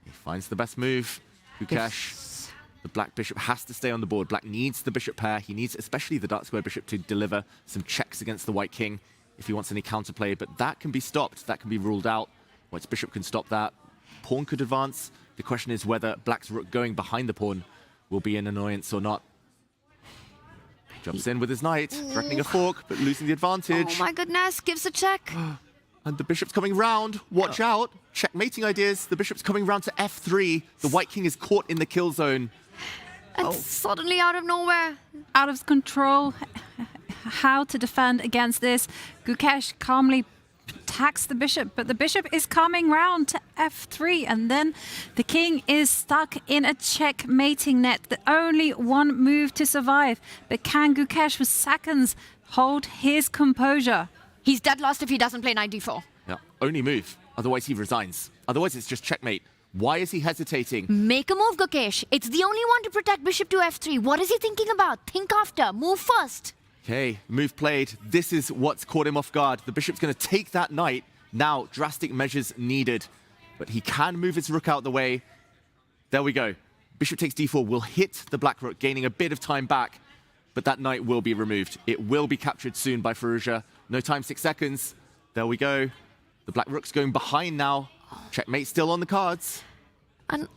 He finds the best move. Gukesh, the black bishop has to stay on the board. Black needs the bishop pair. He needs especially the dark square bishop to deliver some checks against the white king if he wants any counterplay, but that can be stopped. That can be ruled out. White's bishop can stop that. Pawn could advance. The question is whether black's rook going behind the pawn will be an annoyance or not. Jumps in with his knight, threatening a fork, but losing the advantage. Oh my goodness, gives a check. And the bishop's coming round. Watch out. Checkmating ideas. The bishop's coming round to f3. The white king is caught in the kill zone. And suddenly out of nowhere. Out of control. How to defend against this. Gukesh calmly attacks the bishop, but the bishop is coming round to f3, and then the king is stuck in a checkmating net. The only one move to survive. But can Gukesh, with seconds, hold his composure? He's dead lost if he doesn't play knight d4. Yeah, only move. Otherwise he resigns. Otherwise it's just checkmate. Why is he hesitating? Make a move, Gukesh. It's the only one to protect bishop to f3. What is he thinking about? Think after. Move first. Okay, move played. This is what's caught him off guard. The bishop's going to take that knight. Now, drastic measures needed. But he can move his rook out the way. There we go. Bishop takes d4 will hit the black rook, gaining a bit of time back. But that knight will be removed. It will be captured soon by Firouzja. No time, 6 seconds. There we go. The black rook's going behind now. Checkmate still on the cards. And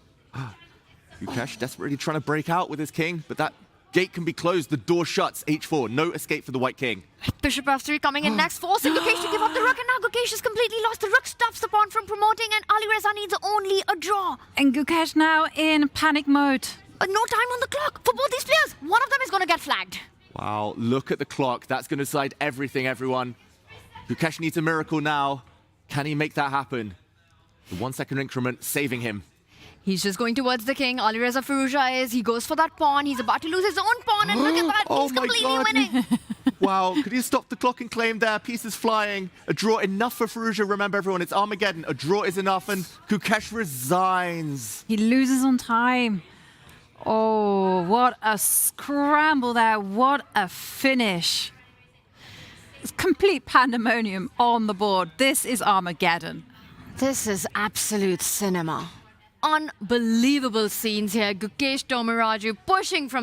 Gukesh desperately trying to break out with his king, but that gate can be closed. The door shuts. h4. No escape for the white king. Bishop f3 coming in next, forcing Gukesh to give up the rook, and now Gukesh is completely lost. The rook stops the pawn from promoting, and Alireza needs only a draw. And Gukesh now in panic mode. No time on the clock for both these players. One of them is going to get flagged. Wow, look at the clock. That's going to decide everything, everyone. Gukesh needs a miracle now. Can he make that happen? The 1 second increment saving him. He's just going towards the king. Alireza Firouzja is. He goes for that pawn. He's about to lose his own pawn, and look at that. He's completely winning. Wow, could he stop the clock and claim there? Pieces flying. A draw enough for Firouzja. Remember, everyone, it's Armageddon. A draw is enough, and Gukesh resigns. He loses on time. Oh, what a scramble there. What a finish. It's complete pandemonium on the board. This is Armageddon. This is absolute cinema. unbelievable scenes here. Gukesh Tomaraju pushing for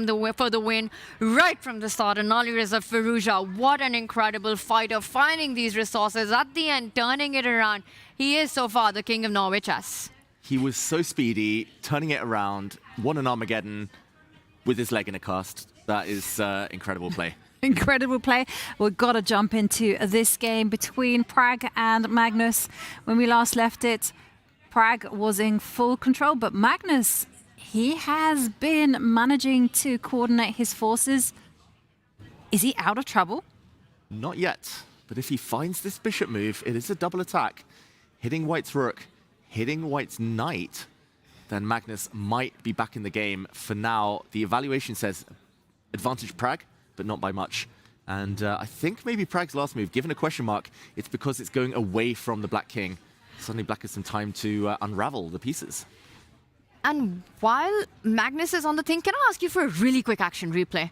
the win right from the start. And Alireza Firouzja, what an incredible fighter, finding these resources at the end, turning it around. He is so far the king of Norway chess. He was so speedy, turning it around, won an Armageddon with his leg in a cast. That is incredible play. Incredible play. We've got to jump into this game between Pragg and Magnus. When we last left it, Pragg was in full control, but Magnus, he has been managing to coordinate his forces. Is he out of trouble? Not yet, but if he finds this bishop move, it is a double attack. Hitting White's rook, hitting White's knight, then Magnus might be back in the game. For now, the evaluation says advantage Pragg, but not by much. And I think maybe Pragg's last move, given a question mark, it's because it's going away from the Black King. Suddenly Black has some time to unravel the pieces. And while Magnus is on the thing, can I ask you for a really quick action replay?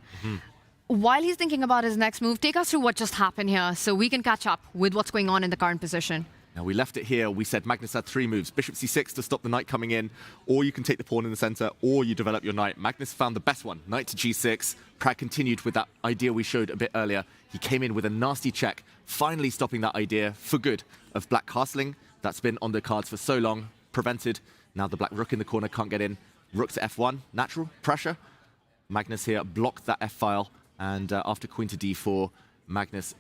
While he's thinking about his next move, take us through what just happened here so we can catch up with what's going on in the current position. Now, we left it here. We said Magnus had 3 moves. Bishop c6 to stop the knight coming in, or you can take the pawn in the center, or you develop your knight. Magnus found the best one, knight to g6. Pragg continued with that idea we showed a bit earlier. He came in with a nasty check, finally stopping that idea for good of Black castling. That's been on the cards for so long, prevented. Now the Black rook in the corner can't get in. Rook to f1, natural, pressure. Magnus here blocked that f-file, and after queen to d4, Magnus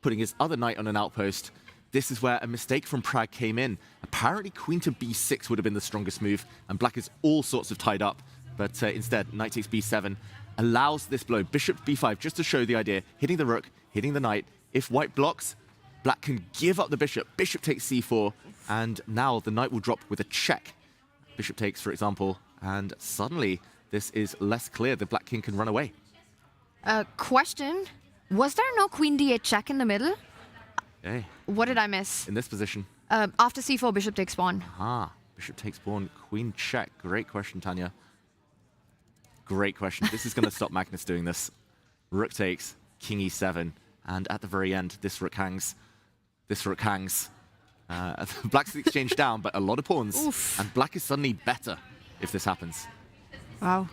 putting his other knight on an outpost. This is where a mistake from Pragg came in. Apparently, queen to b6 would have been the strongest move, and Black is all sorts of tied up. But instead, knight takes b7 allows this blow. Bishop b5, just to show the idea, hitting the rook, hitting the knight. If White blocks, Black can give up the bishop. Bishop takes c4, and now the knight will drop with a check. Bishop takes, for example, and suddenly this is less clear. The Black King can run away. Question, was there no queen d8 check in the middle? Okay. What did I miss? In this position. After c4, bishop takes pawn. Bishop takes pawn, queen check. Great question, Tanya. Great question. This is going to stop Magnus doing this. Rook takes, king e7, and at the very end, this rook hangs. This rook hangs. Black's the exchange down, but a lot of pawns. Oof. And Black is suddenly better if this happens. Wow.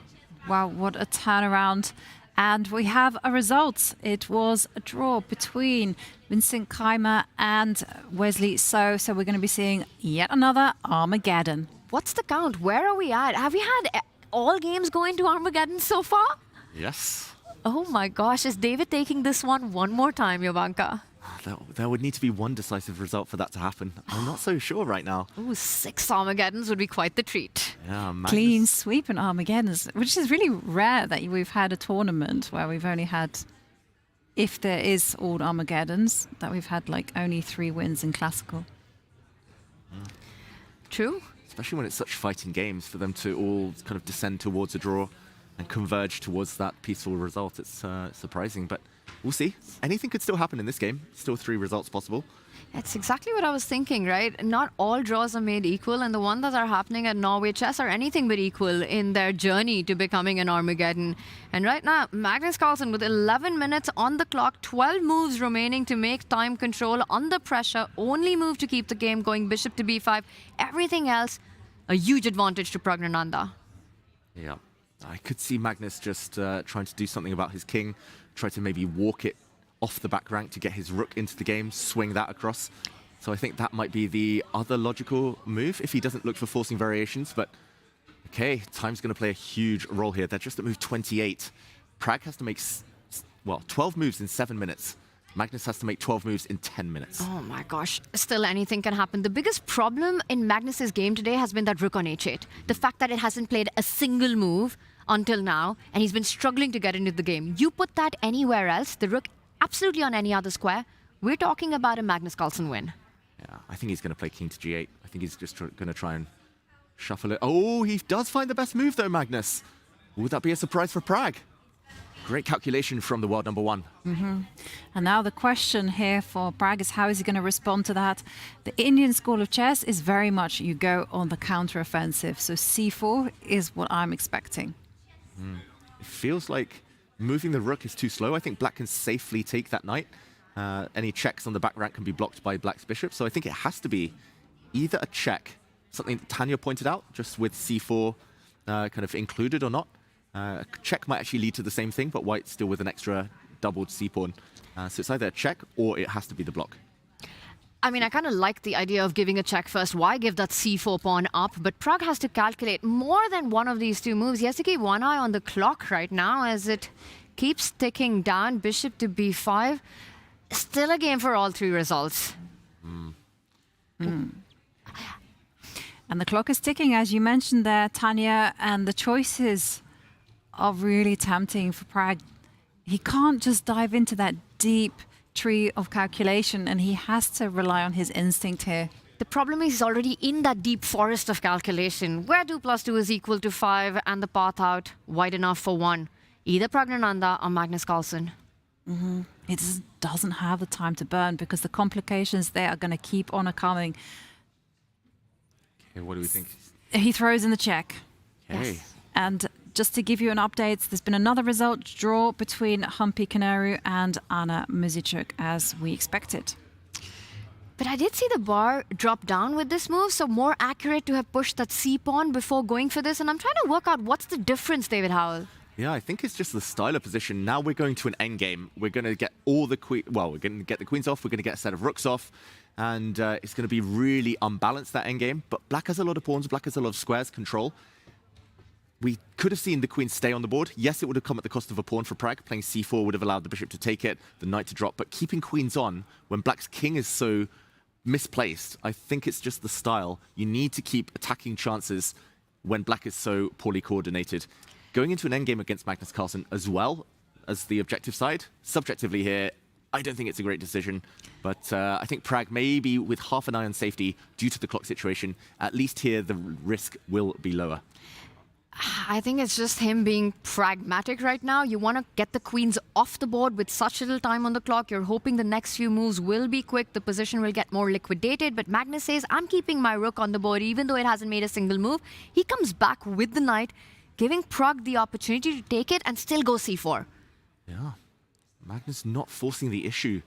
Wow, what a turnaround. And we have a result. It was a draw between Vincent Keimer and Wesley So. So we're going to be seeing yet another Armageddon. What's the count? Where are we at? Have we had all games going to Armageddon so far? Yes. Oh my gosh, is David taking this one more time, Jovanka? There would need to be one decisive result for that to happen. I'm not so sure right now. Ooh, 6 Armageddons would be quite the treat. Yeah, Magnus. Clean sweep in Armageddons, which is really rare that we've had a tournament where we've only had, if there is all Armageddons, that we've had like only 3 wins in classical. True. Especially when it's such fighting games, for them to all kind of descend towards a draw and converge towards that peaceful result. It's surprising, but we'll see. Anything could still happen in this game. Still 3 results possible. That's exactly what I was thinking, right? Not all draws are made equal, and the ones that are happening at Norway Chess are anything but equal in their journey to becoming an Armageddon. And right now, Magnus Carlsen with 11 minutes on the clock, 12 moves remaining to make time control under pressure, only move to keep the game going, bishop to b5. Everything else, a huge advantage to Pragnananda. Yeah, I could see Magnus just trying to do something about his king, try to maybe walk it off the back rank to get his rook into the game, swing that across. So I think that might be the other logical move if he doesn't look for forcing variations. But okay, time's going to play a huge role here. They're just at move 28. Pragg has to make, 12 moves in 7 minutes. Magnus has to make 12 moves in 10 minutes. Oh my gosh, still anything can happen. The biggest problem in Magnus's game today has been that rook on h8. The fact that it hasn't played a single move until now, and he's been struggling to get into the game. You put that anywhere else, the rook absolutely on any other square, we're talking about a Magnus Carlsen win. Yeah, I think he's going to play king to g8. I think he's just going to try and shuffle it. Oh, he does find the best move though, Magnus. Would that be a surprise for Pragg? Great calculation from the world number 1. And now the question here for Pragg is how is he going to respond to that? The Indian school of chess is very much you go on the counter-offensive. So c4 is what I'm expecting. It feels like moving the rook is too slow. I think Black can safely take that knight. Any checks on the back rank can be blocked by Black's bishop. So I think it has to be either a check something that Tanya pointed out, just with c4 kind of included or not. Check might actually lead to the same thing, but white still with an extra doubled c-pawn. So it's either a check or it has to be the block. I mean, I kind of like the idea of giving a check first. Why give that c4 pawn up? But Pragg has to calculate more than one of these two moves. He has to keep one eye on the clock right now as it keeps ticking down. Bishop to b5. Still a game for all three results. And the clock is ticking, as you mentioned there, Tanya, and the choices are really tempting for Pragg. He can't just dive into that deep tree of calculation, and he has to rely on his instinct here. The problem is he's already in that deep forest of calculation, where 2 + 2 is equal to 5, and the path out wide enough for 1. Either Pragnananda or Magnus Carlsen. He just doesn't have the time to burn, because the complications there are going to keep on coming. Okay, what do we think? He throws in the check. Okay. And just to give you an update, there's been another result draw between Humpy Kanaru and Anna Muzichuk, as we expected. But I did see the bar drop down with this move, so more accurate to have pushed that c-pawn before going for this. And I'm trying to work out what's the difference, David Howell. Yeah, I think it's just the style of position. Now we're going to an endgame. We're going to get all the we're going to get the queens off. We're going to get a set of rooks off. And it's going to be really unbalanced, that endgame. But black has a lot of pawns. Black has a lot of squares, control. We could have seen the queen stay on the board. Yes, it would have come at the cost of a pawn for Pragg. Playing c4 would have allowed the bishop to take it, the knight to drop. But keeping queens on when black's king is so misplaced, I think it's just the style. You need to keep attacking chances when black is so poorly coordinated. Going into an endgame against Magnus Carlsen as well as the objective side, subjectively here, I don't think it's a great decision. But I think Pragg, maybe with half an eye on safety due to the clock situation, at least here the risk will be lower. I think it's just him being pragmatic right now. You want to get the queens off the board with such little time on the clock. You're hoping the next few moves will be quick. The position will get more liquidated. But Magnus says, I'm keeping my rook on the board even though it hasn't made a single move. He comes back with the knight, giving Pragg the opportunity to take it and still go c4. Yeah, Magnus not forcing the issue.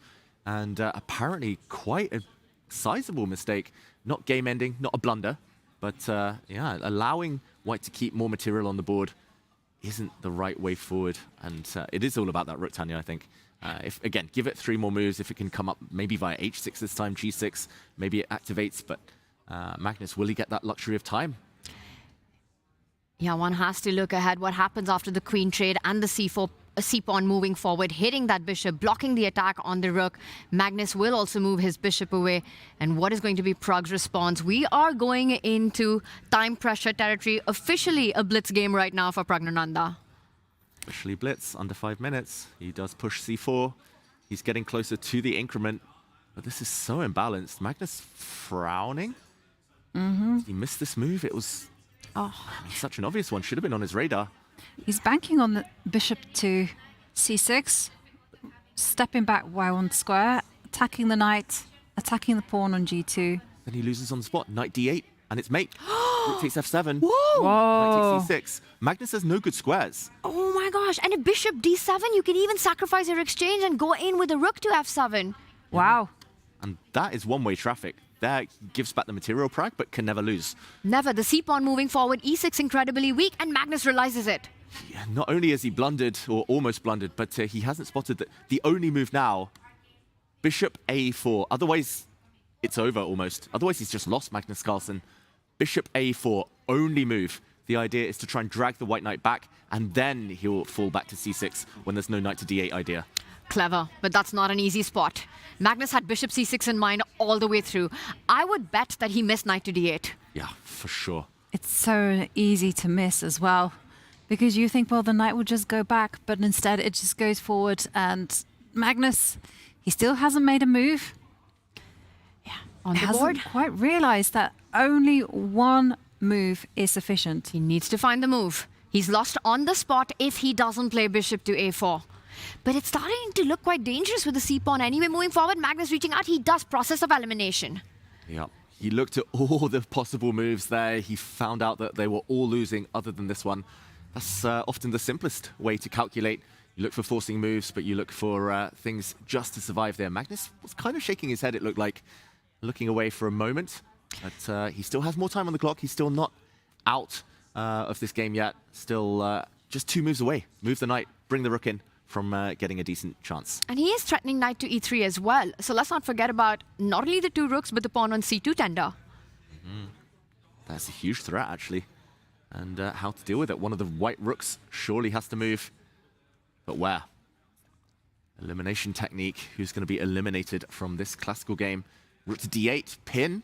And apparently quite a sizable mistake. Not game-ending, not a blunder. But yeah, allowing white to keep more material on the board isn't the right way forward. And it is all about that rook, Tanya, I think. If again, give it 3 more moves. If it can come up maybe via h6 this time, g6, maybe it activates. But Magnus, will he get that luxury of time? Yeah, one has to look ahead. What happens after the queen trade and the c-pawn moving forward, hitting that bishop, blocking the attack on the rook. Magnus will also move his bishop away. And what is going to be Pragg's response? We are going into time pressure territory. Officially a blitz game right now for Pragnananda. Officially blitz, under 5 minutes. He does push c4. He's getting closer to the increment. But this is so imbalanced. Magnus frowning. He missed this move. It was such an obvious one. Should have been on his radar. He's banking on the bishop to c6, stepping back y1 square, attacking the knight, attacking the pawn on g2. Then he loses on the spot. Knight d8, and it's mate. Rook takes f7. Whoa! Knight takes c6. Magnus has no good squares. Oh my gosh, and a bishop d7, you can even sacrifice your exchange and go in with a rook to f7. Wow. And that is one-way traffic. That gives back the material, Pragg, but can never lose. Never. The c-pawn moving forward, e6 incredibly weak, and Magnus realizes it. Yeah, not only has he blundered, or almost blundered, but he hasn't spotted that the only move now, bishop a4. Otherwise, it's over almost. Otherwise, he's just lost Magnus Carlsen. Bishop a4, only move. The idea is to try and drag the white knight back, and then he'll fall back to c6 when there's no knight to d8 idea. Clever, but that's not an easy spot. Magnus had bishop c6 in mind all the way through. I would bet that he missed knight to d8. Yeah, for sure. It's so easy to miss as well, because you think, well, the knight will just go back, but instead it just goes forward. And Magnus, he still hasn't made a move. Yeah, on the hasn't board. Quite realized that only one move is sufficient. He needs to find the move. He's lost on the spot if he doesn't play bishop to a4. But it's starting to look quite dangerous with the c-pawn. Anyway, moving forward, Magnus reaching out. He does process of elimination. Yeah, he looked at all the possible moves there. He found out that they were all losing other than this one. That's often the simplest way to calculate. You look for forcing moves, but you look for things just to survive there. Magnus was kind of shaking his head, it looked like, looking away for a moment. But he still has more time on the clock. He's still not out of this game yet. Still just 2 moves away. Move the knight, bring the rook in from getting a decent chance. And he is threatening knight to e3 as well. So let's not forget about not only the 2 rooks, but the pawn on c2 tender. That's a huge threat, actually. And how to deal with it. One of the white rooks surely has to move. But where? Elimination technique. Who's going to be eliminated from this classical game? Rook to d8, pin.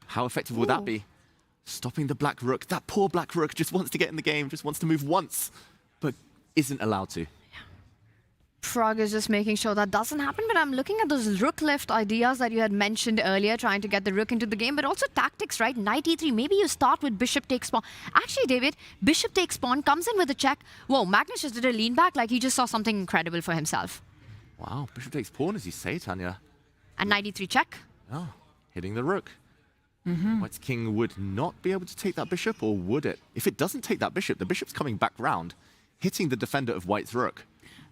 How effective will that be? Stopping the black rook. That poor black rook just wants to get in the game, just wants to move once, but isn't allowed to. Pragg is just making sure that doesn't happen, but I'm looking at those rook left ideas that you had mentioned earlier, trying to get the rook into the game, but also tactics, right? Knight e3, maybe you start with bishop takes pawn. Actually, David, bishop takes pawn, comes in with a check. Whoa, Magnus just did a lean back like he just saw something incredible for himself. Wow, bishop takes pawn, as you say, Tanya. And knight e3 check. Oh, hitting the rook. White's king would not be able to take that bishop, or would it? If it doesn't take that bishop, the bishop's coming back round, hitting the defender of White's rook.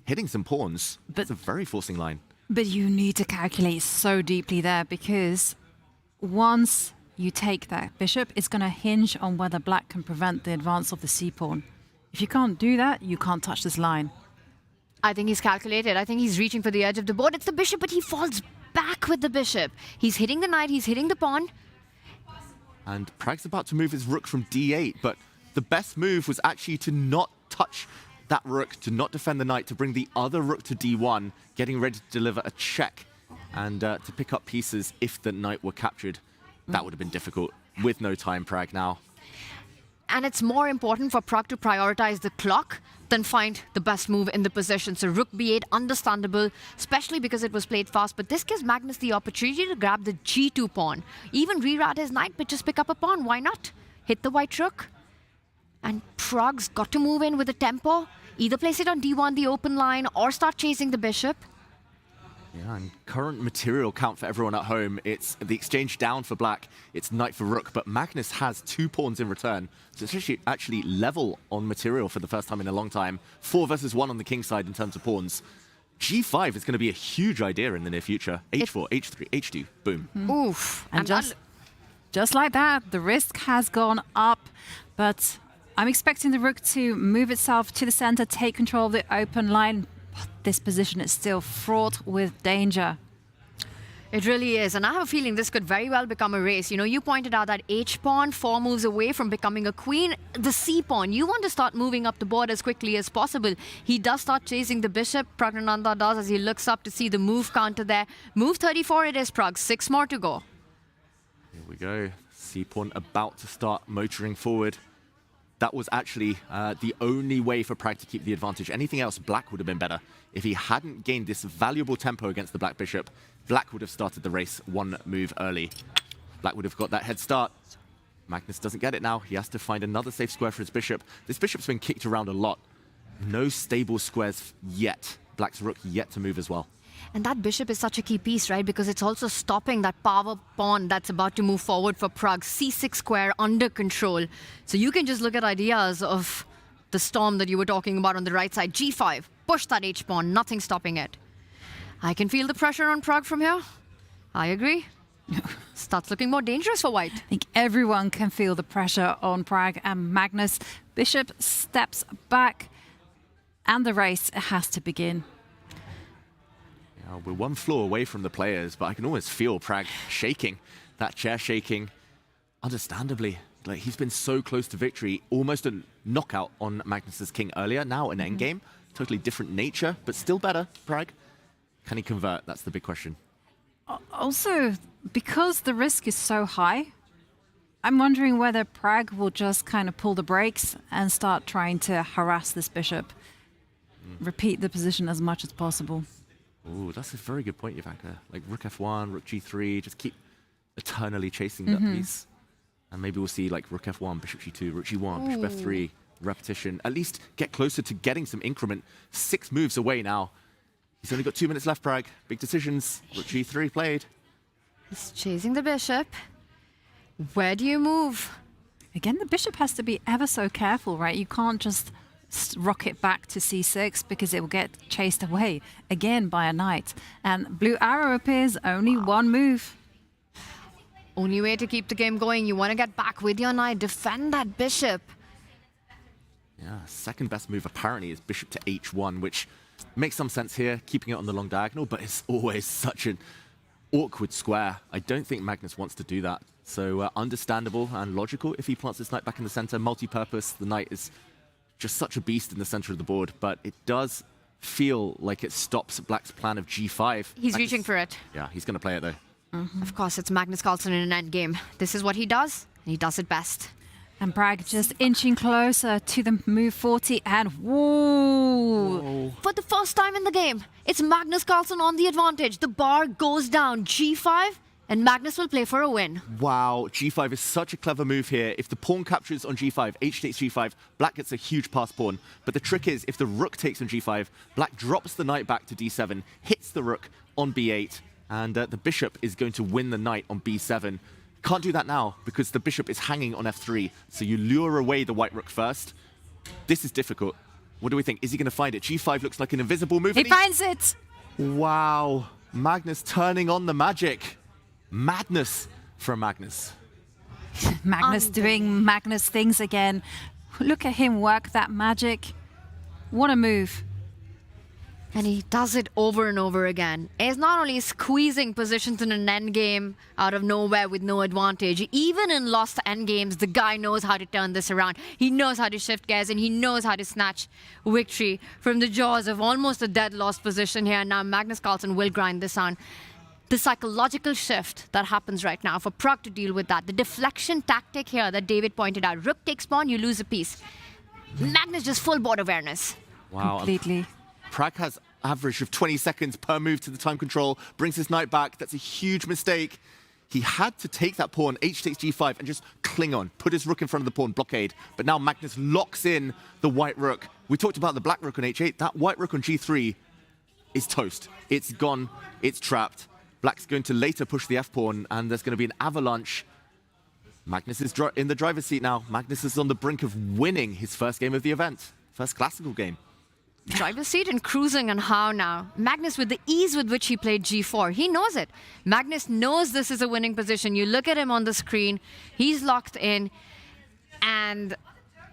Hitting some pawns. That's a very forcing line. But you need to calculate so deeply there, because once you take that bishop, it's going to hinge on whether black can prevent the advance of the c-pawn. If you can't do that, you can't touch this line. I think he's calculated. I think he's reaching for the edge of the board. It's the bishop, but he falls back with the bishop. He's hitting the knight, he's hitting the pawn. And Pragg's about to move his rook from d8, but the best move was actually to not touch that rook, to not defend the knight, to bring the other rook to d1, getting ready to deliver a check, and to pick up pieces if the knight were captured. That would have been difficult with no time, Pragg now. And it's more important for Pragg to prioritize the clock than find the best move in the position. So rook b8, understandable, especially because it was played fast. But this gives Magnus the opportunity to grab the g2 pawn. Even reroute his knight, but just pick up a pawn. Why not? Hit the white rook. And Pragg's got to move in with a tempo. Either place it on d1, the open line, or start chasing the bishop. Yeah, and current material count for everyone at home. It's the exchange down for black. It's knight for rook, but Magnus has 2 pawns in return. So it's actually level on material for the first time in a long time. 4 versus 1 on the king side in terms of pawns. G5 is going to be a huge idea in the near future. H4, H3, H2, boom. Oof. And just like that, the risk has gone up, but I'm expecting the rook to move itself to the center, take control of the open line. But this position is still fraught with danger. It really is, and I have a feeling this could very well become a race. You know, you pointed out that H-pawn 4 moves away from becoming a queen. The C-pawn, you want to start moving up the board as quickly as possible. He does start chasing the bishop, Praggnanandhaa does, as he looks up to see the move counter there. Move 34 it is, Pragg, 6 more to go. Here we go, C-pawn about to start motoring forward. That was actually the only way for Pragg to keep the advantage. Anything else, black would have been better. If he hadn't gained this valuable tempo against the black bishop, black would have started the race 1 move early. Black would have got that head start. Magnus doesn't get it now. He has to find another safe square for his bishop. This bishop's been kicked around a lot. No stable squares yet. Black's rook yet to move as well. And that bishop is such a key piece, right? Because it's also stopping that power pawn that's about to move forward for Pragg. C6 square under control. So you can just look at ideas of the storm that you were talking about on the right side. G5, push that H-pawn, nothing stopping it. I can feel the pressure on Pragg from here. I agree. Starts looking more dangerous for White. I think everyone can feel the pressure on Pragg and Magnus. Bishop steps back and the race has to begin. We're 1 floor away from the players, but I can almost feel Pragg shaking, that chair shaking, understandably. Like, he's been so close to victory, almost a knockout on Magnus's king earlier, now an endgame. Totally different nature, but still better, Pragg. Can he convert? That's the big question. Also, because the risk is so high, I'm wondering whether Pragg will just kind of pull the brakes and start trying to harass this bishop. Repeat the position as much as possible. Ooh, that's a very good point, Ivanka. Like rook f1, rook g3, just keep eternally chasing that piece. And maybe we'll see like rook f1, bishop g2, rook g1, bishop f3, repetition. At least get closer to getting some increment. 6 moves away now. He's only got 2 minutes left, Pragg. Big decisions. Rook g3 played. He's chasing the bishop. Where do you move? Again, the bishop has to be ever so careful, right? You can't just rocket back to c6 because it will get chased away again by a knight. And blue arrow appears, only 1 move. Only way to keep the game going. You want to get back with your knight, defend that bishop. Yeah, second best move apparently is bishop to h1, which makes some sense here, keeping it on the long diagonal, but it's always such an awkward square. I don't think Magnus wants to do that. So understandable and logical if he plants his knight back in the center. Multi-purpose, the knight is just such a beast in the center of the board, but it does feel like it stops Black's plan of g5. He's reaching for it. Yeah, he's going to play it though. Of course, it's Magnus Carlsen in an endgame. This is what he does, and he does it best. And Pragg just inching closer to the move 40, and whoa! For the first time in the game, it's Magnus Carlsen on the advantage. The bar goes down, g5, and Magnus will play for a win. Wow, g5 is such a clever move here. If the pawn captures on g5, h takes g5, Black gets a huge pass pawn. But the trick is, if the rook takes on g5, Black drops the knight back to d7, hits the rook on b8, and the bishop is going to win the knight on b7. Can't do that now because the bishop is hanging on f3, so you lure away the white rook first. This is difficult. What do we think? Is he going to find it? g5 looks like an invisible move. He finds it! Wow, Magnus turning on the magic. Madness from Magnus. Magnus doing Magnus things again. Look at him work that magic. What a move. And he does it over and over again. He's not only squeezing positions in an endgame out of nowhere with no advantage, even in lost endgames, the guy knows how to turn this around. He knows how to shift gears, and he knows how to snatch victory from the jaws of almost a dead lost position here. Now Magnus Carlsen will grind this on. The psychological shift that happens right now for Pragg to deal with that. The deflection tactic here that David pointed out. Rook takes pawn, you lose a piece. Magnus just full board awareness. Wow. Completely. Pragg has average of 20 seconds per move to the time control, brings his knight back. That's a huge mistake. He had to take that pawn, h takes g5, and just cling on, put his rook in front of the pawn, blockade. But now Magnus locks in the white rook. We talked about the black rook on h8. That white rook on g3 is toast. It's gone. It's trapped. Black's going to later push the f-pawn, and there's going to be an avalanche. Magnus is in the driver's seat now. Magnus is on the brink of winning his first game of the event. First classical game. Driver's seat and cruising on how now. Magnus, with the ease with which he played g4, he knows it. Magnus knows this is a winning position. You look at him on the screen, he's locked in. And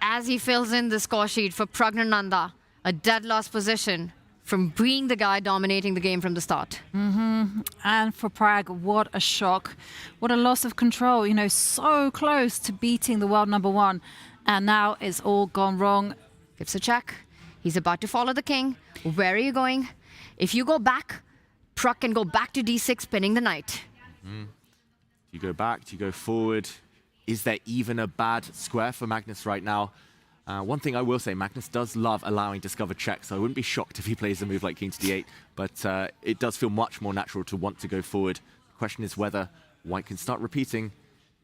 as he fills in the score sheet for Pragnananda, a dead lost position from being the guy dominating the game from the start. And for Pragg, what a shock. What a loss of control. You know, so close to beating the world #1. And now it's all gone wrong. Gives a check. He's about to follow the king. Where are you going? If you go back, Pragg can go back to d6, pinning the knight. Do you go back? Do you go forward? Is there even a bad square for Magnus right now? One thing I will say, Magnus does love allowing discovered checks, so I wouldn't be shocked if he plays a move like king to d8, but it does feel much more natural to want to go forward. The question is whether white can start repeating,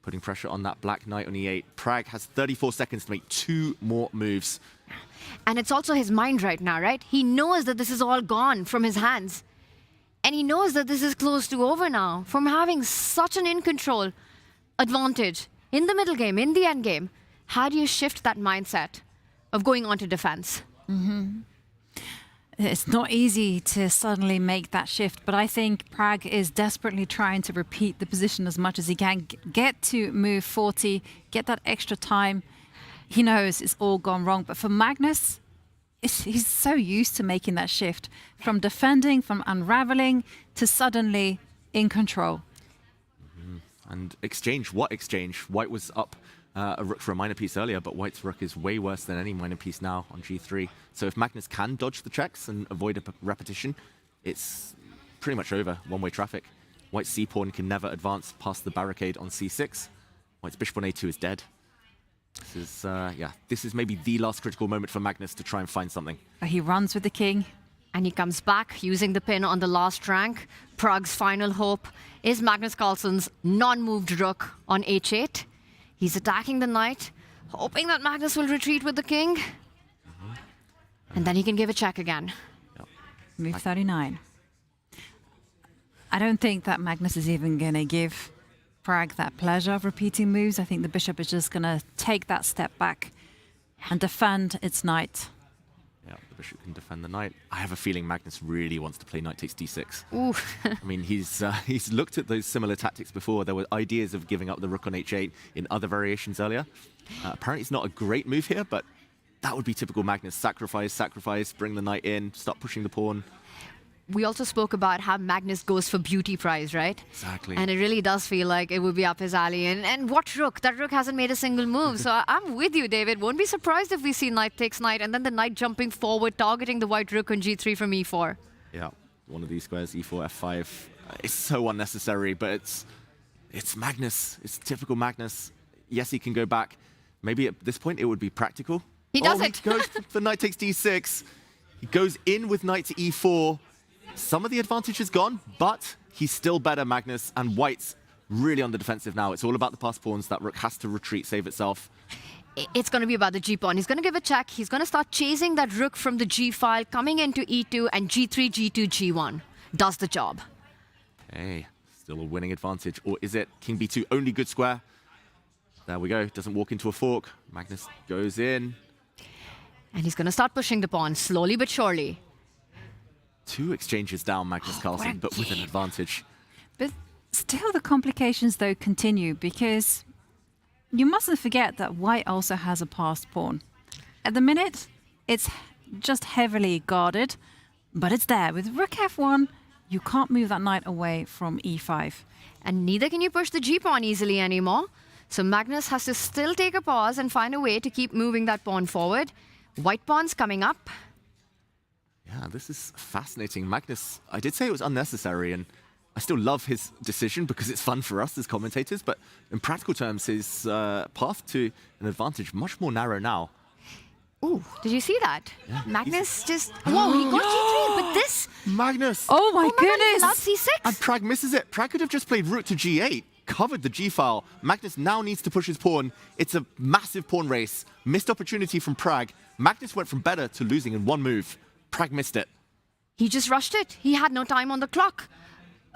putting pressure on that black knight on e8. Pragg has 34 seconds to make 2 more moves. And it's also his mind right now, right? He knows that this is all gone from his hands. And he knows that this is close to over now. From having such an in-control advantage in the middle game, in the end game, how do you shift that mindset of going on to defense? It's not easy to suddenly make that shift, but I think Pragg is desperately trying to repeat the position as much as he can. Get to move 40, get that extra time. He knows it's all gone wrong, but for Magnus, he's so used to making that shift from defending, from unraveling to suddenly in control. And exchange, what exchange? White was up a rook for a minor piece earlier, but White's rook is way worse than any minor piece now on g3. So if Magnus can dodge the checks and avoid a repetition, it's pretty much over, one-way traffic. White's c-pawn can never advance past the barricade on c6. White's bishop on a2 is dead. This is maybe the last critical moment for Magnus to try and find something. He runs with the king. And he comes back using the pin on the last rank. Pragg's final hope is Magnus Carlsen's non-moved rook on h8. He's attacking the knight, hoping that Magnus will retreat with the king. And then he can give a check again. Move 39. I don't think that Magnus is even going to give Pragg that pleasure of repeating moves. I think the bishop is just going to take that step back and defend its knight. Yeah, the bishop can defend the knight. I have a feeling Magnus really wants to play knight takes d6. Ooh. I mean, he's looked at those similar tactics before. There were ideas of giving up the rook on h8 in other variations earlier. Apparently, it's not a great move here, but that would be typical Magnus. Sacrifice, bring the knight in, start pushing the pawn. We also spoke about how Magnus goes for beauty prize, right? Exactly. And it really does feel like it would be up his alley. And what rook? That rook hasn't made a single move. So I'm with you, David. Won't be surprised if we see knight takes knight and then the knight jumping forward, targeting the white rook on g3 from e4. Yeah, one of these squares, e4, f5. It's so unnecessary, but it's Magnus. It's typical Magnus. Yes, he can go back. Maybe at this point it would be practical. He does it. He goes for knight takes d6. He goes in with knight to e4. Some of the advantage is gone, but he's still better, Magnus, and white's really on the defensive now. It's all about the passed pawns. That rook has to retreat, save itself. It's going to be about the g-pawn. He's going to give a check. He's going to start chasing that rook from the g-file, coming into e2, and g3, g2, g1. Does the job. Okay, still a winning advantage. Or is it king b2, only good square? There we go. Doesn't walk into a fork. Magnus goes in. And he's going to start pushing the pawn, slowly but surely. 2 exchanges down, Magnus Carlsen, but with an advantage. But still the complications, though, continue, because you mustn't forget that white also has a passed pawn. At the minute, it's just heavily guarded, but it's there. With rook f1, you can't move that knight away from e5. And neither can you push the g-pawn easily anymore. So Magnus has to still take a pause and find a way to keep moving that pawn forward. White pawn's coming up. Yeah, this is fascinating. Magnus, I did say it was unnecessary, and I still love his decision because it's fun for us as commentators, but in practical terms, his path to an advantage much more narrow now. Ooh, did you see that? Yeah, Magnus just... Whoa, he got g3, but this... Magnus! Oh my goodness! Allowed c6. And Pragg misses it. Pragg could have just played rook to g8, covered the g-file. Magnus now needs to push his pawn. It's a massive pawn race. Missed opportunity from Pragg. Magnus went from better to losing in one move. Pragg missed it. He just rushed it. He had no time on the clock.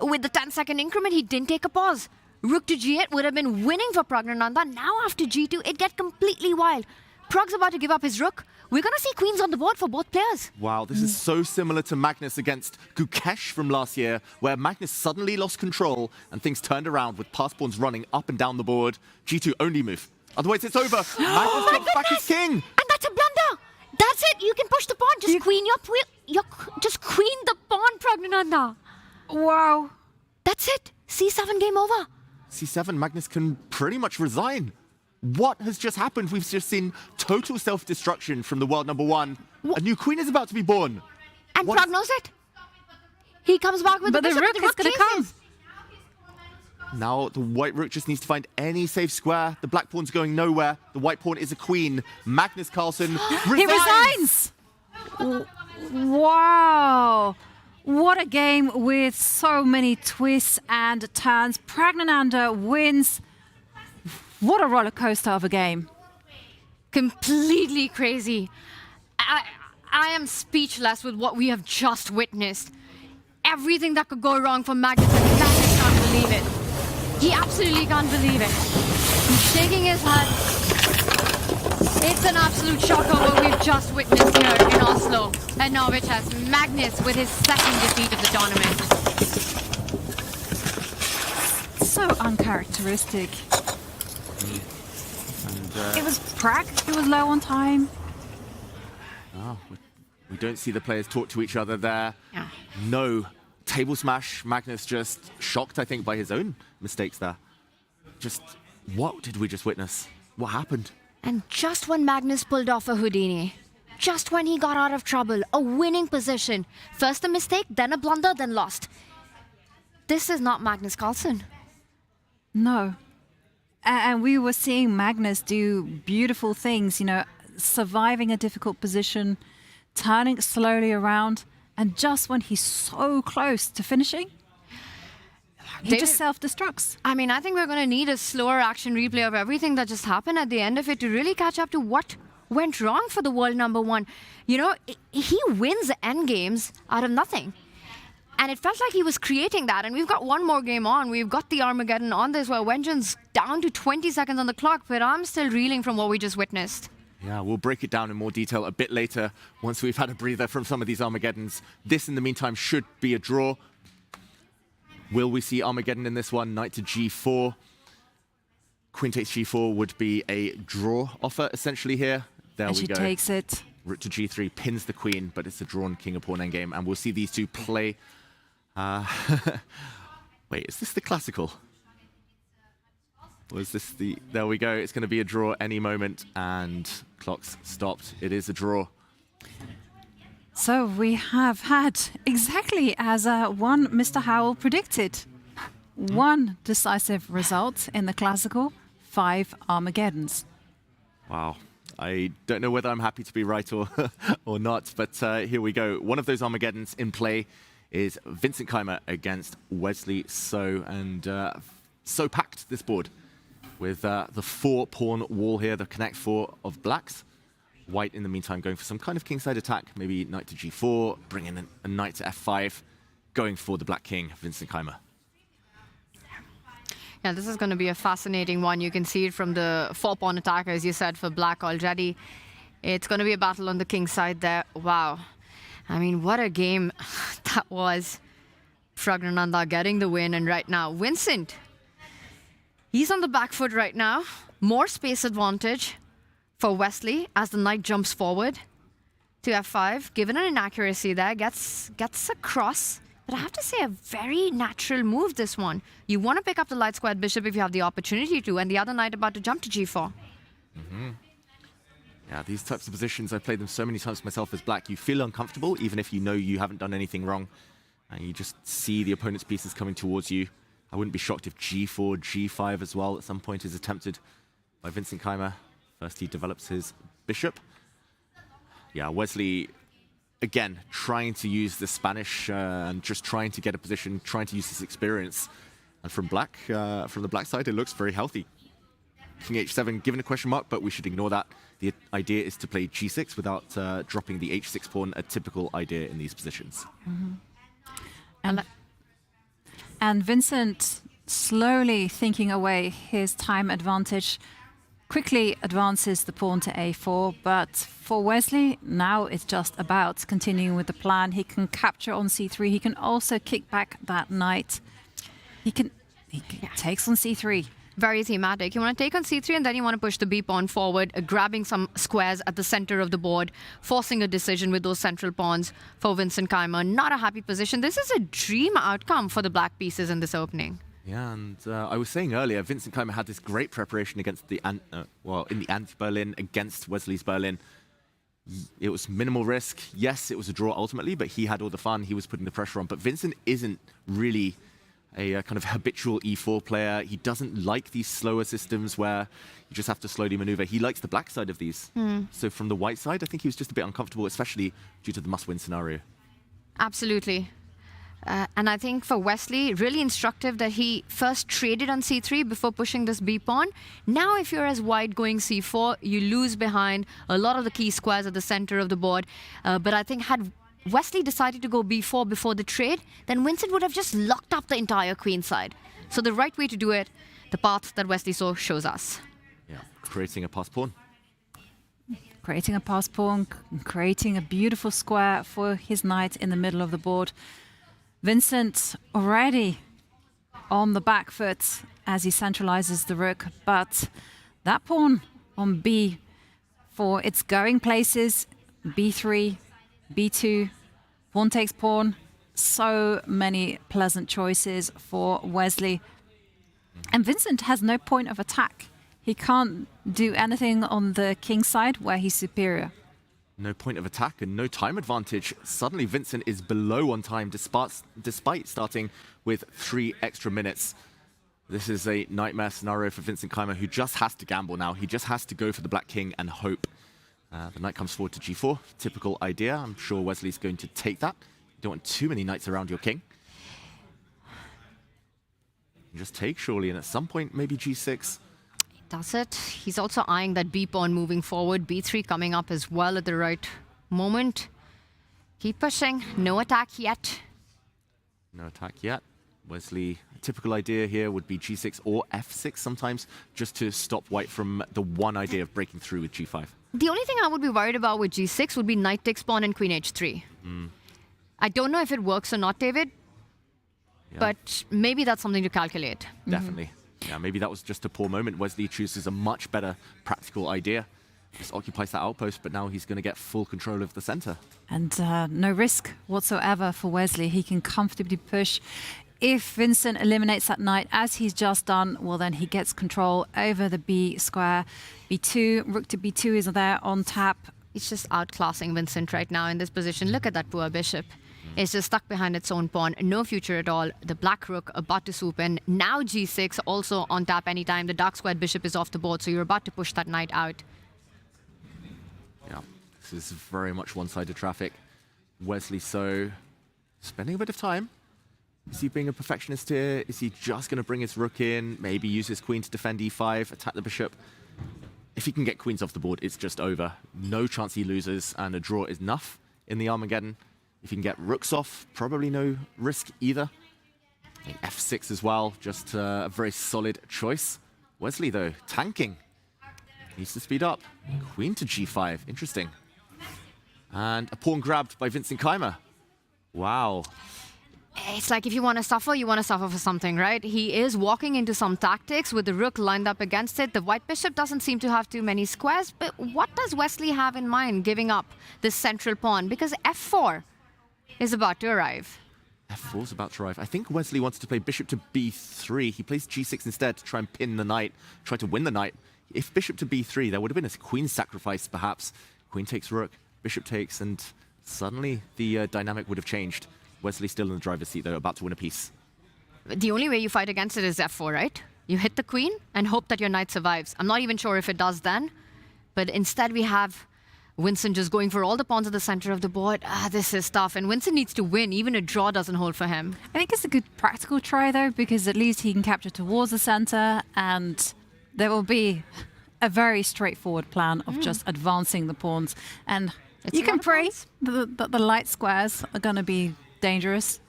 With the 10-second increment, he didn't take a pause. Rook to g8 would have been winning for Pragnananda. Now after g2, it get completely wild. Pragg's about to give up his rook. We're going to see queens on the board for both players. Wow, this is so similar to Magnus against Gukesh from last year, where Magnus suddenly lost control and things turned around with pass pawns running up and down the board. G2 only move. Otherwise, it's over. Magnus drops back his king. And that's a blunder. That's it. You can push the pawn. Just queen just queen the pawn, Pragnananda. Wow. That's it. C7 game over. C7, Magnus can pretty much resign. What has just happened? We've just seen total self-destruction from the world number one. A new queen is about to be born. And Pragg knows it. He comes back with the bishop. But the rook is going to come. Now the white rook just needs to find any safe square. The black pawn's going nowhere. The white pawn is a queen. Magnus Carlsen resigns. He resigns! Wow. What a game with so many twists and turns. Pragnananda wins. What a roller coaster of a game. Completely crazy. I am speechless with what we have just witnessed. Everything that could go wrong for Magnus, and Magnus can't believe it. He absolutely can't believe it. He's shaking his head. It's an absolute shocker what we've just witnessed here in Oslo. And Norway Chess, Magnus with his second defeat of the tournament. So uncharacteristic. And, it was Pragg who was low on time. Oh, we don't see the players talk to each other there. Yeah. No. Table smash. Magnus just shocked, I think, by his own mistakes there. Just, what did we just witness? What happened? And just when Magnus pulled off a Houdini, just when he got out of trouble, a winning position. First a mistake, then a blunder, then lost. This is not Magnus Carlsen. No. And we were seeing Magnus do beautiful things, you know, surviving a difficult position, turning slowly around, and just when he's so close to finishing, he just self-destructs. I mean, I think we're going to need a slower action replay of everything that just happened at the end of it to really catch up to what went wrong for the world number one. You know, he wins end games out of nothing. And it felt like he was creating that. And we've got one more game on. We've got the Armageddon on this where Wenjin's down to 20 seconds on the clock, but I'm still reeling from what we just witnessed. Yeah, we'll break it down in more detail a bit later once we've had a breather from some of these Armageddons. This, in the meantime, should be a draw. Will we see Armageddon in this one? Knight to g4. Queen takes g4 would be a draw offer, essentially, here. There And we she go. takes it. Rook to g3 pins the queen, but it's a drawn king of pawn endgame, and we'll see these two play. Wait, is this the classical? Was this the... There we go. It's going to be a draw any moment, and clock's stopped. It is a draw. So we have had, exactly as one Mr. Howell predicted, one decisive result in the classical, 5 Armageddons. Wow. I don't know whether I'm happy to be right or, or not, but here we go. One of those Armageddons in play is Vincent Keimer against Wesley So, and So packed this board with the 4-pawn wall here, the connect 4 of blacks. White, in the meantime, going for some kind of kingside attack, maybe knight to g4, bring in a knight to f5, going for the black king, Vincent Keimer. Yeah, this is going to be a fascinating one. You can see it from the 4-pawn attack, as you said, for black already. It's going to be a battle on the king side there. Wow. I mean, what a game that was. Pragg getting the win, and right now, Vincent, he's on the back foot right now. More space advantage for Wesley as the knight jumps forward to f5. Given an inaccuracy there, gets across. But I have to say, a very natural move, this one. You want to pick up the light squared bishop if you have the opportunity to, and the other knight about to jump to g4. Mm-hmm. Yeah, these types of positions, I've played them so many times myself as black. You feel uncomfortable, even if you know you haven't done anything wrong. And you just see the opponent's pieces coming towards you. I wouldn't be shocked if g4, g5 as well at some point is attempted by Vincent Keimer. First, he develops his bishop. Yeah, Wesley, again, trying to use the Spanish and just trying to get a position, trying to use his experience. And from the black side, it looks very healthy. King h7 given a question mark, but we should ignore that. The idea is to play g6 without dropping the h6 pawn, a typical idea in these positions. Mm-hmm. And Vincent slowly thinking away his time advantage, quickly advances the pawn to a4, but for Wesley, now it's just about continuing with the plan. He can capture on c3. He can also kick back that knight. He takes on c3. Very thematic. You want to take on c3, and then you want to push the b pawn forward, grabbing some squares at the center of the board, forcing a decision with those central pawns for Vincent Keimer. Not a happy position. This is a dream outcome for the black pieces in this opening. Yeah, and I was saying earlier, Vincent Keimer had this great preparation against the in the anti-Berlin against Wesley's Berlin. It was minimal risk. Yes, it was a draw ultimately, but he had all the fun. He was putting the pressure on. But Vincent isn't really a kind of habitual e4 player. He doesn't like these slower systems where you just have to slowly maneuver. He likes the black side of these. So from the white side, I think he was just a bit uncomfortable, especially due to the must-win scenario. Absolutely. And I think for Wesley, really instructive that he first traded on c3 before pushing this b pawn. Now, if you're as white going c4, you lose behind a lot of the key squares at the center of the board. But I think had Wesley decided to go b4 before the trade, then Vincent would have just locked up the entire queen side. So the right way to do it, the path that Wesley So shows us. Yeah, creating a pass pawn. Creating a pass pawn, creating a beautiful square for his knight in the middle of the board. Vincent already on the back foot as he centralizes the rook, but that pawn on b4, it's going places, b3, b2, pawn takes pawn, so many pleasant choices for Wesley. And Vincent has no point of attack. He can't do anything on the king side where he's superior. No point of attack and no time advantage. Suddenly Vincent is below on time despite starting with 3 extra minutes. This is a nightmare scenario for Vincent Keimer, who just has to gamble now. He just has to go for the black king and hope. The knight comes forward to g4. Typical idea. I'm sure Wesley's going to take that. You don't want too many knights around your king. You just take, surely, and at some point, maybe g6. That's it. He's also eyeing that b pawn moving forward. b3 coming up as well at the right moment. Keep pushing. No attack yet. No attack yet. Wesley, a typical idea here would be g6 or f6 sometimes, just to stop white from the one idea of breaking through with g5. The only thing I would be worried about with g6 would be knight takes pawn and queen h3. I don't know if it works or not, David, but maybe that's something to calculate. Definitely. Yeah, maybe that was just a poor moment. Wesley chooses a much better practical idea. Just occupies that outpost, but now he's going to get full control of the center. And no risk whatsoever for Wesley. He can comfortably push. If Vincent eliminates that knight, as he's just done, well, then he gets control over the b square. b2, rook to b2 is there on tap. He's just outclassing Vincent right now in this position. Look at that poor bishop. It's just stuck behind its own pawn. No future at all. The black rook about to swoop in. Now g6 also on tap anytime. The dark squared bishop is off the board, so you're about to push that knight out. Yeah, this is very much one-sided traffic. Wesley so spending a bit of time. Is he being a perfectionist here? Is he just going to bring his rook in, maybe use his queen to defend e5, attack the bishop? If he can get queens off the board, it's just over. No chance he loses, and a draw is enough in the Armageddon. If he can get rooks off, probably no risk either. f6 as well, just a very solid choice. Wesley, though, tanking. Needs to speed up. Queen to g5, interesting. And a pawn grabbed by Vincent Keimer. Wow. It's like if you want to suffer for something, right? He is walking into some tactics with the rook lined up against it. The white bishop doesn't seem to have too many squares, but what does Wesley have in mind giving up this central pawn? Because f4 is about to arrive. f4 is about to arrive. I think Wesley wanted to play bishop to b3. He plays g6 instead to try and pin the knight, try to win the knight. If bishop to b3, there would have been a queen sacrifice, perhaps. Queen takes rook, bishop takes, and suddenly the dynamic would have changed. Wesley still in the driver's seat, though, about to win a piece. The only way you fight against it is f4, right? You hit the queen and hope that your knight survives. I'm not even sure if it does then, but instead we have Vincent just going for all the pawns at the center of the board. This is tough, and Vincent needs to win. Even a draw doesn't hold for him. I think it's a good practical try, though, because at least he can capture towards the center, and there will be a very straightforward plan of just advancing the pawns. And you can pray that the light squares are going to be dangerous.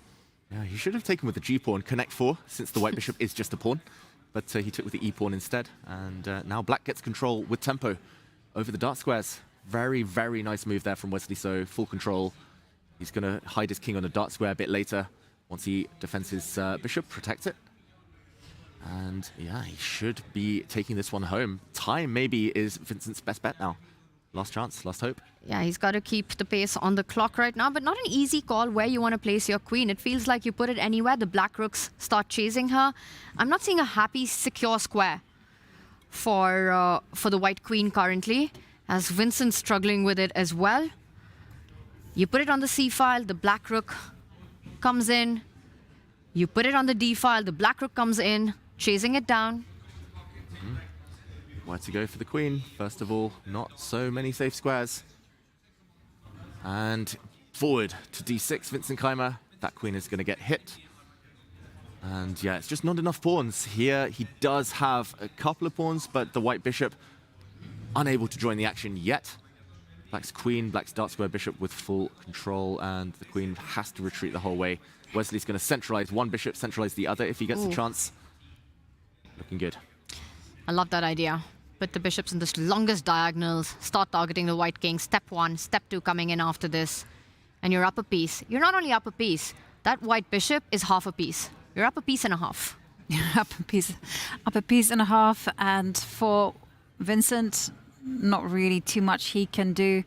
Yeah, he should have taken with the g-pawn, connect 4, since the white bishop is just a pawn. But he took with the e-pawn instead. And now black gets control with tempo over the dark squares. Very, very nice move there from Wesley, so full control. He's going to hide his king on a dark square a bit later. Once he defends his bishop, protects it. And yeah, he should be taking this one home. Time maybe is Vincent's best bet now. Last chance, last hope. Yeah, he's got to keep the pace on the clock right now, but not an easy call where you want to place your queen. It feels like you put it anywhere, the black rooks start chasing her. I'm not seeing a happy, secure square for the white queen currently, as Vincent's struggling with it as well. You put it on the c file, the black rook comes in. You put it on the d file, the black rook comes in, chasing it down. Where to go for the queen? First of all, not so many safe squares. And forward to d6, Vincent Keimer. That queen is going to get hit. And yeah, it's just not enough pawns. Here he does have a couple of pawns, but the white bishop unable to join the action yet. Black's queen, black's dark square bishop with full control, and the queen has to retreat the whole way. Wesley's going to centralize one bishop, centralize the other if he gets a chance. Looking good. I love that idea. Put the bishops in the longest diagonals, start targeting the white king. Step 1, step 2 coming in after this. And you're up a piece. You're not only up a piece, that white bishop is half a piece. You're up a piece and a half. up a piece and a half. And for Vincent, not really too much he can do.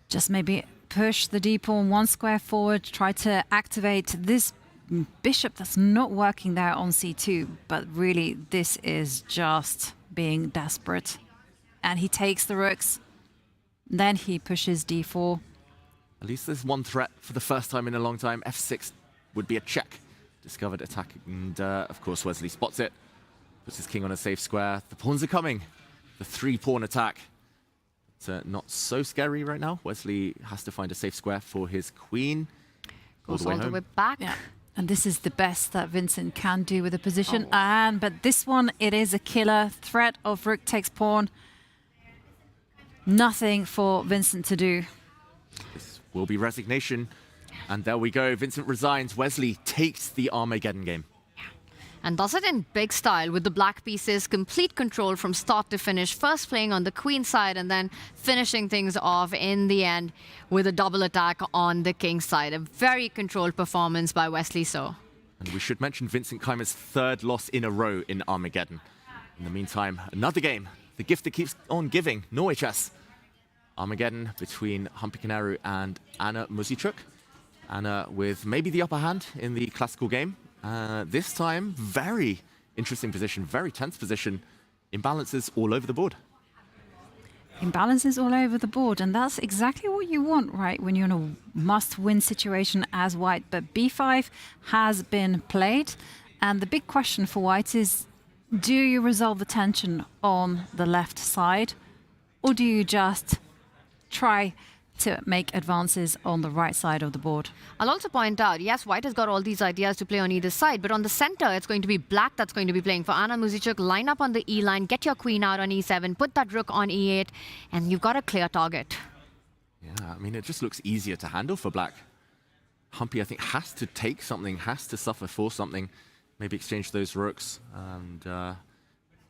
Just maybe push the d-pawn one square forward, try to activate this bishop that's not working there on c2. But really, this is just being desperate. And he takes the rooks. Then he pushes d4. At least there's one threat for the first time in a long time. f6 would be a check. Discovered attack, and of course Wesley spots it. Puts his king on a safe square. The pawns are coming. The 3-pawn attack. It's not so scary right now. Wesley has to find a safe square for his queen. Goes all the way back. Yeah. And this is the best that Vincent can do with the position. But this one, it is a killer. Threat of rook takes pawn. Nothing for Vincent to do. This will be resignation. And there we go. Vincent resigns. Wesley takes the Armageddon game. And does it in big style with the black pieces, complete control from start to finish, first playing on the queen side and then finishing things off in the end with a double attack on the king side. A very controlled performance by Wesley So. And we should mention Vincent Keimer's third loss in a row in Armageddon. In the meantime, another game, the gift that keeps on giving, Norway Chess. Armageddon between Humpy Koneru and Anna Muzychuk. Anna with maybe the upper hand in the classical game. This time, very interesting position, very tense position. Imbalances all over the board. Imbalances all over the board, and that's exactly what you want, right, when you're in a must-win situation as white. But b5 has been played, and the big question for white is, do you resolve the tension on the left side, or do you just try to make advances on the right side of the board? I'll also point out, yes, white has got all these ideas to play on either side, but on the center, it's going to be black that's going to be playing. For Anna Muzychuk, line up on the E line, get your queen out on E7, put that rook on E8, and you've got a clear target. Yeah, I mean, it just looks easier to handle for black. Humpy, I think, has to take something, has to suffer for something. Maybe exchange those rooks and,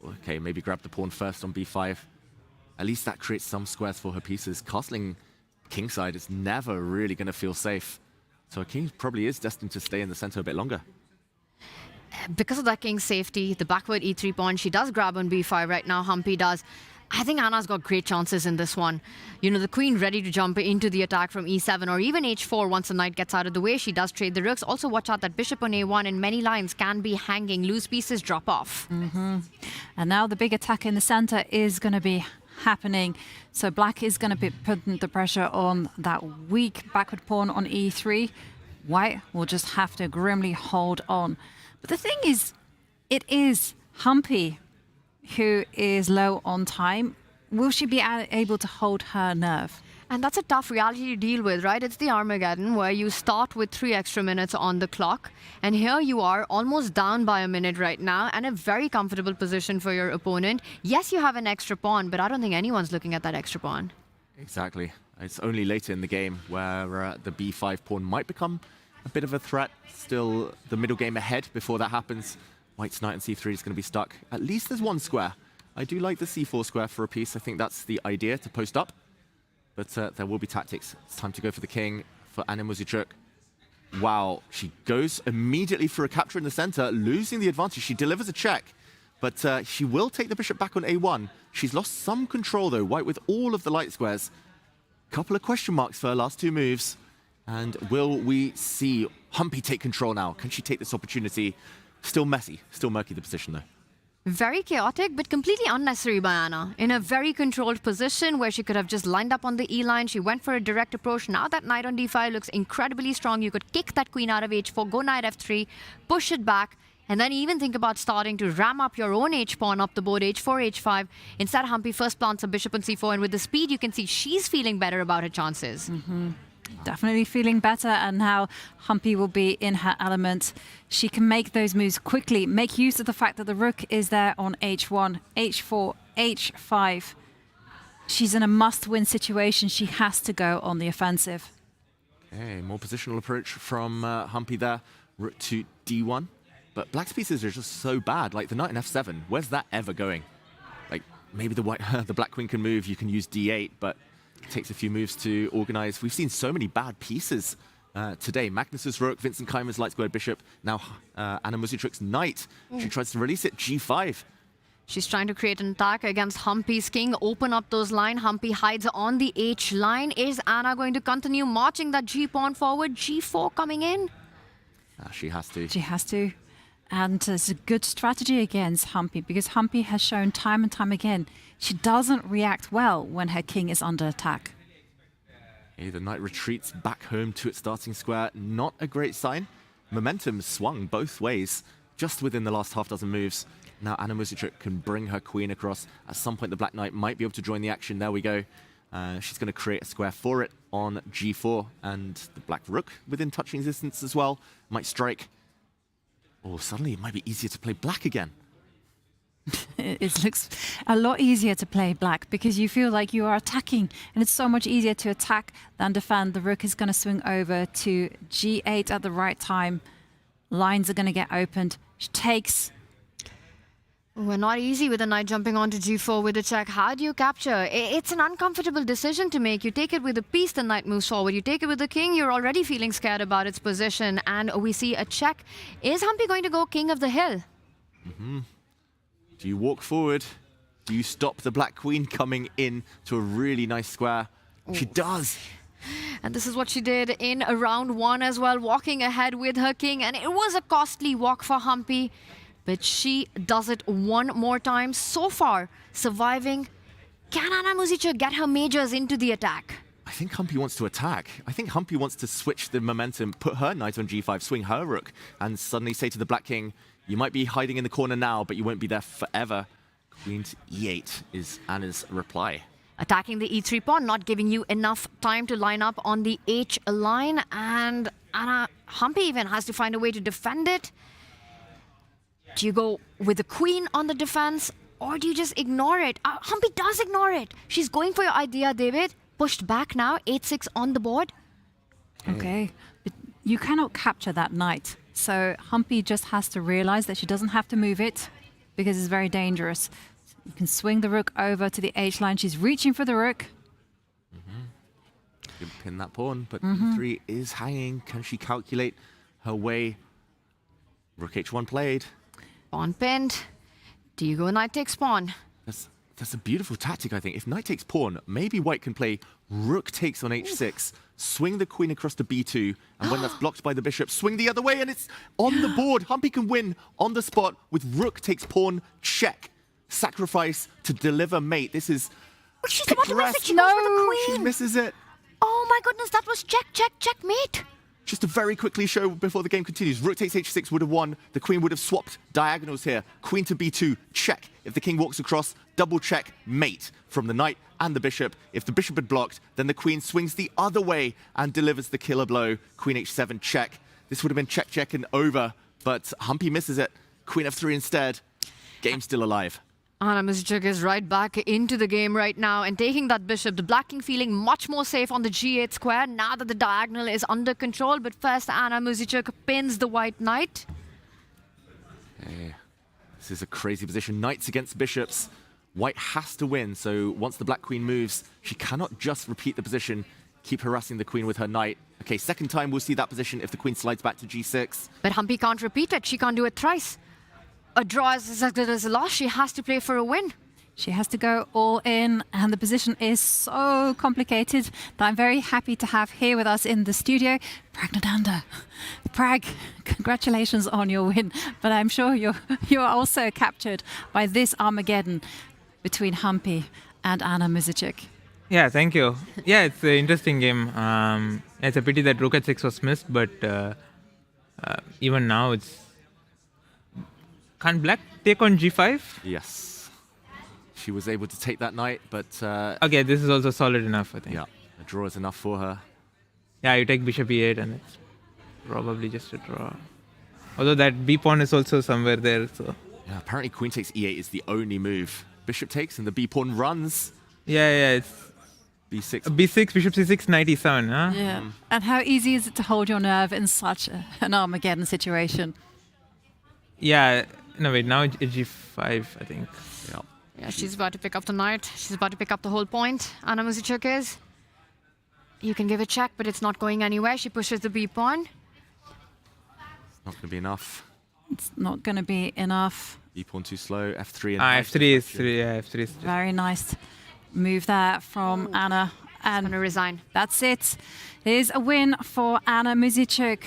okay, maybe grab the pawn first on B5. At least that creates some squares for her pieces. Castling kingside is never really going to feel safe. So king probably is destined to stay in the center a bit longer. Because of that king's safety, the backward E3 pawn, she does grab on B5 right now, Humpy does. I think Anna's got great chances in this one. You know, the queen ready to jump into the attack from E7 or even H4 once the knight gets out of the way. She does trade the rooks. Also watch out that bishop on A1 in many lines can be hanging. Loose pieces drop off. And now the big attack in the center is going to be happening. So black is going to be putting the pressure on that weak backward pawn on E3. White will just have to grimly hold on. But the thing is, it is Humpy who is low on time. Will she be able to hold her nerve? And that's a tough reality to deal with, right? It's the Armageddon where you start with 3 extra minutes on the clock. And here you are almost down by a minute right now and a very comfortable position for your opponent. Yes, you have an extra pawn, but I don't think anyone's looking at that extra pawn. Exactly. It's only later in the game where the B5 pawn might become a bit of a threat. Still the middle game ahead before that happens. White's knight on C3 is going to be stuck. At least there's one square. I do like the C4 square for a piece. I think that's the idea, to post up. But there will be tactics. It's time to go for the king for Anna Muzychuk. Wow, she goes immediately for a capture in the center, losing the advantage. She delivers a check, but she will take the bishop back on A1. She's lost some control, though, white with all of the light squares. Couple of question marks for her last 2 moves. And will we see Humpy take control now? Can she take this opportunity? Still messy, still murky the position, though. Very chaotic, but completely unnecessary by Anna. In a very controlled position where she could have just lined up on the E line. She went for a direct approach. Now that knight on D5 looks incredibly strong. You could kick that queen out of H4, go knight F3, push it back, and then even think about starting to ram up your own H-pawn up the board, H4, H5. Instead, Humpy first plants a bishop on C4, and with the speed, you can see she's feeling better about her chances. Definitely feeling better, and now Humpy will be in her element. She can make those moves quickly, make use of the fact that the rook is there on H1, H4, H5. She's in a must-win situation. She has to go on the offensive. Okay, more positional approach from Humpy there. Rook to D1. But black's pieces are just so bad. Like the knight in F7, where's that ever going? Like maybe the black queen can move, you can use D8, but it takes a few moves to organize. We've seen so many bad pieces today. Magnus's rook, Vincent Keimer's light squared bishop, now Anna Muzychuk's knight. She tries to release it, G5. She's trying to create an attack against Humpy's king, open up those lines. Humpy hides on the H line. Is Anna going to continue marching that G pawn forward? G4 coming in? She has to. She has to. And it's a good strategy against Humpy, because Humpy has shown time and time again she doesn't react well when her king is under attack. Okay, the knight retreats back home to its starting square. Not a great sign. Momentum swung both ways just within the last half dozen moves. Now Anna Muzychuk can bring her queen across. At some point the black knight might be able to join the action. There we go. She's going to create a square for it on G4, and the black rook within touching distance as well might strike. Or suddenly it might be easier to play black again. It looks a lot easier to play black because you feel like you are attacking, and it's so much easier to attack than defend. The rook is going to swing over to g8 at the right time. Lines are going to get opened. She takes. We're not easy with the knight jumping onto g4 with a check. How do you capture? It's an uncomfortable decision to make. You take it with a piece, the knight moves forward. You take it with the king, you're already feeling scared about its position. And we see a check. Is Humpy going to go king of the hill? Do you walk forward? Do you stop the black queen coming in to a really nice square? She does. And this is what she did in round 1 as well, walking ahead with her king. And it was a costly walk for Humpy. But she does it one more time. So far, surviving. Can Anna Muzichuk get her majors into the attack? I think Humpy wants to attack. I think Humpy wants to switch the momentum, put her knight on g5, swing her rook, and suddenly say to the black king, you might be hiding in the corner now, but you won't be there forever. Queen to e8 is Anna's reply. Attacking the e3 pawn, not giving you enough time to line up on the h line. And Humpy even has to find a way to defend it. Do you go with the queen on the defense, or do you just ignore it? Humpy does ignore it. She's going for your idea, David. Pushed back now, 8-6 on the board. Okay. But you cannot capture that knight. So Humpy just has to realize that she doesn't have to move it because it's very dangerous. You can swing the rook over to the h line. She's reaching for the rook. You can pin that pawn, but e3 is hanging. Can she calculate her way? Rook h1 played. Pawn pinned. Do you go knight takes pawn? That's a beautiful tactic, I think. If knight takes pawn, maybe white can play rook takes on h6, swing the queen across to b2, and when that's blocked by the bishop, swing the other way, and it's on the board. Humpy can win on the spot with rook takes pawn, check. Sacrifice to deliver mate. This is She's about to miss it. She goes for the queen. She misses it. Oh my goodness, that was checkmate. Just to very quickly show before the game continues, rook takes h6 would have won. The queen would have swapped diagonals here. Queen to b2, check. If the king walks across, double check, mate from the knight and the bishop. If the bishop had blocked, then the queen swings the other way and delivers the killer blow. Queen h7, check. This would have been check and over, but Humpy misses it. Queen f3 instead. Game still alive. Anna Muzichuk is right back into the game right now and taking that bishop. The black king feeling much more safe on the g8 square now that the diagonal is under control. But first, Anna Muzichuk pins the white knight. Okay. This is a crazy position. Knights against bishops. White has to win, so once the black queen moves, she cannot just repeat the position, keep harassing the queen with her knight. Okay, second time we'll see that position if the queen slides back to g6. But Humpy can't repeat it. She can't do it thrice. A draw is as good as a loss. She has to play for a win. She has to go all in, and the position is so complicated that I'm very happy to have here with us in the studio, Pragg. Pragg, congratulations on your win, but I'm sure you're also captured by this Armageddon between Humpy and Anna Muzichuk. Yeah, thank you. Yeah, it's an interesting game. It's a pity that rook at 6 was missed, but even now it's... Can black take on g5? Yes. She was able to take that knight, but... okay, this is also solid enough, I think. Yeah, a draw is enough for her. Yeah, you take bishop e8 and it's probably just a draw. Although that b pawn is also somewhere there, so... Yeah, apparently queen takes e8 is the only move. Bishop takes and the b pawn runs. Yeah, it's... b6. b6, bishop c6, knight e7, huh? Yeah. And how easy is it to hold your nerve in such an Armageddon situation? Yeah, no wait, now g5, I think. Yeah, she's about to pick up the knight. She's about to pick up the whole point. Anna Muzichuk is. You can give a check, but it's not going anywhere. She pushes the b pawn. It's not going to be enough. It's not going to be enough. B pawn too slow, f3. And f3 is 3, yeah, f3 is 3. Very nice move there from Anna. And going to resign. That's it. It is a win for Anna Muzichuk.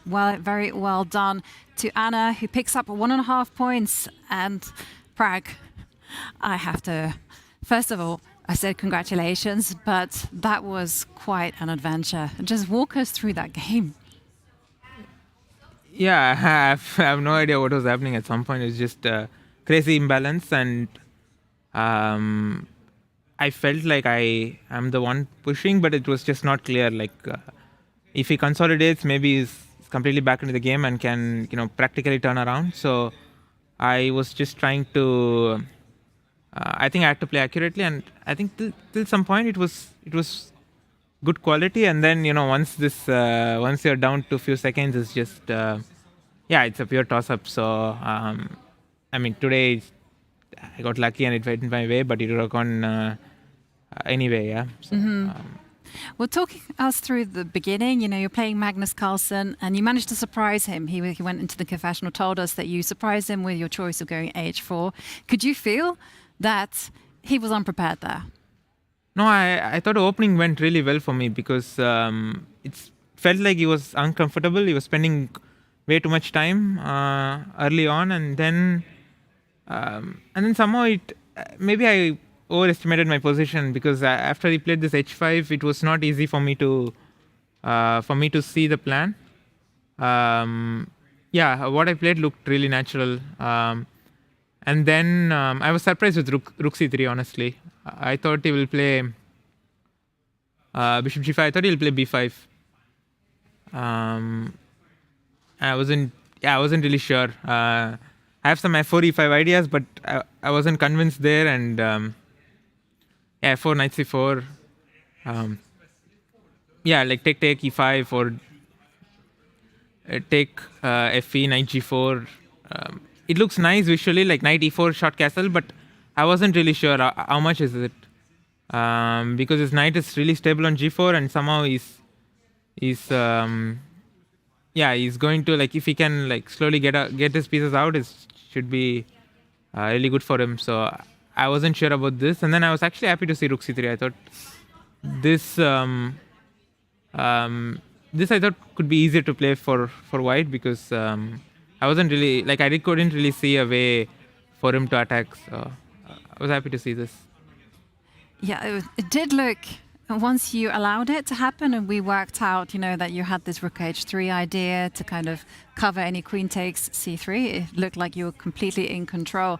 Well, very well done to Anna, who picks up 1.5 points. And Pragg, I have to, first of all, I said congratulations, but that was quite an adventure. Just walk us through that game. Yeah, I have no idea what was happening at some point. It's just crazy imbalance, and I felt like I am the one pushing, but it was just not clear. Like, if he consolidates, maybe he's completely back into the game and can, practically turn around. So I was just trying to. I think I had to play accurately, and I think till some point it was good quality, and then once you're down to a few seconds, it's just it's a pure toss up. So I mean, today I got lucky and it went my way, but it would have gone anyway. Yeah. So, Well, talking us through the beginning, you're playing Magnus Carlsen and you managed to surprise him. He went into the confessional, told us that you surprised him with your choice of going H4. Could you feel that he was unprepared there? No, I thought the opening went really well for me because it felt like he was uncomfortable. He was spending way too much time early on, and then somehow maybe I overestimated my position because after he played this H5, it was not easy for me to see the plan. What I played looked really natural. And then I was surprised with rook c3, honestly. I thought he will play bishop g5. I thought he'll play b5. I wasn't really sure. I have some f4, e5 ideas, but I wasn't convinced there. And f4, knight c4. Like take e5 or take fe, knight g4. It looks nice visually, like knight e4, short castle, but I wasn't really sure how much is it. Because his knight is really stable on g4, and somehow he's going to, like, if he can like slowly get his pieces out, it should be really good for him. So I wasn't sure about this, and then I was actually happy to see rook c3. I thought this I thought could be easier to play for white because I wasn't really couldn't really see a way for him to attack. So I was happy to see this. Yeah, it did look, once you allowed it to happen and we worked out, that you had this rook h3 idea to kind of cover any queen takes c3, it looked like you were completely in control.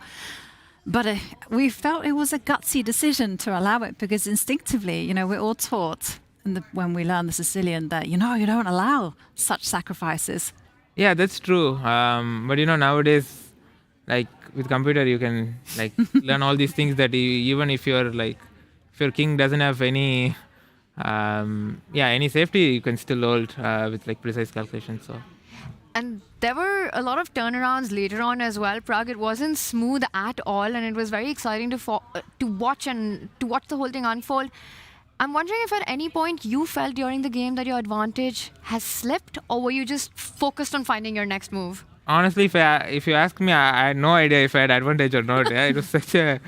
But we felt it was a gutsy decision to allow it because instinctively, we're all taught when we learn the Sicilian that, you don't allow such sacrifices. Yeah, that's true. But nowadays, like with computer, you can like learn all these things that even if your king doesn't have any safety, you can still hold with like precise calculations. So. And there were a lot of turnarounds later on as well. Pragg, it wasn't smooth at all, and it was very exciting to watch the whole thing unfold. I'm wondering if at any point you felt during the game that your advantage has slipped, or were you just focused on finding your next move? Honestly, if you ask me, I had no idea if I had advantage or not. Yeah, it was such a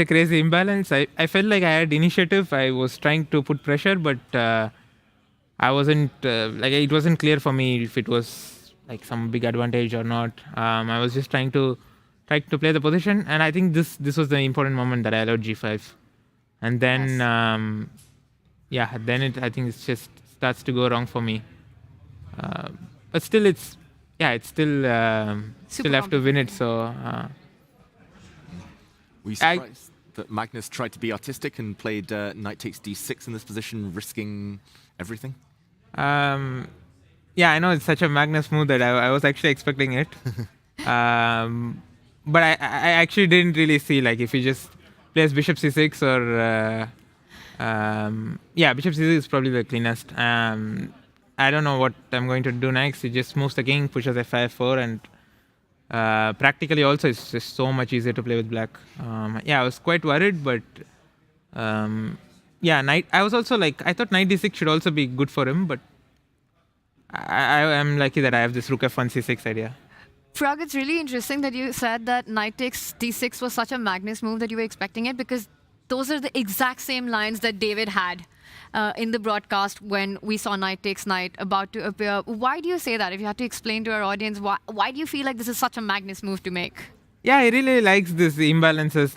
crazy imbalance. I felt like I had initiative. I was trying to put pressure, but I wasn't it wasn't clear for me if it was like some big advantage or not. I was just trying to play the position, and I think this was the important moment that I allowed g5. And then, I think it just starts to go wrong for me. But still, it's still have to win it. So, were you surprised that Magnus tried to be artistic and played knight takes d6 in this position, risking everything? I know it's such a Magnus move that I was actually expecting it. But I actually didn't really see if he just plays bishop c6 or bishop c6 is probably the cleanest. I don't know what I'm going to do next. He just moves the king, pushes f5, f4, and practically also it's just so much easier to play with black. I was quite worried, but knight. I was also I thought knight d6 should also be good for him, but I am lucky that I have this rook f1 c6 idea. Pragg, it's really interesting that you said that knight takes d6 was such a Magnus move that you were expecting it, because those are the exact same lines that David had in the broadcast when we saw knight takes knight about to appear. Why do you say that? If you had to explain to our audience, why do you feel like this is such a Magnus move to make? Yeah, he really likes these imbalances,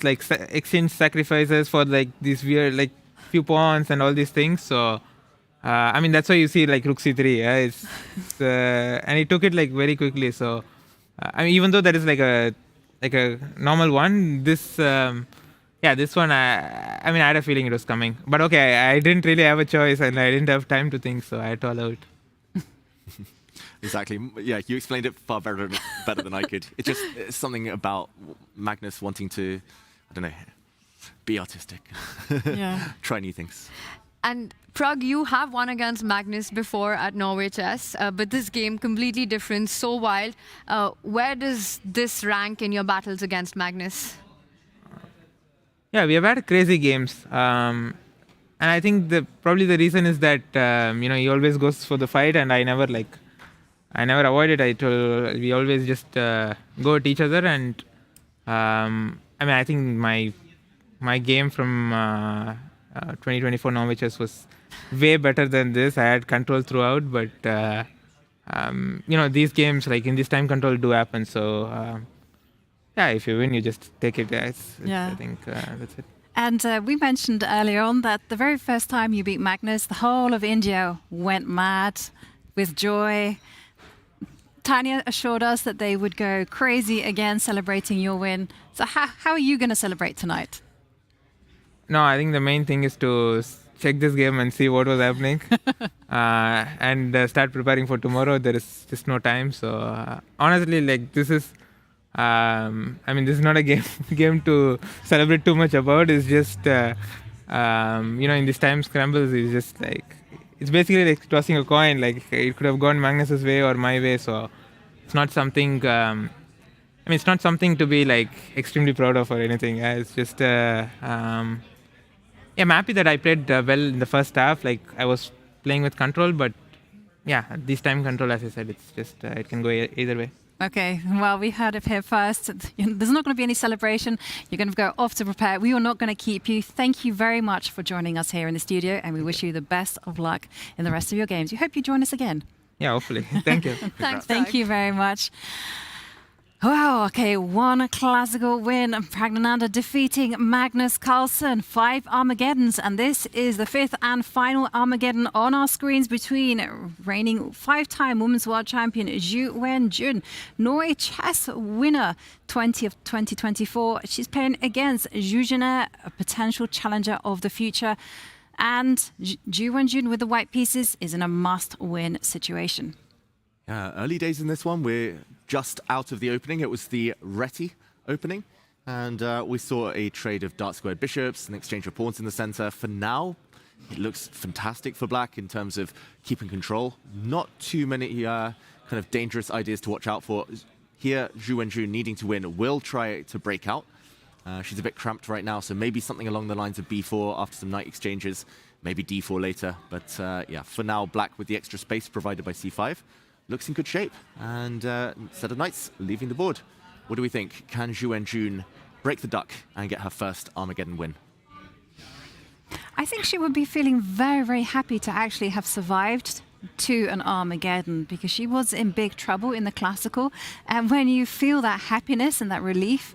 exchange sacrifices for these weird few pawns and all these things. So, that's why you see rook c3. Yeah? And he took it very quickly. So. Even though that is a normal one, this this one I had a feeling it was coming, but okay, I didn't really have a choice and I didn't have time to think, so I had to allow it. Exactly. Yeah, you explained it far better than I could. It's something about Magnus wanting to, I don't know, be artistic. Yeah. Try new things. And Pragg, you have won against Magnus before at Norway Chess, but this game completely different, so wild. Where does this rank in your battles against Magnus? Yeah, we have had crazy games. And I think probably the reason is that, he always goes for the fight, and I never avoid it. We always just go at each other. And I think my game from 2024 Norway Chess was way better than this. I had control throughout, but these games, like in this time, control do happen. So yeah, if you win, you just take it, guys. I think that's it. And we mentioned earlier on that the very first time you beat Magnus, the whole of India went mad with joy. Tanya assured us that they would go crazy again celebrating your win. So how are you going to celebrate tonight? No, I think the main thing is to check this game and see what was happening and start preparing for tomorrow. There is just no time. So honestly, this is this is not a game to celebrate too much about. It's just in this time scrambles, it's just it's basically like tossing a coin. Like it could have gone Magnus's way or my way. So it's not something. It's not something to be extremely proud of or anything. It's just I'm happy that I played well in the first half. I was playing with control, but yeah, this time control, as I said, it's just it can go either way. Okay, well, we heard it here first. There's not going to be any celebration. You're going to go off to prepare. We are not going to keep you. Thank you very much for joining us here in the studio, and we wish you the best of luck in the rest of your games. We hope you join us again. Yeah, hopefully. Thank you. Thanks, Thank you very much. Wow, okay, one classical win. Pragg defeating Magnus Carlsen, 5 Armageddons, and this is the 5th and final Armageddon on our screens between reigning 5-time Women's World Champion Zhu Wenjun, Norway Chess winner 2024. She's playing against Zhu Jiner, a potential challenger of the future, and Zhu Wenjun with the white pieces is in a must-win situation. Yeah, early days in this one. We're just out of the opening. It was the Reti opening. And we saw a trade of dark squared bishops, an exchange of pawns in the center. For now, it looks fantastic for black in terms of keeping control. Not too many kind of dangerous ideas to watch out for. Here, Zhu Wenjun needing to win will try to break out. She's a bit cramped right now, so maybe something along the lines of b4 after some knight exchanges, maybe d4 later. But yeah, for now, black with the extra space provided by c5. Looks in good shape, and set of knights leaving the board. What do we think? Can Zhu Wenjun break the duck and get her first Armageddon win? I think she would be feeling very, very happy to actually have survived to an Armageddon, because she was in big trouble in the classical. And when you feel that happiness and that relief,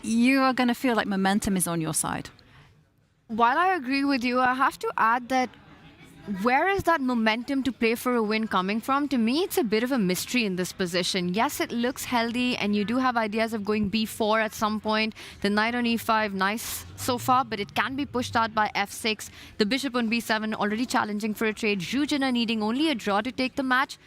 you are going to feel like momentum is on your side. While I agree with you, I have to add that where is that momentum to play for a win coming from? To me, it's a bit of a mystery in this position. Yes, it looks healthy, and you do have ideas of going b4 at some point. The knight on e5, nice so far, but it can be pushed out by f6. The bishop on b7 already challenging for a trade. Zhu Jiner needing only a draw to take the match.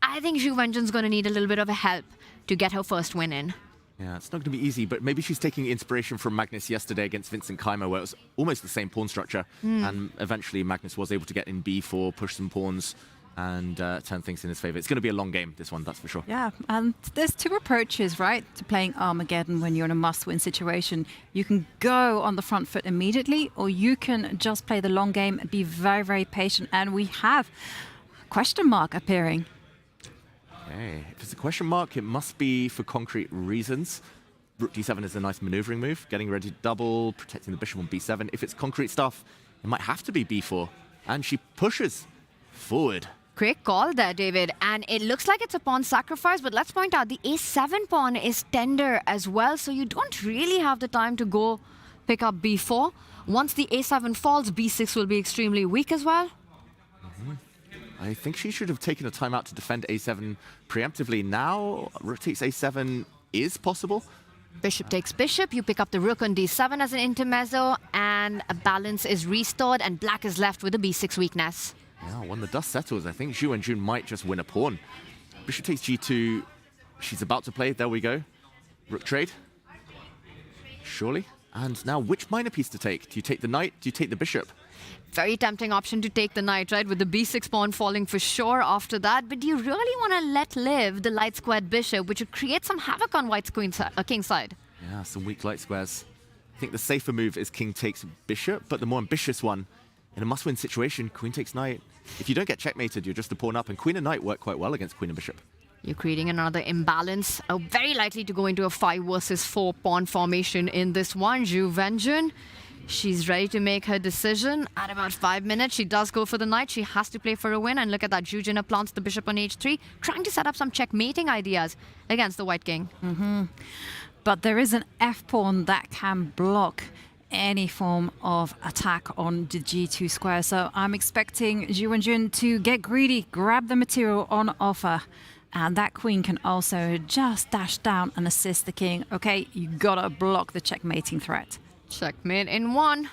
I think Zhu Wenjun's going to need a little bit of a help to get her first win in. Yeah, it's not going to be easy, but maybe she's taking inspiration from Magnus yesterday against Vincent Keimer, where it was almost the same pawn structure. And eventually Magnus was able to get in b4, push some pawns, and turn things in his favor. It's going to be a long game, this one, that's for sure. Yeah, and there's two approaches, right, to playing Armageddon when you're in a must-win situation. You can go on the front foot immediately, or you can just play the long game and be very, very patient. And we have a question mark appearing. Okay. If it's a question mark, it must be for concrete reasons. Rook d7 is a nice maneuvering move, getting ready to double, protecting the bishop on b7. If it's concrete stuff, it might have to be b4. And she pushes forward. Great call there, David. And it looks like it's a pawn sacrifice, but let's point out the a7 pawn is tender as well, so you don't really have the time to go pick up b4. Once the a7 falls, b6 will be extremely weak as well. I think she should have taken a timeout to defend a7 preemptively. Now, rook takes a7 is possible. Bishop takes bishop, you pick up the rook on d7 as an intermezzo, and a balance is restored, and black is left with a b6 weakness. Yeah, when the dust settles, I think Zhu Wenjun might just win a pawn. Bishop takes g2. She's about to play. There we go. Rook trade. Surely. And now, which minor piece to take? Do you take the knight? Do you take the bishop? Very tempting option to take the knight, right? With the b6 pawn falling for sure after that. But do you really want to let live the light squared bishop, which would create some havoc on white's king's side? Yeah, some weak light squares. I think the safer move is king takes bishop, but the more ambitious one, in a must-win situation, queen takes knight. If you don't get checkmated, you're just a pawn up, and queen and knight work quite well against queen and bishop. You're creating another imbalance. Very likely to go into a 5 versus 4 pawn formation in this one. Zhu Wenjun, she's ready to make her decision. At about 5 minutes, she does go for the knight. She has to play for a win. And look at that, Zhu Jin plants the bishop on h3, trying to set up some checkmating ideas against the white king. But there is an f-pawn that can block any form of attack on the g2 square. So I'm expecting Zhu Wenjun to get greedy, grab the material on offer. And that queen can also just dash down and assist the king. Okay, you gotta block the checkmating threat. Checkmate in 1.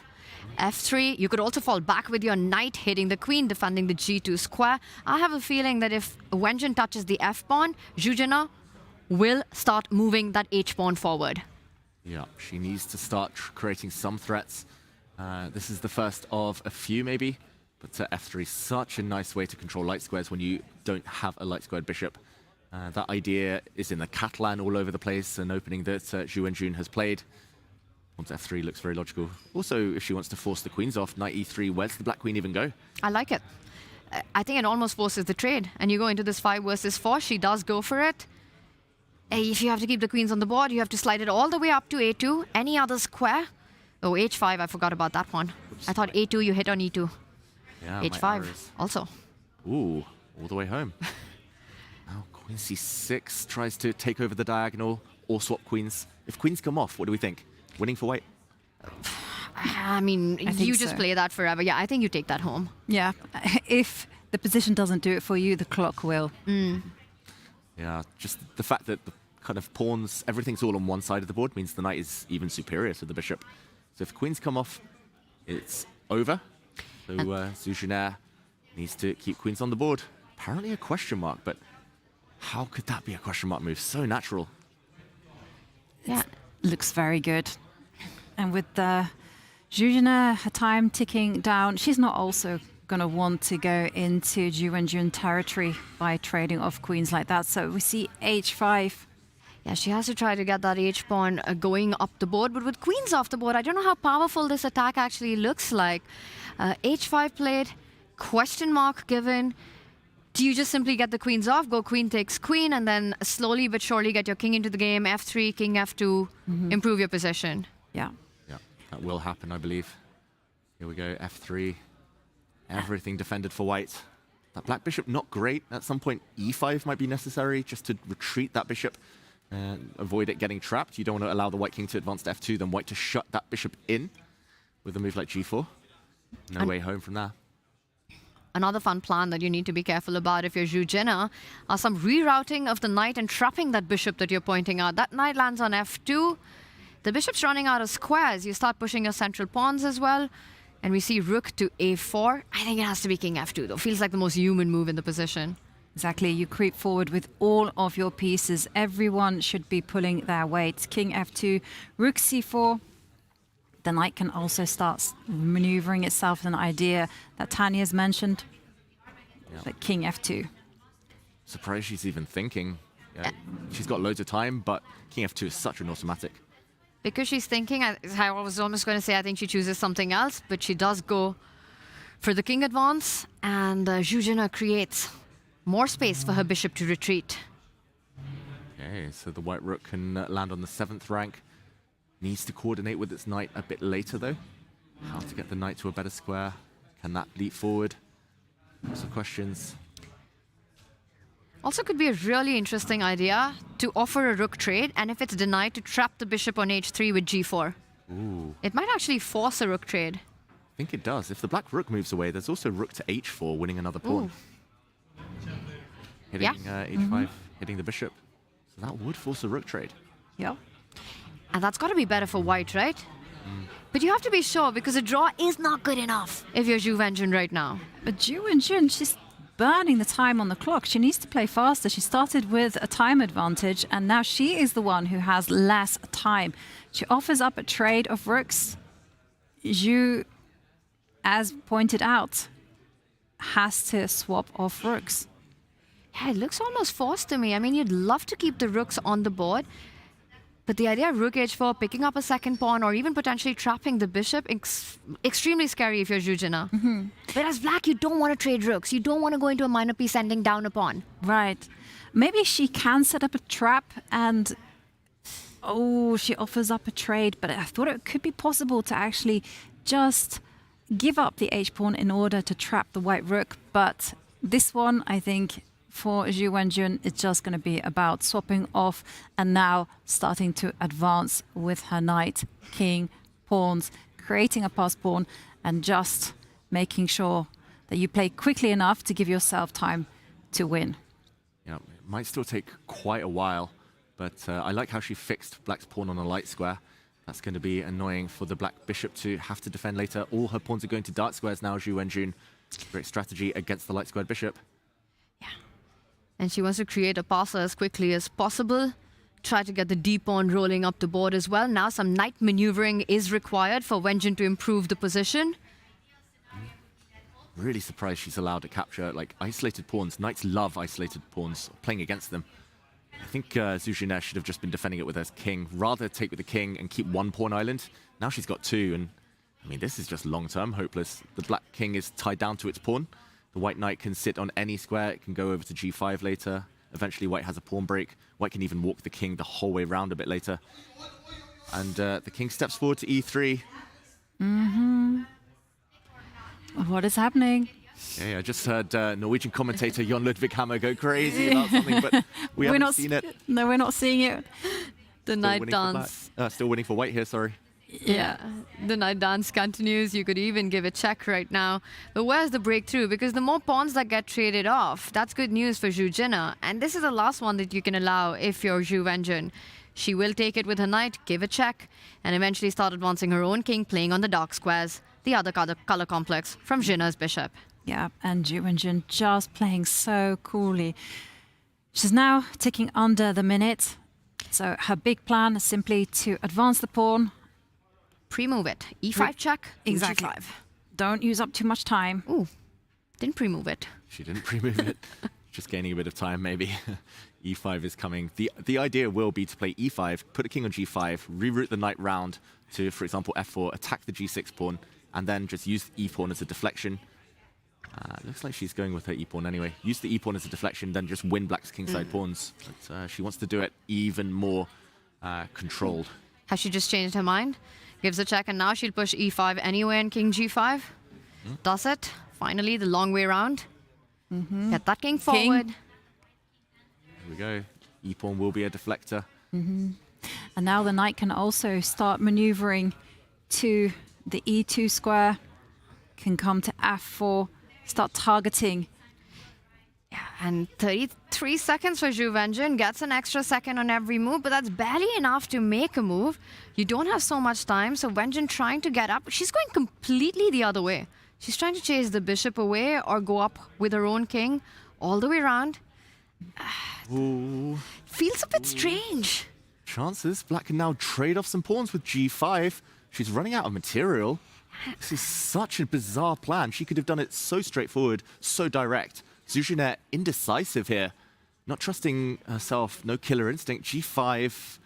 f3. You could also fall back with your knight hitting the queen, defending the g2 square. I have a feeling that if Wenjun touches the f-pawn, Zhu Jin will start moving that h-pawn forward. Yeah, she needs to start creating some threats. This is the first of a few, maybe. But f3 is such a nice way to control light squares when you don't have a light squared bishop. That idea is in the Catalan all over the place, an opening that Zhu Wenjun has played. Pawn to f3 looks very logical. Also, if she wants to force the queens off, knight e3, where's the black queen even go? I like it. I think it almost forces the trade. And you go into this 5 versus 4. She does go for it. If you have to keep the queens on the board, you have to slide it all the way up to a2. Any other square? Oh, h5, I forgot about that one. Oops. I thought a2, you hit on e2. Yeah, h5 also. Ooh, all the way home. Now queen c6 tries to take over the diagonal or swap queens. If queens come off, what do we think? Winning for white? I mean, you just so. play that forever. Yeah, I think you take that home. Yeah, if the position doesn't do it for you, the clock will. Yeah, just the fact that the kind of pawns, everything's all on one side of the board means the knight is even superior to the bishop. So if queens come off, it's over. So Zhu Jin needs to keep queens on the board. Apparently a question mark, but how could that be a question mark move? So natural. Yeah. Looks very good. And with Zhu Jin, her time ticking down, she's not also going to want to go into Zhu Wenjun territory by trading off queens like that. So we see h5. Yeah, she has to try to get that h-pawn going up the board, but with queens off the board, I don't know how powerful this attack actually looks like. h5 played, question mark given. Do you just simply get the queens off, go queen takes queen, and then slowly but surely get your king into the game, f3, king f2, improve your position? Yeah. Yeah, that will happen, I believe. Here we go, f3. Everything defended for white. That black bishop, not great. At some point, e5 might be necessary just to retreat that bishop and avoid it getting trapped. You don't want to allow the white king to advance to f2, then white to shut that bishop in with a move like g4. No way home from there. Another fun plan that you need to be careful about if you're Zhu Jin are some rerouting of the knight and trapping that bishop that you're pointing out. That knight lands on f2. The bishop's running out of squares. You start pushing your central pawns as well. And we see rook to a4. I think it has to be king f2, though. Feels like the most human move in the position. Exactly. You creep forward with all of your pieces. Everyone should be pulling their weight. King f2, rook c4. The knight can also start maneuvering itself with an idea that Tanya's mentioned. Like king f2. Surprised she's even thinking. She's got loads of time, but king f2 is such an automatic. Because she's thinking, I was almost going to say I think she chooses something else, but she does go for the king advance, and Zhu Jin creates more space for her bishop to retreat. Okay, so the white rook can land on the 7th rank. Needs to coordinate with its knight a bit later, though. How to get the knight to a better square. Can that leap forward? Lots of questions. Also could be a really interesting idea to offer a rook trade, and if it's denied, to trap the bishop on h3 with g4. Ooh. It might actually force a rook trade. I think it does. If the black rook moves away, there's also rook to h4, winning another pawn. Hitting h5, hitting the bishop. So that would force a rook trade. Yeah. And that's got to be better for white, right? But you have to be sure, because a draw is not good enough if you're Zhu Wenjun right now. But Zhu Wenjun, she's burning the time on the clock. She needs to play faster. She started with a time advantage, and now she is the one who has less time. She offers up a trade of rooks. Zhu, as pointed out, has to swap off rooks. Yeah, it looks almost forced to me. I mean, you'd love to keep the rooks on the board, but the idea of rook h4, picking up a second pawn, or even potentially trapping the bishop, extremely scary if you're Zhu Jin. Whereas black, you don't want to trade rooks. You don't want to go into a minor piece ending down a pawn. Right. Maybe she can set up a trap and... Oh, she offers up a trade, but I thought it could be possible to actually just give up the h-pawn in order to trap the white rook. But this one, I think, for Zhu Wenjun, it's just going to be about swapping off and now starting to advance with her knight, king, pawns, creating a pass pawn and just making sure that you play quickly enough to give yourself time to win. Yeah, it might still take quite a while, but I like how she fixed black's pawn on a light square. That's going to be annoying for the black bishop to have to defend later. All her pawns are going to dark squares now, Zhu Wenjun. Great strategy against the light squared bishop. And she wants to create a passer as quickly as possible. Try to get the d pawn rolling up the board as well. Now some knight maneuvering is required for Wenjun to improve the position. Really surprised she's allowed to capture like isolated pawns. Knights love isolated pawns, playing against them. I think Zhu Jin should have just been defending it with her king. Rather take with the king and keep one pawn island. Now she's got two, and I mean, this is just long-term hopeless. The black king is tied down to its pawn. The white knight can sit on any square. It can go over to g5 later. Eventually, white has a pawn break. White can even walk the king the whole way around a bit later. And the king steps forward to e3. What is happening? Yeah, I just heard Norwegian commentator Jon Ludvig Hammer go crazy about something, but we haven't seen it. No, we're not seeing it. The knight dance. Still winning for white here, sorry. Yeah, the knight dance continues. You could even give a check right now. But where's the breakthrough? Because the more pawns that get traded off, that's good news for Zhu Jin. And this is the last one that you can allow if you're Zhu Wenjun. She will take it with her knight, give a check, and eventually start advancing her own king, playing on the dark squares, the other color complex from Jinna's bishop. Yeah, and Zhu Wenjun just playing so coolly. She's now ticking under the minute. So her big plan is simply to advance the pawn. Pre-move it. E5 check. Exactly. G5. Don't use up too much time. Ooh, didn't pre-move it. She didn't pre-move it. Just gaining a bit of time, maybe. E5 is coming. The idea will be to play E5, put a king on G5, reroute the knight round to, for example, F4, attack the G6 pawn, and then just use the E pawn as a deflection. Looks like she's going with her E-pawn anyway. Use the E-pawn as a deflection, then just win black's kingside pawns. But she wants to do it even more controlled. Has she just changed her mind? Gives a check, and now she'll push E5 anyway and king G5. Does it. Finally, the long way around. Get that king forward. Here we go. E-pawn will be a deflector. And now the knight can also start maneuvering to the E2 square. Can come to F4, start targeting. Yeah, and 33 seconds for Zhu Wenjun. Gets an extra second on every move, but that's barely enough to make a move. You don't have so much time, so Wenjun trying to get up. She's going completely the other way. She's trying to chase the bishop away or go up with her own king all the way around. Ooh. Feels a bit strange. Chances. Black can now trade off some pawns with G5. She's running out of material. This is such a bizarre plan. She could have done it so straightforward, so direct. Zhu Jin indecisive here. Not trusting herself, no killer instinct. G5.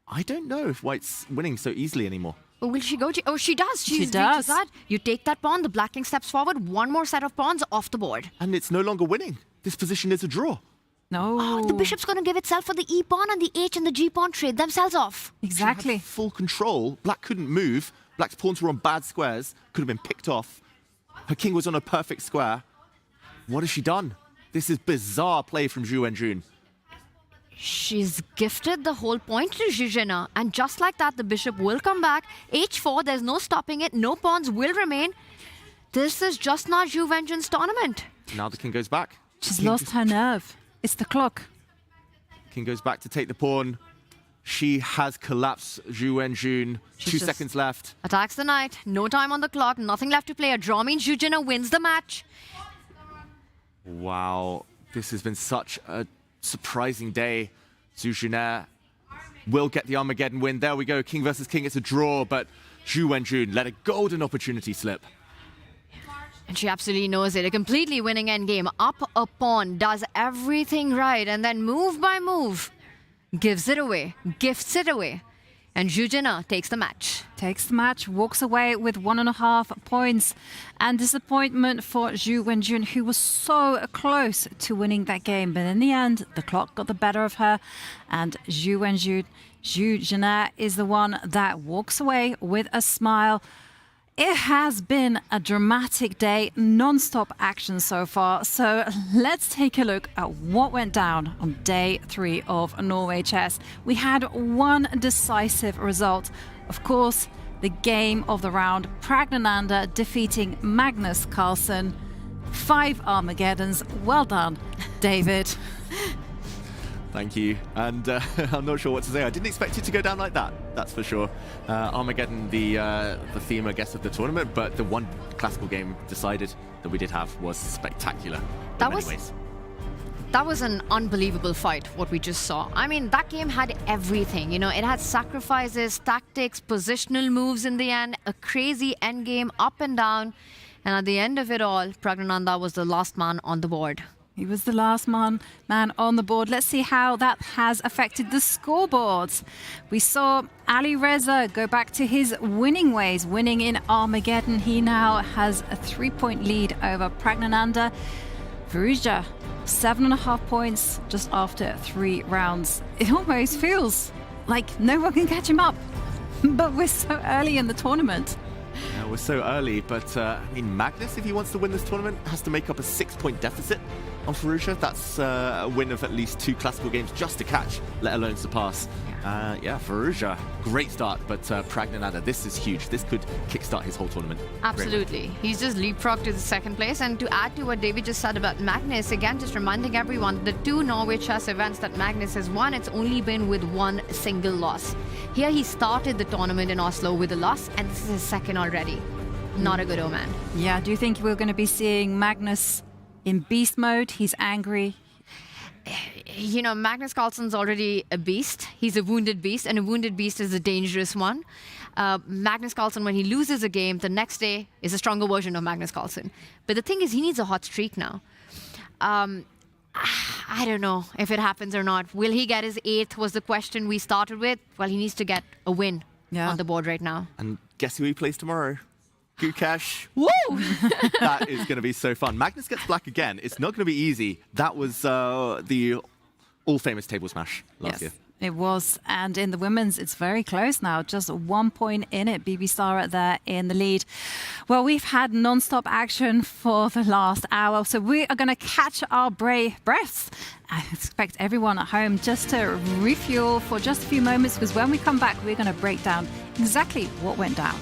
I don't know if white's winning so easily anymore. Oh, will she go? Oh, she does. She does. That. You take that pawn, the black king steps forward, one more set of pawns off the board. And it's no longer winning. This position is a draw. No. Oh, the bishop's going to give itself for the E pawn, and the H and the G pawn trade themselves off. Exactly. Full control. Black couldn't move. Black's pawns were on bad squares. Could have been picked off. Her king was on a perfect square. What has she done? This is bizarre play from Zhu Wenjun. She's gifted the whole point to Zhu Jin, and just like that, the bishop will come back. H4, there's no stopping it. No pawns will remain. This is just not Zhu Wenjun's tournament. Now the king goes back. She's lost her nerve. It's the clock. King goes back to take the pawn. She has collapsed Zhu Wenjun. 2 seconds left. Attacks the knight. No time on the clock. Nothing left to play. A draw means Zhu Jin wins the match. Wow, this has been such a surprising day. Zhu Jin will get the Armageddon win. There we go, king versus king. It's a draw, but Zhu Wenjun let a golden opportunity slip. And she absolutely knows it. A completely winning endgame. Up a pawn, does everything right, and then move by move, gives it away, gifts it away. And Zhu Jin takes the match. Takes the match, walks away with 1.5 points. And disappointment for Zhu Wenjun, who was so close to winning that game. But in the end, the clock got the better of her. And Zhu Jin is the one that walks away with a smile. It has been a dramatic day, non-stop action so far. So let's take a look at what went down on day 3 of Norway Chess. We had one decisive result. Of course, the game of the round, Pragg defeating Magnus Carlsen. 5 Armageddons. Well done, David. Thank you. And I'm not sure what to say. I didn't expect it to go down like that, that's for sure. Armageddon, the theme, I guess, of the tournament, but the one classical game decided that we did have was spectacular in many ways. That was an unbelievable fight, what we just saw. I mean, that game had everything. You know, it had sacrifices, tactics, positional moves in the end, a crazy endgame, up and down. And at the end of it all, Pragg was the last man on the board. He was the last man on the board. Let's see how that has affected the scoreboards. We saw Ali Reza go back to his winning ways, winning in Armageddon. He now has a 3-point lead over Pragg. Firouzja, 7.5 points just after 3 rounds. It almost feels like no one can catch him up. But we're so early in the tournament. Yeah, we're so early, but I mean, Magnus, if he wants to win this tournament, has to make up a 6-point deficit on Firouzja. That's a win of at least 2 classical games just to catch, let alone surpass. Yeah, Firouzja, great start, but Pragg, this is huge. This could kickstart his whole tournament. Absolutely. He's just leapfrogged to the 2nd place. And to add to what David just said about Magnus, again, just reminding everyone, the 2 Norway Chess events that Magnus has won, it's only been with 1 single loss. Here he started the tournament in Oslo with a loss, and this is his 2nd already. Not a good omen. Yeah, do you think we're going to be seeing Magnus in beast mode? He's angry. You know, Magnus Carlsen's already a beast. He's a wounded beast, and a wounded beast is a dangerous one. Magnus Carlsen, when he loses a game, the next day is a stronger version of Magnus Carlsen. But the thing is, he needs a hot streak now. I don't know if it happens or not. Will he get his 8th was the question we started with. Well, he needs to get a win on the board right now. And guess who he plays tomorrow? Gukesh. Woo! That is going to be so fun. Magnus gets black again. It's not going to be easy. That was the all-famous table smash last year. It was. And in the women's, it's very close now. Just 1 point in it. Bibi Sara there in the lead. Well, we've had non-stop action for the last hour. So we are going to catch our breaths. I expect everyone at home just to refuel for just a few moments, because when we come back, we're going to break down exactly what went down.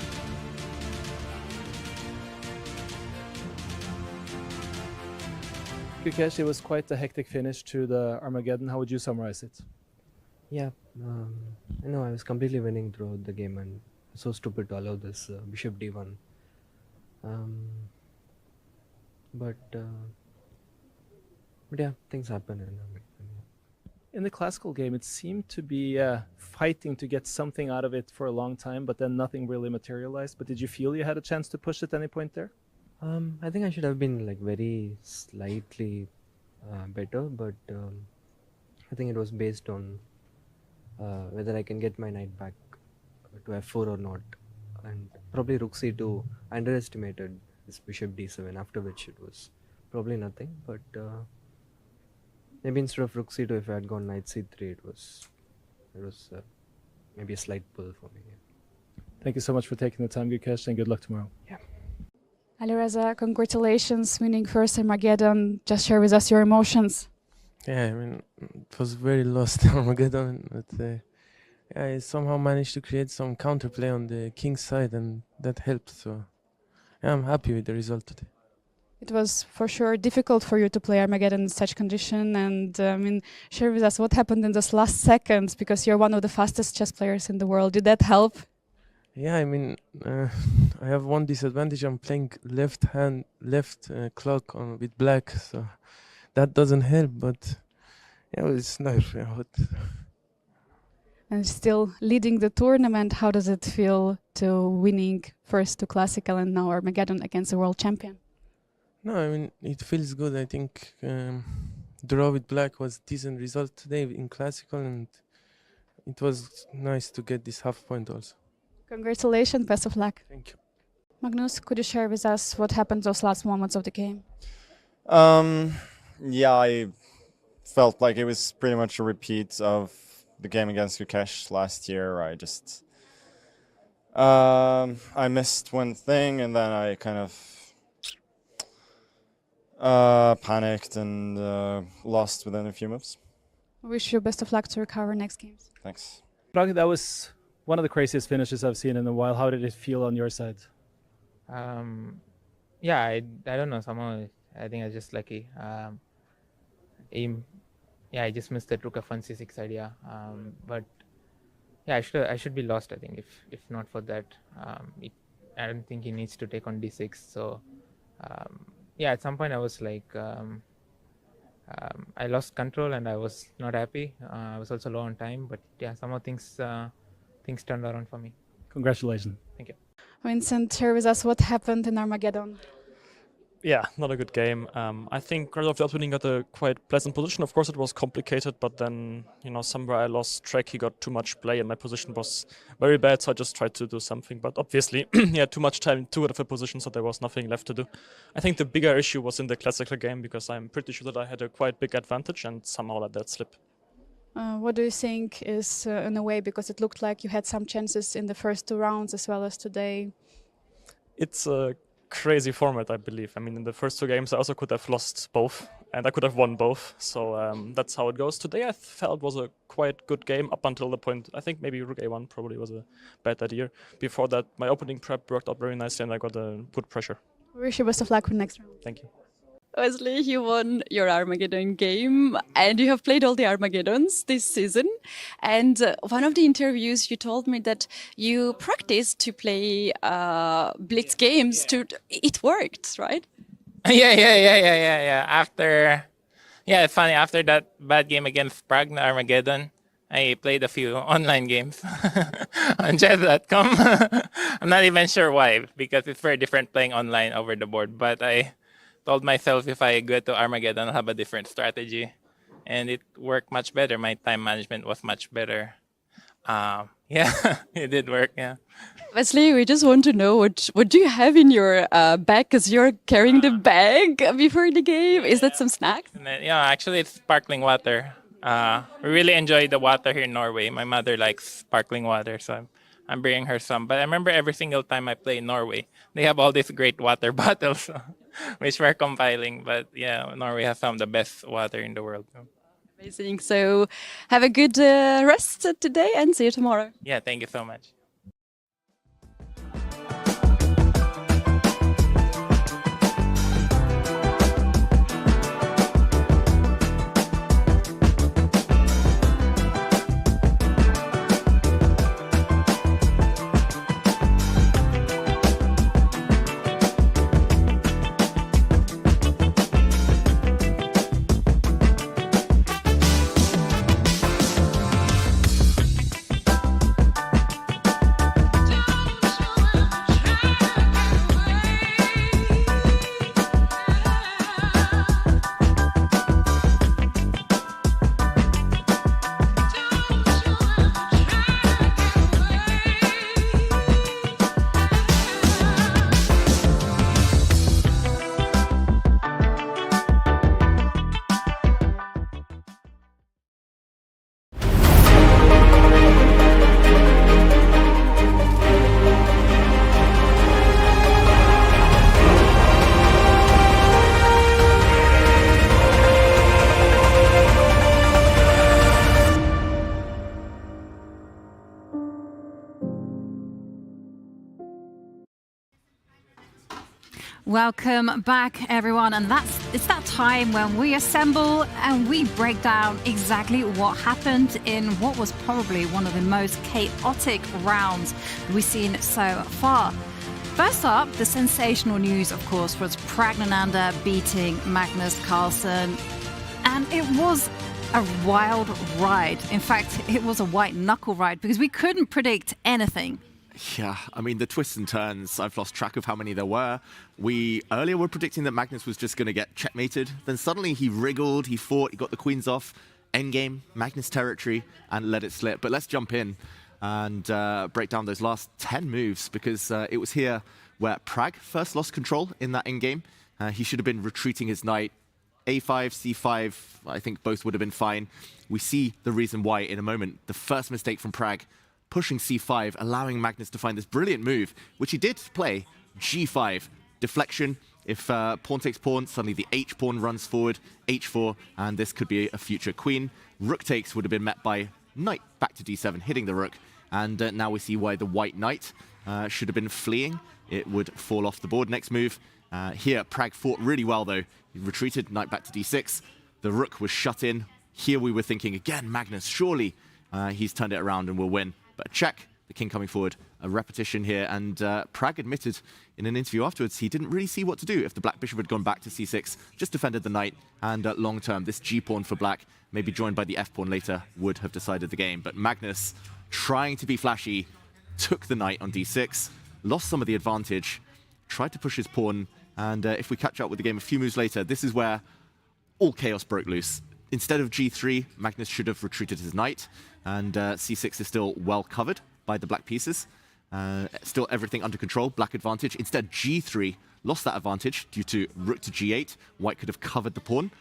Gukesh, it was quite a hectic finish to the Armageddon. How would you summarize it? Yeah, I know I was completely winning throughout the game, and so stupid to allow this bishop d1. But yeah, things happen. In the classical game, it seemed to be fighting to get something out of it for a long time, but then nothing really materialized. But did you feel you had a chance to push at any point there? I think I should have been like very slightly better, but I think it was based on whether I can get my knight back to f4 or not. And probably rook c2 underestimated this bishop d7, after which it was probably nothing. But maybe instead of rook c2, if I had gone knight c3, it was maybe a slight pull for me. Yeah. Thank you so much for taking the time, Gukesh, and good luck tomorrow. Yeah. Ali Reza, congratulations, winning first Armageddon. Just share with us your emotions. Yeah, I mean, it was very lost Armageddon, but I somehow managed to create some counterplay on the king's side, and that helped. So yeah, I'm happy with the result today. It was for sure difficult for you to play Armageddon in such condition, and share with us what happened in those last seconds, because you're one of the fastest chess players in the world. Did that help? Yeah, I have one disadvantage. I'm playing left clock with black, so that doesn't help. But yeah, it's nice. And still leading the tournament, how does it feel to winning first to Classical and now Armageddon against the world champion? No, it feels good. I think draw with black was decent result today in Classical, and it was nice to get this half point also. Congratulations, best of luck. Thank you. Magnus, could you share with us what happened those last moments of the game? Yeah, I felt like it was pretty much a repeat of the game against Gukesh last year. I just I missed one thing, and then I kind of panicked and lost within a few moves. I wish you best of luck to recover next games. Thanks. Pragg, that was one of the craziest finishes I've seen in a while. How did it feel on your side? Yeah, I don't know. Somehow I think I was just lucky. I just missed the rook f1 c6 idea. But yeah, I should be lost. I think if not for that, I don't think he needs to take on d6. So yeah, at some point I was like, I lost control and I was not happy. I was also low on time, but yeah, somehow things turned around for me. Congratulations. Thank you. Vincent, share with us what happened in Armageddon. Yeah, not a good game. I think Radov winning got a quite pleasant position. Of course, it was complicated, but then, somewhere I lost track. He got too much play and my position was very bad, so I just tried to do something. But obviously, he had too much time, too good of a position, so there was nothing left to do. I think the bigger issue was in the classical game, because I'm pretty sure that I had a quite big advantage and somehow let that slip. What do you think is in a way, because it looked like you had some chances in the first 2 rounds as well as today? It's a crazy format, I believe. In the first 2 games I also could have lost both and I could have won both, so that's how it goes. Today I felt was a quite good game up until the point, I think maybe rook a1 probably was a bad idea. Before that my opening prep worked out very nicely and I got a good pressure. We wish you best of luck for the next round. Thank you. Wesley, you won your Armageddon game and you have played all the Armageddons this season. And one of the interviews you told me that you practiced to play blitz games. It worked, right? Yeah. It's funny, after that bad game against Pragg na Armageddon, I played a few online games on chess.com. I'm not even sure why, because it's very different playing online over the board. But I told myself if I go to Armageddon, I'll have a different strategy. And it worked much better. My time management was much better. It did work, yeah. Wesley, we just want to know what do you have in your bag, because you're carrying the bag before the game. Is that some snacks? Yeah, actually it's sparkling water. We really enjoy the water here in Norway. My mother likes sparkling water, so I'm bringing her some. But I remember every single time I play in Norway, they have all these great water bottles, which we're compiling. But yeah, Norway has some of the best water in the world. Amazing. So have a good rest today and see you tomorrow. Yeah, thank you so much. Welcome back, everyone. And it's that time when we assemble and we break down exactly what happened in what was probably one of the most chaotic rounds we've seen so far. First up, the sensational news, of course, was Pragg beating Magnus Carlsen. And it was a wild ride. In fact, it was a white knuckle ride because we couldn't predict anything. Yeah, I mean, the twists and turns, I've lost track of how many there were. We earlier were predicting that Magnus was just going to get checkmated. Then suddenly he wriggled, he fought, he got the queens off. Endgame, Magnus territory, and let it slip. But let's jump in and break down those last 10 moves, because it was here where Pragg first lost control in that endgame. He should have been retreating his knight. A5, C5, I think both would have been fine. We see the reason why in a moment. The first mistake from Pragg, pushing C5, allowing Magnus to find this brilliant move, which he did play, G5, deflection. If pawn takes pawn, suddenly the H pawn runs forward, H4, and this could be a future queen. Rook takes would have been met by knight back to D7, hitting the rook. And now we see why the white knight should have been fleeing. It would fall off the board. Next move, here Pragg fought really well though. He retreated, knight back to D6. The rook was shut in. Here we were thinking, again, Magnus, surely he's turned it around and will win. But a check, the king coming forward, a repetition here. And Pragg admitted in an interview afterwards he didn't really see what to do if the black bishop had gone back to C6, just defended the knight. And long term, this G-pawn for black, maybe joined by the F-pawn later, would have decided the game. But Magnus, trying to be flashy, took the knight on D6, lost some of the advantage, tried to push his pawn. And if we catch up with the game a few moves later, this is where all chaos broke loose. Instead of G3, Magnus should have retreated his knight, and C6 is still well covered by the black pieces. Still everything under control, black advantage. Instead, G3 lost that advantage due to rook to G8. White could have covered the pawn.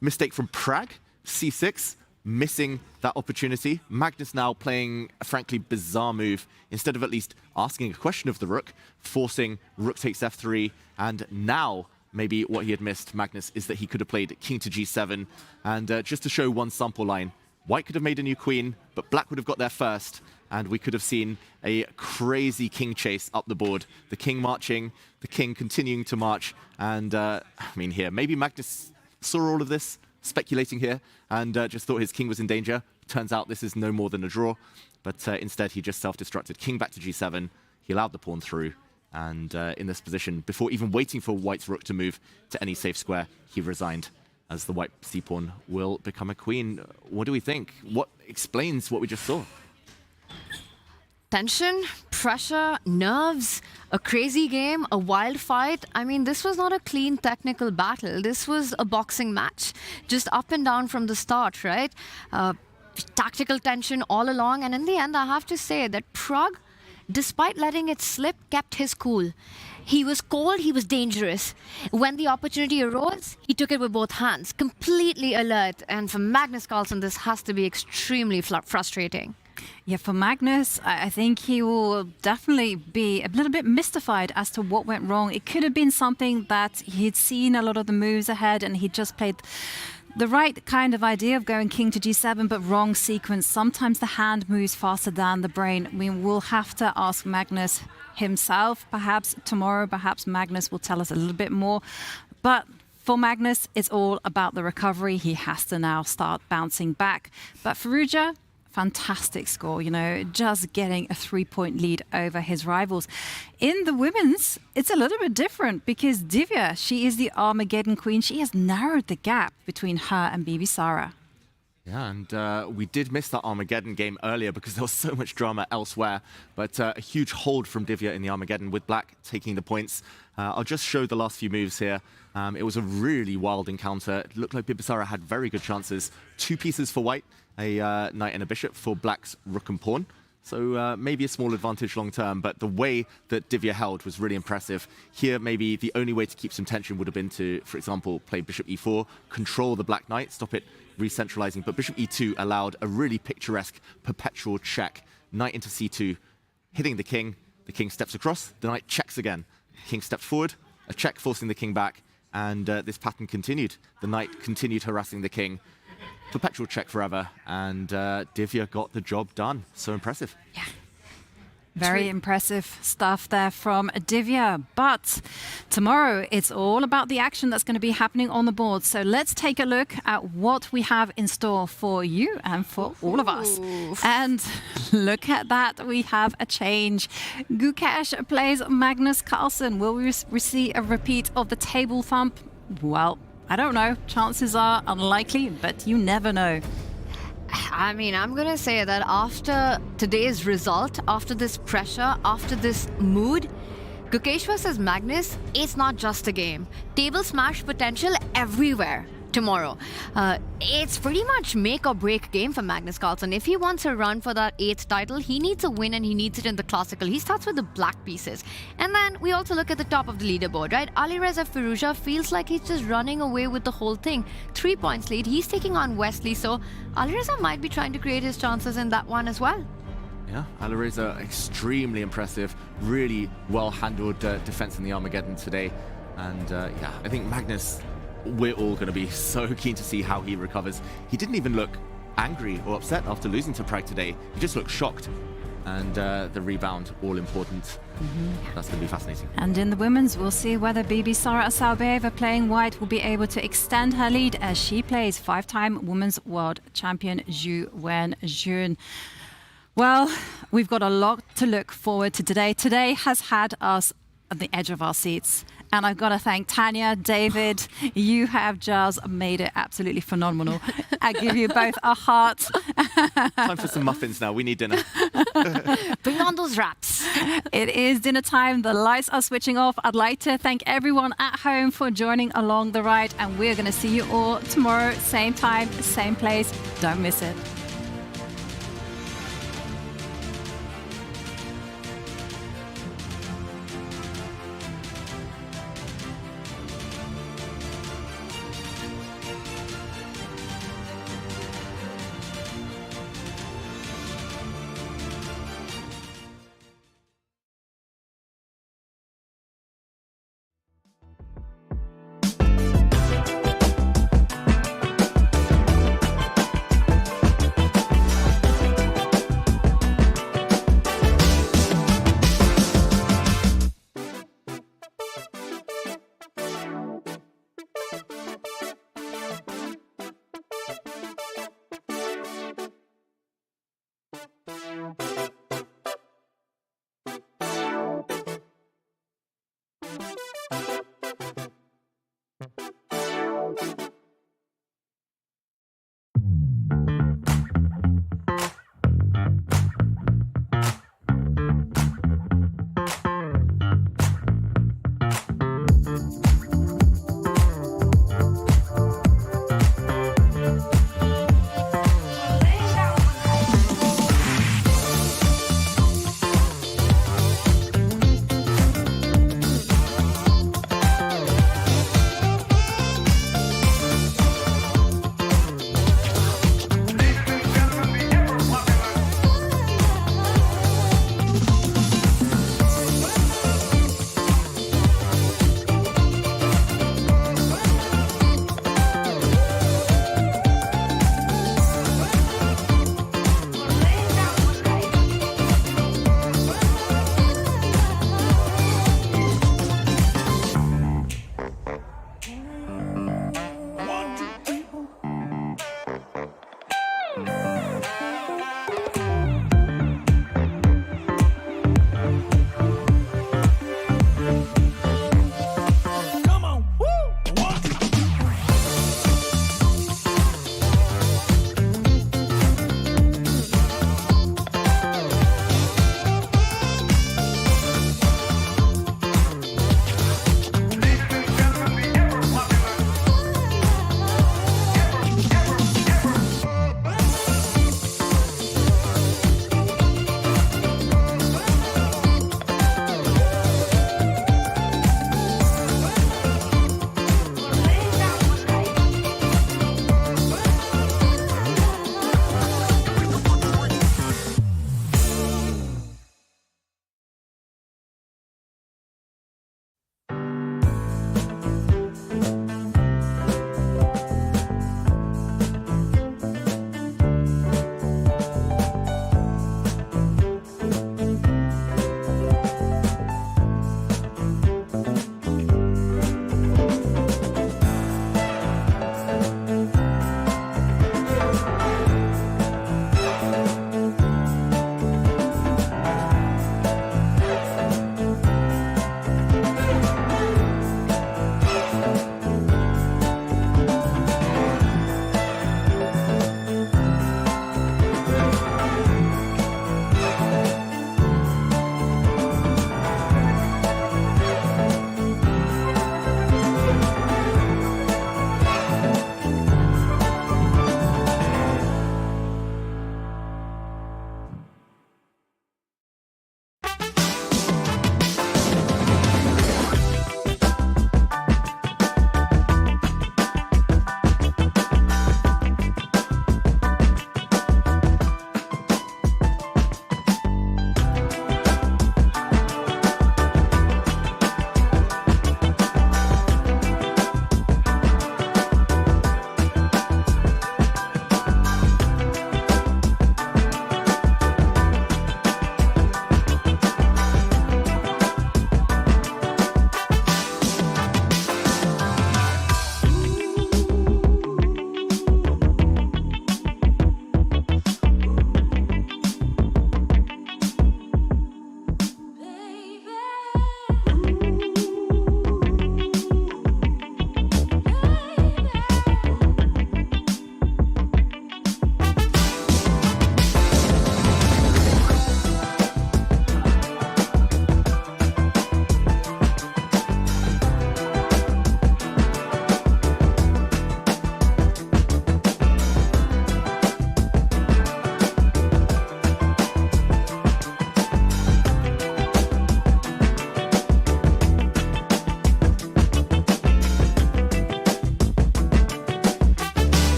Mistake from Pragg, C6, missing that opportunity. Magnus now playing a frankly bizarre move. Instead of at least asking a question of the rook, forcing rook takes F3, and now maybe what he had missed, Magnus, is that he could have played king to G7. And just to show one sample line, white could have made a new queen, but black would have got there first, and we could have seen a crazy king chase up the board. The king marching, the king continuing to march, and I mean here, maybe Magnus saw all of this, speculating here, and just thought his king was in danger. Turns out this is no more than a draw, but instead he just self-destructed. King back to G7, he allowed the pawn through, and in this position, before even waiting for white's rook to move to any safe square, he resigned, as the white c-pawn will become a queen. What do we think? What explains what we just saw? Tension, pressure, nerves, a crazy game, a wild fight. I mean, this was not a clean technical battle. This was a boxing match, just up and down from the start, right? Tactical tension all along. And in the end, I have to say that Pragg, despite letting it slip, kept his cool. He was cold, he was dangerous. When the opportunity arose, he took it with both hands, completely alert. And for Magnus Carlsen, this has to be extremely frustrating. Yeah, for Magnus, I think he will definitely be a little bit mystified as to what went wrong. It could have been something that he'd seen a lot of the moves ahead and he just played the right kind of idea of going king to G7, but wrong sequence. Sometimes the hand moves faster than the brain. I mean, we'll have to ask Magnus himself. Perhaps tomorrow, perhaps Magnus will tell us a little bit more. But for Magnus, it's all about the recovery. He has to now start bouncing back. But Firouzja, fantastic score, you know, just getting a 3-point lead over his rivals. In the women's, it's a little bit different because Divya, she is the Armageddon queen. She has narrowed the gap between her and Bibisara. Yeah, and we did miss that Armageddon game earlier because there was so much drama elsewhere. But a huge hold from Divya in the Armageddon with black taking the points. I'll just show the last few moves here. It was a really wild encounter. It looked like Bibisara had very good chances. 2 pieces for white, a knight and a bishop for black's rook and pawn. So maybe a small advantage long term, but the way that Divya held was really impressive. Here, maybe the only way to keep some tension would have been to, for example, play bishop e4, control the black knight, stop it re-centralizing. But bishop e2 allowed a really picturesque perpetual check. Knight into c2, hitting the king steps across, the knight checks again. The king steps forward, a check forcing the king back, and this pattern continued. The knight continued harassing the king. Perpetual check forever, and Divya got the job done. So impressive. Yeah. Very impressive stuff there from Divya. But tomorrow, it's all about the action that's going to be happening on the board. So let's take a look at what we have in store for you and for all of us. And look at that, we have a change. Gukesh plays Magnus Carlsen. Will we see a repeat of the table thump? Well, I don't know. Chances are unlikely, but you never know. I mean, I'm going to say that after today's result, after this pressure, after this mood, Gukesh versus Magnus, it's not just a game. Table smash potential everywhere tomorrow. It's pretty much make or break game for Magnus Carlsen. If he wants a run for that 8th title, he needs a win and he needs it in the classical. He starts with the black pieces. And then we also look at the top of the leaderboard, right? Alireza Firouzja feels like he's just running away with the whole thing. 3 points lead. He's taking on Wesley, so Alireza might be trying to create his chances in that one as well. Yeah, Alireza, extremely impressive. Really well-handled defense in the Armageddon today. And yeah, I think Magnus, we're all going to be so keen to see how he recovers. He didn't even look angry or upset after losing to Pragg today. He just looked shocked. And the rebound, all important. That's going to be fascinating. And in the women's, we'll see whether Bibisara Asabaeva playing white will be able to extend her lead as she plays 5-time Women's World Champion Zhu Wenjun. Well, we've got a lot to look forward to today. Today has had us at the edge of our seats. And I've got to thank Tanya, David. You have just made it absolutely phenomenal. I give you both a heart. Time for some muffins now. We need dinner. Bring on those wraps. It is dinner time. The lights are switching off. I'd like to thank everyone at home for joining along the ride. And we're going to see you all tomorrow, same time, same place. Don't miss it.